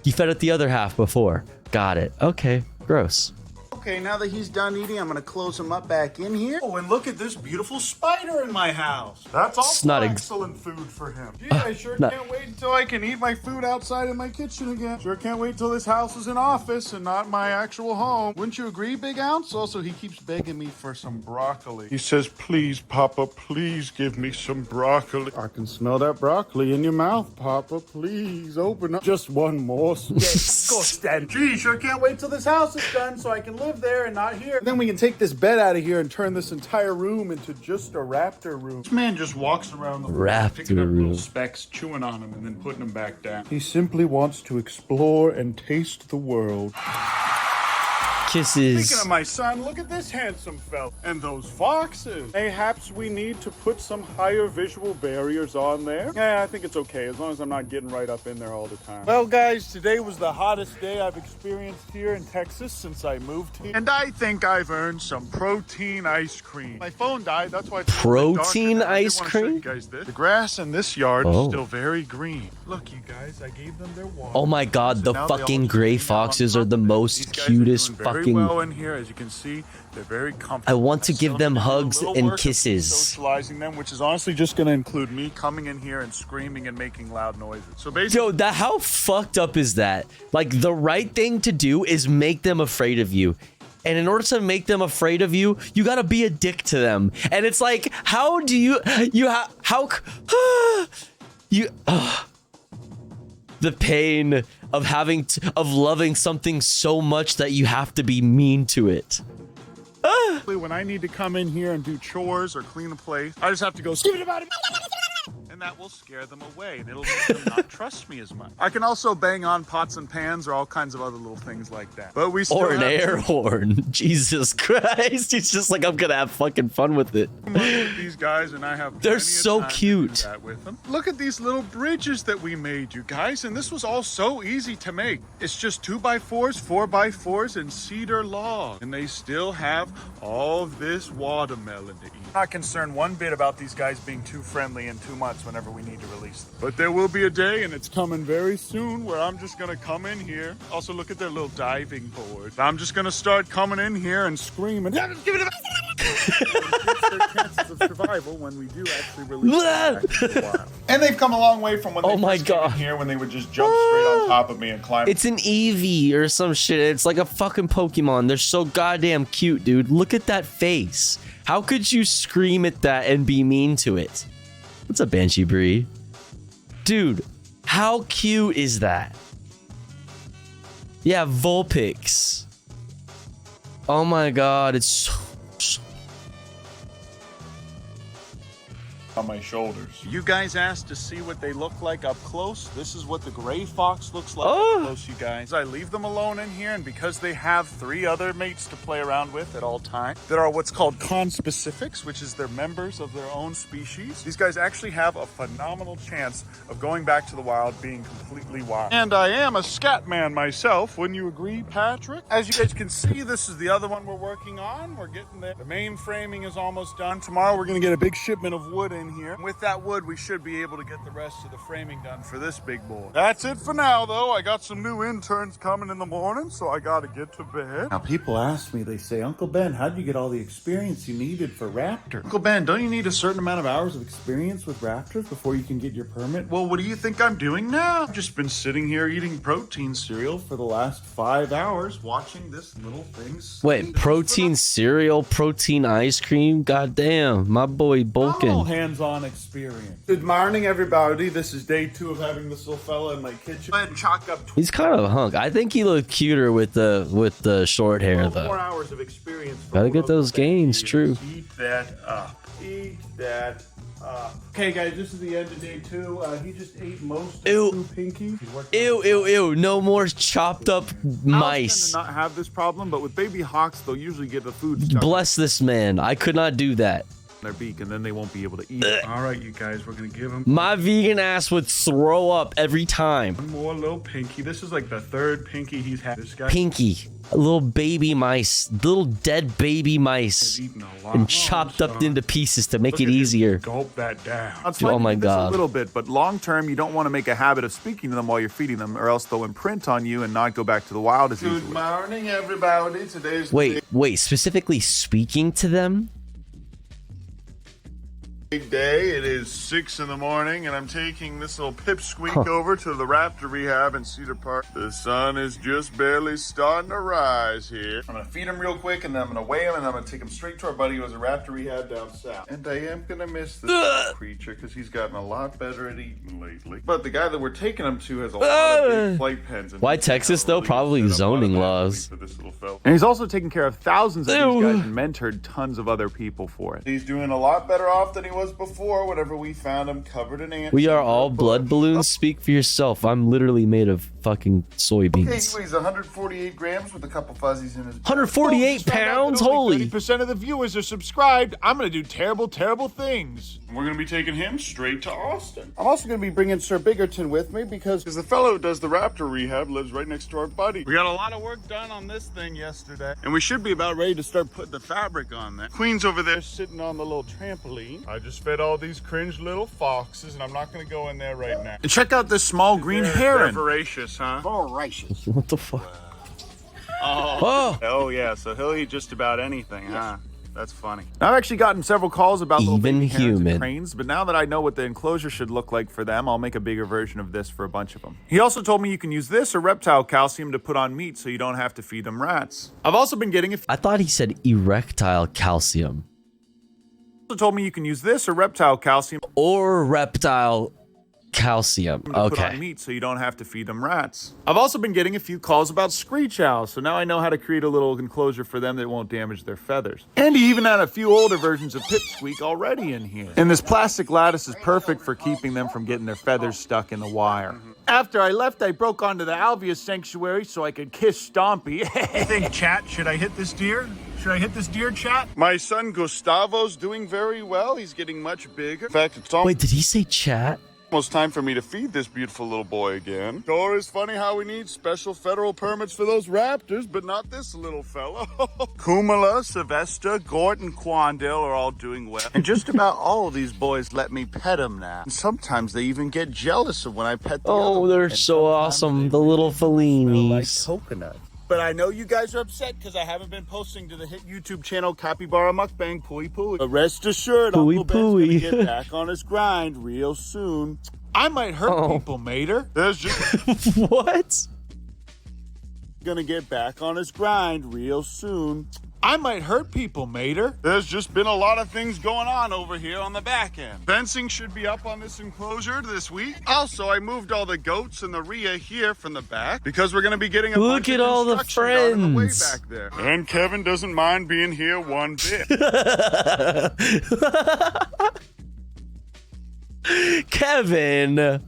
He fed it the other half before. Got it. Okay, gross.
Okay, now that he's done eating, I'm going to close him up back in here. Oh, and look at this beautiful spider in my house. That's also excellent food for him. Gee, I sure can't wait until I can eat my food outside in my kitchen again. Sure can't wait till this house is an office and not my actual home. Wouldn't you agree, Big Ounce? Also, he keeps begging me for some broccoli. He says, please, Papa, please give me some broccoli. I can smell that broccoli in your mouth, Papa. Please open up. Just one more. Go stand. Gee, sure can't wait till this house is done so I can live there and not here. And then we can take this bed out of here and turn this entire room into just a raptor room. This man just walks around the room, picking up little specks, chewing on them, and then putting them back down. He simply wants to explore and taste the world.
Kisses.
Speaking of my son, look at this handsome fella. And those foxes. Mayhaps we need to put some higher visual barriers on there. Yeah, I think it's okay, as long as I'm not getting right up in there all the time. Well, guys, today was the hottest day I've experienced here in Texas since I moved here. And I think I've earned some protein ice cream. My phone died, that's why it's
protein ice cream?
You guys this. The grass in this yard is still very green. Look, you guys, I gave them their water.
Oh my god, the fucking gray foxes are the most cutest fucking...
Very well in here, as you can see, they're very comfortable.
I want to give them hugs and kisses.
Socializing them, which is honestly just going to include me coming in here and screaming and making loud noises. So basically,
yo, how fucked up is that? Like, the right thing to do is make them afraid of you. And in order to make them afraid of you, you gotta be a dick to them. And it's like, how do you the pain of of loving something so much that you have to be mean to it.
When I need to come in here and do chores or clean a place, I just have to go stupid about it. And that will scare them away, and it'll make them not trust me as much. I can also bang on pots and pans or all kinds of other little things like that. But we still
or an air horn. Jesus Christ. He's just like, I'm gonna have fucking fun with it.
These guys and I have
they're so cute.
That with them. Look at these little bridges that we made, you guys, and this was all so easy to make. It's just 2x4s, 4x4s, and cedar log, and they still have all of this watermelon to eat. I'm not concerned one bit about these guys being too friendly in 2 months whenever we need to release them. But there will be a day, and it's coming very soon, where I'm just gonna come in here. Also, look at their little diving board. I'm just gonna start coming in here and screaming. Give it their chances of survival when we do actually release them back to the wild. And they've come a long way from when they first came in here, when they would just jump straight on top of me and climb.
It's an Eevee or some shit. It's like a fucking Pokemon. They're so goddamn cute, dude. Look at that face. How could you scream at that and be mean to it? What's up, Banshee Bree? Dude, how cute is that? Yeah, Vulpix. Oh my god, it's so
on my shoulders. You guys asked to see what they look like up close. This is what the gray fox looks like up close, you guys. I leave them alone in here, and because they have 3 other mates to play around with at all times, there are what's called conspecifics, which is they're members of their own species. These guys actually have a phenomenal chance of going back to the wild being completely wild. And I am a scat man myself, wouldn't you agree, Patrick? As you guys can see, this is the other one we're working on. We're getting there. The main framing is almost done. Tomorrow we're gonna get a big shipment of wood in here. And with that wood, we should be able to get the rest of the framing done for this big boy. That's it for now, though. I got some new interns coming in the morning, so I gotta get to bed. Now, people ask me, they say, Uncle Ben, how'd you get all the experience you needed for Raptor? Uncle Ben, don't you need a certain amount of hours of experience with Raptors before you can get your permit? Well, what do you think I'm doing now? I've just been sitting here eating protein cereal for the last 5 hours, watching this little thing.
Wait, protein cereal, protein ice cream? Goddamn, my boy bulking.
All hands-on experience. Good morning, everybody. This is day 2 of having this little fella in my kitchen. Go ahead and chalk up.
He's kind of a hunk. I think he looked cuter with the short hair, though.
4 hours of experience.
Gotta get those gains, true.
Eat that up. Eat that up. Okay, guys, this is the end of day 2. He just ate most of 2 pinkies.
Ew. No more chopped up mice.
I tend to not have this problem, but with baby hawks, they'll usually get the food stuck.
Bless this man. I could not do that.
Their beak, and then they won't be able to eat it. All right, you guys, we're gonna give them.
My vegan ass would throw up every time.
One more little pinky. This is like the 3rd pinky he's had. This guy.
Pinky, little baby mice, little dead baby mice, and chopped up into pieces to make it easier.
Gulp that down.
Oh my god.
A little bit, but long term, you don't want to make a habit of speaking to them while you're feeding them, or else they'll imprint on you and not go back to the wild as easily. Good morning, everybody. Today's
wait, specifically speaking to them.
Big day. It is 6 in the morning, and I'm taking this little pipsqueak over to the Raptor Rehab in Cedar Park. The sun is just barely starting to rise here. I'm gonna feed him real quick, and then I'm gonna weigh him, and I'm gonna take him straight to our buddy who has a Raptor Rehab down south. And I am gonna miss this little creature because he's gotten a lot better at eating lately. But the guy that we're taking him to has a lot of big flight pens.
Why Texas though? Probably zoning laws.
And he's also taken care of thousands of these guys and mentored tons of other people for it. He's doing a lot better off than he was before, whenever we found him covered in ants.
We are all blood balloons. Speak for yourself. I'm literally made of fucking soybeans.
Okay, he weighs 148 grams with a couple fuzzies in his...
148 pounds? Holy.
30% of the viewers are subscribed. I'm going to do terrible, terrible things. We're going to be taking him straight to Austin. I'm also going to be bringing Sir Biggerton with me because the fellow who does the raptor rehab lives right next to our buddy. We got a lot of work done on this thing yesterday, and we should be about ready to start putting the fabric on there. Queen's over there sitting on the little trampoline. I just fed all these cringe little foxes, and I'm not going to go in there right now. And check out this small green heron. They're voracious, huh? Voracious.
What the fuck?
Oh yeah, so he'll eat just about anything, huh? That's funny. I've actually gotten several calls about little baby herons and cranes, but now that I know what the enclosure should look like for them, I'll make a bigger version of this for a bunch of them. He also told me you can use this or reptile calcium to put on meat so you don't have to feed them rats. I've also been getting
I thought he said erectile calcium.
Also told me you can use this or reptile calcium
or reptile calcium.
to put on meat so you don't have to feed them rats. I've also been getting a few calls about screech owls, so now I know how to create a little enclosure for them that won't damage their feathers. And he even had a few older versions of Pipsqueak already in here. And this plastic lattice is perfect for keeping them from getting their feathers stuck in the wire. After I left, I broke onto the Alvia sanctuary so I could kiss Stompy. You think, chat, should I hit this deer? Should I hit this deer, chat? My son Gustavo's doing very well. He's getting much bigger. In fact, it's almost...
Wait, did he say chat?
Almost time for me to feed this beautiful little boy again. Sure is funny how we need special federal permits for those raptors, but not this little fellow. Kumala, Sylvester, Gordon, Quandale are all doing well. And just about all of these boys let me pet them now. And sometimes they even get jealous of when I pet them.
Oh, they're so awesome. The little Fellinis.
Coconut. But I know you guys are upset because I haven't been posting to the hit YouTube channel Capybara Mukbang Pooey Pooey. But rest assured, Uncle Ben's gonna get back on his grind real soon. I might hurt people, Mater. There's just...
What?
Gonna get back on his grind real soon. I might hurt people, Mater. There's just been a lot of things going on over here on the back end. Fencing should be up on this enclosure this week. Also, I moved all the goats and the rhea here from the back because we're going to be getting a bunch of
all the
construction done in the way
friends.
back there. And Kevin doesn't mind being here one bit.
Kevin.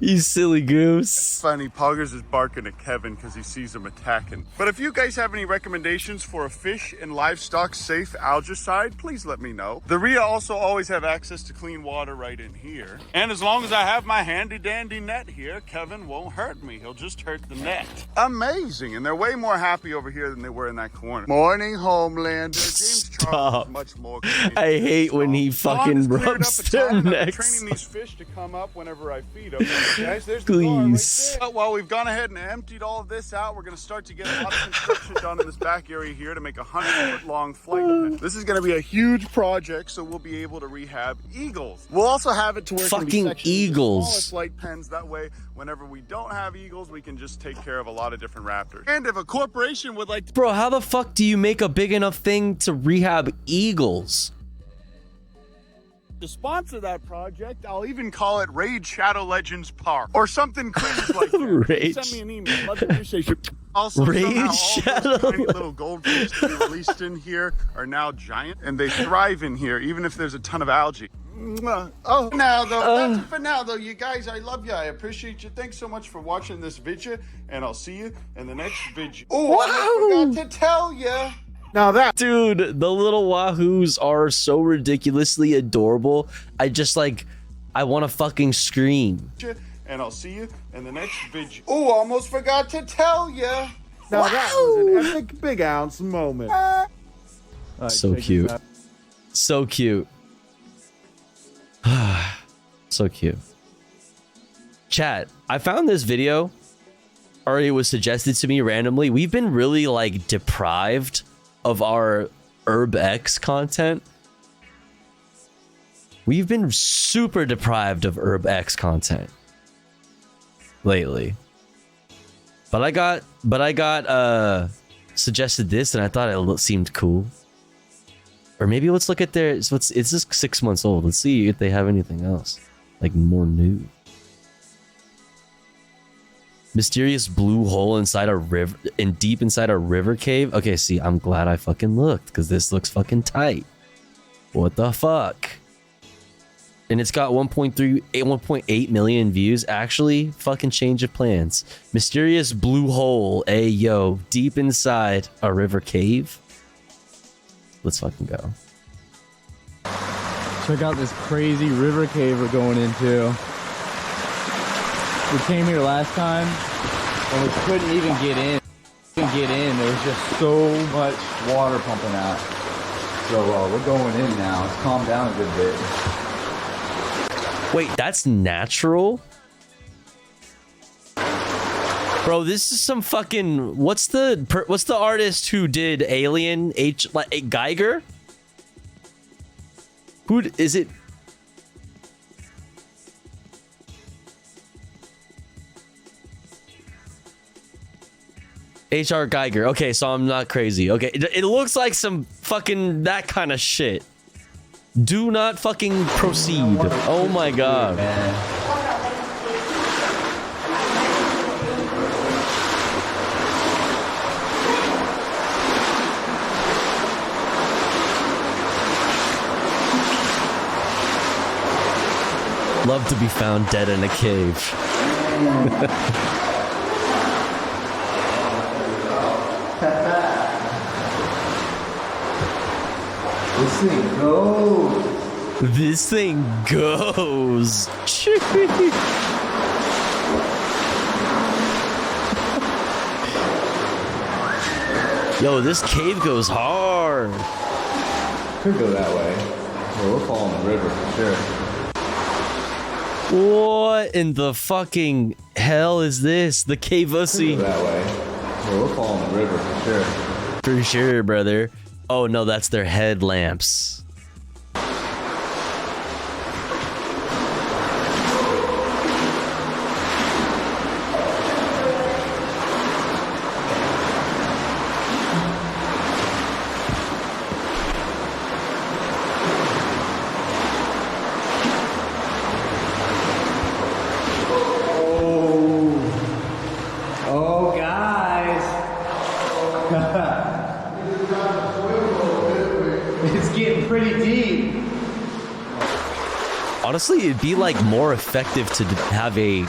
You silly goose.
Funny, Poggers is barking at Kevin because he sees him attacking. But if you guys have any recommendations for a fish and livestock safe algicide, please let me know. The rhea also always have access to clean water right in here. And as long as I have my handy dandy net here, Kevin won't hurt me. He'll just hurt the net. Amazing. And they're way more happy over here than they were in that corner. Morning, Homelander. James Charles is much more
I hate when he fucking rubs their necks.
I'm training these fish to come up whenever I feed them. Guys, there's the bar right there. While we've gone ahead and emptied all of this out, we're going to start to get a lot of construction done in this back area here to make a 100-foot long flight net. This is going to be a huge project, so we'll be able to rehab eagles. We'll also have it to where it can be sectioned into smaller flight pens. That way, whenever we don't have eagles, we can just take care of a lot of different raptors. And if a corporation would like to...
Bro, how the fuck do you make a big enough thing to rehab eagles?
To sponsor that project, I'll even call it Raid Shadow Legends Park or something crazy like that.
Raid.
Send me an email. Love to appreciate you. Also,
Raid
somehow all
Shadow.
those tiny little goldfish that we released in here are now giant, and they thrive in here, even if there's a ton of algae. Oh, now though, that's it for now though, you guys. I love you. I appreciate you. Thanks so much for watching this video, and I'll see you in the next video. Oh, I forgot to tell you. Now that
dude, the little wahoos are so ridiculously adorable. I want to fucking scream.
And I'll see you in the next video. Oh, almost forgot to tell you. Now that was an epic big ounce moment.
So cute. So cute. So cute. Chat, I found this video, or it was suggested to me randomly. We've been really like deprived of our UrbX content. We've been super deprived of UrbX content lately. But I got suggested this and I thought it seemed cool. Or maybe let's look at their, it's just 6 months old. Let's see if they have anything else like more new. Mysterious blue hole inside a river, and deep inside a river cave. Okay, see, I'm glad I fucking looked because this looks fucking tight. What the fuck? And it's got 1.8 million views. Actually, fucking change of plans. Mysterious blue hole. Ayo, deep inside a river cave. Let's fucking go.
Check out this crazy river cave we're going into. We came here last time and we couldn't even get in. There was just so much water pumping out. So we're going in now. It's calmed down a good bit.
Wait, that's natural? Bro, this is some fucking... What's the artist who did Alien? Geiger? Who is it? H.R. Geiger. Okay, so I'm not crazy. Okay, it looks like some fucking that kind of shit. Do not fucking proceed. Oh my god. Love to be found dead in a cave.
This thing goes.
This thing goes. Yo, this cave goes hard.
Could go that way. Well, we're following the river for sure.
What in the fucking hell is this? The cave-ussy.
That way. Well, we're following the river for sure.
For sure, brother. Oh no, that's their headlamps.
Oh, guys. It's getting pretty deep.
Honestly, it'd be like more effective to have a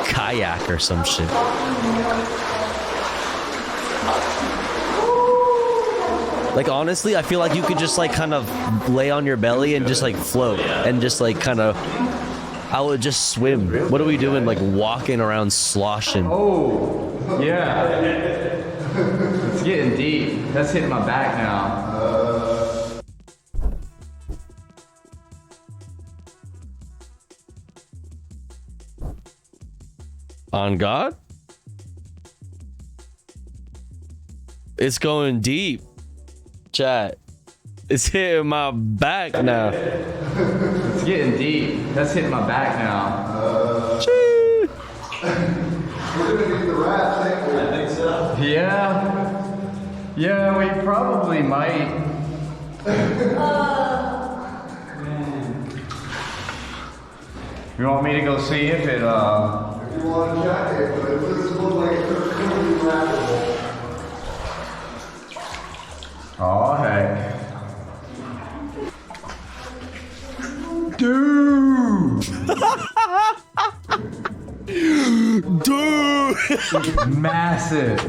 kayak or some shit. Like honestly, I feel like you could just like kind of lay on your belly and just like float and just like kind of I would just swim. What are we doing? Like walking around sloshing.
Oh, yeah. It's getting deep. That's hitting my back now.
On God? It's going deep. Chat. It's hitting my back now.
It's getting deep. That's hitting my back now.
We're gonna need the raft, ain't we? I think so.
Yeah. Yeah, we probably might. You want me to go see if it,
If you want to check it, but it doesn't look like it's gonna be raftable.
Oh, heck. Dude!
Dude!
Massive.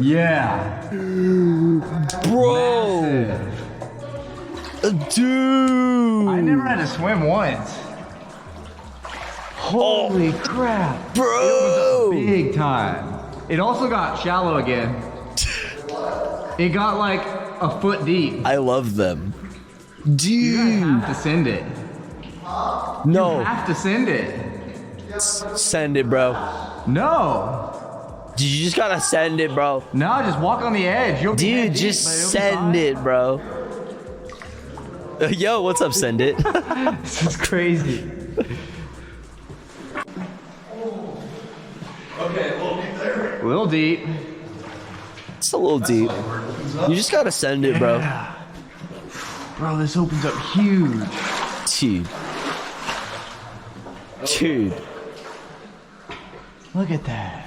Yeah.
Bro!
Massive.
Dude!
I never had to swim once. Holy crap.
Bro!
It was a big time. It also got shallow again. It got like a foot deep.
I love them. Dude!
You guys have to send it.
No.
You have to send it.
Send it, bro.
No.
You just gotta send it, bro.
No, just walk on the edge. You'll be
Dude,
deep,
just
but it'll be
send
fine.
it, bro. Yo, what's up, send it?
This is crazy.
Okay, a little deep there.
A little deep.
It's a little deep. You just gotta send it, bro.
Yeah. Bro, this opens up huge.
Dude.
Look at that.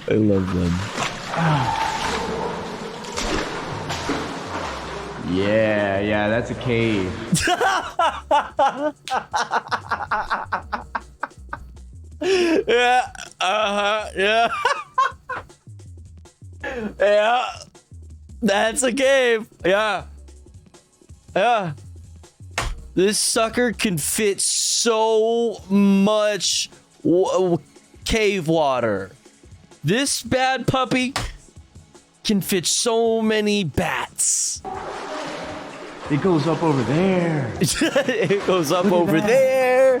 I love them.
Yeah, that's a cave.
Yeah, yeah. Yeah. That's a cave. Yeah. Yeah. This sucker can fit so much cave water. This bad puppy can fit so many bats.
It goes up over there.
It goes up over there.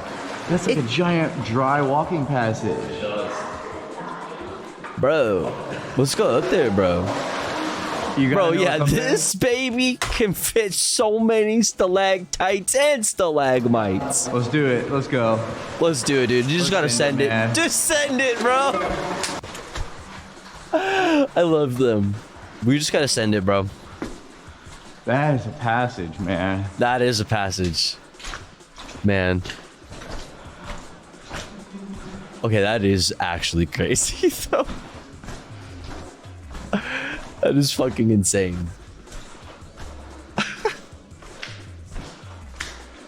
That's like a giant dry walking passage.
Bro, let's go up there, bro. Bro, yeah, this baby can fit so many stalactites and stalagmites.
Let's do it. Let's go.
Let's do it, dude. You just gotta send it. Just send it, bro. I love them. We just gotta send it, bro.
That is a passage, man.
That is a passage. Man. Okay, that is actually crazy, though. That is fucking insane.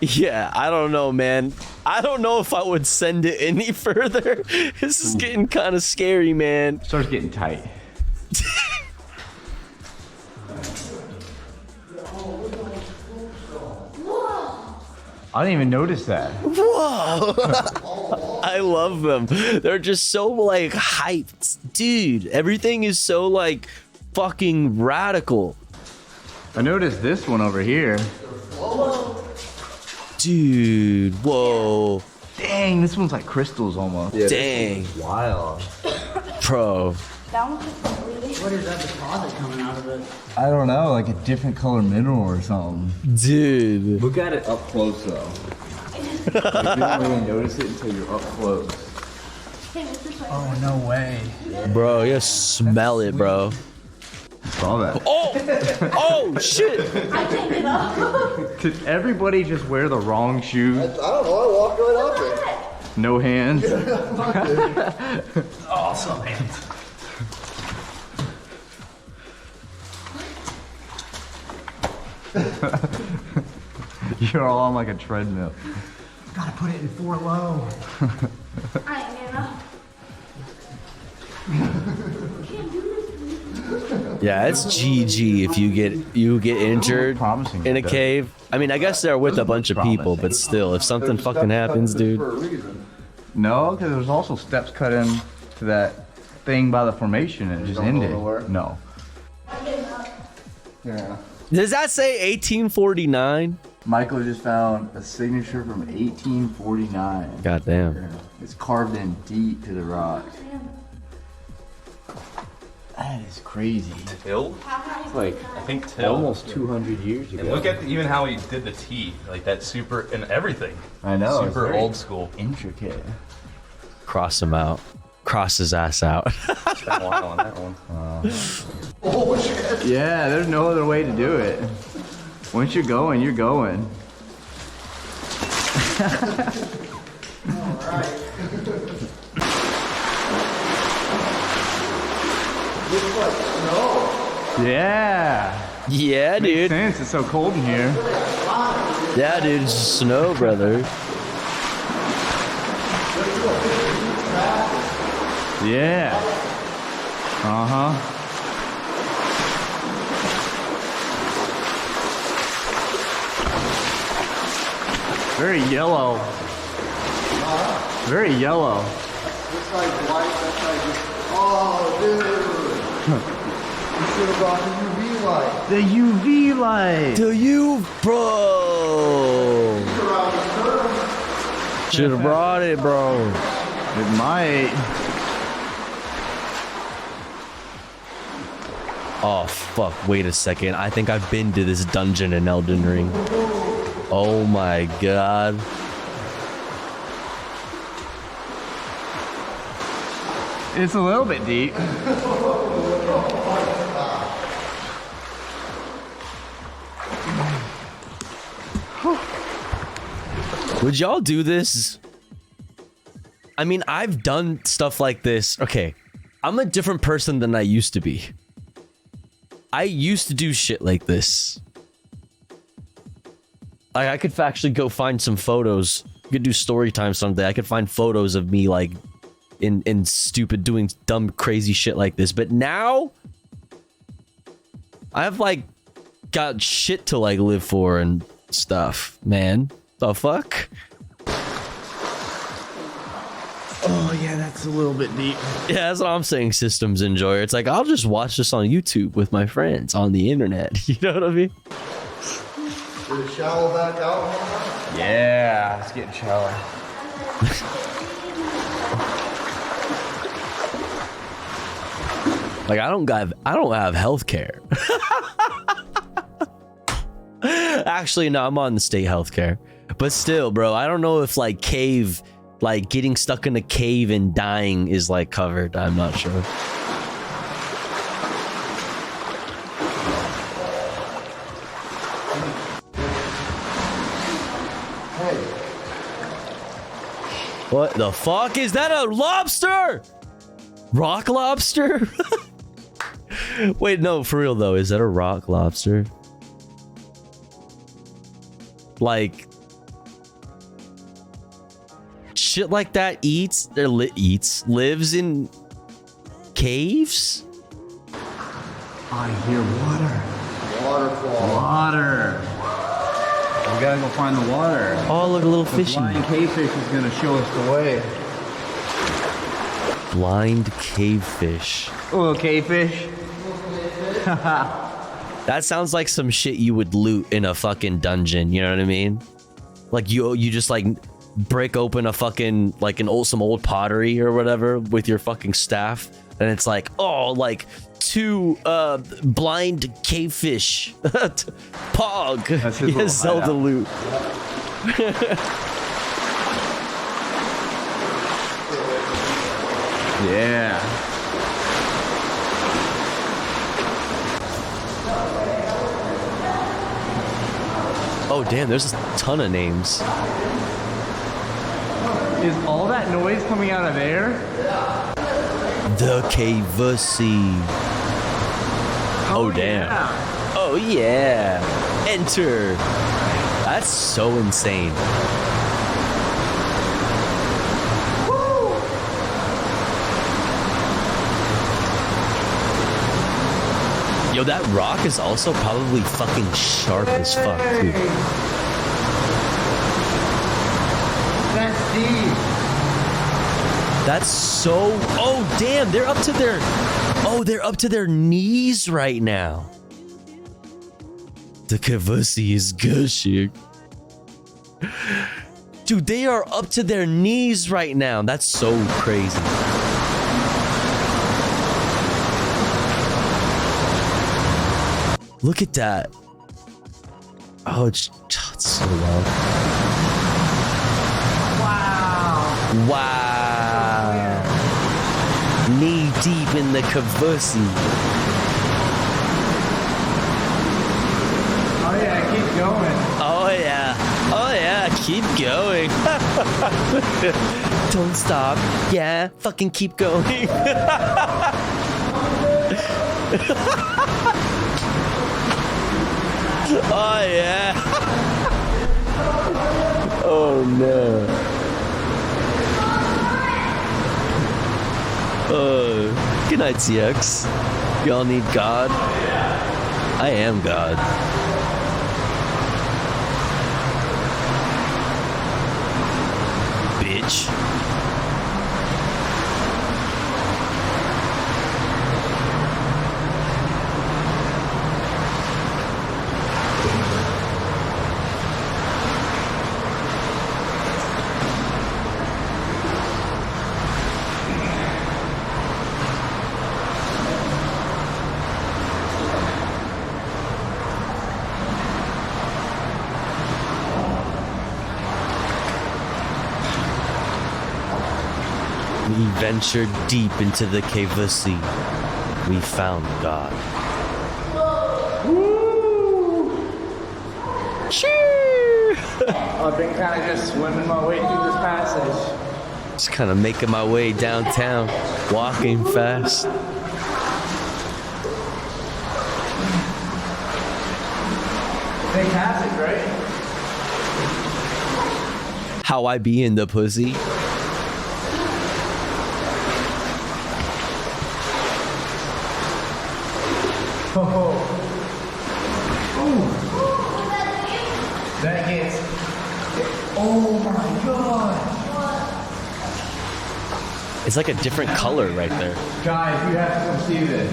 Yeah, I don't know, man. I don't know if I would send it any further. This is getting kind of scary, man.
Starts getting tight. I didn't even notice that.
Whoa! I love them. They're just so like hyped, dude. Everything is so like fucking radical.
I noticed this one over here.
Dude, whoa.
Dang, this one's like crystals almost.
Yeah, dang.
Wild.
Bro.
What is that deposit coming out of it?
I don't know, like a different color mineral or something.
Dude.
Look at it up close though. Like, you don't really notice it until you're up close. Oh, no way.
Bro, you smell it, bro.
I saw that.
Oh! Oh, shit!
I picked it up.
Did everybody just wear the wrong shoes?
I don't know, I walked right up it.
No hands?
Awesome hands.
You're all on like a treadmill.
Gotta put it in 4 low. I
Yeah, it's GG if you get injured in a cave. I mean, I guess they're with a bunch of people, but still, if something fucking happens, dude.
No, because there's also steps cut in to that thing by the formation and it just ended. No. Yeah.
Does that say 1849?
Michael just found a signature from 1849.
Goddamn.
It's carved in deep to the rock. That is crazy.
Till?
It's like,
I think till.
Almost 200 years ago.
And look at even how he did the teeth, like that super, and everything.
I know.
Super old school.
Intricate.
Cross him out. Cross his ass out.
Spent a while on that one.
Oh, shit. Yeah, there's no other way to do it. Once you're going, you're going.
Alright. Looks like snow.
Yeah.
Yeah, dude.
Makes sense. It's so cold in here.
Yeah, dude. It's snow, brother.
Yeah. Uh-huh. Very yellow. Very yellow.
This side's white, that side just... Oh, dude. You should have brought the UV light.
The UV light.
Bro. Should have brought it, bro.
It might.
Oh, fuck. Wait a second. I think I've been to this dungeon in Elden Ring. Oh my god.
It's a little bit deep.
Would y'all do this? I mean, I've done stuff like this. Okay, I'm a different person than I used to be. I used to do shit like this. I could actually go find some photos. We could do story time someday. I could find photos of me like in stupid doing dumb crazy shit like this. But now I've like got shit to like live for and stuff, man. The fuck?
Oh yeah, that's a little bit deep.
Yeah, that's what I'm saying, systems enjoyer. It's like, I'll just watch this on YouTube with my friends on the internet. You know what I mean?
Get a shower back out.
Yeah, let's get in shower.
Like, I don't have health care. Actually, no, I'm on the state health care. But still, bro, I don't know if like getting stuck in a cave and dying is like covered. I'm not sure. What the fuck? Is that a lobster? Rock lobster? Wait, no, for real though. Is that a rock lobster? Like, shit like that lives in caves?
I hear water.
Waterfall.
Water. We gotta go find the water.
Oh, look, a little
the
fishy.
Blind cavefish is gonna show us the way.
Blind cavefish.
A little cavefish.
That sounds like some shit you would loot in a fucking dungeon. You know what I mean? Like you just like break open a fucking like some old pottery or whatever with your fucking staff, and it's like, oh, like 2 blind cavefish. Pog. Yes, Zelda loot.
Yeah.
Oh damn, there's a ton of names.
Is all that noise coming out of there?
The Cavusy. Oh damn.
Yeah.
Oh yeah. Enter. That's so insane. Yo, that rock is also probably fucking sharp as fuck, too.
That's deep.
That's so... Oh, damn, they're up to their... Oh, they're up to their knees right now. The Cavusy is gushing. Dude, they are up to their knees right now. That's so crazy. Look at that. Oh, it's so loud.
Wow.
Wow. Knee deep in the Cavusy.
Oh yeah, keep going.
Oh yeah. Oh yeah, keep going. Don't stop. Yeah, fucking keep going. Oh yeah. Oh no. Good night, CX. Y'all need God? I am God. Bitch. We ventured deep into the Cavusy. We found God. Woo! Cheers!
I've been kind of just swimming my way through this passage.
Just kind of making my way downtown, walking fast.
Big passage, right?
How I be in the pussy.
Oh. That gets. Oh my god.
It's like a different color right there.
Guys, you have to come see this.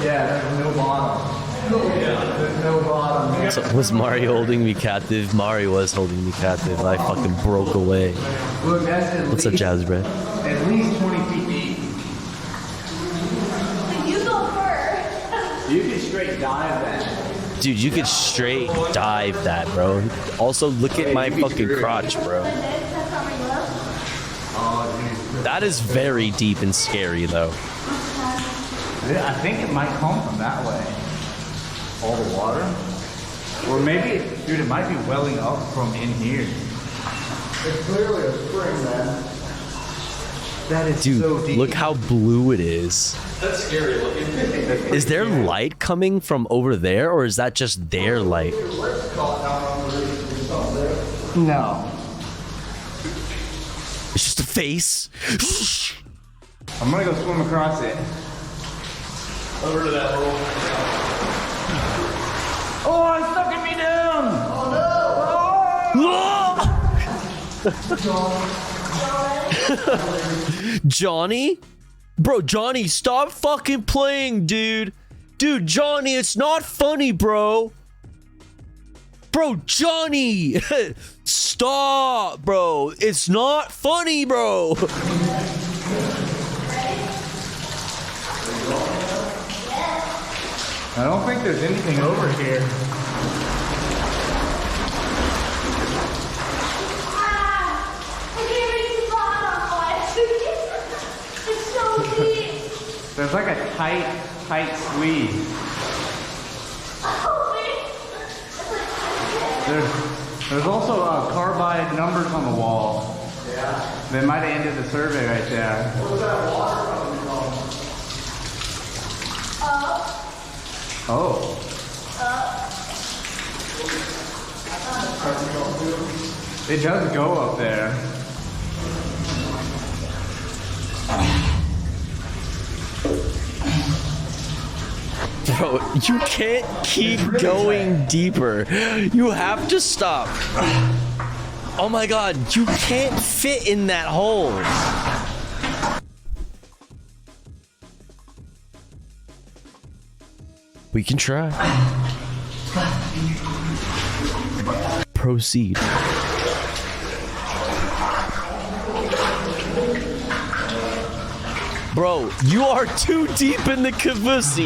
Yeah, there's no bottom. There's no bottom.
So was Mario holding me captive? Mario was holding me captive. I fucking broke away.
Look, that's at
What's up, Jazz Bread?
At least 20 feet deep.
You go first.
You can straight dive that.
Dude, you could straight dive that, bro. Also, look at my fucking crotch, bro. That is very deep and scary, though.
I think it might come from that way. All the water? Or maybe, dude, it might be welling up from in here. It's clearly a spring, man. That is
Dude,
so deep.
look how blue it is.
That's scary looking.
Is there light coming from over there, or is that just their light?
No.
It's just a face.
I'm gonna go swim across it.
Over to that hole.
Oh, it's sucking me down!
Oh no! Johnny? Bro, Johnny, stop fucking playing, dude. Dude, Johnny, it's not funny, bro. Bro, Johnny! Stop, bro. It's not funny, bro.
I don't think there's anything over here. There's like a tight squeeze. There's also carbide numbers on the wall. Yeah. They might have ended the survey right there. What was that water coming from? Oh. It does go up there.
Bro, you can't keep going deeper. You have to stop. Oh my god, you can't fit in that hole. We can try. Proceed. Bro, you are too deep in the caboose.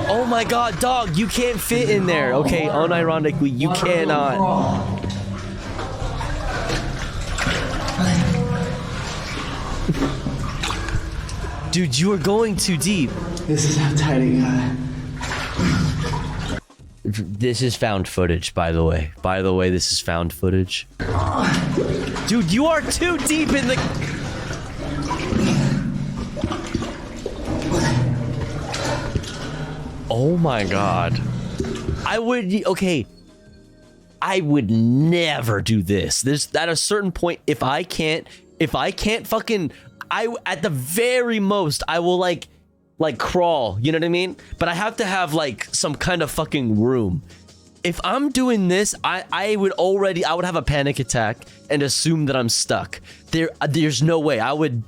Oh my god, dog, you can't fit in there. Okay, unironically, you cannot. Dude, you are going too deep.
This is how tight it got.
This is found footage, by the way. By the way, this is found footage. Dude, you are too deep in the... Oh my god. I would... Okay. I would never do this. There's at a certain point, if I can't fucking... at the very most, I will like crawl, you know what I mean? But I have to have like some kind of fucking room. If I'm doing this, I would have a panic attack and assume that I'm stuck. There's no way. I would,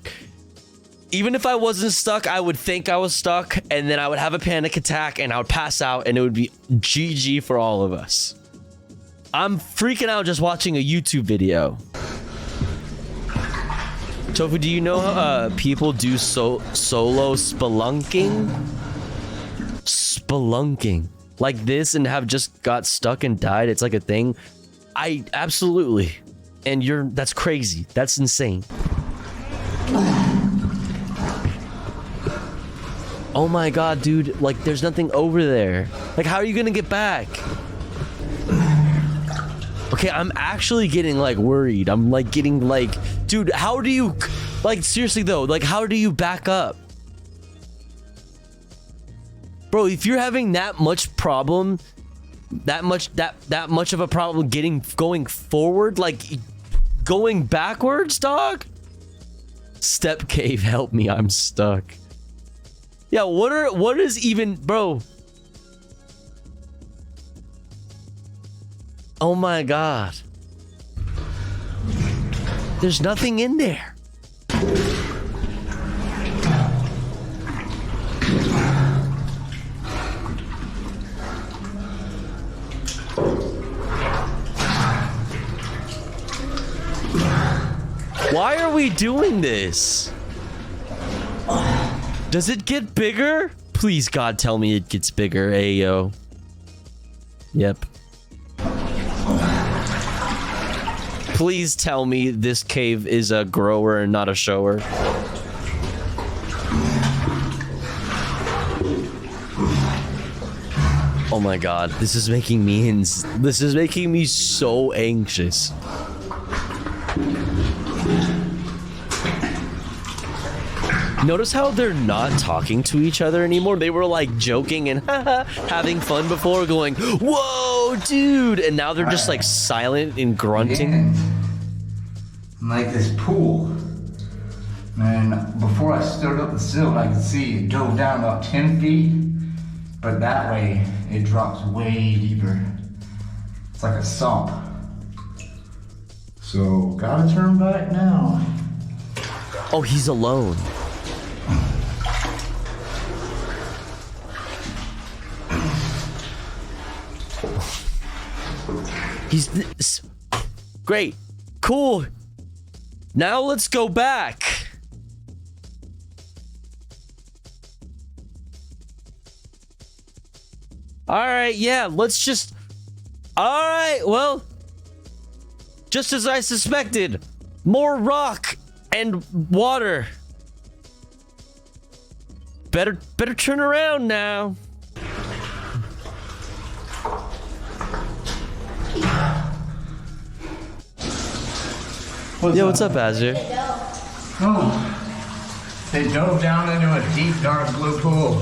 even if I wasn't stuck, I would think I was stuck, and then I would have a panic attack and I would pass out, and it would be GG for all of us. I'm freaking out just watching a YouTube video. Tofu, do you know people do solo spelunking? Spelunking. Like this and have just got stuck and died? It's like a thing. Absolutely. And that's crazy. That's insane. Oh my god, dude. Like, there's nothing over there. Like, how are you gonna get back? Okay, I'm actually getting like worried. I'm like getting like, dude, how do you, like, seriously though, like, how do you back up? Bro, if you're having that much problem, that much of a problem going forward, like going backwards, dog? Step cave, help me, I'm stuck. Yeah, what is even, bro? Oh my god. There's nothing in there. Why are we doing this? Does it get bigger? Please, God, tell me it gets bigger. Ayo. Yep. Please tell me this cave is a grower and not a shower. Oh my god, this is making me so anxious. Notice how they're not talking to each other anymore? They were like joking and having fun before, going, whoa, dude! And now they're just like silent and grunting.
Like this pool. And before I stood up the sill, I could see it dove down about 10 feet. But that way, it drops way deeper. It's like a sump. So, gotta turn back now.
Oh, he's alone. He's great. Cool. Now let's go back. All right, yeah, let's just... All right, well, just as I suspected, more rock and water. Better turn around now. What's up, Azure?
Oh, they dove down into a deep, dark blue pool.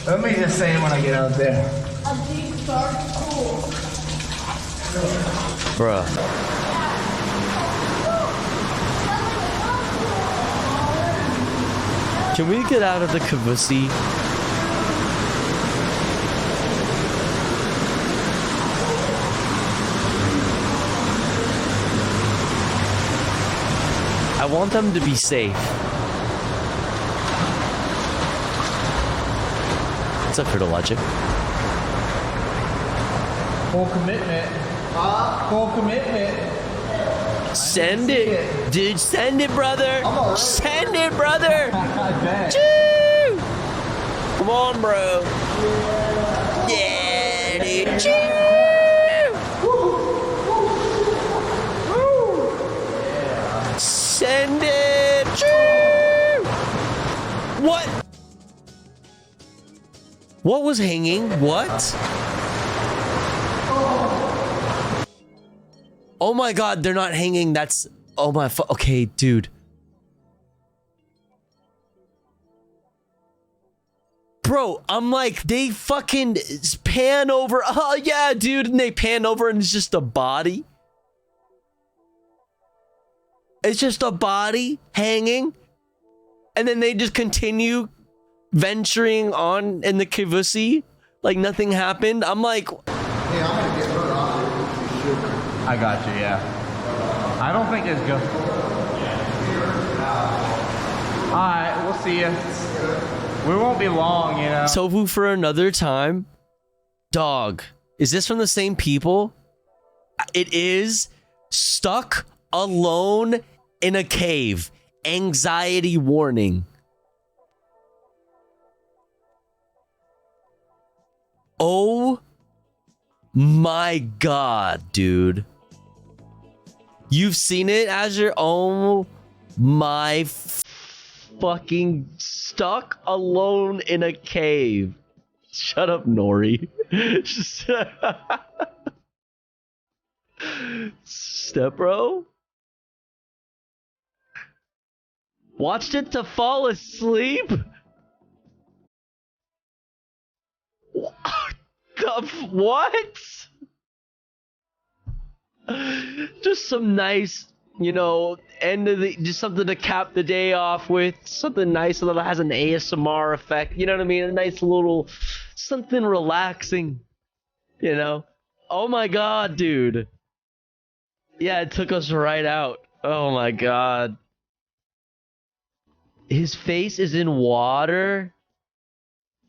Let me just say it when I get out there.
A deep, dark pool.
Bruh. Can we get out of the caboose? I want them to be safe. What's up, Crypto Logic?
Full commitment. Full commitment.
Send it. Dude, send it, brother. Send it, brother. Choo! Come on, bro. Yeah, dude. Choo! Send it. Choo! What? What was hanging? What? Oh my god, they're not hanging. That's... Oh my... Okay, dude. Bro, I'm like, they fucking pan over. Oh yeah, dude. And they pan over and it's just a body. It's just a body hanging. And then they just continue venturing on in the caboose like nothing happened. I'm like...
Hey, I'm gonna get her off.
I got you, yeah. I don't think it's good. Alright, we'll see you. We won't be long, you know.
Tofu for another time. Dog. Is this from the same people? It is. Stuck alone in a cave. Anxiety warning. Oh my god, dude. You've seen it, Azure? Oh my fucking stuck alone in a cave. Shut up, Nori. Step bro? Watched it to fall asleep? What? Just some nice, end of the, just something to cap the day off with. Something nice that has an ASMR effect. You know what I mean? A nice little, something relaxing. Oh my god, dude. Yeah, it took us right out. Oh my god. His face is in water.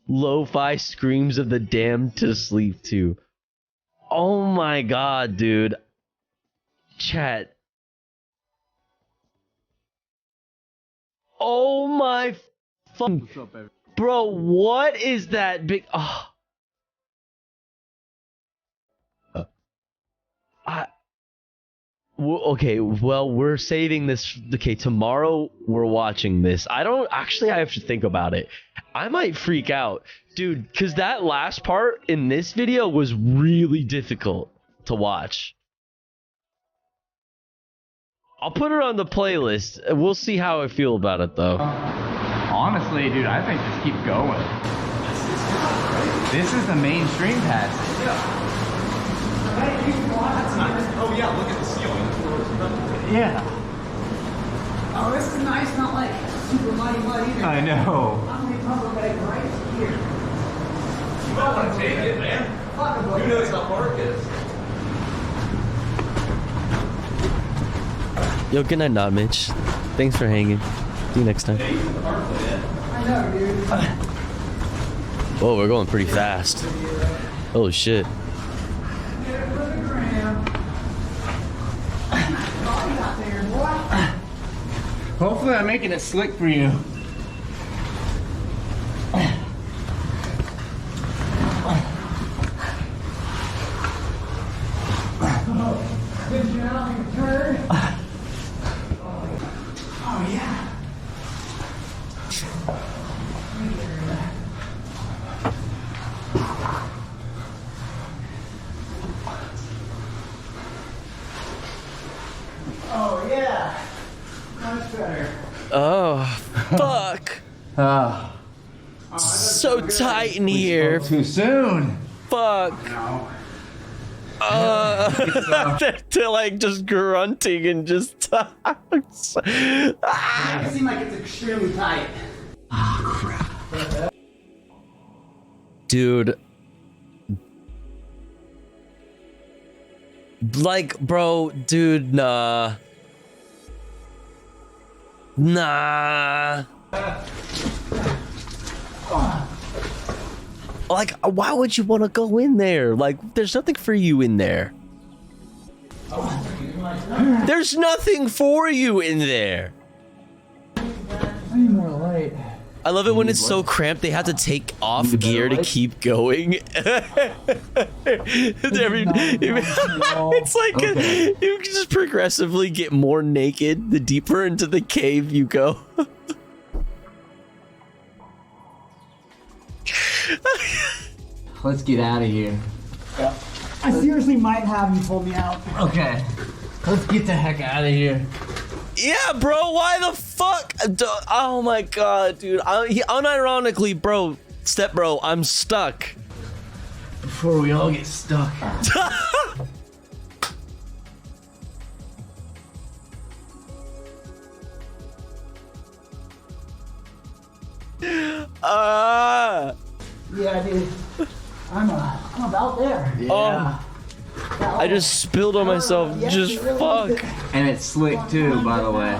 Lo-fi screams of the damned to sleep to. Oh my god, dude. Chat. Oh my fucking... Bro, what is that big... Oh. Okay, well, we're saving this. Okay, tomorrow we're watching this. I have to think about it. I might freak out. Dude, because that last part in this video was really difficult to watch. I'll put it on the playlist. We'll see how I feel about it, though.
Honestly, dude, I think just keep going. This is the mainstream passage.
That's nice. Oh yeah, look at the ceiling.
Yeah.
Oh, this is nice, not like super muddy mud either.
I know.
I'm gonna cover bag right here.
You might want to take it, man. Who knows how far it is?
Yo, good night, not Mitch. Thanks for hanging. See you next time.
I know, dude.
Whoa, we're going pretty fast. Oh shit.
Hopefully I'm making it slick for you.
Good job, you turd. Oh, yeah. Oh, yeah. Much better.
Oh, fuck. So tight in here.
Too soon.
Fuck.
No.
They're like just grunting and just talks.
It seems like it's extremely tight.
Oh, crap.
Dude. Like, bro, dude, nah. Nah. Like, why would you want to go in there? Like, there's nothing for you in there. There's nothing for you in there.
I need more light.
I love it when it's so cramped they have to take off gear to keep going. It's like you just progressively get more naked the deeper into the cave you go.
Let's get out of here.
Yeah. I seriously might have you pull me out.
Okay. Let's get the heck out of here.
Yeah, bro, why the fuck? Oh my god, dude. Unironically, bro, step bro, I'm stuck.
Before we all get stuck.
Yeah, dude. I'm about there.
Yeah.
Oh. I just spilled on myself.
Yeah,
Just
really
fuck.
And it's slick too, by the way.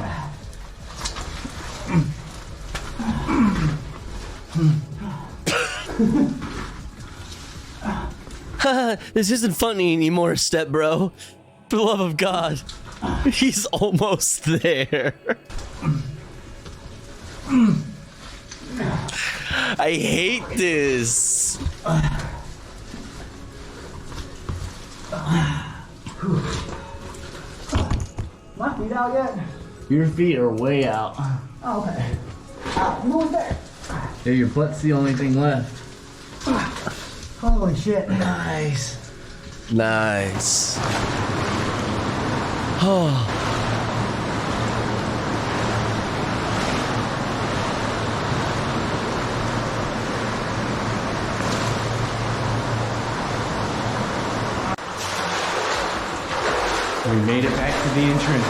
This isn't funny anymore, step bro. For the love of God. He's almost there. I hate this.
My feet out yet?
Your feet are way out.
Oh, okay. You going there?
Yeah, your butt's the only thing left.
Holy shit.
Nice.
Nice.
We made it back to the entrance.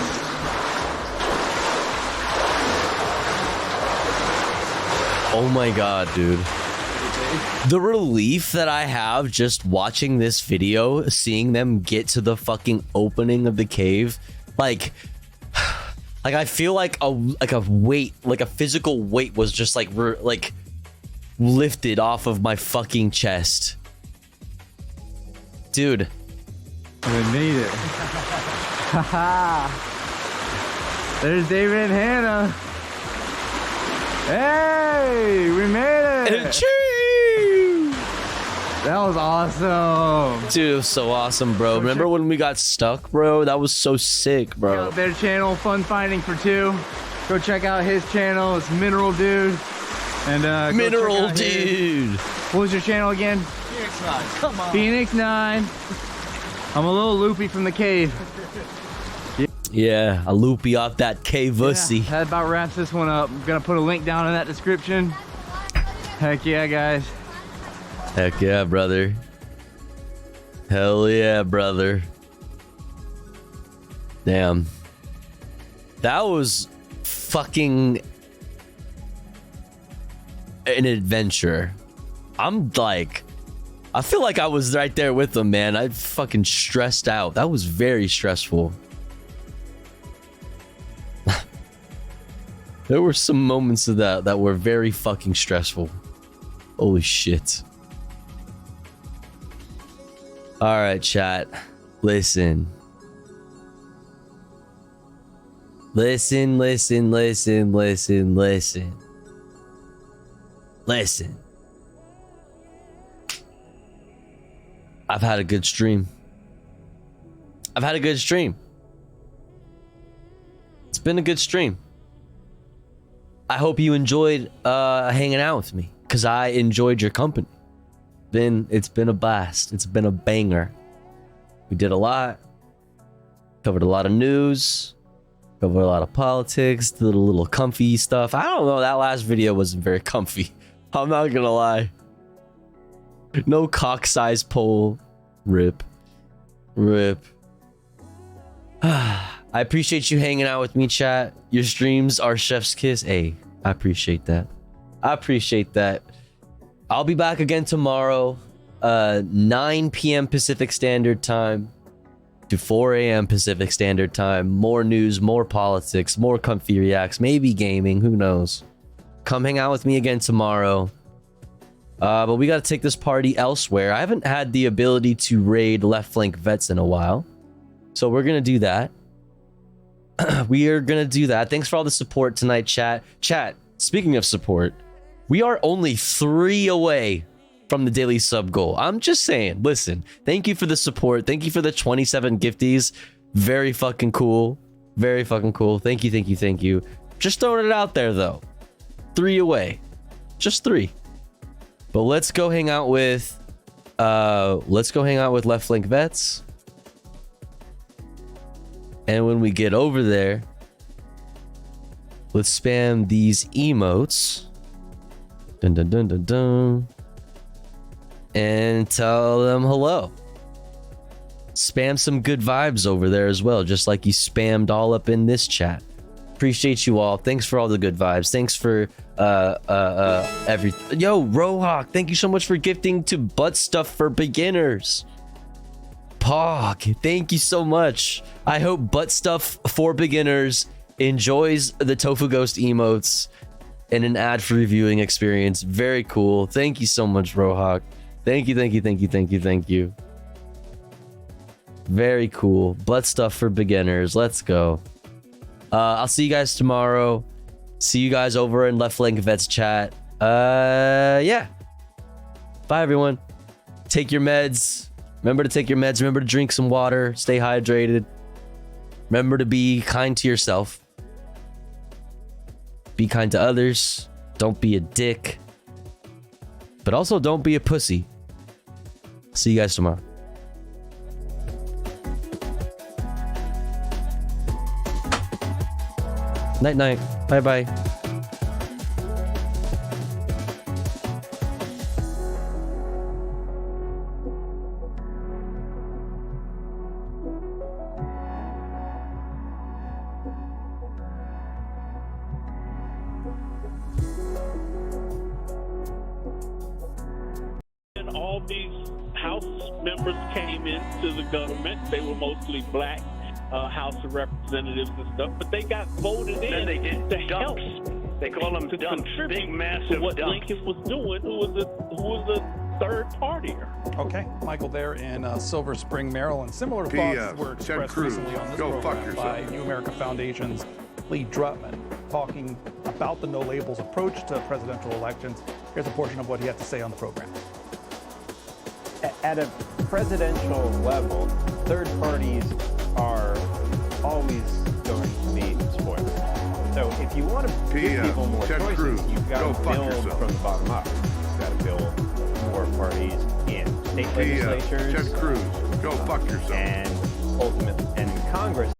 Oh my god, dude. The relief that I have just watching this video, seeing them get to the fucking opening of the cave, like I feel like a weight, like a physical weight was just like lifted off of my fucking chest. Dude.
We made it. Haha. There's David and Hannah. Hey, we made it. That was awesome.
Dude, it was so awesome, bro. Remember when we got stuck, bro? That was so sick, bro.
Their channel, Fun Finding for Two. Go check out his channel. It's Mineral Dude. And
Mineral Dude.
What was your channel again?
Phoenix 9. Come on.
Phoenix 9. I'm a little loopy from the cave.
Yeah, a loopy off that cave-ussy.
Yeah, that about wraps this one up. I'm gonna put a link down in that description. Heck yeah, guys.
Heck yeah, brother. Hell yeah, brother. Damn. That was fucking an adventure. I'm like, I feel like I was right there with them, man. I fucking stressed out. That was very stressful. There were some moments of that were very fucking stressful. Holy shit. All right, chat. Listen. Listen. I've had a good stream. It's been a good stream. I hope you enjoyed hanging out with me, because I enjoyed your company. It's been a blast. It's been a banger. We did a lot. Covered a lot of news. Covered a lot of politics. Did a little comfy stuff. I don't know. That last video wasn't very comfy. I'm not gonna lie. No cock size pole. Rip. I appreciate you hanging out with me, chat. Your streams are chef's kiss. Hey, I appreciate that. I'll be back again tomorrow, 9 p.m. Pacific Standard Time to 4 a.m. Pacific Standard Time. More news, more politics, more comfy reacts, maybe gaming, who knows. Come hang out with me again tomorrow. But we got to take this party elsewhere. I haven't had the ability to raid Left Flank Vets in a while, so we're going to do that. We are going to do that. Thanks for all the support tonight, chat. Chat, speaking of support, we are only 3 away from the daily sub goal. I'm just saying, listen, thank you for the support. Thank you for the 27 gifties. Very fucking cool. Thank you. Just throwing it out there, though. 3 away. Just 3. But let's go hang out with Left Flank Vets. And when we get over there, let's spam these emotes. Dun dun dun dun dun. And tell them hello. Spam some good vibes over there as well, just like you spammed all up in this chat. Appreciate you all. Thanks for all the good vibes. Thanks for everything. Yo, Rohawk, thank you so much for gifting to Butt Stuff for Beginners. Pog, thank you so much. I hope Butt Stuff for Beginners enjoys the Tofu Ghost emotes and an ad-free viewing experience. Very cool. Thank you so much, Rohawk. Thank you. Very cool. Butt Stuff for Beginners. Let's go. I'll see you guys tomorrow. See you guys over in Left Flank Vets chat. Yeah. Bye, everyone. Take your meds. Remember to take your meds. Remember to drink some water. Stay hydrated. Remember to be kind to yourself. Be kind to others. Don't be a dick. But also don't be a pussy. See you guys tomorrow. Night night. Bye bye.
And all these House members came into the government. They were mostly black House of Representatives and stuff, but they got voted in to help.
They call them
to
dumps,
contribute
big massive
to what
dumps.
Lincoln was doing. Who was a third partier?
Okay, Michael there in Silver Spring, Maryland. Similar thoughts were expressed recently on this program by New America Foundation's Lee Drutman, talking about the no labels approach to presidential elections. Here's a portion of what he had to say on the program.
At a presidential level, third parties are always going to be spoiled. So if you want to give people more choices, you've got to build from the bottom up. You've got to build more parties in state legislatures.
Ted Cruz, go fuck yourself.
And ultimately, and in Congress.